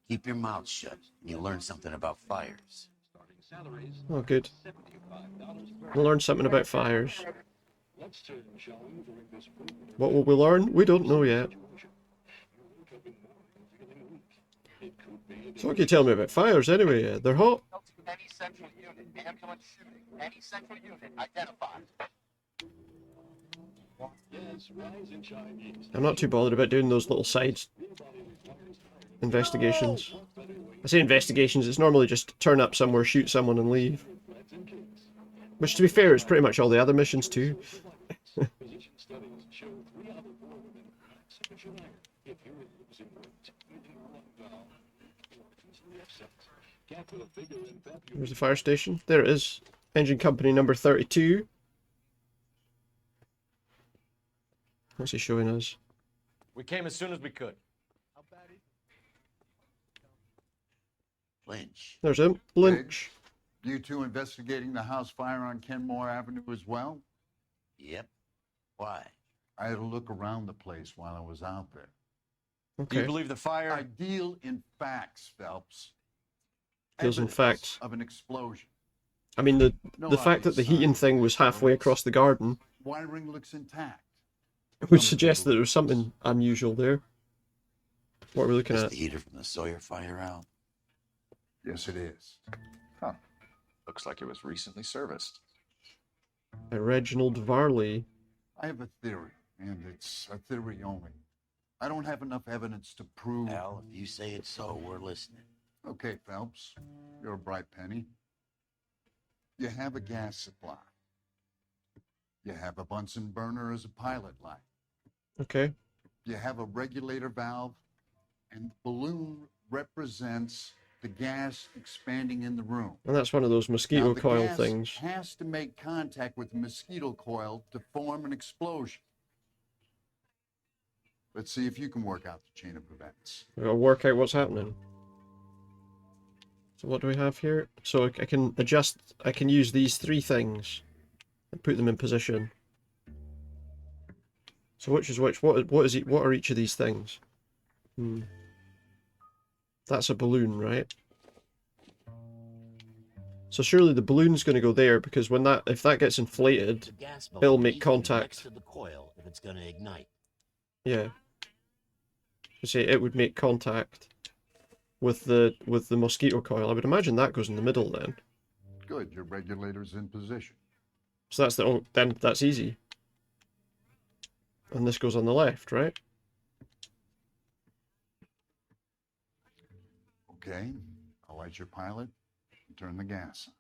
Keep your mouth shut, and you'll learn something about fires. Oh, good. We'll learn something about fires. What will we learn? We don't know yet. So what can you tell me about fires anyway? They're hot. Any central unit, ambulance shooting, any central unit identified. I'm not too bothered about doing those little side investigations. I say investigations, it's normally just turn up somewhere, shoot someone and leave. Which, to be fair, is pretty much all the other missions too. Where's the fire station? There it is. Engine company number 32. What's he showing us? We came as soon as we could. Lynch. There's him. Lynch. You two investigating the house fire on Kenmore Avenue as well? Yep. Why? I had a look around the place while I was out there. Do you believe the fire? I deal in facts, Phelps. Deals in Evidence facts. of an explosion. I mean, the fact that the heating thing was halfway across the garden Wiring looks intact. would suggest that there was something unusual there. What are we looking Is at? the heater from the Sawyer fire out? Yes, it is. Huh. Looks like it was recently serviced. By Reginald Varley. I have a theory, and it's a theory only. I don't have enough evidence to prove... Al, if you say it's so, we're listening. Okay, Phelps. You're a bright penny. You have a gas supply. You have a Bunsen burner as a pilot light. Okay. You have a regulator valve, and the balloon represents the gas expanding in the room. And that's one of those mosquito Now, the coil gas things. has to make contact with the mosquito coil to form an explosion. Let's see if you can work out the chain of events. We gotta work out what's happening. So what do we have here? So I can adjust, I can use these three things and put them in position. So which is which? What are each of these things? That's a balloon, right? So surely the balloon's going to go there because when if that gets inflated, The gas it'll balloon make needs to be contact. next to the coil if it's going to ignite. Yeah. You see, it would make contact with the mosquito coil. I would imagine that goes in the middle then. Good, your regulator's in position. So that's then that's easy. And this goes on the left, right? Okay, I'll light your pilot and turn the gas on.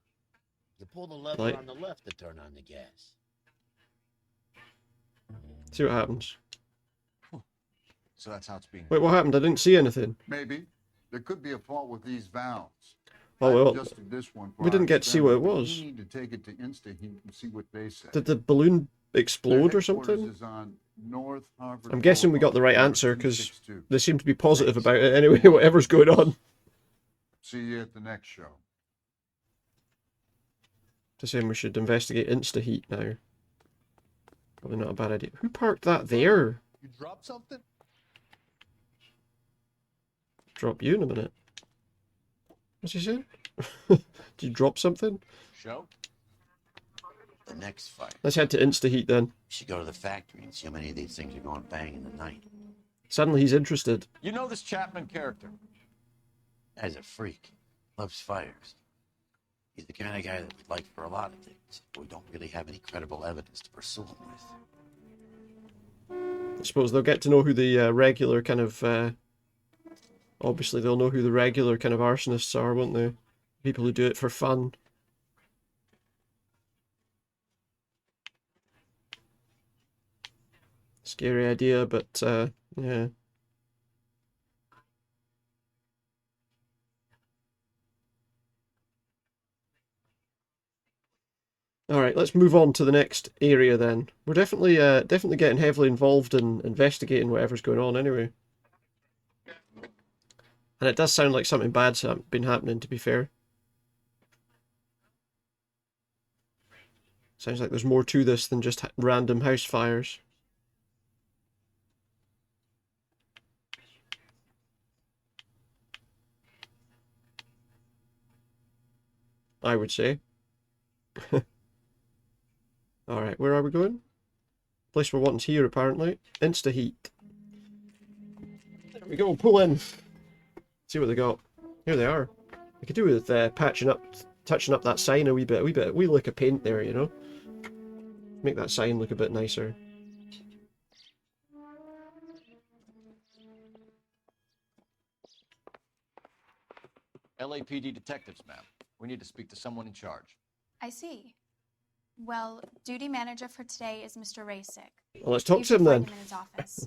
You pull the lever Light. on the left to turn on the gas. See what happens. So that's how it's being. Wait, what happened? I didn't see anything. Maybe. There could be a fault with these valves. Oh, I well, adjusted this one for we didn't our get to see what it experiment, but was. You need to take it to InstaHeat and see what they say. Did the balloon explode or Their headquarters something? is on North Harvard I'm guessing we got the right Boulevard, answer because 262. they seem to be positive about it anyway, whatever's going on. See you at the next show. Just saying we should investigate Insta-Heat now. Probably not a bad idea. Who parked that there? You dropped something? Drop you in a minute. What's he saying? Did you drop something? Show? The next fight. Let's head to Insta-Heat then. You should go to the factory and see how many of these things are going bang in the night. Suddenly he's interested. You know this Chapman character? Guy's a freak. Loves fires. He's the kind of guy that we'd like for a lot of things, but we don't really have any credible evidence to pursue him with. I suppose they'll get to know who the regular kind of... obviously they'll know who the regular kind of arsonists are, won't they? People who do it for fun. Scary idea, but yeah. All right, let's move on to the next area then. We're definitely getting heavily involved in investigating whatever's going on anyway. And it does sound like something bad's been happening, to be fair. Sounds like there's more to this than just random house fires. I would say. Alright, where are we going? Place we're wanting's here, apparently. Insta-Heat. There we go, pull in. See what they got. Here they are. I could do with touching up that sign a wee lick of paint there, you know? Make that sign look a bit nicer. LAPD detectives, ma'am. We need to speak to someone in charge. I see. Well, duty manager for today is Mr. Rasick. Well, let's talk You to him should then. find him in his office.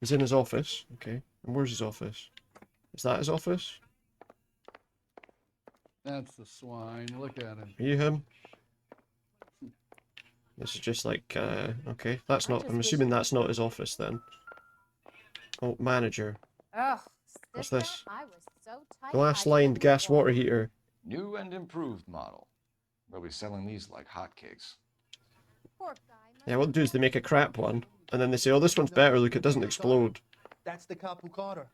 He's in his office. Okay. And where's his office? Is that his office? That's the swine. Look at him. Are you him? This is just like, okay. That's not, I'm assuming that's not his office then. Oh, manager. Ugh, What's this? I was so tight. Glass-lined gas water heater. New and improved model. They'll be selling these like hotcakes. Yeah, what they do is they make a crap one, and then they say, oh, this one's better, look, it doesn't explode. That's the cop who caught her.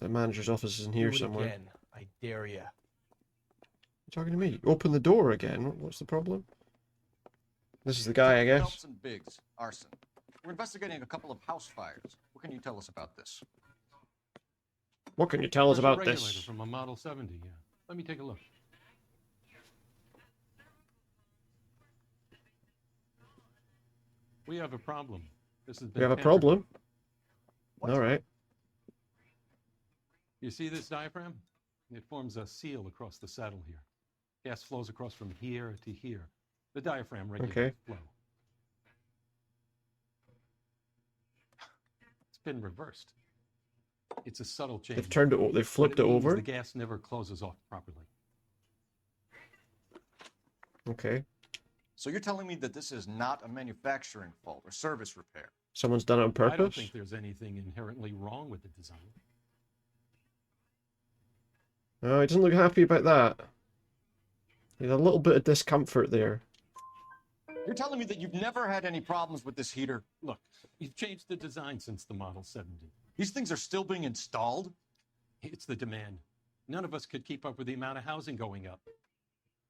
The manager's office is in here Do it somewhere. again. I dare ya. You talking to me? Open the door again. What's the problem? This is the guy, I guess. Phelps and Biggs, arson. We're investigating a couple of house fires. What can you tell us about this? What can you tell us Pressure about regulator this? from a Model 70, yeah. Let me take a look. We have a problem. This has been We have a tampered with. problem? Alright. You see this diaphragm? It forms a seal across the saddle here. Gas flows across from here to here. The diaphragm regulates Okay. flow. It's been reversed. It's a subtle change. They've turned it, they've flipped it What means over. The gas never closes off properly. Okay. So you're telling me that this is not a manufacturing fault or service repair? Someone's done it on I don't purpose? think there's anything inherently wrong with the design. No, he doesn't look happy about that. He had a little bit of discomfort there. You're telling me that you've never had any problems with this heater? Look, you've changed the design since the Model 70. These things are still being installed? It's the demand. None of us could keep up with the amount of housing going up.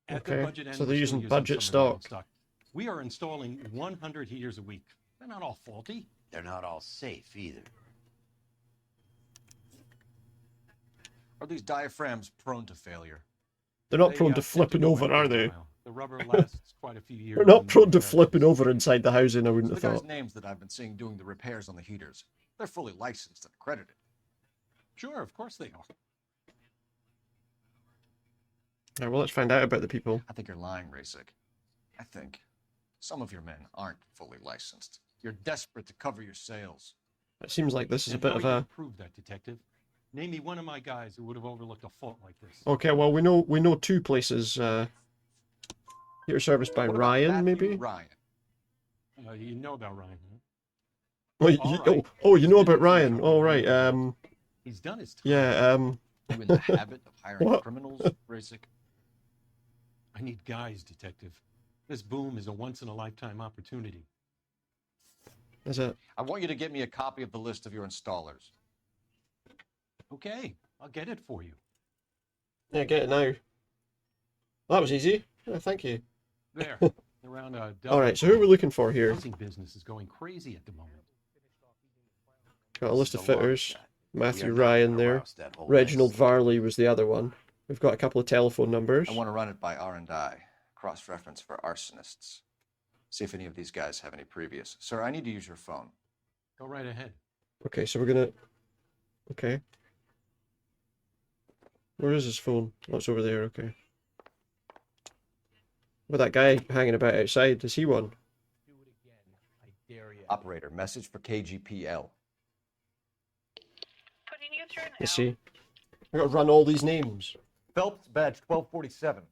At the Okay, budget end, so we're they're still using budget some of the old stock. We are installing 100 heaters a week. They're not all faulty. They're not all safe either. Are these diaphragms prone to failure? They're not They, prone to tend flipping go over, out for are a they? while. The rubber lasts quite a few years. They're not and prone to repairs. flipping over inside the housing, I wouldn't So have the guys' thought. names that I've been seeing doing the repairs on the heaters, they're fully licensed and accredited. Sure, of course they are. Alright, well, let's find out about the people. I think you're lying, Rasick. I think some of your men aren't fully licensed. You're desperate to cover your sales. It seems like this is a And bit how of are you a... to prove that, detective? Name me one of my guys who would have overlooked a fault like this. Okay, well, we know two places. Here serviced by What about Ryan, Matthew maybe? Ryan. You know about Ryan, huh? Oh, All right. you know about Ryan. All right. He's done his time. Yeah, You in the habit of hiring What? criminals, Rasic? I need guys, Detective. This boom is a once-in-a-lifetime opportunity. Is it? I want you to get me a copy of the list of your installers. Okay, I'll get it for you. Yeah, get it now. That was easy. Yeah, thank you. There, around Alright, so who are we looking for here? Housing business is going crazy at the moment. Got a list of fitters. Matthew We are not Ryan gonna there. rouse that whole Reginald list. Varley was the other one. We've got a couple of telephone numbers. I want to run it by R&I, cross-reference for arsonists. See if any of these guys have any previous. Sir, I need to use your phone. Go right ahead. Okay, so we're gonna... Okay. Where is his phone? Oh, it's over there, okay. With that guy hanging about outside, is he one? Operator, message for KGPL. Putting you through now. Let's see. I gotta run all these names. Phelps, badge 1247.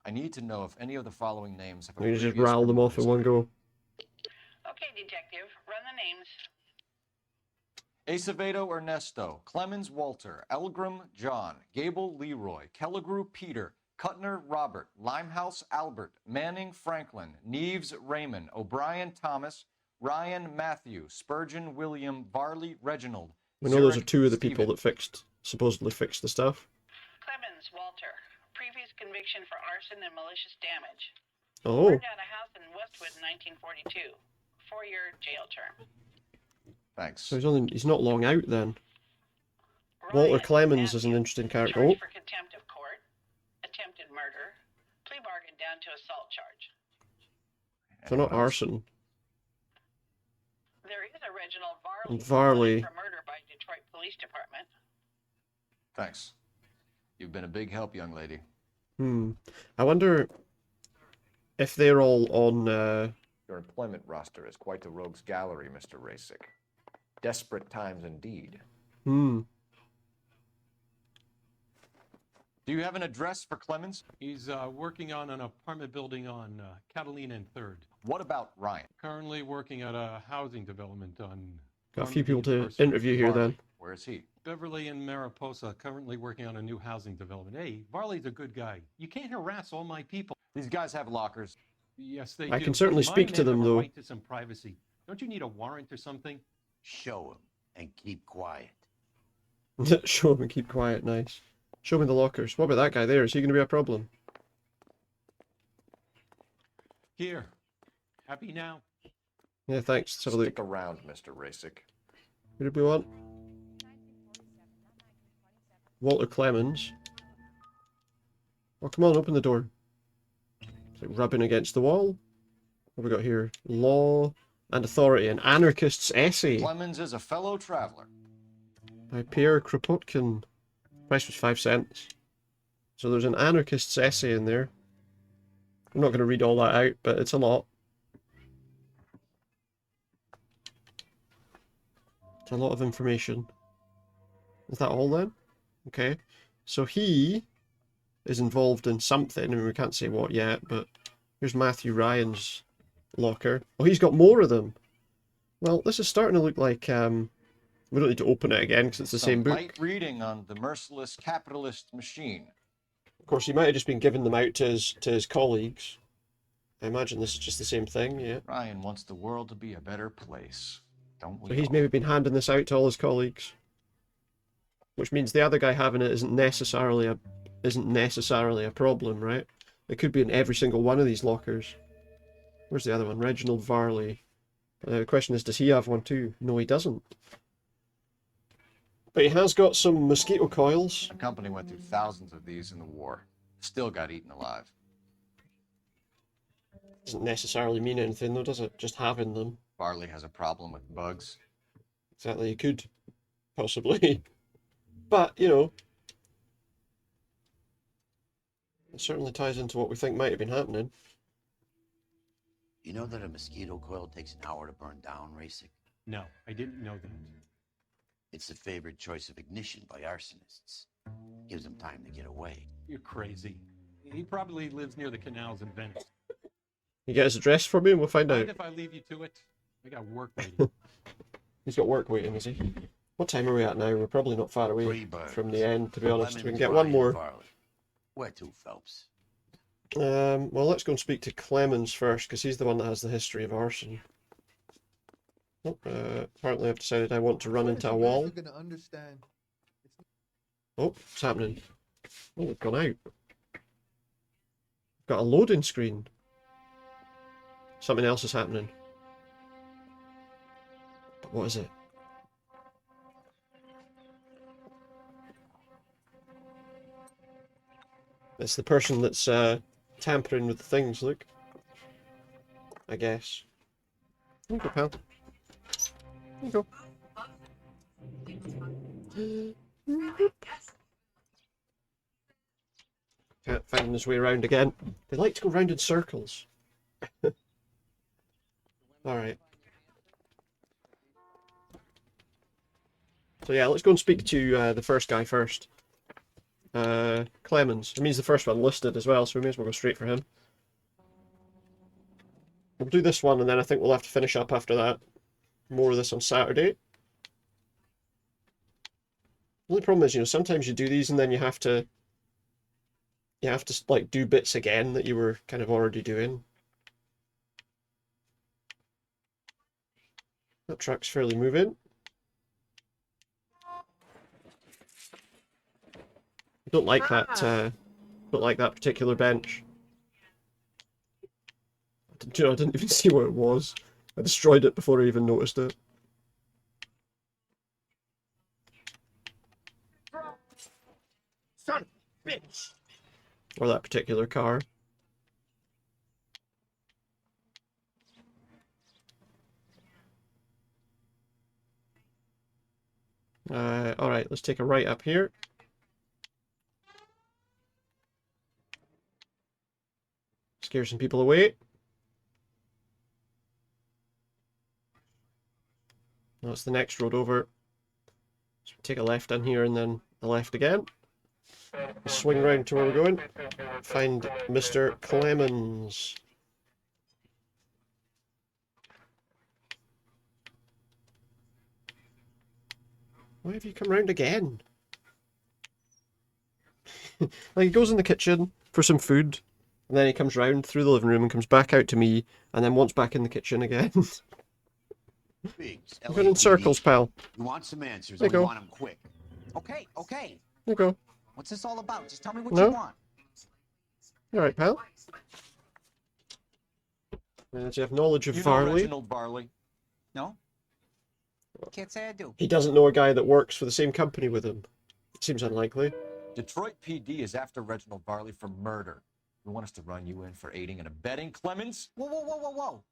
I need to know if any of the following names have a We can just previous rattle them criminal off in one go. Okay, detective, run the names. Acevedo Ernesto, Clemens Walter, Elgram John, Gable Leroy, Kelligrew Peter, Cutner Robert, Limehouse Albert, Manning Franklin, Neves Raymond, O'Brien Thomas, Ryan Matthew, Spurgeon William, Varley Reginald. We know those are Zurich two of the people Stephen. that supposedly fixed the stuff. Clemens Walter, previous conviction for arson and malicious damage. Oh. Burned down a house in Westwood in 1942. 4-year jail term. Thanks. So he's not long out then. Walter Clemens is an interesting character. Oh, Charged for contempt of court, attempted murder, plea bargain down to assault charge. so not arson. There is a Reginald And Varley Varley. for murder by Detroit Police Department. Thanks. You've been a big help, young lady. I wonder if they're all on... Your employment roster is quite the rogues gallery, Mr. Rasic. Desperate times indeed. Do you have an address for Clemens? He's working on an apartment building on Catalina and 3rd. What about Ryan? Currently working at a housing development on... Got a few people to interview here then. Where is he? Beverly and Mariposa, currently working on a new housing development. Hey, Varley's a good guy. You can't harass all my people. These guys have lockers. Yes, they I do. can certainly but my speak to men them, have a though. right to some privacy. Don't you need a warrant or something? Show him and keep quiet. Show him and keep quiet, nice. Show me the lockers. What about that guy there? Is he going to be a problem? Here. Happy now? Yeah, thanks. Let's have a look. Stick around, Mr. Rasic. Who did we want? Walter Clemens. Oh, come on, open the door. It's like rubbing against the wall. What have we got here? Law and Authority, an anarchist's essay Clemens is a fellow traveler. by Pierre Kropotkin. Price was 5 cents. So there's an anarchist's essay in there. I'm not going to read all that out, but it's a lot. It's a lot of information. Is that all then? Okay. So he is involved in something. I mean, we can't say what yet, but here's Matthew Ryan's locker. Oh, he's got more of them. Well, this is starting to look like... we don't need to open it again because it's the same book. Light reading on the merciless capitalist machine. Of course, he might have just been giving them out to his colleagues. I imagine this is just the same thing, yeah. Ryan wants the world to be a better place, don't we? So he's maybe been handing this out to all his colleagues. Which means the other guy having it isn't necessarily a problem, right? It could be in every single one of these lockers. Where's the other one? Reginald Varley. The question is, does he have one too? No, he doesn't. But he has got some mosquito coils. The company went through thousands of these in the war. Still got eaten alive. Doesn't necessarily mean anything though, does it? Just having them. Varley has a problem with bugs. Exactly, he could. Possibly. But, you know, it certainly ties into what we think might have been happening. You know that a mosquito coil takes an hour to burn down, Rasic? No, I didn't know that. It's the favored choice of ignition by arsonists. Gives them time to get away. You're crazy. He probably lives near the canals in Venice. You get his address for me and we'll find out. Mind if I leave you to it? I got work waiting. He's got work waiting, is he? What time are we at now? We're probably not far away from the end, to be honest. We can get one more. Where to, Phelps? Well, let's go and speak to Clemens first, because he's the one that has the history of arson. Oh, apparently I've decided I want to run into a wall. Oh, what's happening? Oh, it's gone out. Got a loading screen. Something else is happening. But what is it? It's the person that's tampering with the things, look. I guess. There you go, pal. There you go. Can't find his way around again. They like to go round in circles. Alright. So yeah, let's go and speak to the first guy first. Clemens. I mean, he's the first one listed as well, so we may as well go straight for him. We'll do this one, and then I think we'll have to finish up after that. More of this on Saturday. The only problem is, you know, sometimes you do these and then you have to like do bits again that you were kind of already doing. That truck's fairly moving. Don't like that particular bench. You know, I didn't even see what it was. I destroyed it before I even noticed it. Son of a bitch! Or that particular car. Alright, let's take a right up here. Scare some people away. That's the next road over. So take a left on here and then a left again. Swing around to where we're going. Find Mr. Clemens. Why have you come round again? Like, he goes in the kitchen for some food, and then he comes round through the living room and comes back out to me, and then once back in the kitchen again. Biggs, I'm going in circles, pal. You want some answers, There and you we go. want them quick. Okay, okay. There you go. What's this all about? Just tell me what No? you want. Alright, pal. Does he have knowledge of You know Varley? Reginald Varley? No? Can't say I do. He doesn't know a guy that works for the same company with him. It seems unlikely. Detroit PD is after Reginald Varley for murder. You want us to run you in for aiding and abetting, Clemens? Whoa, whoa, whoa, whoa, whoa.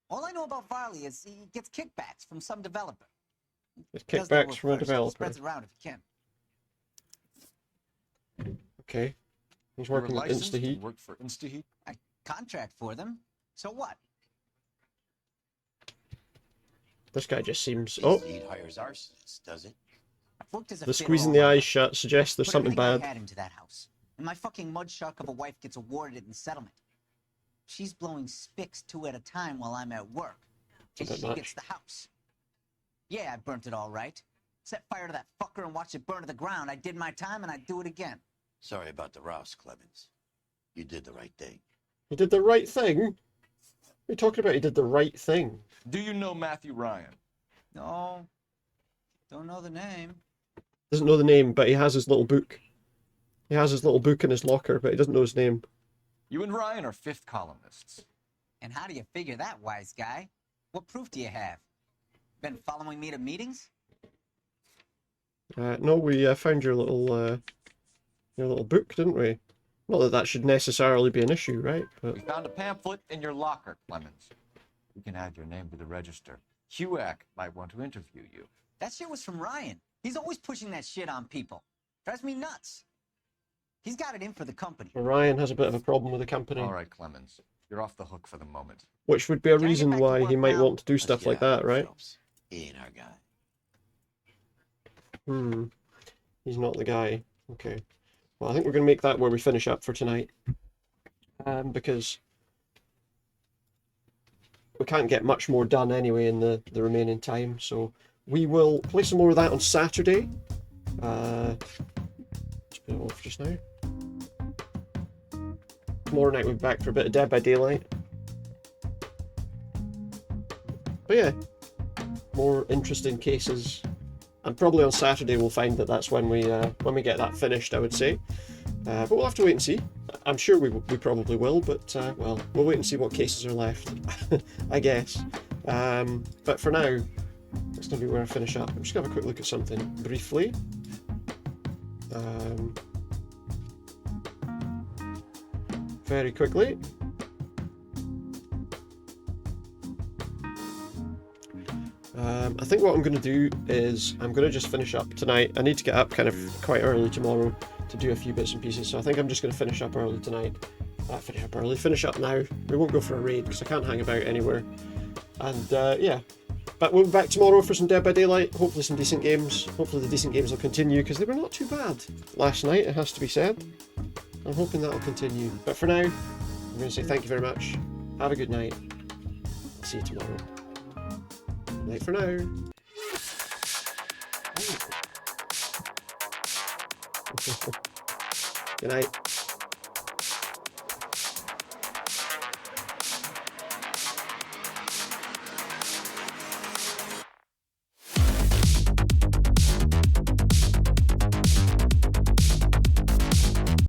All I know about Varley is he gets kickbacks from some developer. It's Does that kickbacks work from a first. developer. Spreads around if he can. Okay. He's You were working with licensed and InstaHeat. worked for InstaHeat? I contract for them. So what? This guy just seems... This Oh! deed hires arsonists, does it? I've worked as a The fitter squeezing all the my eyes life. shut suggests there's Put something everything bad. I had into that house. And my fucking mud shark of a wife gets awarded it in settlement. She's blowing spics 2 at a time while I'm at work. Not And that she much. gets the house. Yeah, I burnt it all right. Set fire to that fucker and watched it burn to the ground. I did my time and I'd do it again. Sorry about the rouse, Clemens. You did the right thing. He did the right thing? What are you talking about? He did the right thing. Do you know Matthew Ryan? No. Don't know the name. Doesn't know the name, but he has his little book. He has his little book in his locker, but he doesn't know his name. You and Ryan are fifth columnists. And how do you figure that, wise guy? What proof do you have? Been following me to meetings? No, we found your little book, didn't we? Not that that should necessarily be an issue, right? But We found a pamphlet in your locker, Clemens. We can add your name to the register. HUAC might want to interview you. That shit was from Ryan. He's always pushing that shit on people. Drives me nuts. He's got it in for the company. Ryan has a bit of a problem with the company, All right, Clemens. You're off the hook for the moment. which would be a Can I get reason back to why work he might now? want to do stuff like that, right? He ain't our guy. He's not the guy. Okay. Well, I think we're going to make that where we finish up for tonight. Because we can't get much more done anyway in the remaining time, so we will play some more of that on Saturday. Let's put it off just now. Tomorrow night we'll be back for a bit of Dead by Daylight. But yeah, more interesting cases. And probably on Saturday we'll find that that's when we get that finished, I would say. But we'll have to wait and see. I'm sure we probably will, but well, we'll wait and see what cases are left, I guess. But for now, that's going to be where I finish up. I'm just going to have a quick look at something briefly. Very quickly. I think what I'm going to do is I'm going to just finish up tonight. I need to get up kind of quite early tomorrow to do a few bits and pieces, so I think I'm just going to finish up early tonight. Finish up now. We won't go for a raid because I can't hang about anywhere. And yeah, but we'll be back tomorrow for some Dead by Daylight. Hopefully some decent games. Hopefully the decent games will continue because they were not too bad last night, it has to be said. I'm hoping that'll continue. But for now, I'm going to say thank you very much. Have a good night. I'll see you tomorrow. Good night for now. Good night.